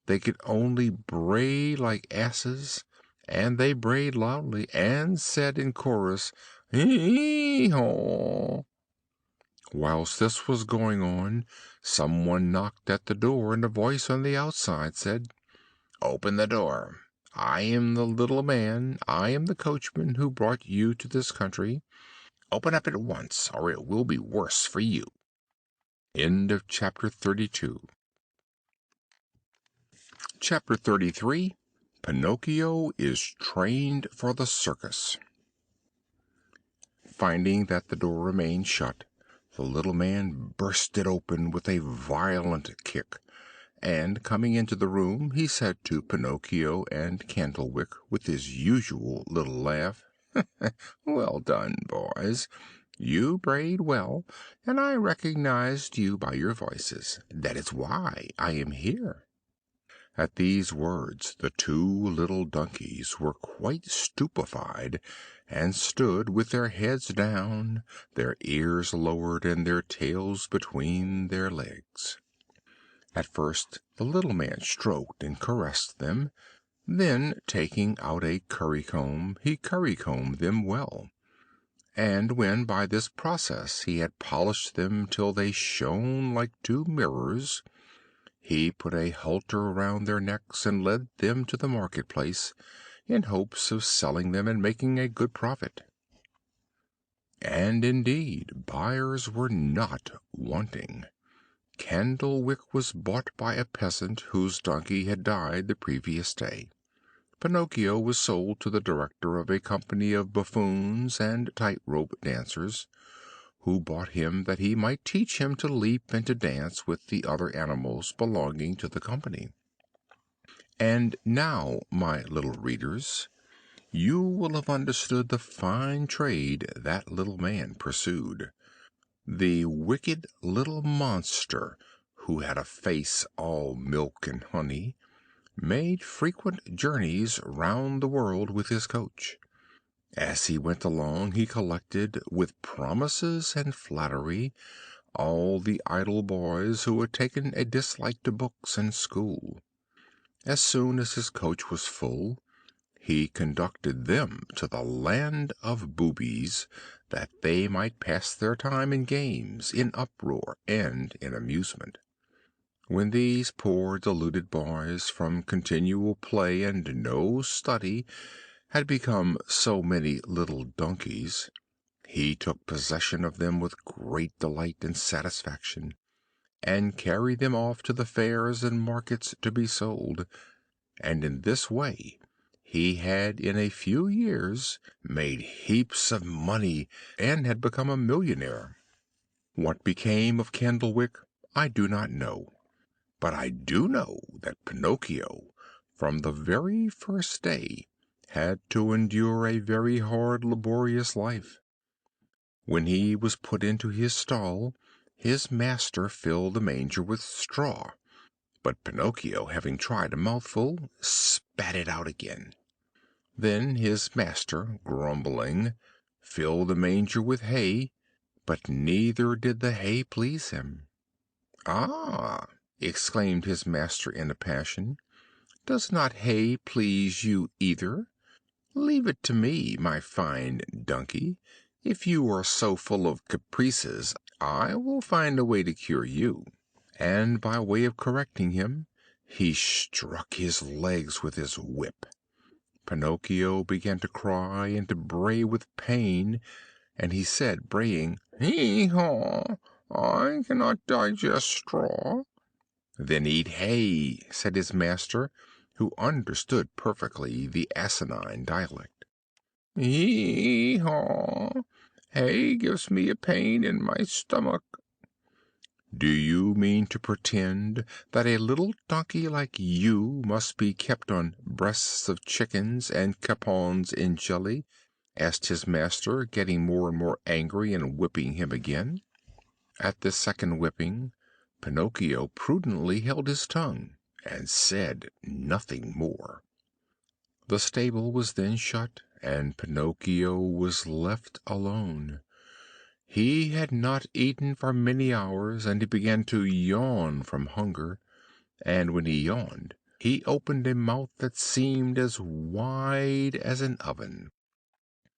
they could only bray like asses, and they brayed loudly, and said in chorus, "Hee haw!" Whilst this was going on, someone knocked at the door, and a voice on the outside said, "Open the door. I am the little man, I am the coachman who brought you to this country. Open up at once, or it will be worse for you." End of chapter 32. Chapter 33. Pinocchio is trained for the circus. Finding that the door remained shut, the little man burst it open with a violent kick, and coming into the room, he said to Pinocchio and Candlewick, with his usual little laugh, "Well done, boys! You brayed well, and I recognized you by your voices. That is why I am here." At these words the two little donkeys were quite stupefied, and stood with their heads down, their ears lowered, and their tails between their legs. At first the little man stroked and caressed them, then taking out a currycomb, he currycombed them well, and when by this process he had polished them till they shone like two mirrors, he put a halter round their necks and led them to the market-place, in hopes of selling them and making a good profit. And indeed buyers were not wanting. Candlewick was bought by a peasant whose donkey had died the previous day. Pinocchio was sold to the director of a company of buffoons and tight-rope dancers, who bought him that he might teach him to leap and to dance with the other animals belonging to the company. And now, my little readers, you will have understood the fine trade that little man pursued. The wicked little monster, who had a face all milk and honey, made frequent journeys round the world with his coach. As he went along he collected, with promises and flattery, all the idle boys who had taken a dislike to books and school. As soon as his coach was full, he conducted them to the land of boobies, that they might pass their time in games, in uproar, and in amusement. When these poor deluded boys, from continual play and no study, had become so many little donkeys, he took possession of them with great delight and satisfaction, and carried them off to the fairs and markets to be sold, and in this way he had in a few years made heaps of money, and had become a millionaire. What became of Candlewick I do not know, but I do know that Pinocchio, from the very first day, had to endure a very hard, laborious life. When he was put into his stall, his master filled the manger with straw, but Pinocchio, having tried a mouthful, spat it out again. Then his master, grumbling, filled the manger with hay, but neither did the hay please him. "Ah!" exclaimed his master in a passion, "does not hay please you either? Leave it to me, my fine donkey. If you are so full of caprices, I will find a way to cure you." And by way of correcting him, he struck his legs with his whip. Pinocchio began to cry and to bray with pain, and he said, braying, "Hee haw! I cannot digest straw." "Then eat hay," said his master, who understood perfectly the asinine dialect. "Hee haw! Hay gives me a pain in my stomach." Do you mean to pretend that a little donkey like you must be kept on breasts of chickens and capons in jelly?" asked his master, getting more and more angry and whipping him again. At this second whipping, Pinocchio prudently held his tongue and said nothing more. The stable was then shut, and Pinocchio was left alone. He had not eaten for many hours, and he began to yawn from hunger, and when he yawned he opened a mouth that seemed as wide as an oven.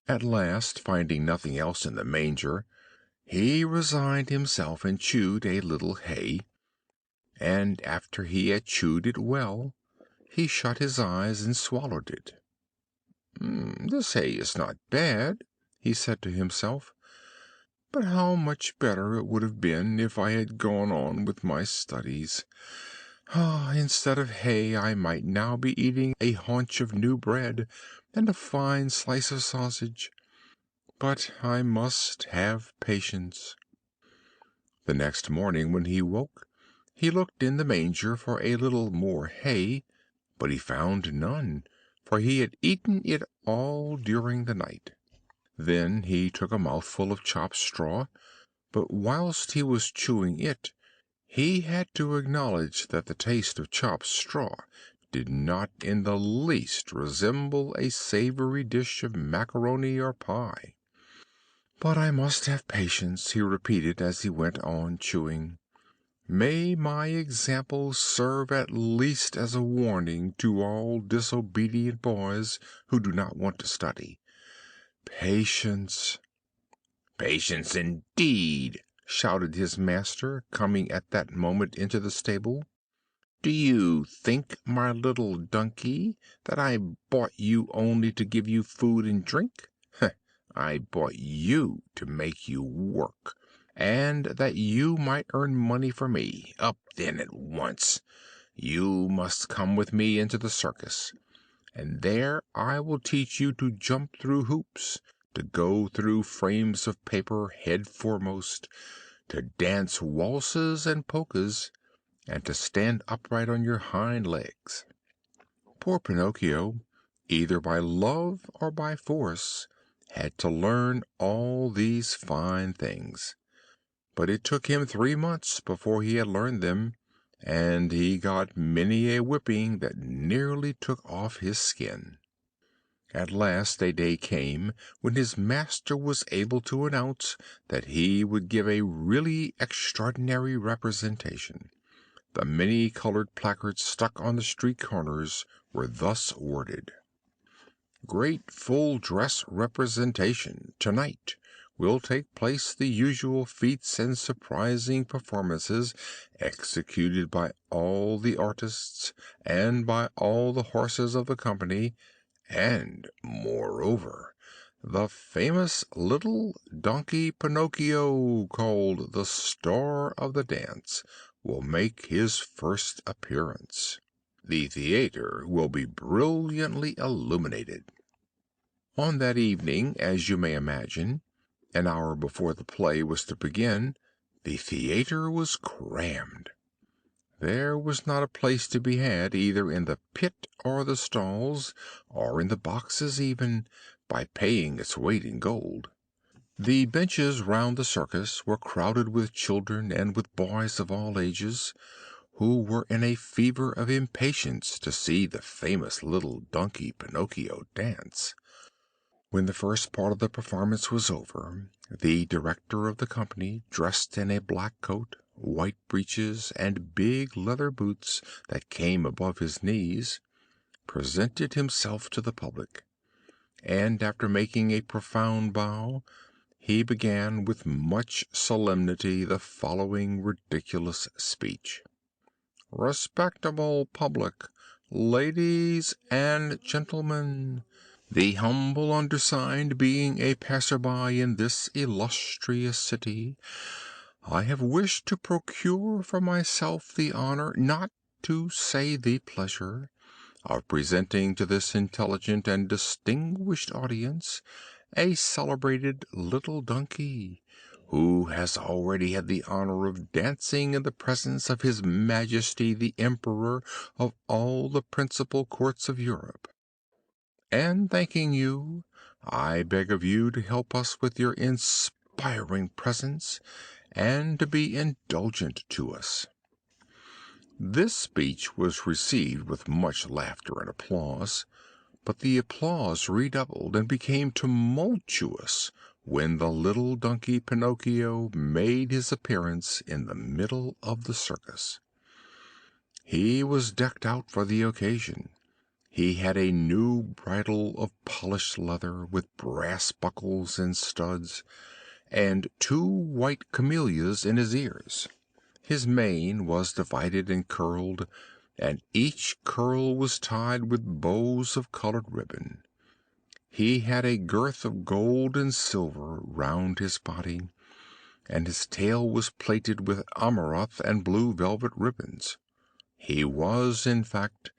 At last, finding nothing else in the manger, he resigned himself and chewed a little hay, and after he had chewed it well, he shut his eyes and swallowed it. "This hay is not bad," he said to himself, "but how much better it would have been if I had gone on with my studies. Instead of hay I might now be eating a haunch of new bread and a fine slice of sausage. But I must have patience." The next morning when he woke, he looked in the manger for a little more hay, but he found none, for he had eaten it all during the night. Then he took a mouthful of chopped straw, but whilst he was chewing it, he had to acknowledge that the taste of chopped straw did not in the least resemble a savory dish of macaroni or pie. "But I must have patience," he repeated as he went on chewing. "May my example serve at least as a warning to all disobedient boys who do not want to study. Patience!" "Patience, indeed!" shouted his master, coming at that moment into the stable. "Do you think, my little donkey, that I bought you only to give you food and drink? I bought you to make you work, and that you might earn money for me. Up then at once! You must come with me into the circus, and there I will teach you to jump through hoops, to go through frames of paper head foremost, to dance waltzes and polkas, and to stand upright on your hind legs." Poor Pinocchio, either by love or by force, had to learn all these fine things. But it took him 3 months before he had learned them, and he got many a whipping that nearly took off his skin. At last a day came when his master was able to announce that he would give a really extraordinary representation. The many colored placards stuck on the street corners were thus worded: "Great full dress representation. Tonight will take place the usual feats and surprising performances executed by all the artists and by all the horses of the company, and, moreover, the famous little donkey Pinocchio, called the Star of the Dance, will make his first appearance. The theater will be brilliantly illuminated." On that evening, as you may imagine, an hour before the play was to begin, the theater was crammed. There was not a place to be had either in the pit or the stalls, or in the boxes even, by paying its weight in gold. The benches round the circus were crowded with children and with boys of all ages, who were in a fever of impatience to see the famous little donkey Pinocchio dance. When the first part of the performance was over, the director of the company, dressed in a black coat, white breeches, and big leather boots that came above his knees, presented himself to the public, and after making a profound bow, he began with much solemnity the following ridiculous speech: "Respectable public, ladies and gentlemen, the humble undersigned being a passer-by in this illustrious city, I have wished to procure for myself the honor, not to say the pleasure, of presenting to this intelligent and distinguished audience a celebrated little donkey, who has already had the honor of dancing in the presence of His Majesty the Emperor of all the principal courts of Europe. And thanking you, I beg of you to help us with your inspiring presence and to be indulgent to us." This speech was received with much laughter and applause, but the applause redoubled and became tumultuous when the little donkey Pinocchio made his appearance in the middle of the circus. He was decked out for the occasion. He had a new bridle of polished leather with brass buckles and studs, and 2 white camellias in his ears. His mane was divided and curled, and each curl was tied with bows of colored ribbon. He had a girth of gold and silver round his body, and his tail was plaited with amaranth and blue velvet ribbons. He was, in fact,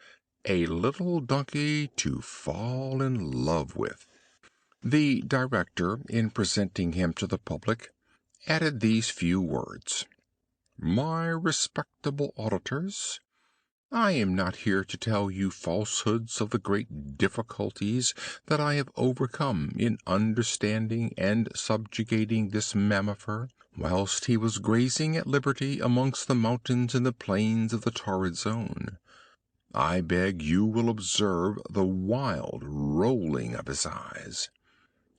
a little donkey to fall in love with. The director, in presenting him to the public, added these few words: "My respectable auditors, I am not here to tell you falsehoods of the great difficulties that I have overcome in understanding and subjugating this mammifer, whilst he was grazing at liberty amongst the mountains and the plains of the torrid zone. I beg you will observe the wild rolling of his eyes.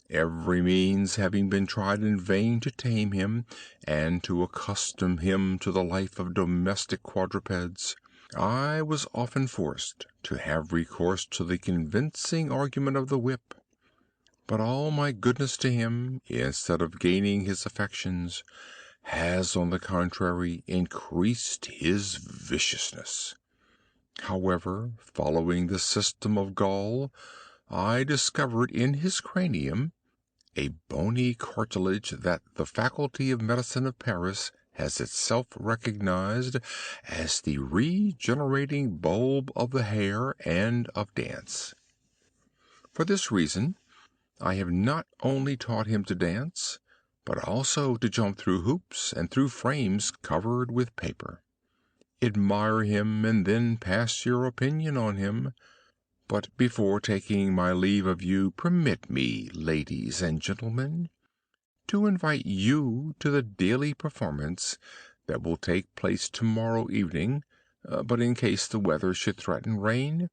Every means having been tried in vain to tame him and to accustom him to the life of domestic quadrupeds, I was often forced to have recourse to the convincing argument of the whip. But all my goodness to him, instead of gaining his affections, has, on the contrary, increased his viciousness. However, following the system of Gall, I discovered in his cranium a bony cartilage that the Faculty of Medicine of Paris has itself recognized as the regenerating bulb of the hair and of dance. For this reason, I have not only taught him to dance, but also to jump through hoops and through frames covered with paper. Admire him, and then pass your opinion on him. But before taking my leave of you, permit me, ladies and gentlemen, to invite you to the daily performance that will take place tomorrow evening, but in case the weather should threaten rain,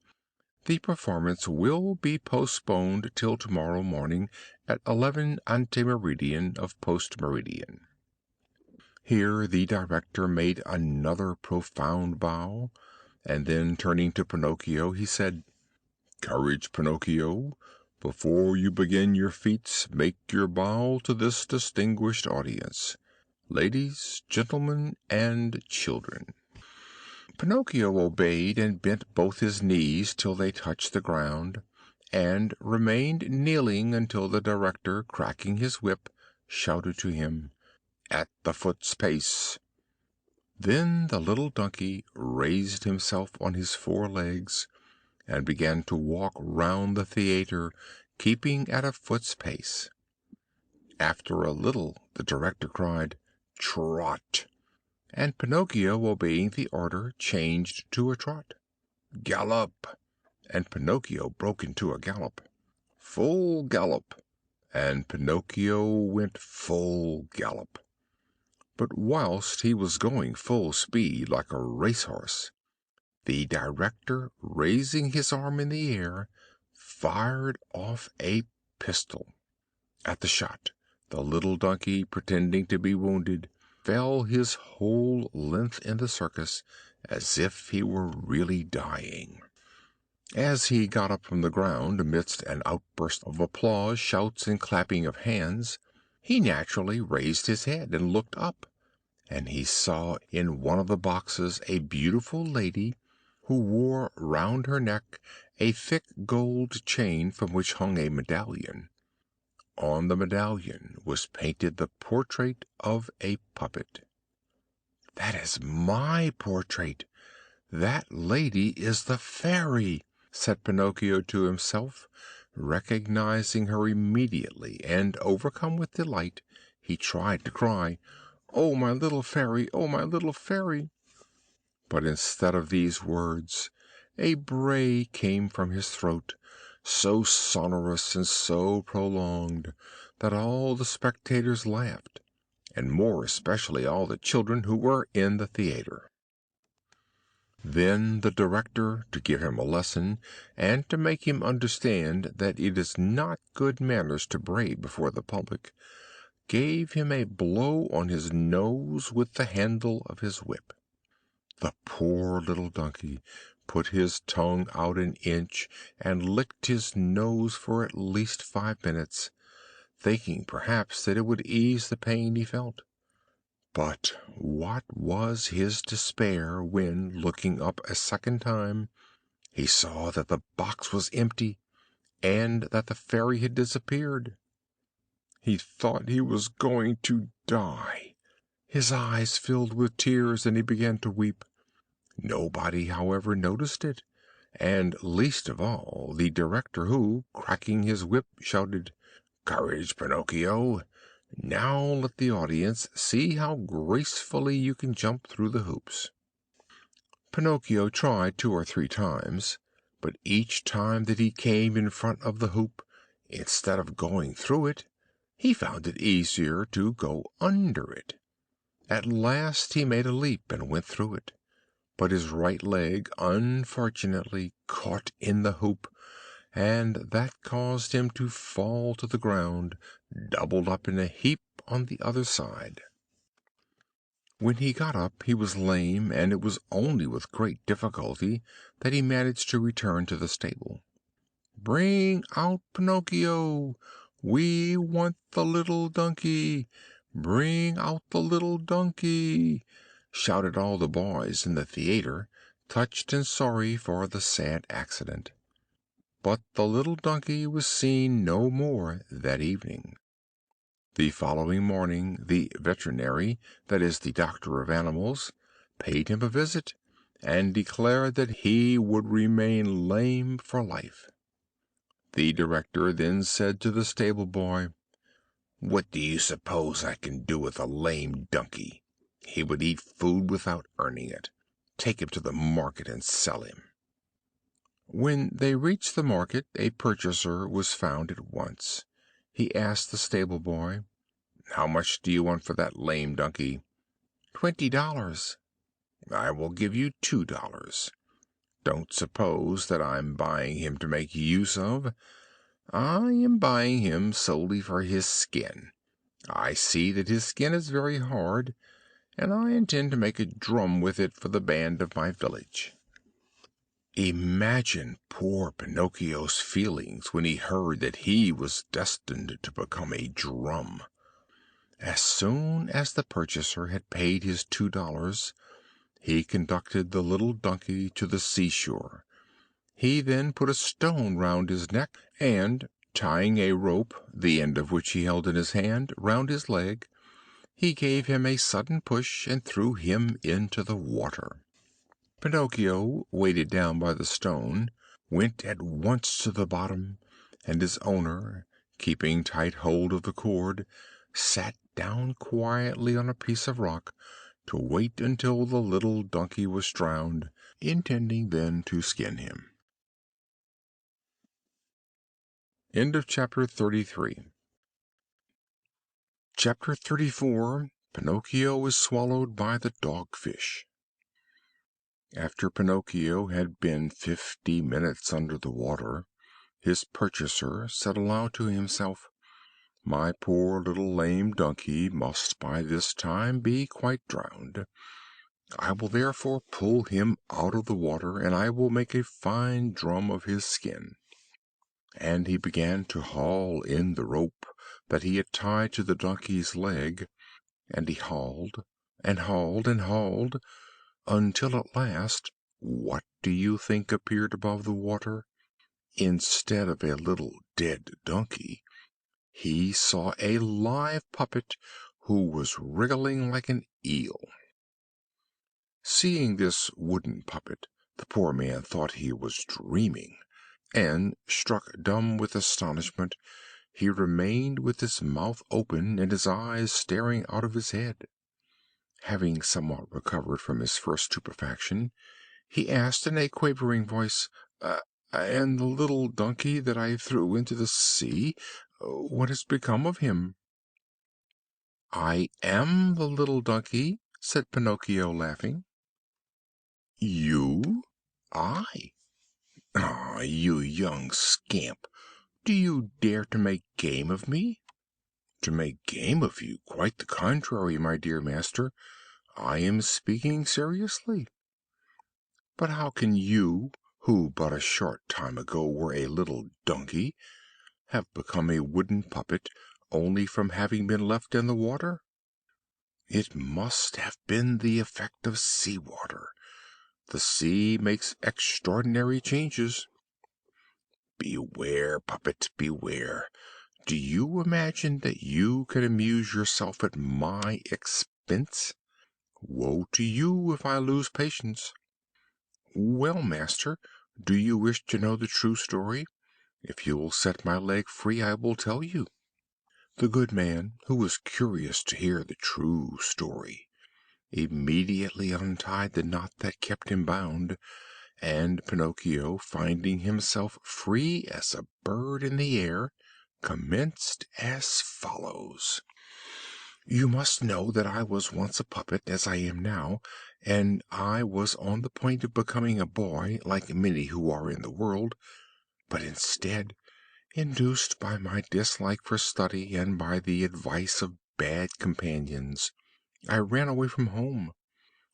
the performance will be postponed till tomorrow morning at 11 ante meridian of post meridian." Here the director made another profound bow, and then turning to Pinocchio, he said, "Courage, Pinocchio! Before you begin your feats, make your bow to this distinguished audience, ladies, gentlemen, and children." Pinocchio obeyed and bent both his knees till they touched the ground, and remained kneeling until the director, cracking his whip, shouted to him, "At the foot's pace!" Then the little donkey raised himself on his 4 legs and began to walk round the theater, keeping at a foot's pace. After a little the director cried, "Trot!" and Pinocchio, obeying the order, changed to a trot. "Gallop!" and Pinocchio broke into a gallop. "Full gallop!" and Pinocchio went full gallop. But whilst he was going full speed like a racehorse, the director, raising his arm in the air, fired off a pistol. At the shot, the little donkey, pretending to be wounded, fell his whole length in the circus, as if he were really dying. As he got up from the ground, amidst an outburst of applause, shouts, and clapping of hands, he naturally raised his head and looked up, and he saw in one of the boxes a beautiful lady, who wore round her neck a thick gold chain from which hung a medallion. On the medallion was painted the portrait of a puppet. "That is my portrait! That lady is the Fairy!" said Pinocchio to himself, recognizing her immediately, and, overcome with delight, he tried to cry, "Oh, my little fairy! Oh, my little fairy!" But instead of these words, a bray came from his throat, so sonorous and so prolonged that all the spectators laughed, and more especially all the children who were in the theater. Then the director, to give him a lesson, and to make him understand that it is not good manners to bray before the public, gave him a blow on his nose with the handle of his whip. The poor little donkey put his tongue out an inch and licked his nose for at least 5 minutes, thinking perhaps that it would ease the pain he felt. But what was his despair when, looking up a second time, he saw that the box was empty and that the fairy had disappeared. He thought he was going to die. His eyes filled with tears and he began to weep. Nobody, however, noticed it, and least of all the director, who, cracking his whip, shouted, "Courage, Pinocchio! Now let the audience see how gracefully you can jump through the hoops." Pinocchio tried 2 or 3 times, but each time that he came in front of the hoop, instead of going through it, he found it easier to go under it. At last he made a leap and went through it, but his right leg unfortunately caught in the hoop, and that caused him to fall to the ground, doubled up in a heap on the other side. When he got up he was lame, and it was only with great difficulty that he managed to return to the stable. "Bring out Pinocchio! We want the little donkey! Bring out the little donkey!" shouted all the boys in the theater, touched and sorry for the sad accident. But the little donkey was seen no more that evening. The following morning the veterinary, that is, the doctor of animals, paid him a visit, and declared that he would remain lame for life. The director then said to the stable boy, "What do you suppose I can do with a lame donkey? He would eat food without earning it. Take him to the market and sell him." When they reached the market, a purchaser was found at once. He asked the stable boy, "How much do you want for that lame donkey?" "$20." "I will give you $2. Don't suppose that I'm buying him to make use of. I am buying him solely for his skin. I see that his skin is very hard, and I intend to make a drum with it for the band of my village." Imagine poor Pinocchio's feelings when he heard that he was destined to become a drum. As soon as the purchaser had paid his $2, he conducted the little donkey to the seashore. He then put a stone round his neck, and, tying a rope, the end of which he held in his hand, round his leg, he gave him a sudden push and threw him into the water. Pinocchio, weighted down by the stone, went at once to the bottom, and his owner, keeping tight hold of the cord, sat down quietly on a piece of rock to wait until the little donkey was drowned, intending then to skin him. End of chapter 33. Chapter 34. Pinocchio is swallowed by the dogfish. After Pinocchio had been 50 minutes under the water, his purchaser said aloud to himself, "My poor little lame donkey must by this time be quite drowned. I will therefore pull him out of the water, and I will make a fine drum of his skin." And he began to haul in the rope that he had tied to the donkey's leg, and he hauled and hauled and hauled, until at last, what do you think appeared above the water? Instead of a little dead donkey, he saw a live puppet who was wriggling like an eel. Seeing this wooden puppet, the poor man thought he was dreaming, and, struck dumb with astonishment, he remained with his mouth open and his eyes staring out of his head. Having somewhat recovered from his first stupefaction, he asked in a quavering voice, "And the little donkey that I threw into the sea, what has become of him?" "I am the little donkey," said Pinocchio, laughing. "You? I? Ah, you young scamp! Do you dare to make game of me?" "To make game of you? Quite the contrary, my dear master. I am speaking seriously." "But how can you, who but a short time ago were a little donkey, have become a wooden puppet only from having been left in the water?" "It must have been the effect of sea water. The sea makes extraordinary changes." "Beware, puppet, beware! Do you imagine that you can amuse yourself at my expense? Woe to you if I lose patience." "Well, master, do you wish to know the true story? If you will set my leg free, I will tell you." The good man, who was curious to hear the true story, immediately untied the knot that kept him bound, and Pinocchio, finding himself free as a bird in the air, commenced as follows: "You must know that I was once a puppet, as I am now, and I was on the point of becoming a boy, like many who are in the world; but instead, induced by my dislike for study and by the advice of bad companions, I ran away from home.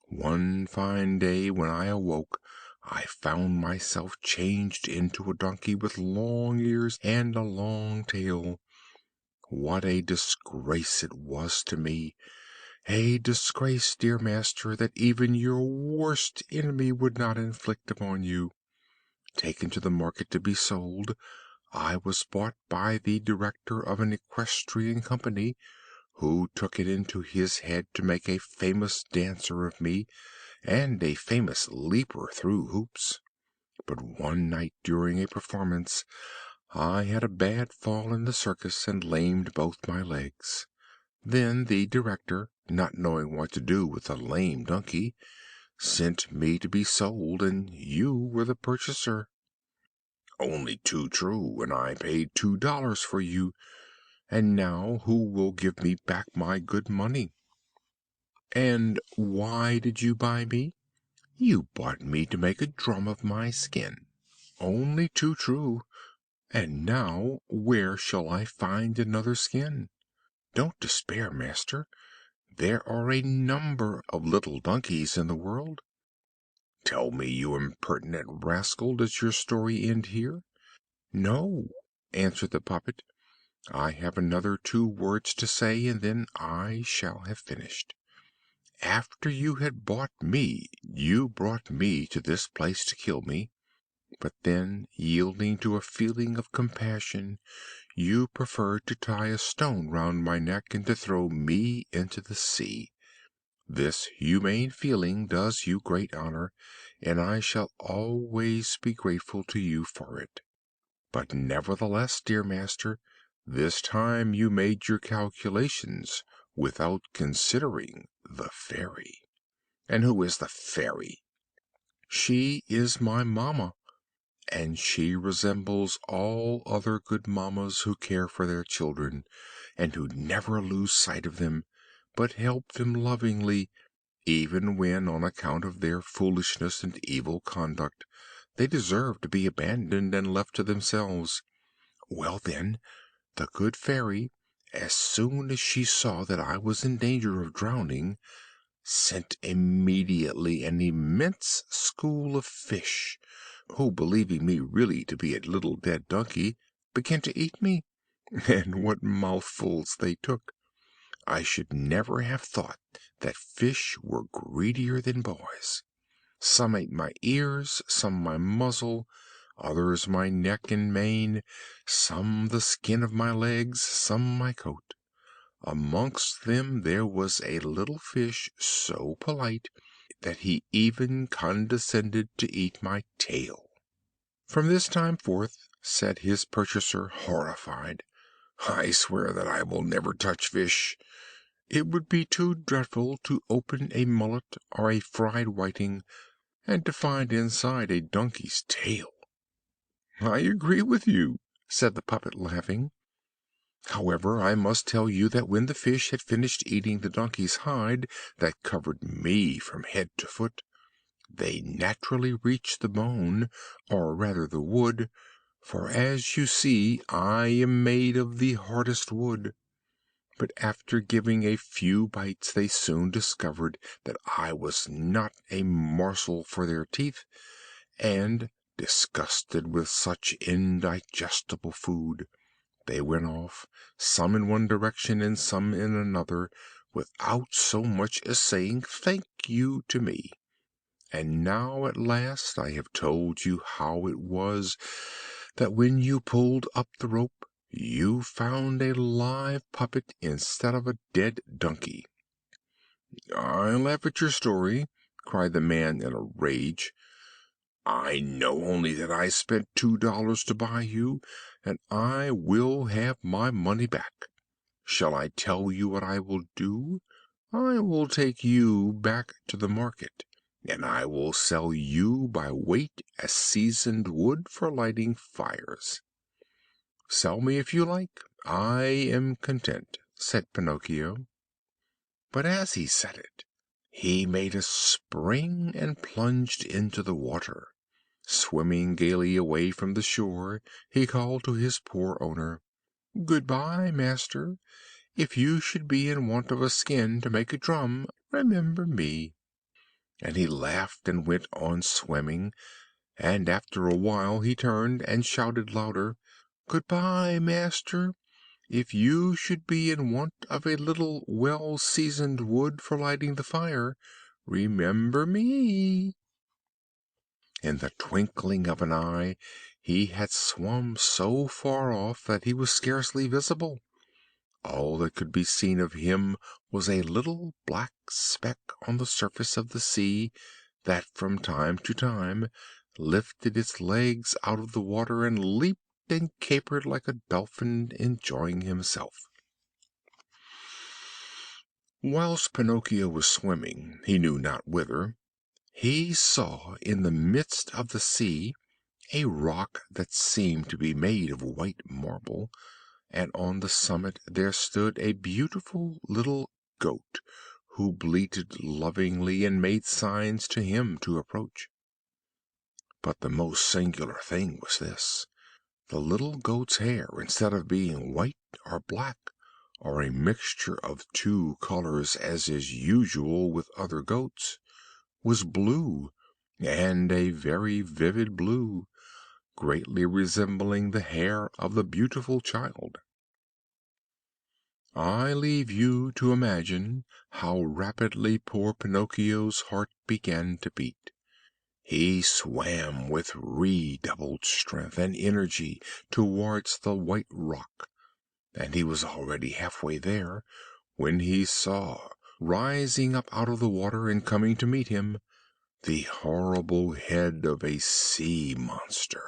One fine day when I awoke, I found myself changed into a donkey with long ears and a long tail. What a disgrace it was to me! A disgrace, dear master, that even your worst enemy would not inflict upon you. Taken to the market to be sold, I was bought by the director of an equestrian company, who took it into his head to make a famous dancer of me and a famous leaper through hoops. But one night during a performance I had a bad fall in the circus and lamed both my legs. Then the director, not knowing what to do with a lame donkey, sent me to be sold, and you were the purchaser." "Only too true, and I paid $2 for you. And now who will give me back my good money?" "And why did you buy me?" "You bought me to make a drum of my skin." "Only too true. And now where shall I find another skin?" "Don't despair, master. There are a number of little donkeys in the world." "Tell me, you impertinent rascal, does your story end here?" "No," answered the puppet. "I have another 2 words to say, and then I shall have finished. After you had bought me, you brought me to this place to kill me; but then, yielding to a feeling of compassion, you preferred to tie a stone round my neck and to throw me into the sea. This humane feeling does you great honor, and I shall always be grateful to you for it. But nevertheless, dear master, this time you made your calculations without considering the Fairy." "And who is the Fairy?" "She is my mamma, and she resembles all other good mammas who care for their children, and who never lose sight of them, but help them lovingly, even when, on account of their foolishness and evil conduct, they deserve to be abandoned and left to themselves. Well, then, the good Fairy, as soon as she saw that I was in danger of drowning, sent immediately an immense school of fish, who, believing me really to be a little dead donkey, began to eat me. And what mouthfuls they took! I should never have thought that fish were greedier than boys. Some ate my ears, some my muzzle, others my neck and mane, some the skin of my legs, some my coat. Amongst them there was a little fish so polite that he even condescended to eat my tail." From this time forth, said his purchaser, horrified, I swear that I will never touch fish. It would be too dreadful to open a mullet or a fried whiting, and to find inside a donkey's tail." "I agree with you," said the puppet, laughing. "However, I must tell you that when the fish had finished eating the donkey's hide that covered me from head to foot, they naturally reached the bone, or rather the wood, for, as you see, I am made of the hardest wood. But after giving a few bites they soon discovered that I was not a morsel for their teeth, and, disgusted with such indigestible food, they went off, some in one direction and some in another, without so much as saying 'thank you' to me. And now at last I have told you how it was that when you pulled up the rope you found a live puppet instead of a dead donkey." "I laugh at your story," cried the man in a rage. "I know only that I spent $2 to buy you, and I will have my money back. Shall I tell you what I will do? I will take you back to the market, and I will sell you by weight as seasoned wood for lighting fires." "Sell me if you like, I am content," said Pinocchio. But as he said it, he made a spring and plunged into the water. Swimming gaily away from the shore, he called to his poor owner, "Good bye, master. If you should be in want of a skin to make a drum, remember me." And he laughed and went on swimming, and after a while he turned and shouted louder, "Good bye, master. If you should be in want of a little well seasoned wood for lighting the fire, remember me." In the twinkling of an eye he had swum so far off that he was scarcely visible. All that could be seen of him was a little black speck on the surface of the sea, that from time to time lifted its legs out of the water and leaped and capered like a dolphin enjoying himself. Whilst Pinocchio was swimming, he knew not whither, he saw in the midst of the sea a rock that seemed to be made of white marble, and on the summit there stood a beautiful little goat, who bleated lovingly and made signs to him to approach. But the most singular thing was this: the little goat's hair, instead of being white or black, or a mixture of two colors as is usual with other goats, was blue, and a very vivid blue, greatly resembling the hair of the beautiful child. I leave you to imagine how rapidly poor Pinocchio's heart began to beat. He swam with redoubled strength and energy towards the white rock, and he was already halfway there when he saw, rising up out of the water and coming to meet him, the horrible head of a sea monster.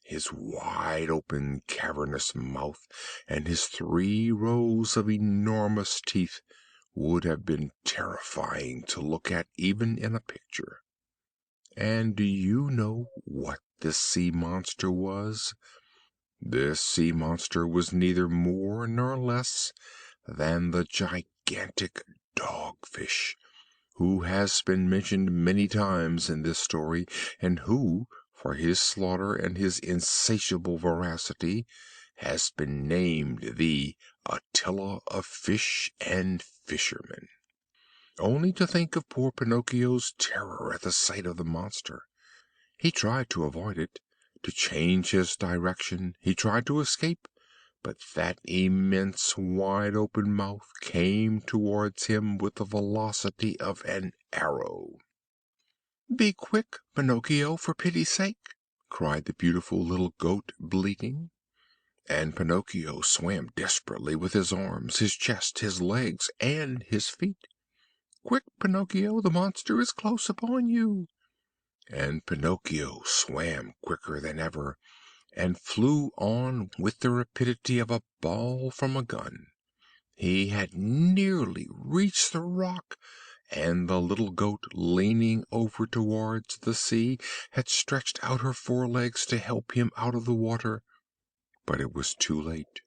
His wide open cavernous mouth and his 3 rows of enormous teeth would have been terrifying to look at even in a picture. And do you know what this sea monster was? This sea monster was neither more nor less than the gigantic dogfish, who has been mentioned many times in this story, and who, for his slaughter and his insatiable voracity, has been named the Attila of fish and fishermen. Only to think of poor Pinocchio's terror at the sight of the monster! He tried to avoid it, to change his direction; he tried to escape, but that immense wide open mouth came towards him with the velocity of an arrow. "Be quick, Pinocchio, for pity's sake!" cried the beautiful little goat, bleating. And Pinocchio swam desperately with his arms, his chest, his legs, and his feet. "Quick, Pinocchio, the monster is close upon you!" And Pinocchio swam quicker than ever, and flew on with the rapidity of a ball from a gun. He had nearly reached the rock, and the little goat, leaning over towards the sea, had stretched out her forelegs to help him out of the water. But it was too late.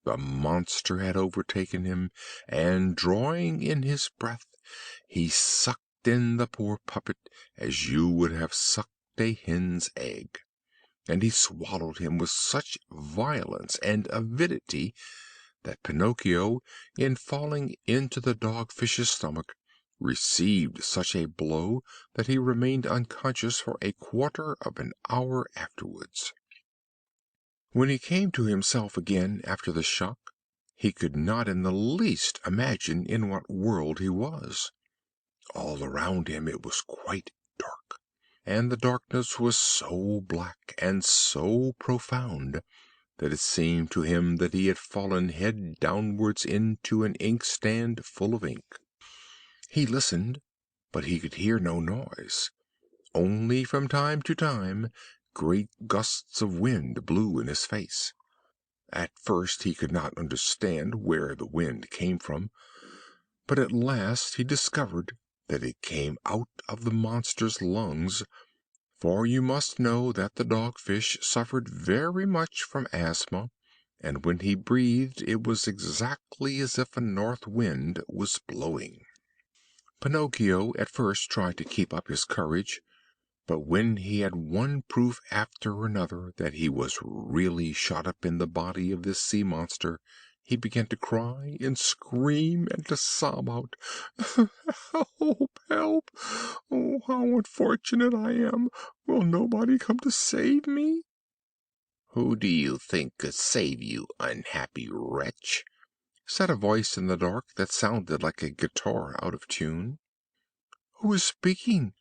The monster had overtaken him, and, drawing in his breath, he sucked in the poor puppet as you would have sucked a hen's egg, and he swallowed him with such violence and avidity that Pinocchio, in falling into the dog fish's stomach, received such a blow that he remained unconscious for a quarter of an hour afterwards. When he came to himself again after the shock, he could not in the least imagine in what world he was. All around him it was quite dark, and the darkness was so black and so profound that it seemed to him that he had fallen head downwards into an inkstand full of ink. He listened, but he could hear no noise. Only from time to time great gusts of wind blew in his face. At first he could not understand where the wind came from, but at last he discovered that it came out of the monster's lungs, for you must know that the dog fish suffered very much from asthma, and when he breathed it was exactly as if a north wind was blowing. Pinocchio at first tried to keep up his courage, but when he had one proof after another that he was really shut up in the body of this sea monster, he began to cry and scream and to sob out, "Help! Help! Oh, how unfortunate I am! Will nobody come to save me?" "Who do you think could save you, unhappy wretch?" said a voice in the dark that sounded like a guitar out of tune. "Who is speaking?"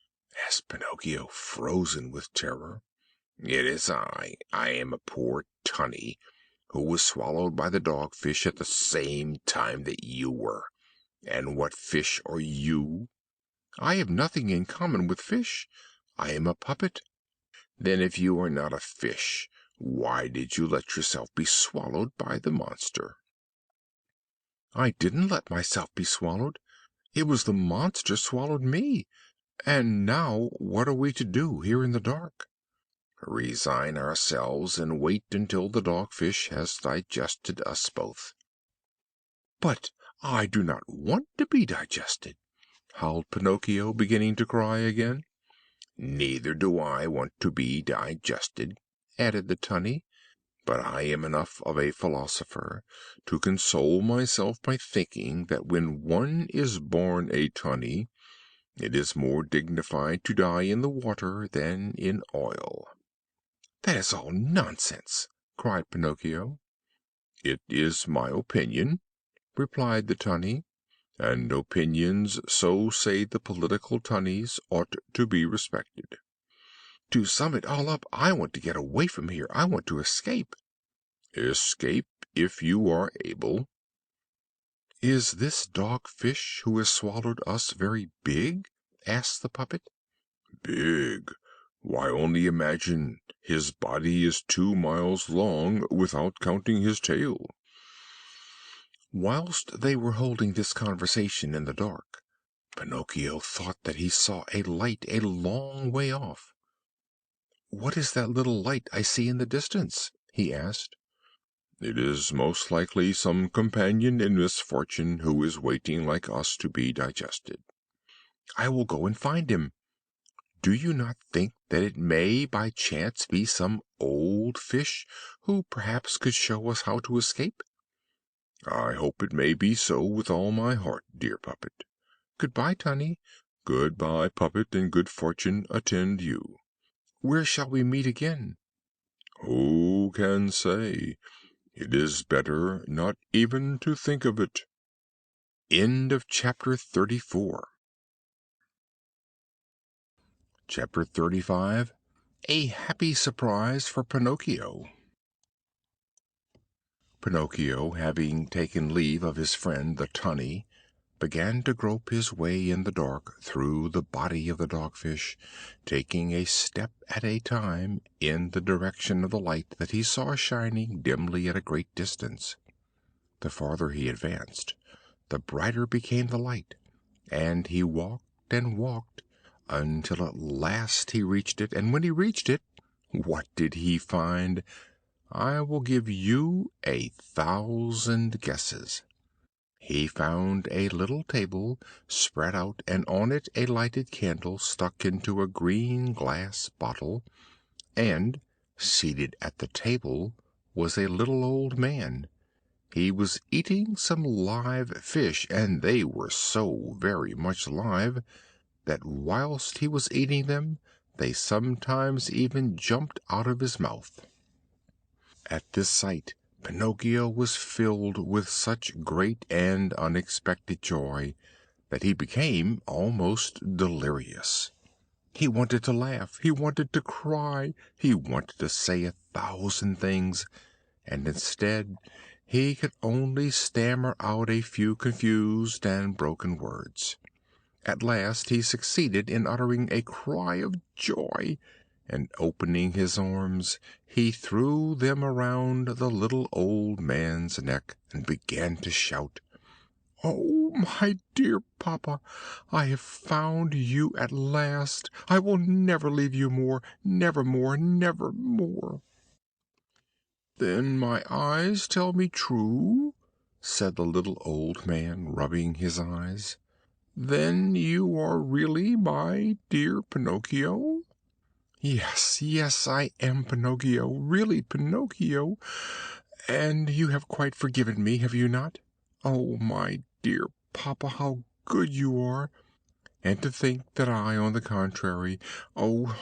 asked Pinocchio, frozen with terror. "It is I. I am a poor tunny, who was swallowed by the dog fish at the same time that you were. And what fish are you?" "I have nothing in common with fish. I am a puppet." "Then if you are not a fish, why did you let yourself be swallowed by the monster?" "I didn't let myself be swallowed. It was the monster swallowed me. And now what are we to do here in the dark?" "Resign ourselves and wait until the dog fish has digested us both." "But I do not want to be digested," howled Pinocchio, beginning to cry again. "Neither do I want to be digested," added the tunny, "but I am enough of a philosopher to console myself by thinking that when one is born a tunny, it is more dignified to die in the water than in oil." "That is all nonsense!" cried Pinocchio. "It is my opinion," replied the tunny, "and opinions, so say the political tunnies, ought to be respected." "To sum it all up, I want to get away from here. I want to escape." "Escape if you are able." "Is this dog fish who has swallowed us very big?" asked the puppet. "Big! Why, only imagine, his body is 2 miles long, without counting his tail." Whilst they were holding this conversation in the dark, Pinocchio thought that he saw a light a long way off. "What is that little light I see in the distance?" he asked. "It is most likely some companion in misfortune who is waiting like us to be digested." "I will go and find him. Do you not think that it may by chance be some old fish who perhaps could show us how to escape?" "I hope it may be so with all my heart, dear puppet." "Good bye, Tunny." "Good bye, puppet, and good fortune attend you." "Where shall we meet again?" "Who can say? It is better not even to think of it." End of chapter 34. Chapter 35. A happy surprise for Pinocchio. Pinocchio, having taken leave of his friend the tunny, began to grope his way in the dark through the body of the dogfish, taking a step at a time in the direction of the light that he saw shining dimly at a great distance. The farther he advanced, the brighter became the light, and he walked and walked until at last he reached it. And when he reached it, what did he find? I will give you 1,000 guesses. He found a little table spread out, and on it a lighted candle stuck into a green glass bottle, and seated at the table was a little old man. He was eating some live fish, and they were so very much alive that whilst he was eating them they sometimes even jumped out of his mouth. At this sight Pinocchio was filled with such great and unexpected joy that he became almost delirious. He wanted to laugh, he wanted to cry, he wanted to say 1,000 things, and instead he could only stammer out a few confused and broken words. At last he succeeded in uttering a cry of joy, and opening his arms, he threw them around the little old man's neck, and began to shout, "Oh, my dear papa, I have found you at last! I will never leave you more, never more, never more!" "Then my eyes tell me true?" said the little old man, rubbing his eyes. "Then you are really my dear Pinocchio?" "Yes, yes, I am Pinocchio, really Pinocchio. And you have quite forgiven me, have you not? Oh, my dear papa, how good you are! And to think that I, on the contrary, oh,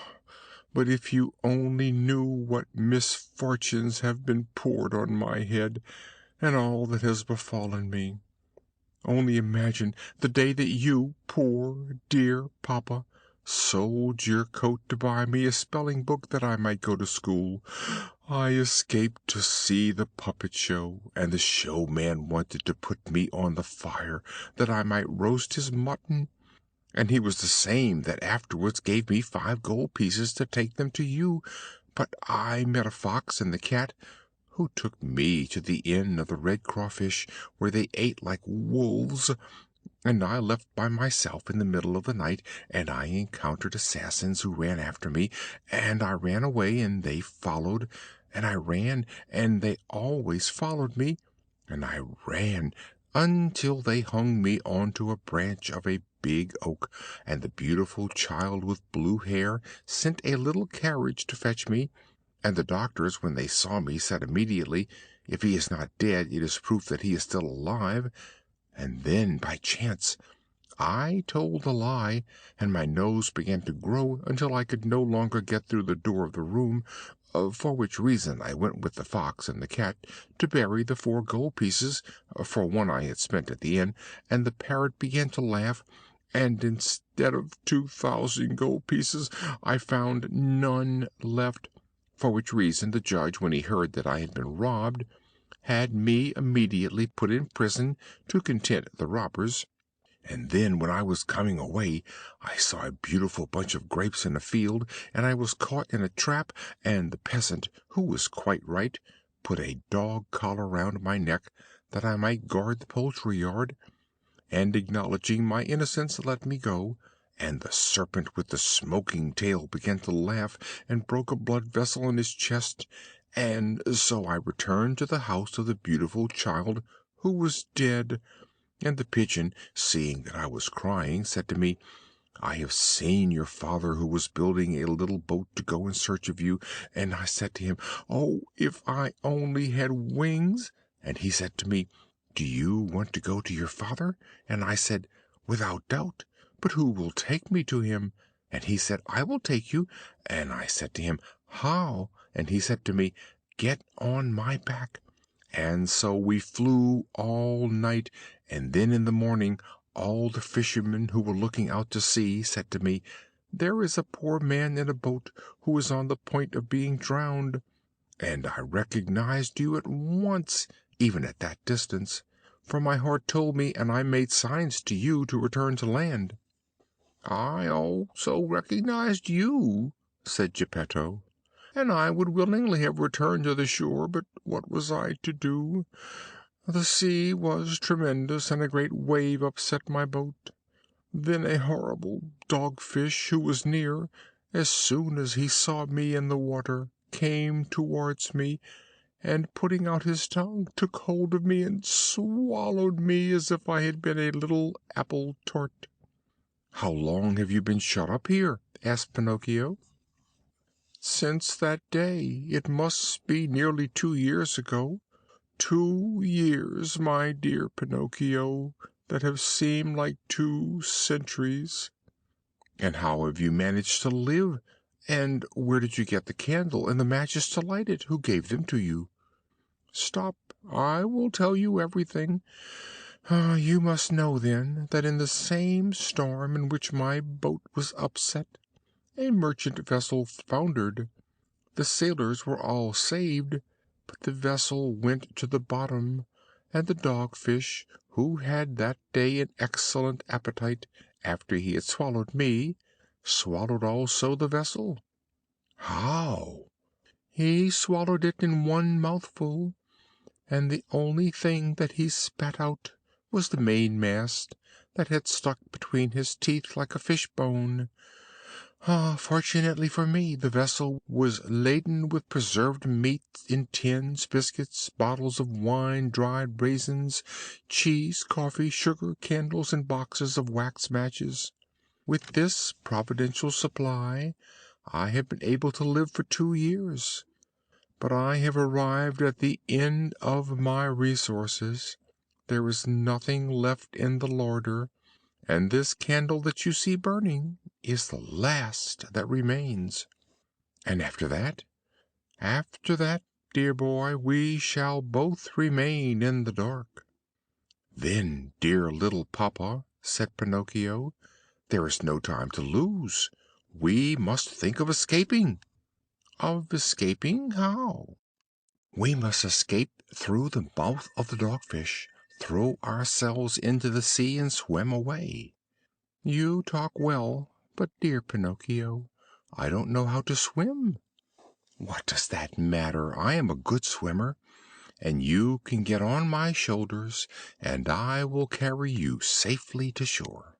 but if you only knew what misfortunes have been poured on my head, and all that has befallen me! Only imagine the day that you, poor dear papa, sold your coat to buy me a spelling book that I might go to school. I escaped to see the puppet show, and the showman wanted to put me on the fire that I might roast his mutton, and he was the same that afterwards gave me 5 gold pieces to take them to you. But I met a fox and the cat, who took me to the inn of the Red Crawfish, where they ate like wolves, and I left by myself in the middle of the night, and I encountered assassins who ran after me, and I ran away, and they followed, and I ran, and they always followed me, and I ran until they hung me onto a branch of a big oak, and the beautiful child with blue hair sent a little carriage to fetch me, and the doctors, when they saw me, said immediately, 'If he is not dead, it is proof that he is still alive.' And then, by chance, I told the lie, and my nose began to grow until I could no longer get through the door of the room, for which reason I went with the fox and the cat to bury the 4 gold pieces, for one I had spent at the inn, and the parrot began to laugh, and instead of 2,000 gold pieces I found none left, for which reason the judge, when he heard that I had been robbed, had me immediately put in prison to content the robbers. And then, when I was coming away, I saw a beautiful bunch of grapes in a field, and I was caught in a trap, and the peasant, who was quite right, put a dog collar round my neck, that I might guard the poultry yard, and, acknowledging my innocence, let me go, and the serpent with the smoking tail began to laugh, and broke a blood vessel in his chest, and so I returned to the house of the beautiful child, who was dead. And the pigeon, seeing that I was crying, said to me, 'I have seen your father, who was building a little boat to go in search of you.' And I said to him, 'Oh, if I only had wings!' And he said to me, 'Do you want to go to your father?' And I said, 'Without doubt, but who will take me to him?' And he said, 'I will take you.' And I said to him, 'How?' And he said to me, 'Get on my back.' And so we flew all night, and then in the morning all the fishermen who were looking out to sea said to me, 'There is a poor man in a boat who is on the point of being drowned.' And I recognized you at once, even at that distance, for my heart told me, and I made signs to you to return to land." "I also recognized you," said Geppetto, "and I would willingly have returned to the shore, but what was I to do? The sea was tremendous, and a great wave upset my boat. Then a horrible dogfish, who was near, as soon as he saw me in the water, came towards me, and putting out his tongue, took hold of me and swallowed me as if I had been a little apple tart." "How long have you been shut up here?" asked Pinocchio. "Since that day. It must be nearly 2 years ago. 2 years, my dear Pinocchio, that have seemed like 2 centuries." "And how have you managed to live? And where did you get the candle and the matches to light it? Who gave them to you?" "Stop, I will tell you everything. You must know, then, that in the same storm in which my boat was upset, a merchant vessel foundered. The sailors were all saved, but the vessel went to the bottom, and the dogfish, who had that day an excellent appetite, after he had swallowed me, swallowed also the vessel." "How?" "He swallowed it in one mouthful, and the only thing that he spat out was the mainmast, that had stuck between his teeth like a fishbone. Fortunately for me, the vessel was laden with preserved meat in tins, biscuits, bottles of wine, dried raisins, cheese, coffee, sugar, candles, and boxes of wax matches. With this providential supply I have been able to live for 2 years. But I have arrived at the end of my resources. There is nothing left in the larder, and this candle that you see burning is the last that remains." "And after that?" "After that, dear boy, we shall both remain in the dark." "Then, dear little papa," said Pinocchio, "there is no time to lose. We must think of escaping." "Of escaping? How?" "We must escape through the mouth of the dogfish, throw ourselves into the sea, and swim away." "You talk well, but, dear Pinocchio, I don't know how to swim." "What does that matter? I am a good swimmer, and you can get on my shoulders, and I will carry you safely to shore."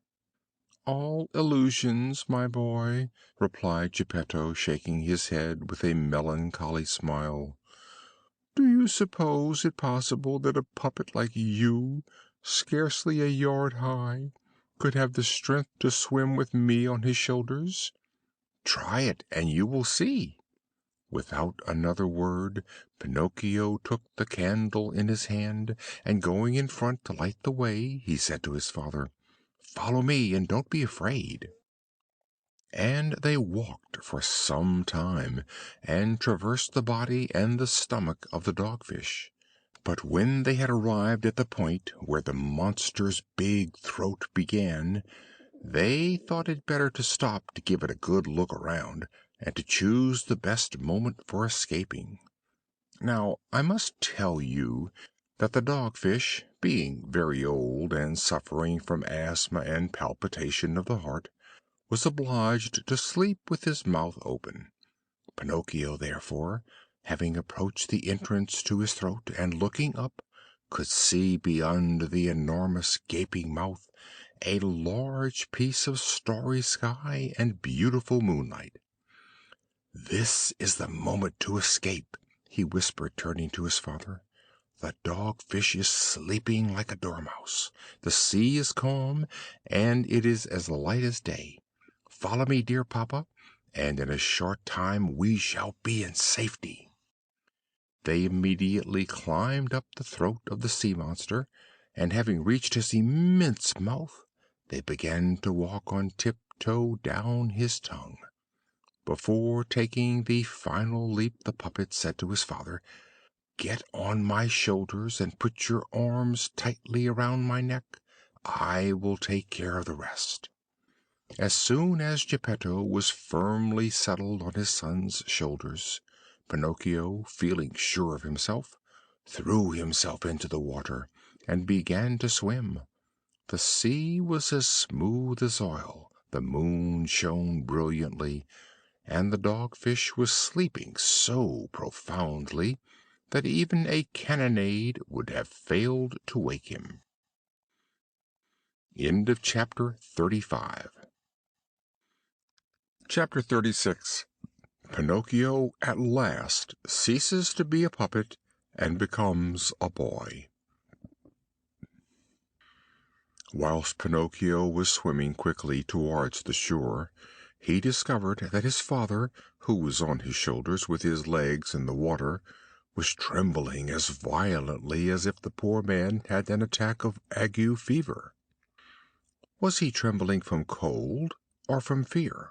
"All illusions, my boy," replied Geppetto, shaking his head with a melancholy smile. "Do you suppose it possible that a puppet like you, scarcely a yard high, could have the strength to swim with me on his shoulders?" "Try it, and you will see." Without another word, Pinocchio took the candle in his hand, and going in front to light the way, he said to his father, "Follow me, and don't be afraid." And they walked for some time, and traversed the body and the stomach of the dogfish. But when they had arrived at the point where the monster's big throat began, they thought it better to stop to give it a good look around, and to choose the best moment for escaping. Now I must tell you that the dogfish, being very old, and suffering from asthma and palpitation of the heart, was obliged to sleep with his mouth open. Pinocchio, therefore, having approached the entrance to his throat, and looking up, could see beyond the enormous gaping mouth a large piece of starry sky and beautiful moonlight. "This is the moment to escape," he whispered, turning to his father. "The dogfish is sleeping like a dormouse, the sea is calm, and it is as light as day. Follow me, dear papa, and in a short time we shall be in safety." They immediately climbed up the throat of the sea monster, and having reached his immense mouth, they began to walk on tiptoe down his tongue. Before taking the final leap, the puppet said to his father, "Get on my shoulders and put your arms tightly around my neck. I will take care of the rest." As soon as Geppetto was firmly settled on his son's shoulders, Pinocchio, feeling sure of himself, threw himself into the water, and began to swim. The sea was as smooth as oil, the moon shone brilliantly, and the dogfish was sleeping so profoundly that even a cannonade would have failed to wake him. End of chapter 35. Chapter 36. Pinocchio at last ceases to be a puppet and becomes a boy. Whilst Pinocchio was swimming quickly towards the shore, he discovered that his father, who was on his shoulders with his legs in the water, was trembling as violently as if the poor man had an attack of ague fever. Was he trembling from cold or from fear?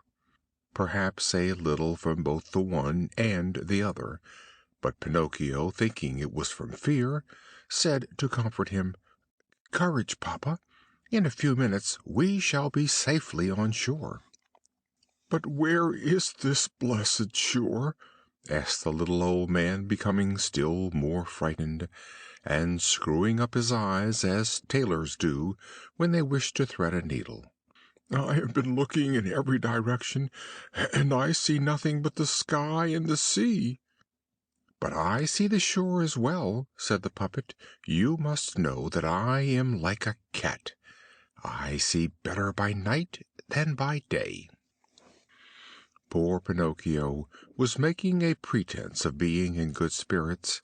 Perhaps a little from both the one and the other, but Pinocchio, thinking it was from fear, said to comfort him, "Courage, Papa! In a few minutes we shall be safely on shore." "But where is this blessed shore?" asked the little old man, becoming still more frightened, and screwing up his eyes as tailors do when they wish to thread a needle. "I have been looking in every direction, and I see nothing but the sky and the sea." "But I see the shore as well," said the puppet. "You must know that I am like a cat. I see better by night than by day." Poor Pinocchio was making a pretense of being in good spirits,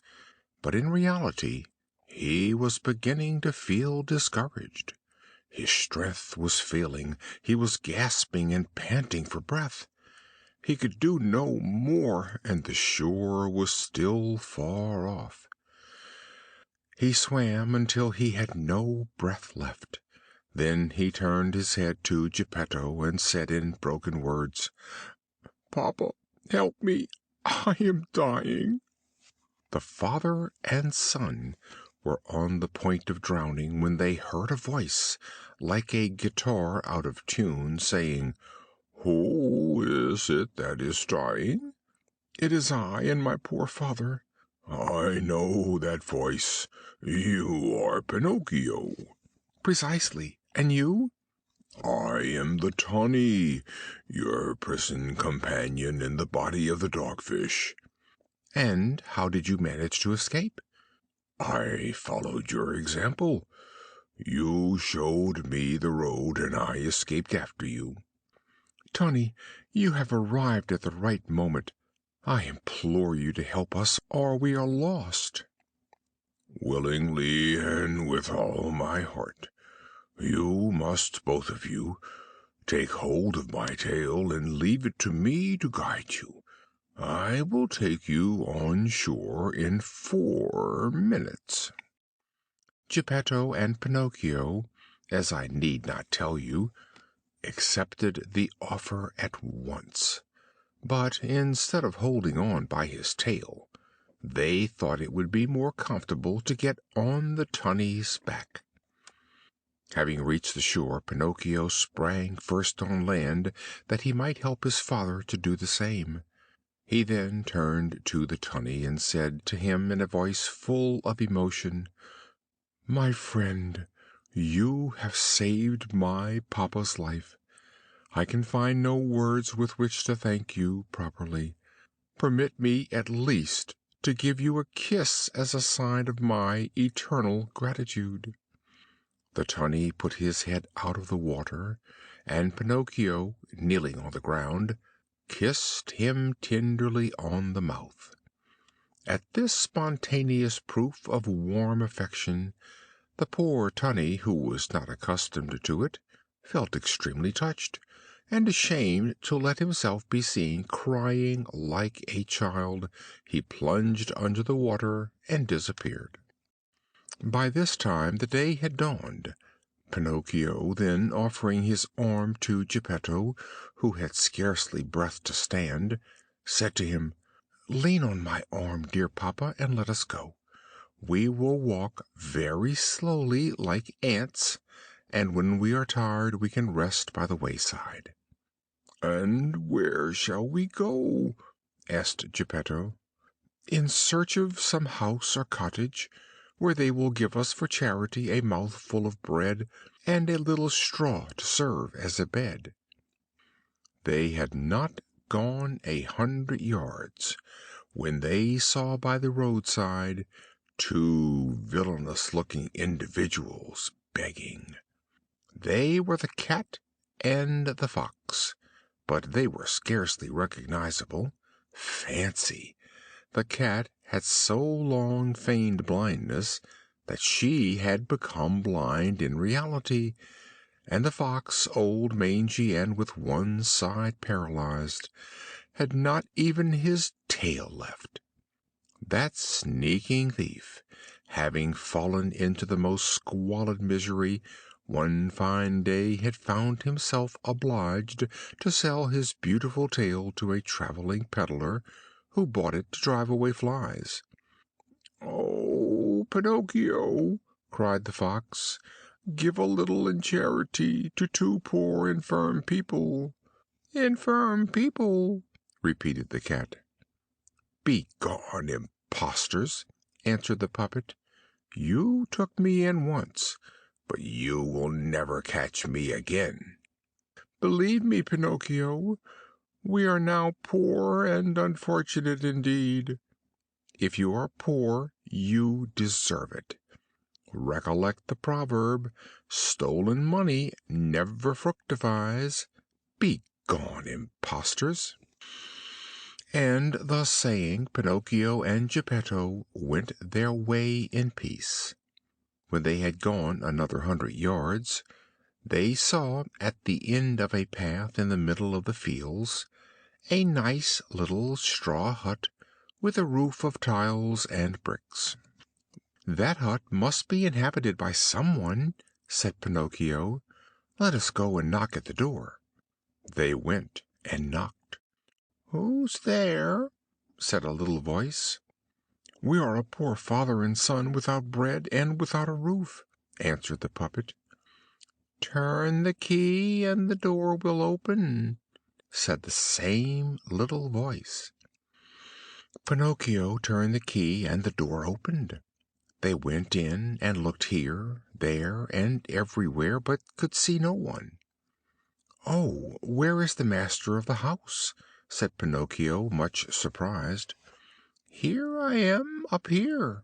but in reality he was beginning to feel discouraged. His strength was failing, he was gasping and panting for breath. He could do no more, and the shore was still far off. He swam until he had no breath left. Then he turned his head to Geppetto and said in broken words, "Papa, help me! I am dying." The father and son were on the point of drowning when they heard a voice, like a guitar out of tune, saying, "Who is it that is dying?" "It is I and my poor father." "I know that voice. You are Pinocchio." "Precisely. And you?" "I am the Tunny, your prison companion in the body of the dogfish." "And how did you manage to escape?" "I followed your example. You showed me the road, and I escaped after you." "Tunny, you have arrived at the right moment. I implore you to help us, or we are lost." "Willingly and with all my heart. You must, both of you, take hold of my tail and leave it to me to guide you. I will take you on shore in 4 minutes." Geppetto and Pinocchio, as I need not tell you, accepted the offer at once. But instead of holding on by his tail, they thought it would be more comfortable to get on the Tunny's back. Having reached the shore, Pinocchio sprang first on land that he might help his father to do the same. He then turned to the Tunny and said to him in a voice full of emotion, "My friend, you have saved my papa's life. I can find no words with which to thank you properly. Permit me at least to give you a kiss as a sign of my eternal gratitude." The Tunny put his head out of the water, and Pinocchio, kneeling on the ground, kissed him tenderly on the mouth. At this spontaneous proof of warm affection, the poor Tunny, who was not accustomed to it, felt extremely touched, and ashamed to let himself be seen crying like a child, he plunged under the water and disappeared. By this time the day had dawned. Pinocchio, then, offering his arm to Geppetto, who had scarcely breath to stand, said to him, "Lean on my arm, dear papa, and let us go. We will walk very slowly, like ants, and when we are tired we can rest by the wayside." "And where shall we go?" asked Geppetto. "In search of some house or cottage. where they will give us for charity a mouthful of bread and a little straw to serve as a bed." They had not gone 100 yards when they saw by the roadside two villainous-looking individuals begging. They were the cat and the fox, but they were scarcely recognizable. Fancy! The cat had so long feigned blindness that she had become blind in reality, and the fox, old, mangy, and with one side paralyzed, had not even his tail left. That sneaking thief, having fallen into the most squalid misery, one fine day had found himself obliged to sell his beautiful tail to a traveling peddler, who bought it to drive away flies. "Oh, Pinocchio!" cried the fox, "give a little in charity to two poor infirm people." "Infirm people!" repeated the cat. "Begone, impostors!" answered the puppet. "You took me in once, but you will never catch me again. Believe me, Pinocchio, we are now poor and unfortunate indeed. If you are poor, you deserve it. Recollect the proverb, 'Stolen money never fructifies.' Begone, impostors!" And thus saying, Pinocchio and Geppetto went their way in peace. When they had gone another 100 yards, they saw at the end of a path in the middle of the fields a nice little straw hut with a roof of tiles and bricks. "That hut must be inhabited by someone," said Pinocchio. "Let us go and knock at the door." They went and knocked. "Who's there?" said a little voice. "We are a poor father and son without bread and without a roof," answered the puppet. "Turn the key and the door will open," said the same little voice. Pinocchio turned the key and the door opened. They went in and looked here, there, and everywhere, but could see no one. "Oh, where is the master of the house?" said Pinocchio, much surprised. "Here I am, up here."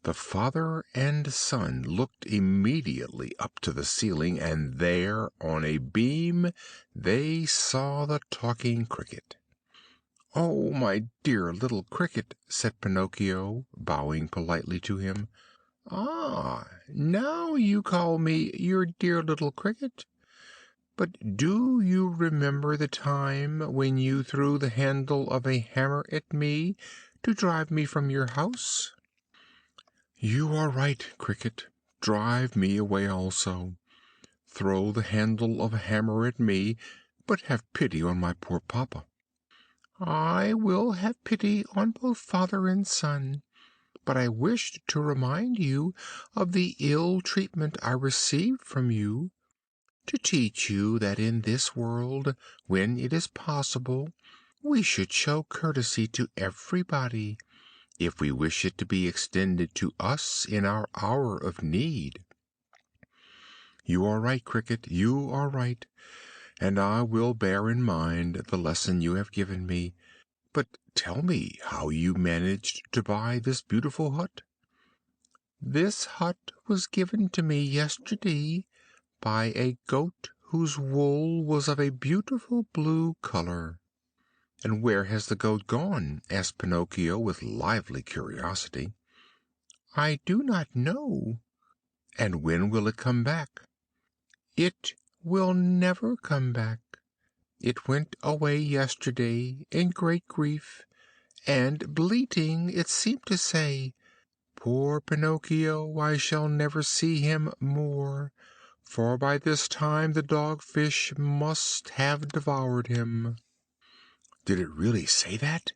The father and son looked immediately up to the ceiling, and there, on a beam, they saw the talking cricket. "Oh, my dear little cricket," said Pinocchio, bowing politely to him. "Ah, now you call me your dear little cricket. But do you remember the time when you threw the handle of a hammer at me to drive me from your house?" "You are right, cricket. Drive me away also. Throw the handle of a hammer at me, but have pity on my poor papa." "I will have pity on both father and son, but I wished to remind you of the ill treatment I received from you, to teach you that in this world, when it is possible, we should show courtesy to everybody, if we wish it to be extended to us in our hour of need." "You are right, cricket, you are right, and I will bear in mind the lesson you have given me. But tell me how you managed to buy this beautiful hut." "This hut was given to me yesterday by a goat whose wool was of a beautiful blue color." "And where has the goat gone?" asked Pinocchio with lively curiosity. "I do not know." "And when will it come back?" "It will never come back. It went away yesterday in great grief, and bleating it seemed to say, 'Poor Pinocchio, I shall never see him more, for by this time the dog fish must have devoured him.'" "Did it really say that?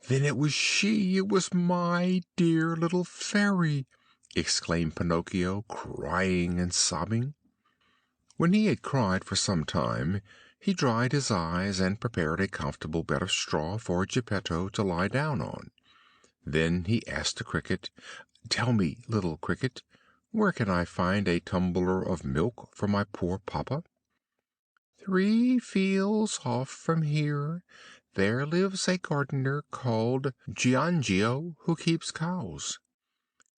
Then it was she, it was my dear little Fairy!" exclaimed Pinocchio, crying and sobbing. When he had cried for some time, he dried his eyes and prepared a comfortable bed of straw for Geppetto to lie down on. Then he asked the cricket, Tell me, little cricket, where can I find a tumbler of milk for my poor papa?" "3 fields off from here there lives a gardener called Giangio who keeps cows.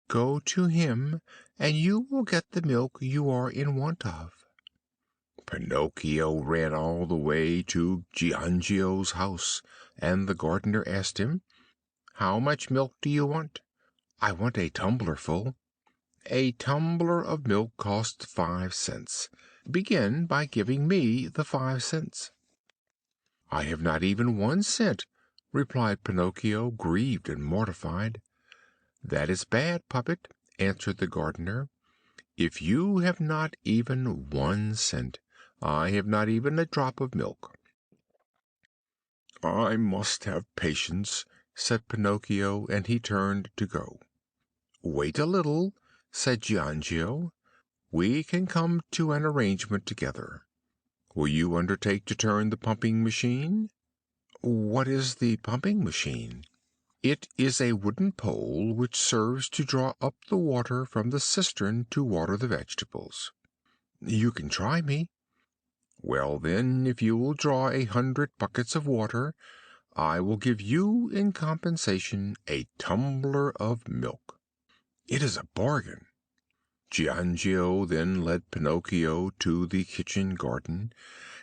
Go to him, and you will get the milk you are in want of." Pinocchio ran all the way to Giangio's house, and the gardener asked him, "How much milk do you want?" "I want a tumbler full." "A tumbler of milk costs 5 cents. Begin by giving me the 5 cents." "I have not even 1 cent," replied Pinocchio, grieved and mortified. "That is bad, puppet," answered the gardener. "If you have not even 1 cent, I have not even a drop of milk." "I must have patience," said Pinocchio, and he turned to go. "Wait a little," said Giangio. "We can come to an arrangement together. Will you undertake to turn the pumping machine?" "What is the pumping machine?" "It is a wooden pole which serves to draw up the water from the cistern to water the vegetables." "You can try me." "Well, then, if you will draw 100 buckets of water, I will give you in compensation a tumbler of milk." "It is a bargain." Giangio then led Pinocchio to the kitchen garden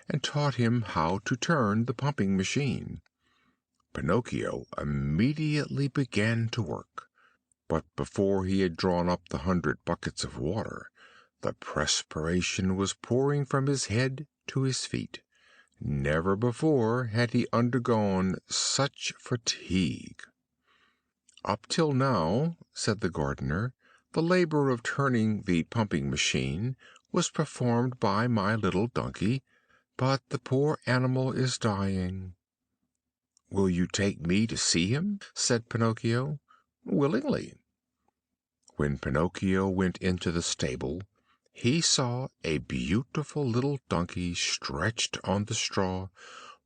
and taught him how to turn the pumping machine. Pinocchio immediately began to work, but before he had drawn up the 100 buckets of water, the perspiration was pouring from his head to his feet. Never before had he undergone such fatigue. "Up till now," said the gardener, "the labor of turning the pumping machine was performed by my little donkey, but the poor animal is dying." "Will you take me to see him?" said Pinocchio. "Willingly." When Pinocchio went into the stable, he saw a beautiful little donkey stretched on the straw,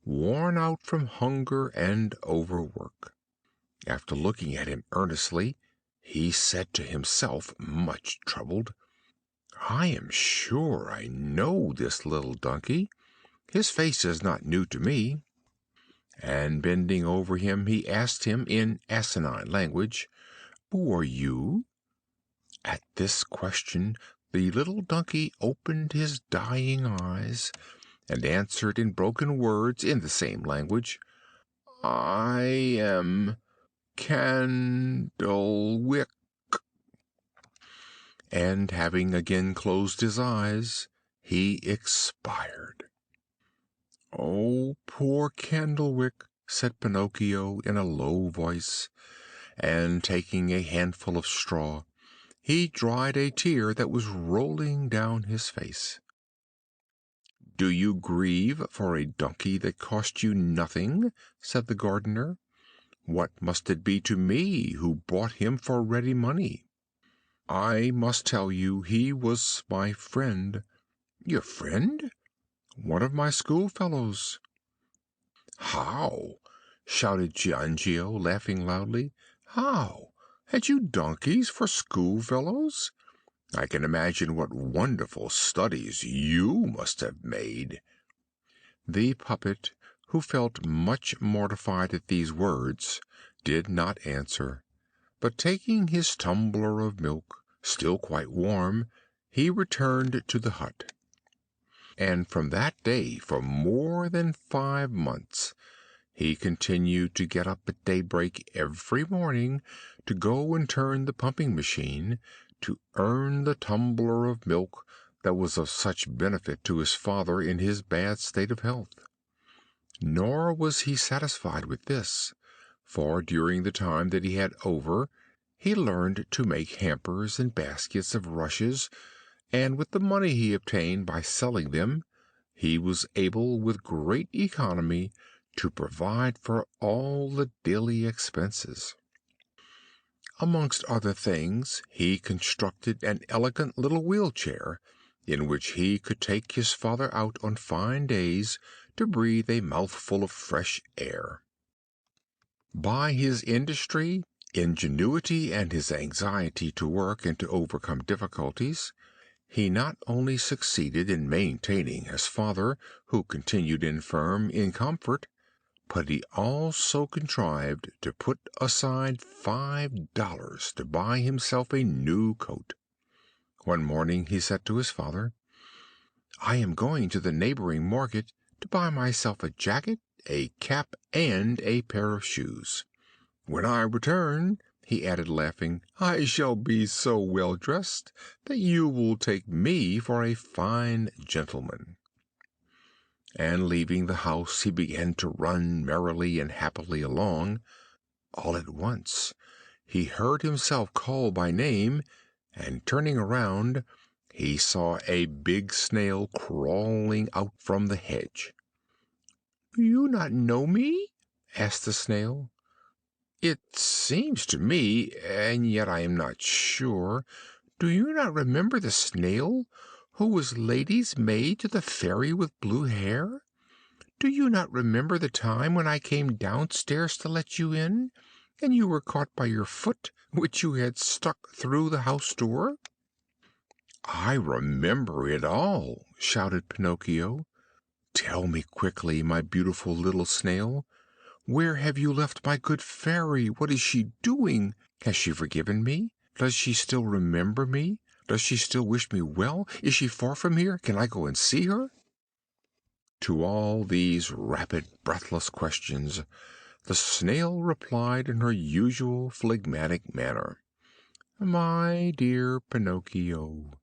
worn out from hunger and overwork. After looking at him earnestly, he said to himself, much troubled, "I am sure I know this little donkey. His face is not new to me." And bending over him, he asked him in asinine language, "Who are you?" At this question the little donkey opened his dying eyes, and answered in broken words in the same language, "I am Candlewick." And having again closed his eyes, he expired. "Oh, poor Candlewick!" said Pinocchio in a low voice, and taking a handful of straw, he dried a tear that was rolling down his face. "Do you grieve for a donkey that cost you nothing?" said the gardener. "What must it be to me, who bought him for ready money?" "I must tell you he was my friend." "Your friend?" "One of my schoolfellows." "How?" shouted Giangio, laughing loudly. "How? Had you donkeys for schoolfellows? I can imagine what wonderful studies you must have made." The puppet, who felt much mortified at these words, did not answer, but taking his tumbler of milk, still quite warm, he returned to the hut. And from that day, for more than 5 months, he continued to get up at daybreak every morning to go and turn the pumping machine, to earn the tumbler of milk that was of such benefit to his father in his bad state of health. Nor was he satisfied with this, for during the time that he had over he learned to make hampers and baskets of rushes, and with the money he obtained by selling them he was able with great economy to provide for all the daily expenses. Amongst other things, he constructed an elegant little wheel chair, in which he could take his father out on fine days to breathe a mouthful of fresh air. By his industry ingenuity and his anxiety to work and to overcome difficulties, he not only succeeded in maintaining his father, who continued infirm, in comfort, but he also contrived to put aside $5 to buy himself a new coat. One morning he said to his father, "I am going to the neighboring market to buy myself a jacket, a cap, and a pair of shoes. When I return," he added, laughing, "I shall be so well dressed that you will take me for a fine gentleman." And leaving the house, he began to run merrily and happily along. All at once he heard himself called by name, and turning around, he saw a big snail crawling out from the hedge. "Do you not know me?" asked the snail. "It seems to me, and yet I am not sure. Do you not remember the snail who was lady's maid to the fairy with blue hair? Do you not remember the time when I came downstairs to let you in, and you were caught by your foot, which you had stuck through the house door?" "I remember it all!" shouted Pinocchio. "Tell me quickly, my beautiful little snail, where have you left my good fairy? What is she doing? Has she forgiven me? Does she still remember me? Does she still wish me well? Is she far from here? Can I go and see her?" To all these rapid, breathless questions the snail replied in her usual phlegmatic manner: "My dear Pinocchio,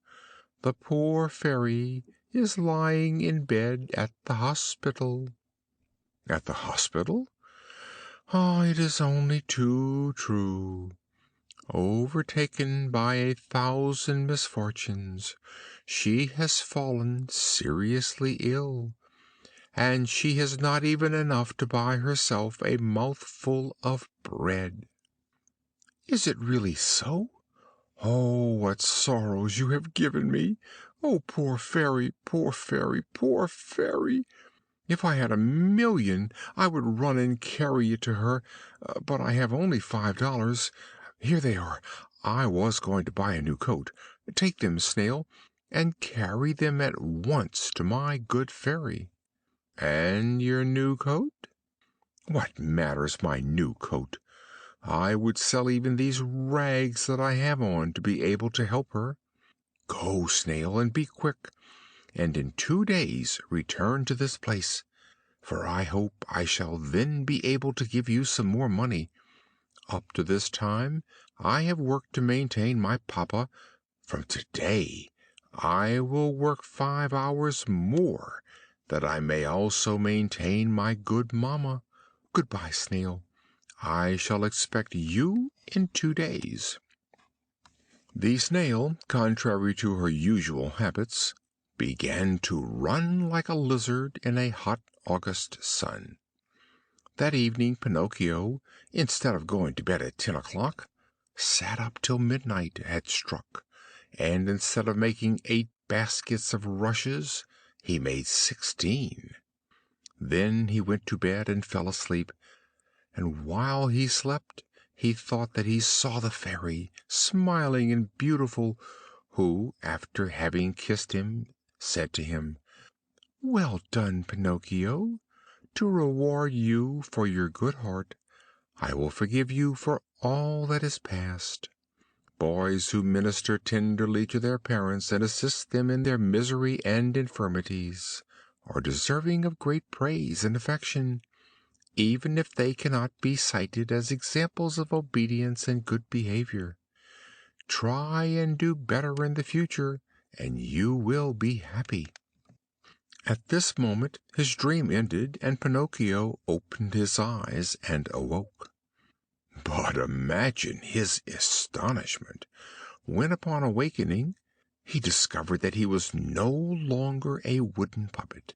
the poor fairy is lying in bed at the hospital." "At the hospital?" "Ah, it is only too true. Overtaken by 1,000 misfortunes, she has fallen seriously ill, and she has not even enough to buy herself a mouthful of bread." "Is it really so? Oh, what sorrows you have given me! Oh, poor fairy, poor fairy, poor fairy! If I had 1,000,000 I would run and carry it to her, but I have only $5. Here they are. I was going to buy a new coat. Take them, snail, and carry them at once to my good fairy." "And your new coat?" "What matters my new coat? I would sell even these rags that I have on to be able to help her. Go, snail, and be quick, and in 2 days return to this place, for I hope I shall then be able to give you some more money. Up to this time I have worked to maintain my papa. From today I will work 5 hours more, that I may also maintain my good mamma. Goodbye, snail. I shall expect you in 2 days." The snail, contrary to her usual habits, began to run like a lizard in a hot August sun. That evening Pinocchio, instead of going to bed at 10 o'clock, sat up till midnight had struck, and instead of making 8 baskets of rushes, he made 16. Then he went to bed and fell asleep, and while he slept he thought that he saw the fairy, smiling and beautiful, who, after having kissed him, said to him, "Well done, Pinocchio! To reward you for your good heart, I will forgive you for all that is past. Boys who minister tenderly to their parents and assist them in their misery and infirmities are deserving of great praise and affection, even if they cannot be cited as examples of obedience and good behavior. Try and do better in the future, and you will be happy." At this moment his dream ended, and Pinocchio opened his eyes and awoke. But imagine his astonishment when, upon awakening, he discovered that he was no longer a wooden puppet,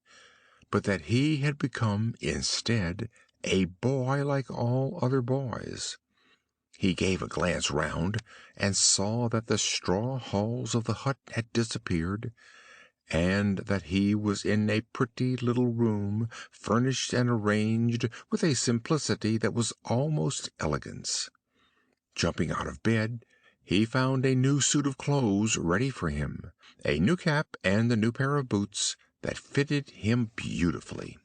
but that he had become, instead, a boy like all other boys. He gave a glance round, and saw that the straw halls of the hut had disappeared, and that he was in a pretty little room, furnished and arranged with a simplicity that was almost elegance. Jumping out of bed, he found a new suit of clothes ready for him, a new cap and a new pair of boots that fitted him beautifully.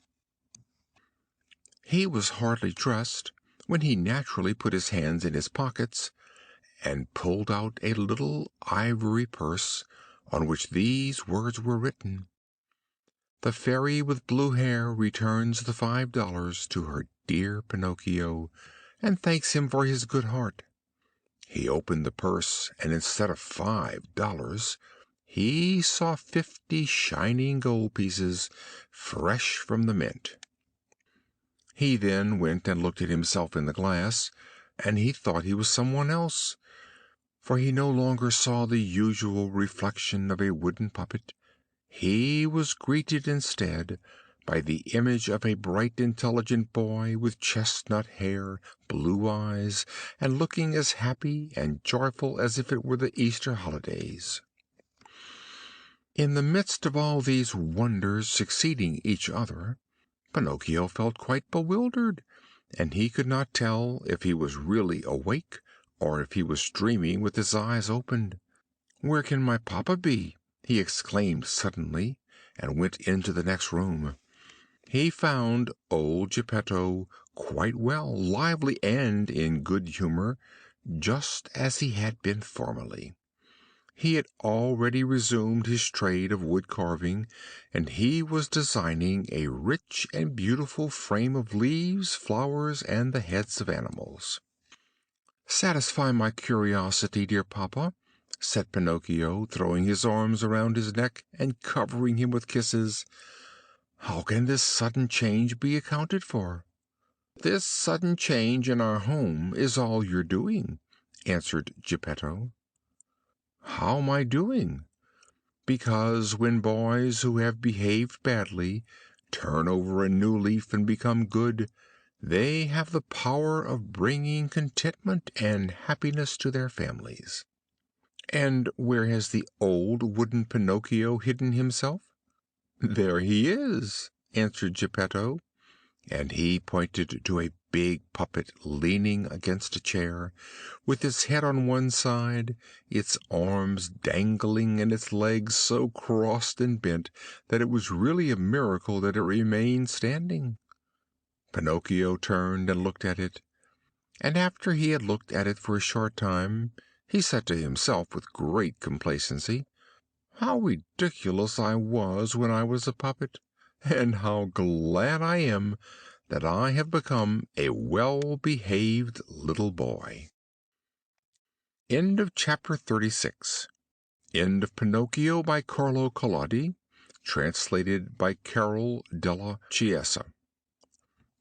He was hardly dressed when he naturally put his hands in his pockets and pulled out a little ivory purse on which these words were written: "The fairy with blue hair returns the $5 to her dear Pinocchio, and thanks him for his good heart." He opened the purse, and instead of $5, he saw 50 shining gold pieces, fresh from the mint. He then went and looked at himself in the glass, and he thought he was someone else, for he no longer saw the usual reflection of a wooden puppet. He was greeted instead by the image of a bright, intelligent boy with chestnut hair, blue eyes, and looking as happy and joyful as if it were the Easter holidays. In the midst of all these wonders succeeding each other, Pinocchio felt quite bewildered, and he could not tell if he was really awake or if he was dreaming with his eyes opened. "Where can my papa be?" he exclaimed suddenly, and went into the next room. He found old Geppetto quite well, lively, and in good humor, just as he had been formerly. He had already resumed his trade of wood carving, and he was designing a rich and beautiful frame of leaves, flowers, and the heads of animals. "Satisfy my curiosity, dear papa," said Pinocchio, throwing his arms around his neck and covering him with kisses. "How can this sudden change be accounted for?" "This sudden change in our home is all your doing," answered Geppetto. "How am I doing?" "Because when boys who have behaved badly turn over a new leaf and become good, they have the power of bringing contentment and happiness to their families." "And where has the old wooden Pinocchio hidden himself?" "There he is," answered Geppetto, and he pointed to a big puppet leaning against a chair, with its head on one side, its arms dangling, and its legs so crossed and bent that it was really a miracle that it remained standing. Pinocchio turned and looked at it, and after he had looked at it for a short time, he said to himself with great complacency: "How ridiculous I was when I was a puppet, and how glad I am that I have become a well behaved little boy." End of Chapter 36. End of Pinocchio by Carlo Collodi, translated by Carol della Chiesa.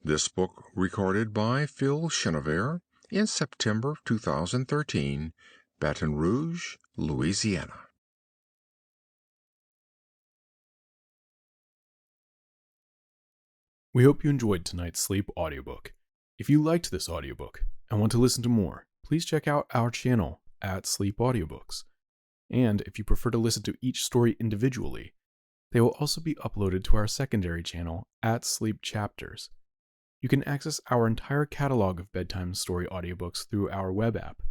This book recorded by Phil Chenevert in September 2013, Baton Rouge, Louisiana. We hope you enjoyed tonight's sleep audiobook. If you liked this audiobook and want to listen to more, please check out our channel at Sleep Audiobooks. And if you prefer to listen to each story individually, they will also be uploaded to our secondary channel at Sleep Chapters. You can access our entire catalog of bedtime story audiobooks through our web app,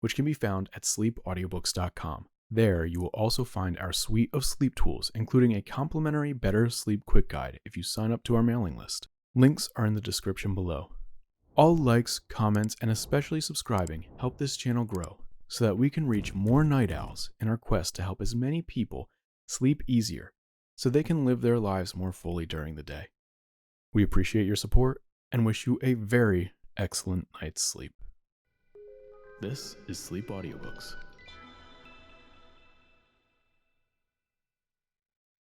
which can be found at sleepaudiobooks.com. There, you will also find our suite of sleep tools, including a complimentary Better Sleep Quick Guide if you sign up to our mailing list. Links are in the description below. All likes, comments, and especially subscribing help this channel grow so that we can reach more night owls in our quest to help as many people sleep easier so they can live their lives more fully during the day. We appreciate your support and wish you a very excellent night's sleep. This is Sleep Audiobooks.